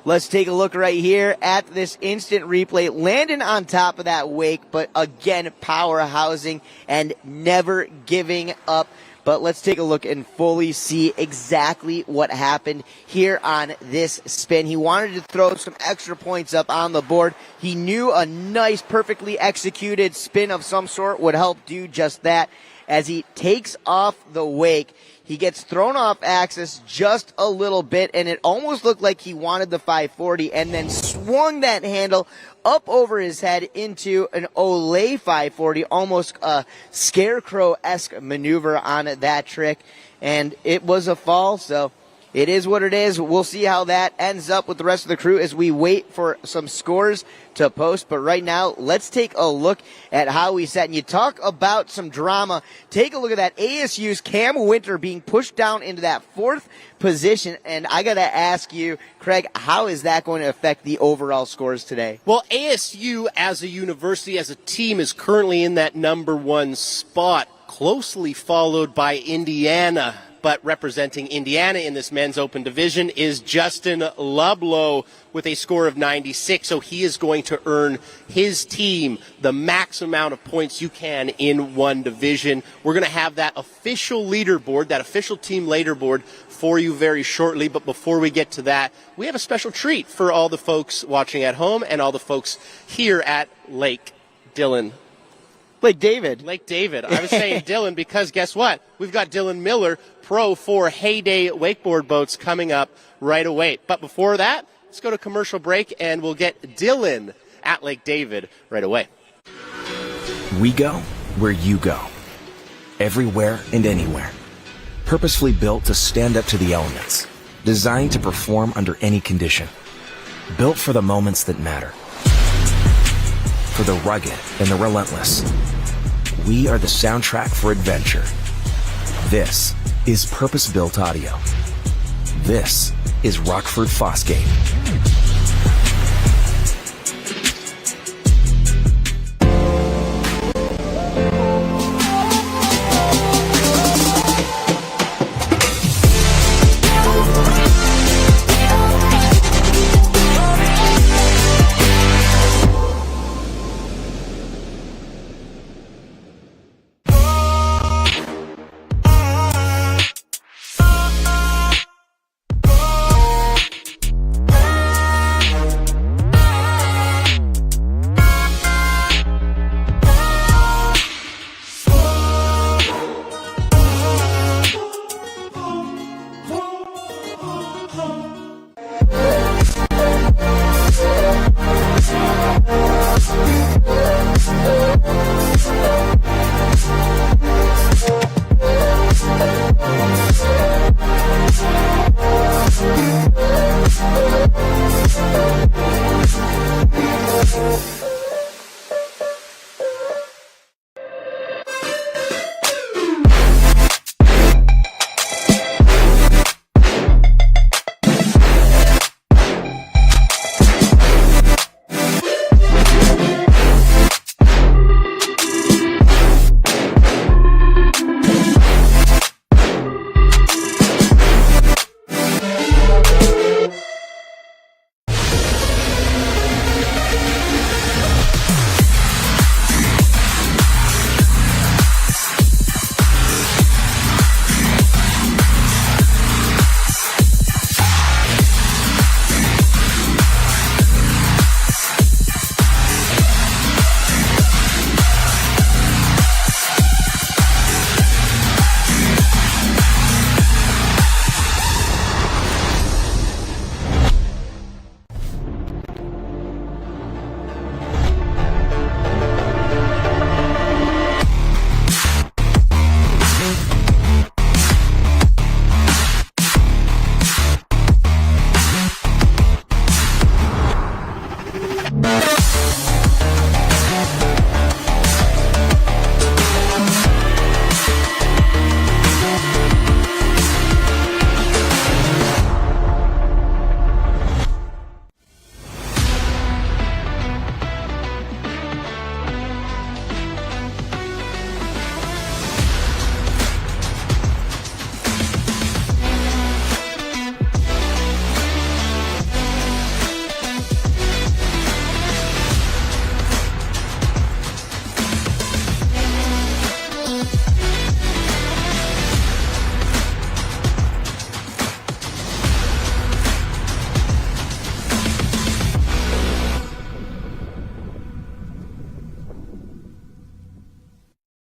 Let's take a look right here at this instant replay. Landing on top of that wake, but again, powerhousing and never giving up. But let's take a look and fully see exactly what happened here on this spin. He wanted to throw some extra points up on the board. He knew a nice, perfectly executed spin of some sort would help do just that. As he takes off the wake, he gets thrown off axis just a little bit, and it almost looked like he wanted the 540 and then swung that handle up over his head into an Olay 540, almost a scarecrow-esque maneuver on that trick. And it was a fall, so it is what it is. We'll see how that ends up with the rest of the crew as we wait for some scores to post. But right now, let's take a look at how we set. And you talk about some drama. Take a look at that. ASU's Cam Winter being pushed down into that fourth position. And I got to ask you, Craig, how is that going to affect the overall scores today? Well, ASU as a university, as a team, is currently in that number one spot, closely followed by Indiana but representing Indiana in this men's open division is Justin Lublow with a score of 96. So he is going to earn his team the max amount of points you can in one division. We're going to have that official leaderboard, that official team leaderboard for you very shortly. But before we get to that, we have a special treat for all the folks watching at home and all the folks here at Lake David. I was saying Dylan because guess what? We've got Dylan Miller, pro for Heyday wakeboard boats, coming up right away. But before that, let's go to commercial break and we'll get Dylan at Lake David right away. We go where you go. Everywhere and anywhere. Purposefully built to stand up to the elements. Designed to perform under any condition. Built for the moments that matter. For the rugged and the relentless. We are the soundtrack for adventure. This is purpose-built audio. This is Rockford Fosgate.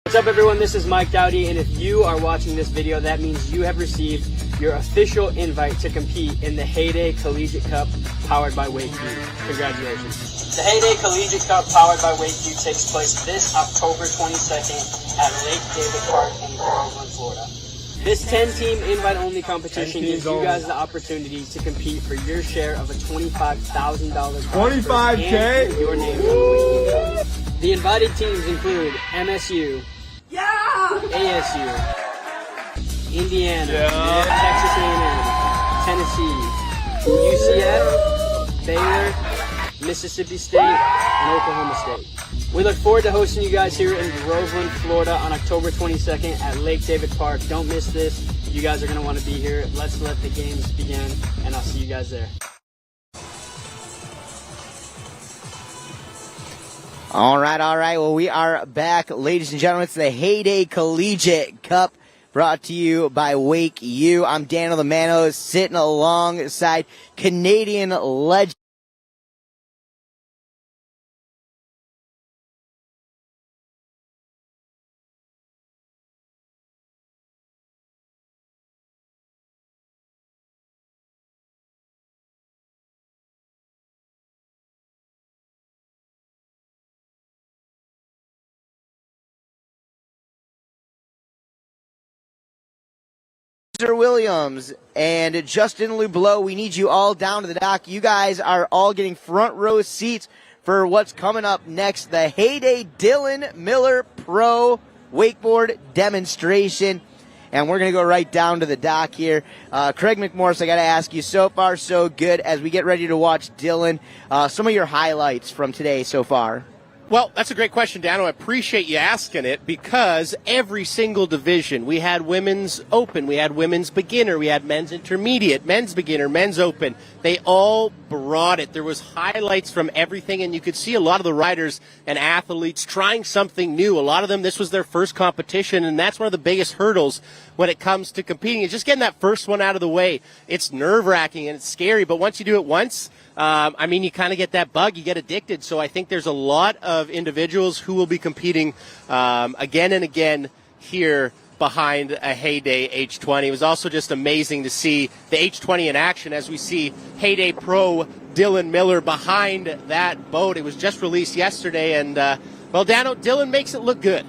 What's up, everyone? This is Mike Dowdy, and if you are watching this video, that means you have received your official invite to compete in the Heyday Collegiate Cup powered by WakeU. Congratulations. The Heyday Collegiate Cup powered by WakeU takes place this October 22nd at Lake David Park in Groveland, Florida. This 10-team invite-only competition gives you guys the opportunity to compete for your share of a $25,000 prize. $25K? And your name on the WakeU Cup. The invited teams include MSU, ASU, Indiana, Texas A&M, Tennessee, UCF, Baylor, Mississippi State, and Oklahoma State. We look forward to hosting you guys here in Groveland, Florida on October 22nd at Lake David Park. Don't miss this. You guys are going to want to be here. Let's let the games begin, and I'll see you guys there. All right. Well, we are back, ladies and gentlemen. It's the Heyday Collegiate Cup brought to you by WakeU. I'm Daniel the Manos, sitting alongside Canadian legend Williams and Justin Lublow. We need you all down to the dock. You guys are all getting front row seats for what's coming up next, the Heyday Dylan Miller Pro Wakeboard Demonstration. And we're going to go right down to the dock here. Craig McMorris, I got to ask you, so far so good as we get ready to watch Dylan. Some of your highlights from today so far. Well, that's a great question, Dan. I appreciate you asking it because every single division, we had women's open, we had women's beginner, we had men's intermediate, men's beginner, men's open. They all brought it. There was highlights from everything, and you could see a lot of the riders and athletes trying something new. A lot of them, this was their first competition, and that's one of the biggest hurdles when it comes to competing. Is just getting that first one out of the way. It's nerve-wracking and it's scary, but once you do it once, you kind of get that bug, you get addicted. So I think there's a lot of individuals who will be competing again and again here behind a Heyday H20. It was also just amazing to see the H20 in action as we see Heyday Pro Dylan Miller behind that boat. It was just released yesterday, and, Dano, Dylan makes it look good.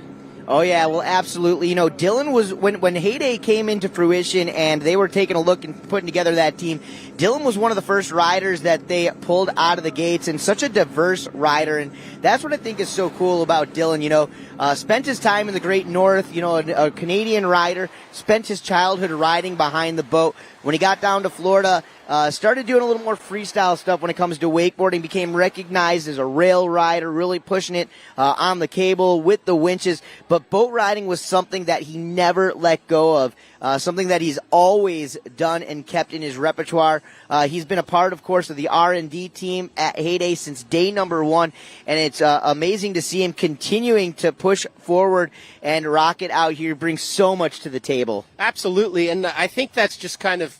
Oh, yeah, well, absolutely. You know, Dylan was, when Heyday came into fruition and they were taking a look and putting together that team, Dylan was one of the first riders that they pulled out of the gates, and such a diverse rider. And that's what I think is so cool about Dylan. You know, spent his time in the Great North, you know, a Canadian rider, spent his childhood riding behind the boat. When he got down to Florida, started doing a little more freestyle stuff when it comes to wakeboarding, became recognized as a rail rider, really pushing it on the cable with the winches. But boat riding was something that he never let go of, something that he's always done and kept in his repertoire. He's been a part, of course, of the R&D team at Heyday since day number one, and it's amazing to see him continuing to push forward and rock it out here, brings so much to the table. Absolutely, and I think that's just kind of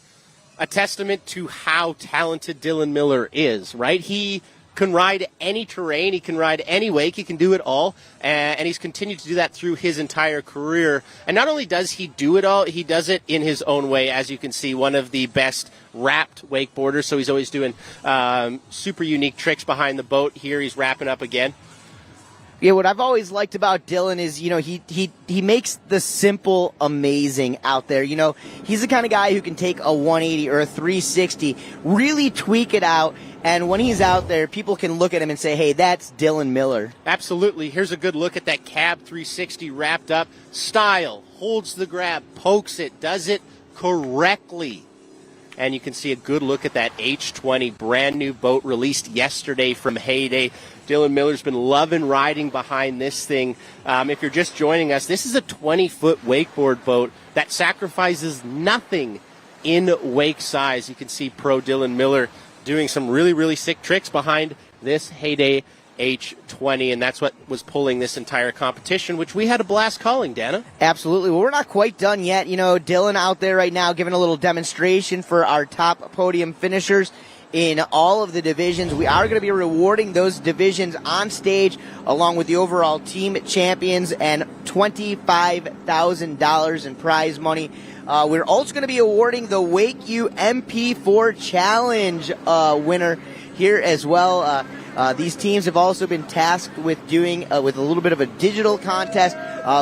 a testament to how talented Dylan Miller is, right? He can ride any terrain, he can ride any wake, he can do it all, and he's continued to do that through his entire career. And not only does he do it all, he does it in his own way. As you can see, one of the best wrapped wakeboarders, so he's always doing super unique tricks behind the boat. Here he's wrapping up again. Yeah, what I've always liked about Dylan is, you know, he makes the simple amazing out there. You know, he's the kind of guy who can take a 180 or a 360, really tweak it out, and when he's out there, people can look at him and say, hey, that's Dylan Miller. Absolutely. Here's a good look at that cab 360 wrapped up. Style, holds the grab, pokes it, does it correctly. And you can see a good look at that H20 brand new boat released yesterday from Heyday. Dylan Miller's been loving riding behind this thing. If you're just joining us, this is a 20-foot wakeboard boat that sacrifices nothing in wake size. You can see pro Dylan Miller doing some really, really sick tricks behind this Heyday H20, and that's what was pulling this entire competition, which we had a blast calling, Dana. Absolutely. Well, we're not quite done yet. You know, Dylan out there right now giving a little demonstration for our top podium finishers in all of the divisions. We are going to be rewarding those divisions on stage along with the overall team champions and $25,000 in prize money. We're also going to be awarding the WakeU MP4 Challenge winner here as well. These teams have also been tasked with doing with a little bit of a digital contest.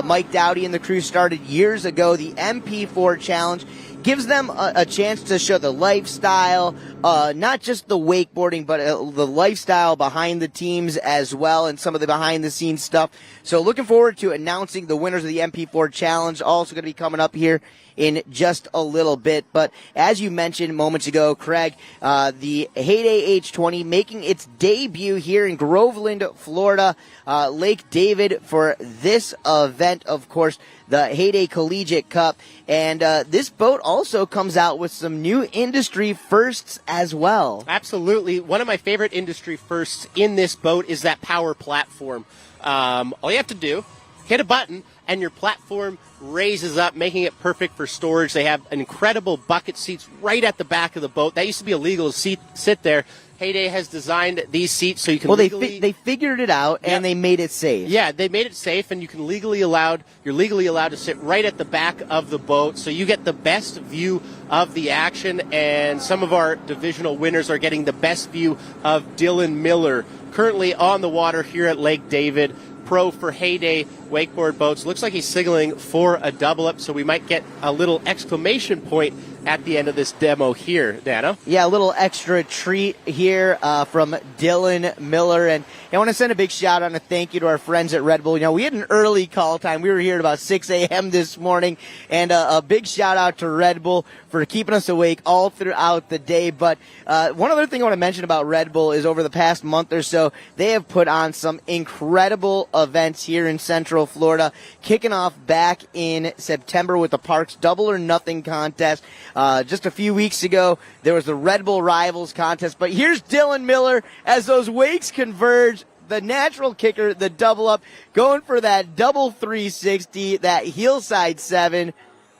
Mike Dowdy and the crew started years ago. The MP4 Challenge gives them a chance to show the lifestyle, not just the wakeboarding, but the lifestyle behind the teams as well, and some of the behind-the-scenes stuff. So looking forward to announcing the winners of the MP4 Challenge. Also going to be coming up here in just a little bit. But as you mentioned moments ago, Craig, the Heyday H20 making its debut here in Groveland, Florida, Lake David for this event, of course, the Heyday Collegiate Cup. And this boat also comes out with some new industry firsts as well. Absolutely. One of my favorite industry firsts in this boat is that power platform. All you have to do, hit a button, and your platform raises up, making it perfect for storage. They have incredible bucket seats right at the back of the boat. That used to be illegal to sit there. Heyday has designed these seats so you can they figured it out and they made it safe. Yeah, they made it safe, and you're legally allowed to sit right at the back of the boat, so you get the best view of the action. And some of our divisional winners are getting the best view of Dylan Miller, currently on the water here at Lake David, pro for Heyday wakeboard boats. Looks like he's signaling for a double up, so we might get a little exclamation point at the end of this demo here, Dano. Yeah, a little extra treat here from Dylan Miller. And I want to send a big shout out and a thank you to our friends at Red Bull. You know, we had an early call time. We were here at about 6 a.m. this morning. And a big shout out to Red Bull for keeping us awake all throughout the day. But one other thing I want to mention about Red Bull is over the past month or so, they have put on some incredible events here in Central Florida, kicking off back in September with the Parks Double or Nothing contest. Just a few weeks ago, there was the Red Bull Rivals contest. But here's Dylan Miller as those wakes converge. The natural kicker, the double up, going for that double 360, that hillside 7.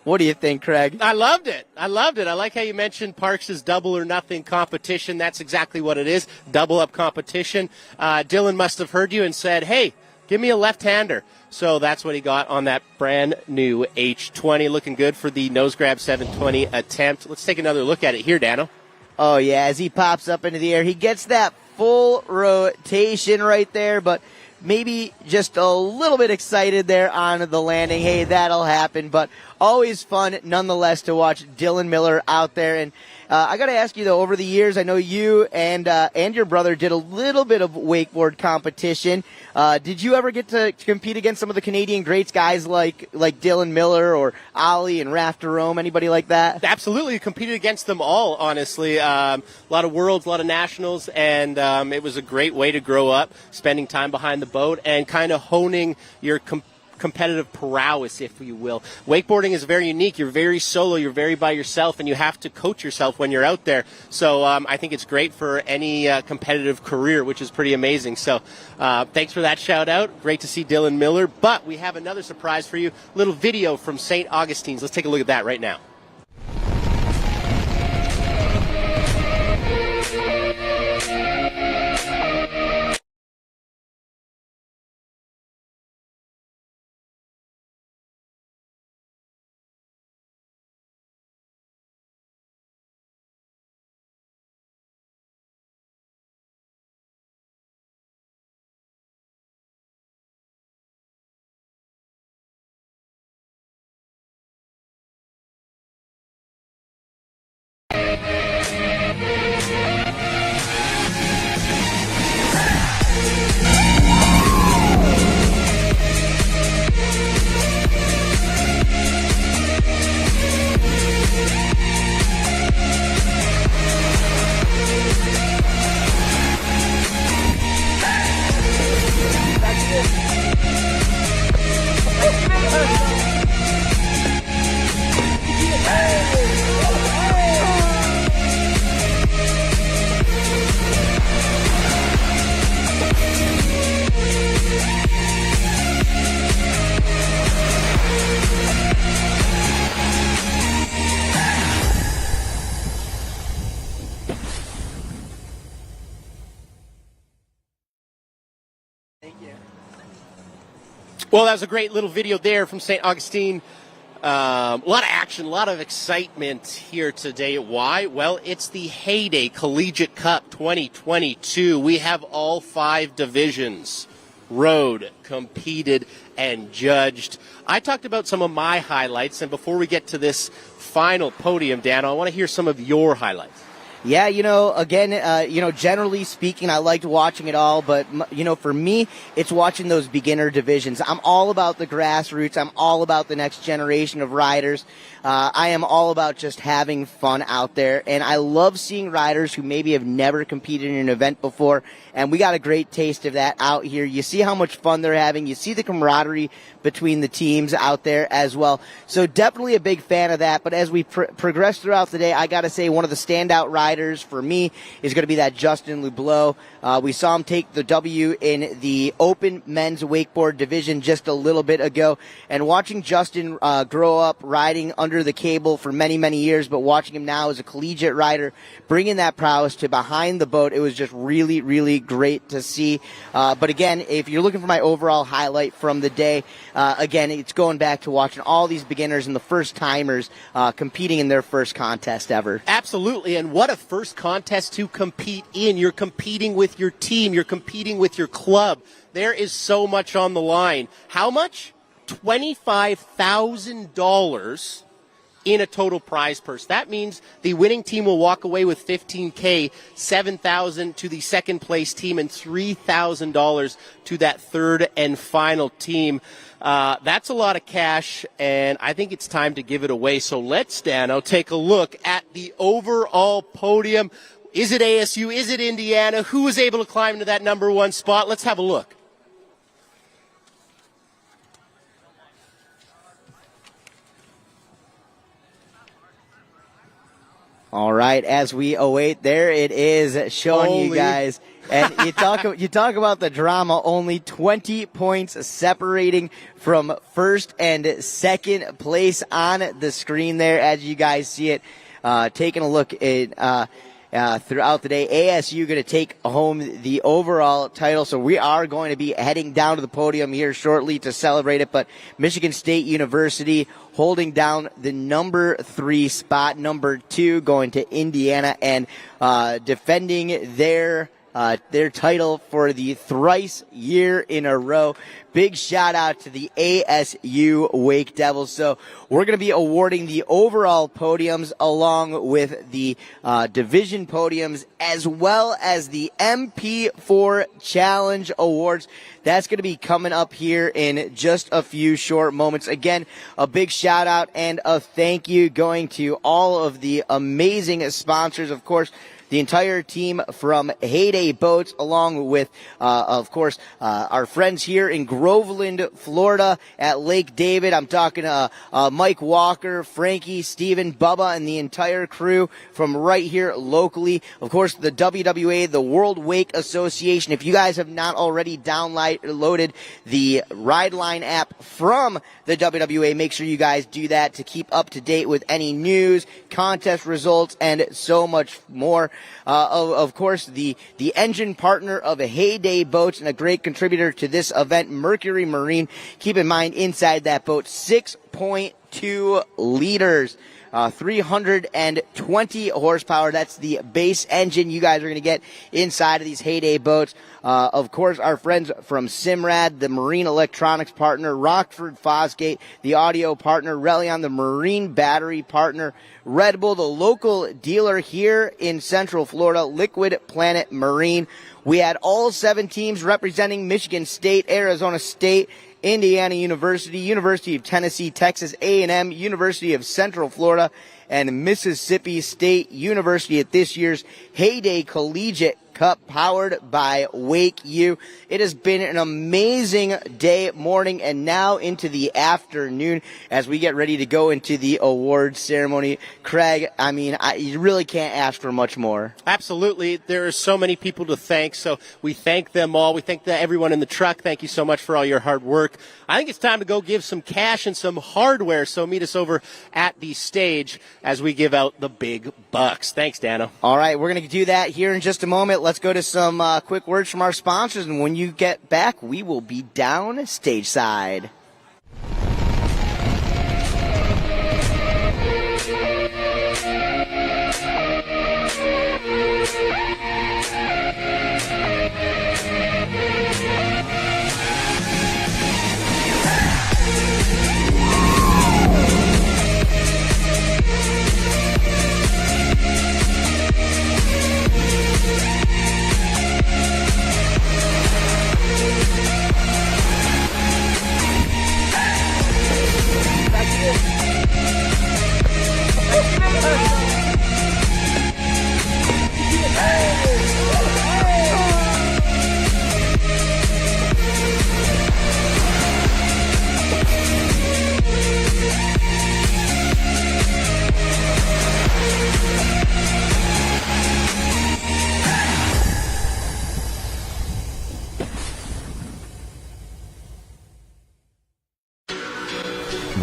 What do you think, Craig? I loved it. I like how you mentioned Parks' Double or Nothing competition. That's exactly what it is, double up competition. Dylan must have heard you and said, hey, give me a left-hander. So that's what he got on that brand new H20. Looking good for the nose grab 720 attempt. Let's take another look at it here, Dano. Oh, yeah, as he pops up into the air, he gets that full rotation right there, but maybe just a little bit excited there on the landing. Hey, that'll happen, but always fun nonetheless to watch Dylan Miller out there. And I got to ask you, though, over the years, I know you and your brother did a little bit of wakeboard competition. Did you ever get to compete against some of the Canadian greats, guys like Dylan Miller or Ollie and Raph Jerome, anybody like that? Absolutely. Competed against them all, honestly. A lot of worlds, a lot of nationals, and it was a great way to grow up, spending time behind the boat and kind of honing your competitive prowess, if you will. Wakeboarding is very unique. You're very solo. You're very by yourself, and you have to coach yourself when you're out there. So I think it's great for any competitive career, which is pretty amazing. So thanks for that shout out. Great to see Dylan Miller. But we have another surprise for you. A little video from St. Augustine's. Let's take a look at that right now. Well, that was a great little video there from St. Augustine. A lot of action, a lot of excitement here today. Why? Well, it's the Heyday Collegiate Cup 2022. We have all 5 divisions rowed, competed, and judged. I talked about some of my highlights, and before we get to this final podium, Dan, I want to hear some of your highlights. Yeah, again, generally speaking, I liked watching it all, but, for me, it's watching those beginner divisions. I'm all about the grassroots. I'm all about the next generation of riders. I am all about just having fun out there, and I love seeing riders who maybe have never competed in an event before, and we got a great taste of that out here. You see how much fun they're having. You see the camaraderie between the teams out there as well. So definitely a big fan of that, but as we progress throughout the day, I got to say one of the standout riders for me is going to be that Justin Lubleau. We saw him take the W in the Open Men's Wakeboard Division just a little bit ago, and watching Justin grow up riding under the cable for many, many years, but watching him now as a collegiate rider, bringing that prowess to behind the boat, it was just really, really great to see. But again, if you're looking for my overall highlight from the day, again, it's going back to watching all these beginners and the first-timers competing in their first contest ever. Absolutely, and what a first contest to compete in. You're competing with your team. You're competing with your club. There is so much on the line. How much? $25,000 in a total prize purse. That means the winning team will walk away with $15,000, $7,000 to the second place team, and $3,000 to that third and final team. That's a lot of cash, and I think it's time to give it away. So let's, Dano, take a look at the overall podium. Is it ASU? Is it Indiana? Who was able to climb to that number one spot? Let's have a look. All right, as we await, there it is, showing you guys. And you talk about the drama, only 20 points separating from first and second place on the screen there, as you guys see it. Taking a look at throughout the day, ASU going to take home the overall title. So we are going to be heading down to the podium here shortly to celebrate it. But Michigan State University holding down the number 3 spot, number 2 going to Indiana, and defending their title for the thrice year in a row. Big shout out to the ASU Wake Devils. So we're going to be awarding the overall podiums along with the division podiums as well as the MP4 Challenge Awards. That's going to be coming up here in just a few short moments. Again, a big shout out and a thank you going to all of the amazing sponsors, of course, the entire team from Heyday Boats, along with, of course, our friends here in Groveland, Florida at Lake David. I'm talking Mike Walker, Frankie, Steven, Bubba, and the entire crew from right here locally. Of course, the WWA, the World Wake Association. If you guys have not already downloaded the Rideline app from the WWA, make sure you guys do that to keep up to date with any news, contest results, and so much more. Of course, the engine partner of Heyday Boats and a great contributor to this event, Mercury Marine. Keep in mind, inside that boat, 6.2 liters. 320 horsepower. That's the base engine you guys are going to get inside of these Heyday boats. Of course, our friends from Simrad, the marine electronics partner, Rockford Fosgate, the audio partner, Relion, the marine battery partner, Red Bull, the local dealer here in Central Florida, Liquid Planet Marine. We had all 7 teams representing Michigan State, Arizona State, Indiana University, University of Tennessee, Texas A&M, University of Central Florida, and Mississippi State University at this year's Heyday Collegiate Cup, powered by WakeU. It has been an amazing day, morning, and now into the afternoon as we get ready to go into the awards ceremony. Craig, I mean, you really can't ask for much more. Absolutely. There are so many people to thank, so we thank them all. We thank everyone in the truck. Thank you so much for all your hard work. I think it's time to go give some cash and some hardware, so meet us over at the stage as we give out the big bucks. Thanks, Dano. All right, we're going to do that here in just a moment. Let's go to some quick words from our sponsors, and when you get back, we will be down stage side.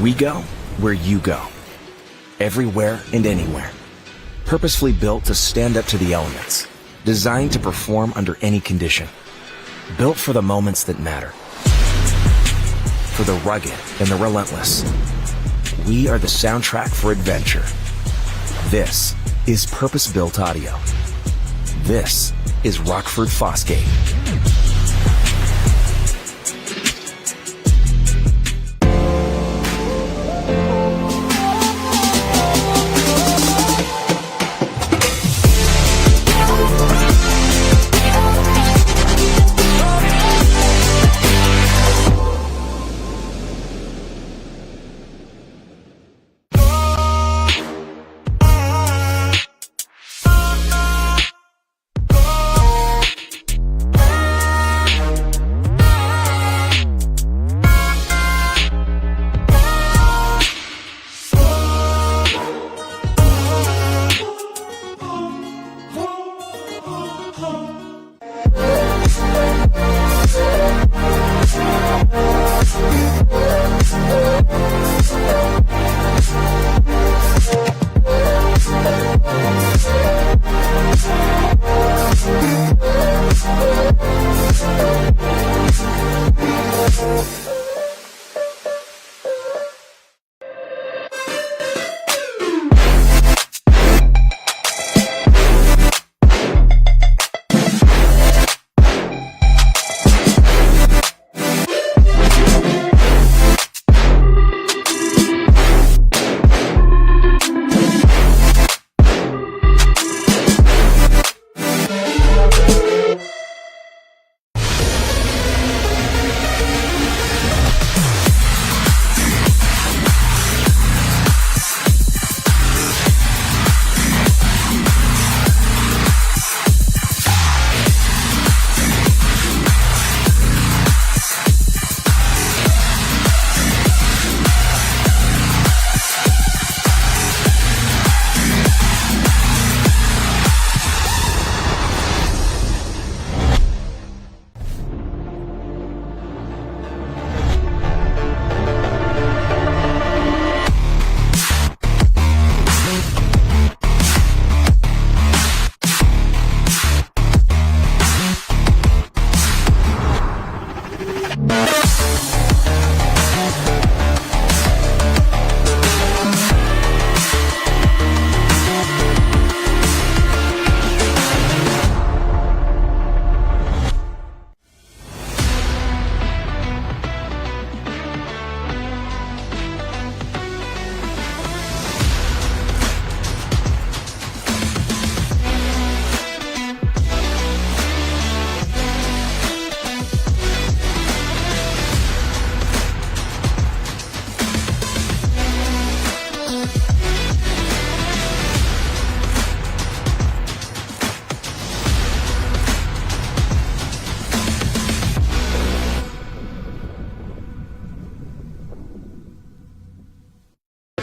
We go where you go. Everywhere and anywhere. Purposefully built to stand up to the elements. Designed to perform under any condition. Built for the moments that matter. For the rugged and the relentless. We are the soundtrack for adventure. This is purpose-built audio. This is Rockford Fosgate.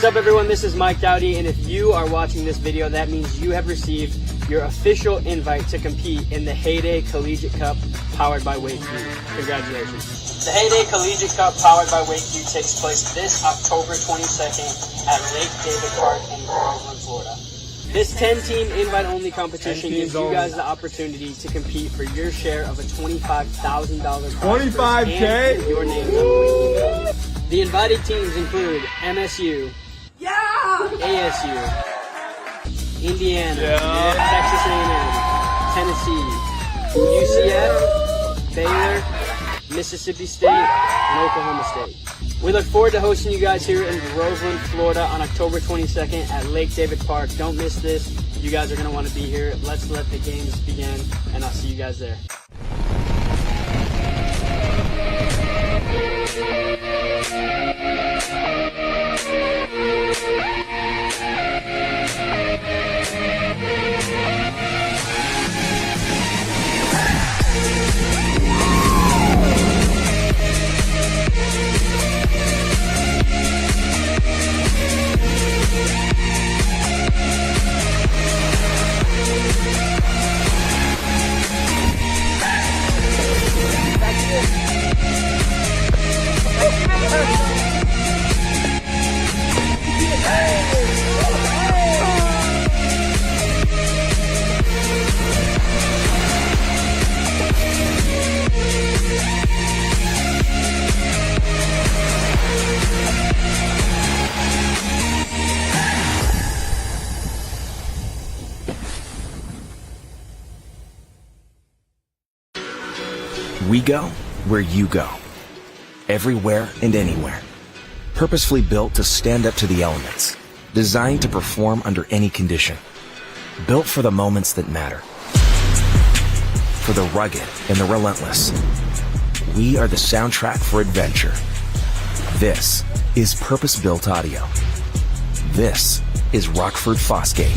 What's up, everyone? This is Mike Dowdy, and if you are watching this video, that means you have received your official invite to compete in the Heyday Collegiate Cup powered by WakeU. Congratulations. The Heyday Collegiate Cup powered by WakeU takes place this October 22nd at Lake David Park in Groveland, Florida. This 10-team invite-only competition gives you guys the opportunity to compete for your share of a $25,000 prize. $25K? And your names on the WakeU Cup. The invited teams include MSU, ASU, Indiana, Texas A&M, Tennessee, UCF, Baylor, Mississippi State, and Oklahoma State. We look forward to hosting you guys here in Groveland, Florida on October 22nd at Lake David Park. Don't miss this. You guys are going to want to be here. Let's let the games begin, and I'll see you guys there. go where you go. Everywhere and anywhere. Purposefully built to stand up to the elements. Designed to perform under any condition. Built for the moments that matter. For the rugged and the relentless. We are the soundtrack for adventure. This is purpose-built audio. This is Rockford Fosgate.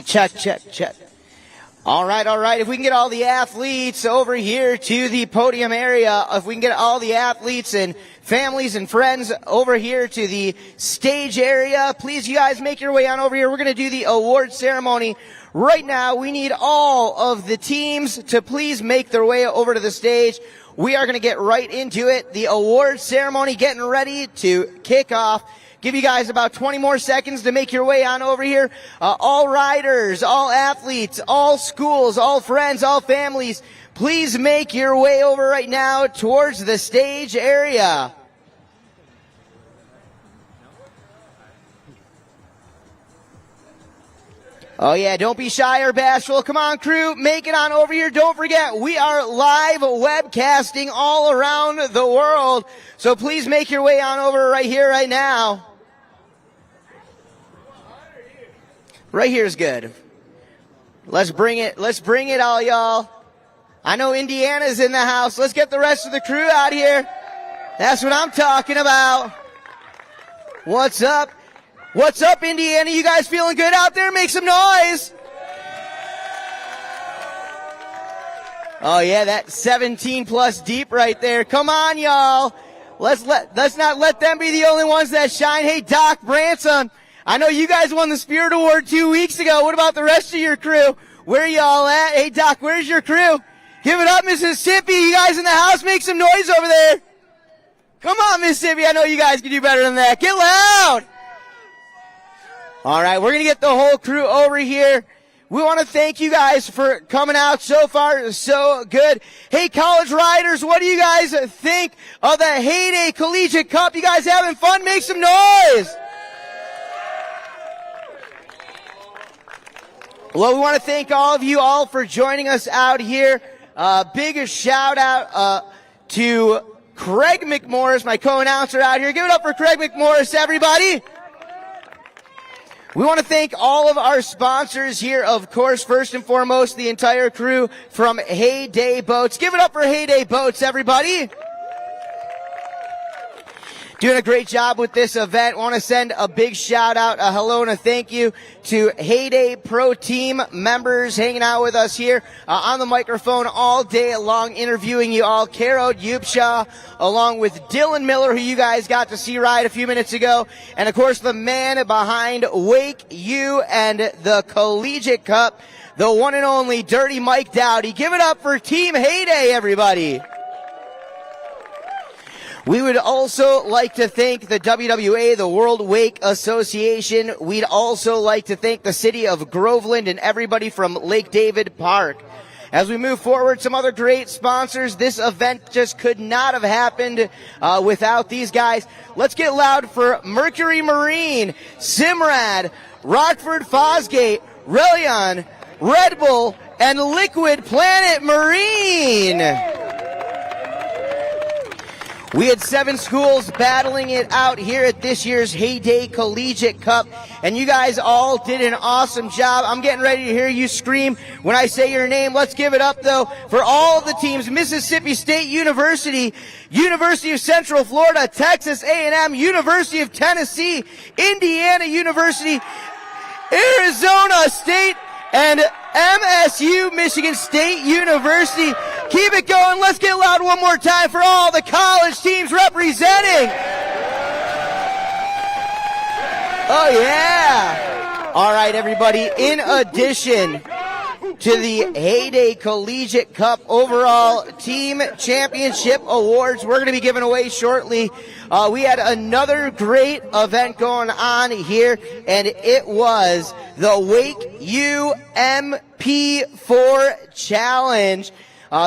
Check. All right. If we can get all the athletes over here to the podium area, if we can get all the athletes and families and friends over here to the stage area, please, you guys, make your way on over here. We're going to do the award ceremony. Right now, we need all of the teams to please make their way over to the stage. We are going to get right into it. The award ceremony getting ready to kick off. Give you guys about 20 more seconds to make your way on over here. All riders, all athletes, all schools, all friends, all families, please make your way over right now towards the stage area. Oh yeah, don't be shy or bashful. Come on, crew, make it on over here. Don't forget, we are live webcasting all around the world. So please make your way on over right here, right now. Right here is good. Let's bring it all, y'all. I know Indiana's in the house. Let's get the rest of the crew out here. That's what I'm talking about. What's up? What's up, Indiana? You guys feeling good out there? Make some noise. Oh yeah, that 17 plus deep right there. Come on, y'all. Let's not let them be the only ones that shine. Hey, Doc Branson, I know you guys won the Spirit Award 2 weeks ago. What about the rest of your crew? Where y'all at? Hey, Doc, where's your crew? Give it up, Mississippi. You guys in the house, make some noise over there. Come on, Mississippi. I know you guys can do better than that. Get loud. All right, we're going to get the whole crew over here. We want to thank you guys for coming out so far, so good. Hey, college riders, what do you guys think of the Heyday Collegiate Cup? You guys having fun? Make some noise. Well, we want to thank all of you all for joining us out here. Big shout out to Craig McMorris, my co-announcer out here. Give it up for Craig McMorris, everybody. We want to thank all of our sponsors here, of course, first and foremost, the entire crew from Heyday Boats. Give it up for Heyday Boats, everybody. doing a great job with this event. Want to send a big shout out, a hello and a thank you to Heyday Pro Team members hanging out with us here on the microphone all day long, interviewing you all. Caro Yupshaw, along with Dylan Miller, who you guys got to see ride a few minutes ago. And of course, the man behind WakeU and the Collegiate Cup, the one and only Dirty Mike Dowdy. Give it up for Team Heyday, everybody. We would also like to thank the WWA, the World Wake Association. We'd also like to thank the city of Groveland and everybody from Lake David Park. As we move forward, some other great sponsors. This event just could not have happened without these guys. Let's get loud for Mercury Marine, Simrad, Rockford Fosgate, Relion, Red Bull, and Liquid Planet Marine. We had 7 schools battling it out here at this year's Heyday Collegiate Cup, and you guys all did an awesome job. I'm getting ready to hear you scream when I say your name. Let's give it up, though, for all of the teams: Mississippi State University, University of Central Florida, Texas A&M, University of Tennessee, Indiana University, Arizona State, and MSU, Michigan State University. Keep it going. Let's get loud one more time for all the college teams representing. Oh, yeah. All right, everybody. In addition to the Heyday Collegiate Cup overall team championship awards we're going to be giving away shortly, we had another great event going on here, and it was the WakeU MP4 Challenge.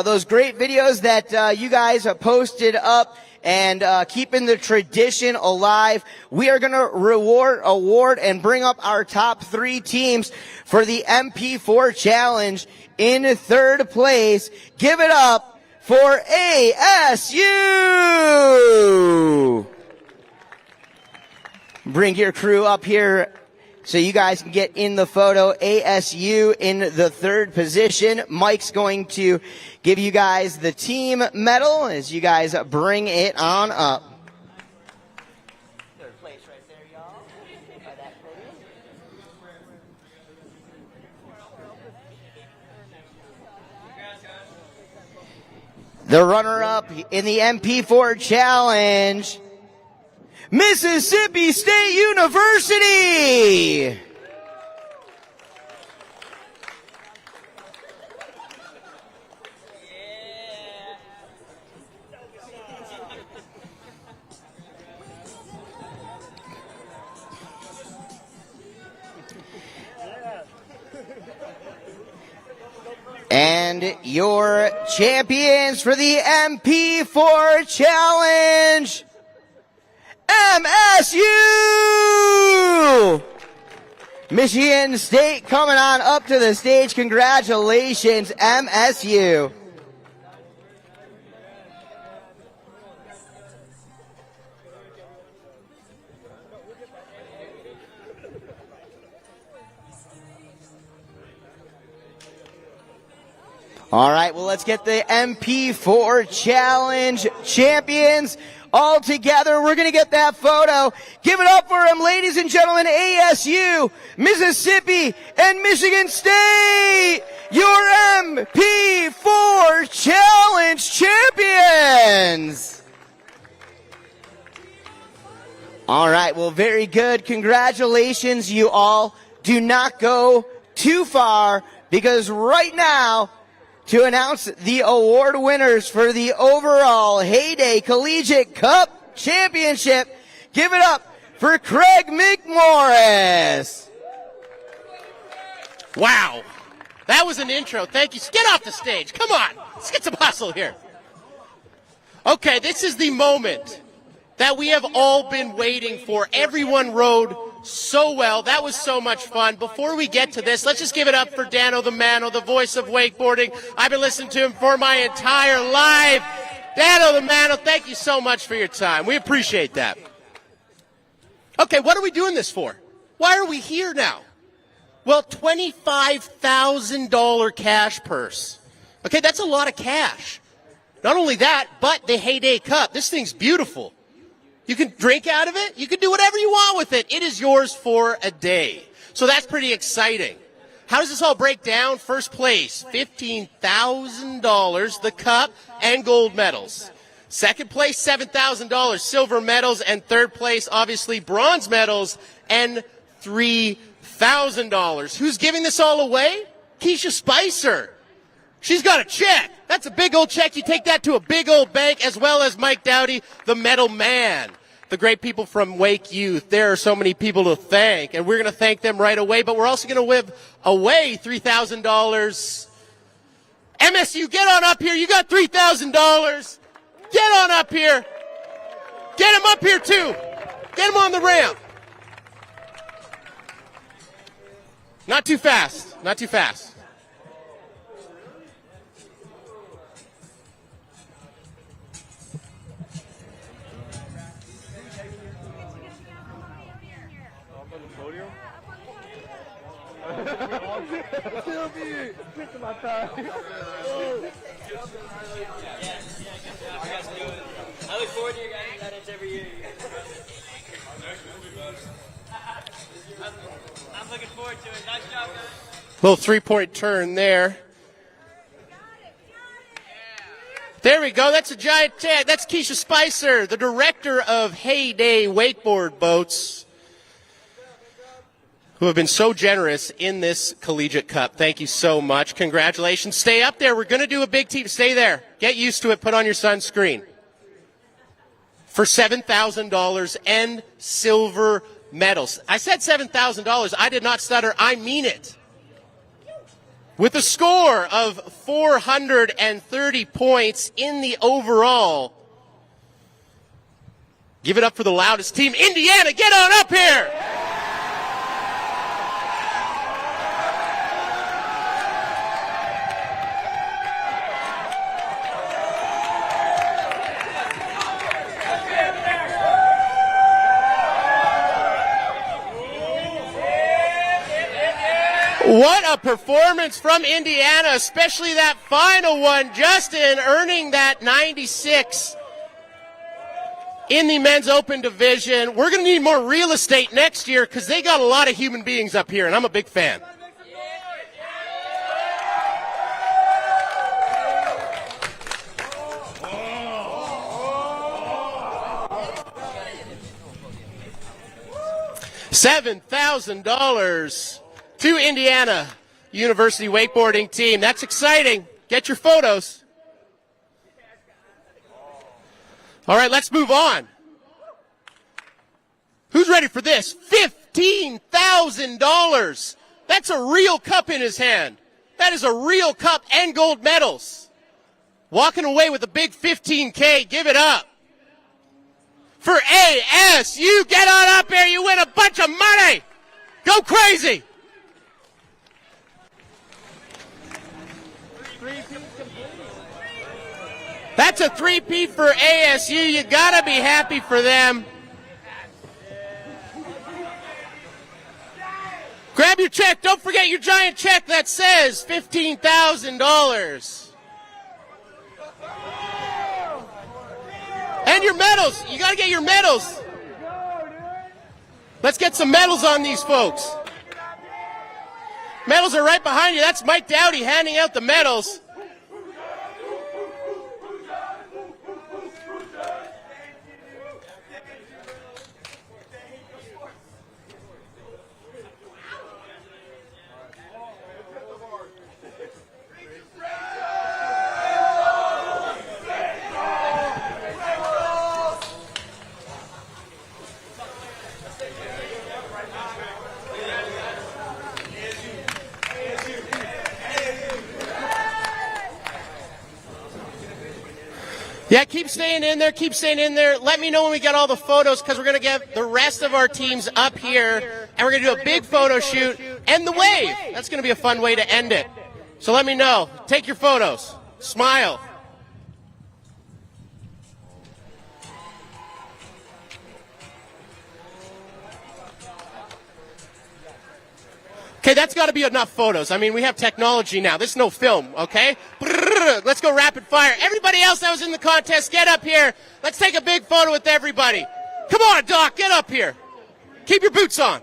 Those great videos that you guys have posted up and keeping the tradition alive. We are going to award and bring up our top 3 teams for the MP4 Challenge. In 3rd place, give it up for ASU. Bring your crew up here so you guys can get in the photo. ASU in the 3rd position. Mike's going to give you guys the team medal as you guys bring it on up. The runner-up in the MP4 Challenge, Mississippi State University. And your champions for the MP4 Challenge, MSU! Michigan State coming on up to the stage. Congratulations, MSU. All right, well, let's get the MP4 Challenge champions all together. We're going to get that photo. Give it up for them, ladies and gentlemen. ASU, Mississippi, and Michigan State, your MP4 Challenge champions. All right, well, very good. Congratulations, you all. Do not go too far, because right now, to announce the award winners for the overall Heyday Collegiate Cup Championship, give it up for Craig McMorris. Wow. That was an intro. Thank you. Get off the stage. Come on. Let's get some hustle here. Okay, this is the moment that we have all been waiting for. Everyone rode so well. That was so much fun. Before we get to this, let's just give it up for Dano the Mano, the voice of wakeboarding. I've been listening to him for my entire life. Dano the Mano, thank you so much for your time. We appreciate that. Okay, what are we doing this for? Why are we here now? Well, $25,000 cash purse. Okay, that's a lot of cash. Not only that, but the Heyday Cup. This thing's beautiful. You can drink out of it. You can do whatever you want with it. It is yours for a day. So that's pretty exciting. How does this all break down? First place, $15,000, the cup and gold medals. Second place, $7,000, silver medals. And third place, obviously, bronze medals and $3,000. Who's giving this all away? Keisha Spicer. She's got a check. That's a big old check. You take that to a big old bank, as well as Mike Dowdy, the medal man. The great people from WakeU. There are so many people to thank, and we're going to thank them right away, but we're also going to give away $3,000. MSU, get on up here. You got $3,000. Get on up here. Get him up here, too. Get him on the ramp. Not too fast. Not too fast. I look forward to you guys' events every year. I'm looking forward to it. Nice job, guys. Little three-point turn there. There we go. That's a giant tag. That's Keisha Spicer, the director of Heyday Wakeboard Boats, who have been so generous in this Collegiate Cup. Thank you so much. Congratulations. Stay up there. We're going to do a big team. Stay there. Get used to it. Put on your sunscreen. For $7,000 and silver medals. I said $7,000. I did not stutter. I mean it. With a score of 430 points in the overall. Give it up for the loudest team. Indiana, get on up here! What a performance from Indiana, especially that final one. Justin earning that 96 in the men's open division. We're going to need more real estate next year because they got a lot of human beings up here, and I'm a big fan. $7,000 to Indiana University wakeboarding team. That's exciting. Get your photos. All right, let's move on. Who's ready for this? $15,000. That's a real cup in his hand. That is a real cup and gold medals. Walking away with a big $15K. Give it up. For ASU, get on up here. You win a bunch of money. Go crazy. That's a three-peat for ASU. You got to be happy for them. Grab your check. Don't forget your giant check that says $15,000. And your medals. You got to get your medals. Let's get some medals on these folks. Medals are right behind you. That's Mike Dowdy handing out the medals. Yeah, keep staying in there, keep staying in there. Let me know when we get all the photos because we're going to get the rest of our teams up here and we're going to do a big photo shoot and the wave. That's going to be a fun way to end it. So let me know. Take your photos. Smile. Okay, that's got to be enough photos. I mean, we have technology now. This is no film, okay? Let's go rapid fire. Everybody else that was in the contest, get up here. Let's take a big photo with everybody. Come on, Doc, get up here. Keep your boots on.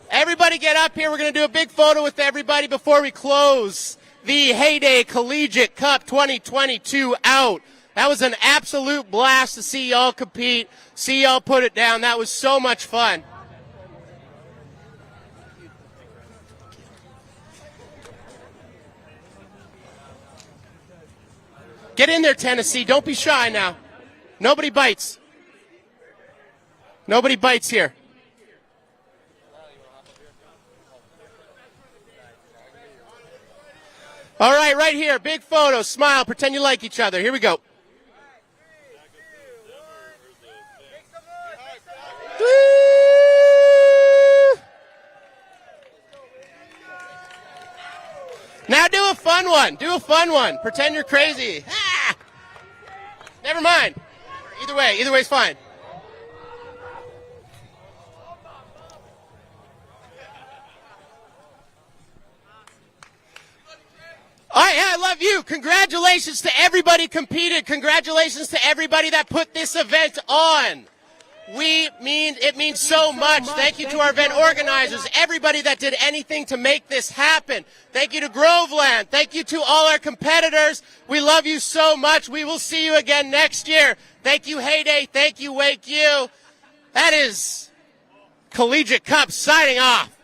Everybody get up here. We're going to do a big photo with everybody before we close the Heyday Collegiate Cup 2022 out. That was an absolute blast to see y'all compete, see y'all put it down. That was so much fun. Get in there, Tennessee. Don't be shy now. Nobody bites. Nobody bites here. All right, right here. Big photo. Smile. Pretend you like each other. Here we go. Woo! Now do a fun one. Do a fun one. Pretend you're crazy. Ah! Never mind. Either way's fine. All right, I love you. Congratulations to everybody competed. Congratulations to everybody that put this event on. It means so much. Thank you to our event organizers, everybody that did anything to make this happen. Thank you to Groveland. Thank you to all our competitors. We love you so much. We will see you again next year. Thank you, Heyday. Thank you, WakeU. That is Collegiate Cup signing off.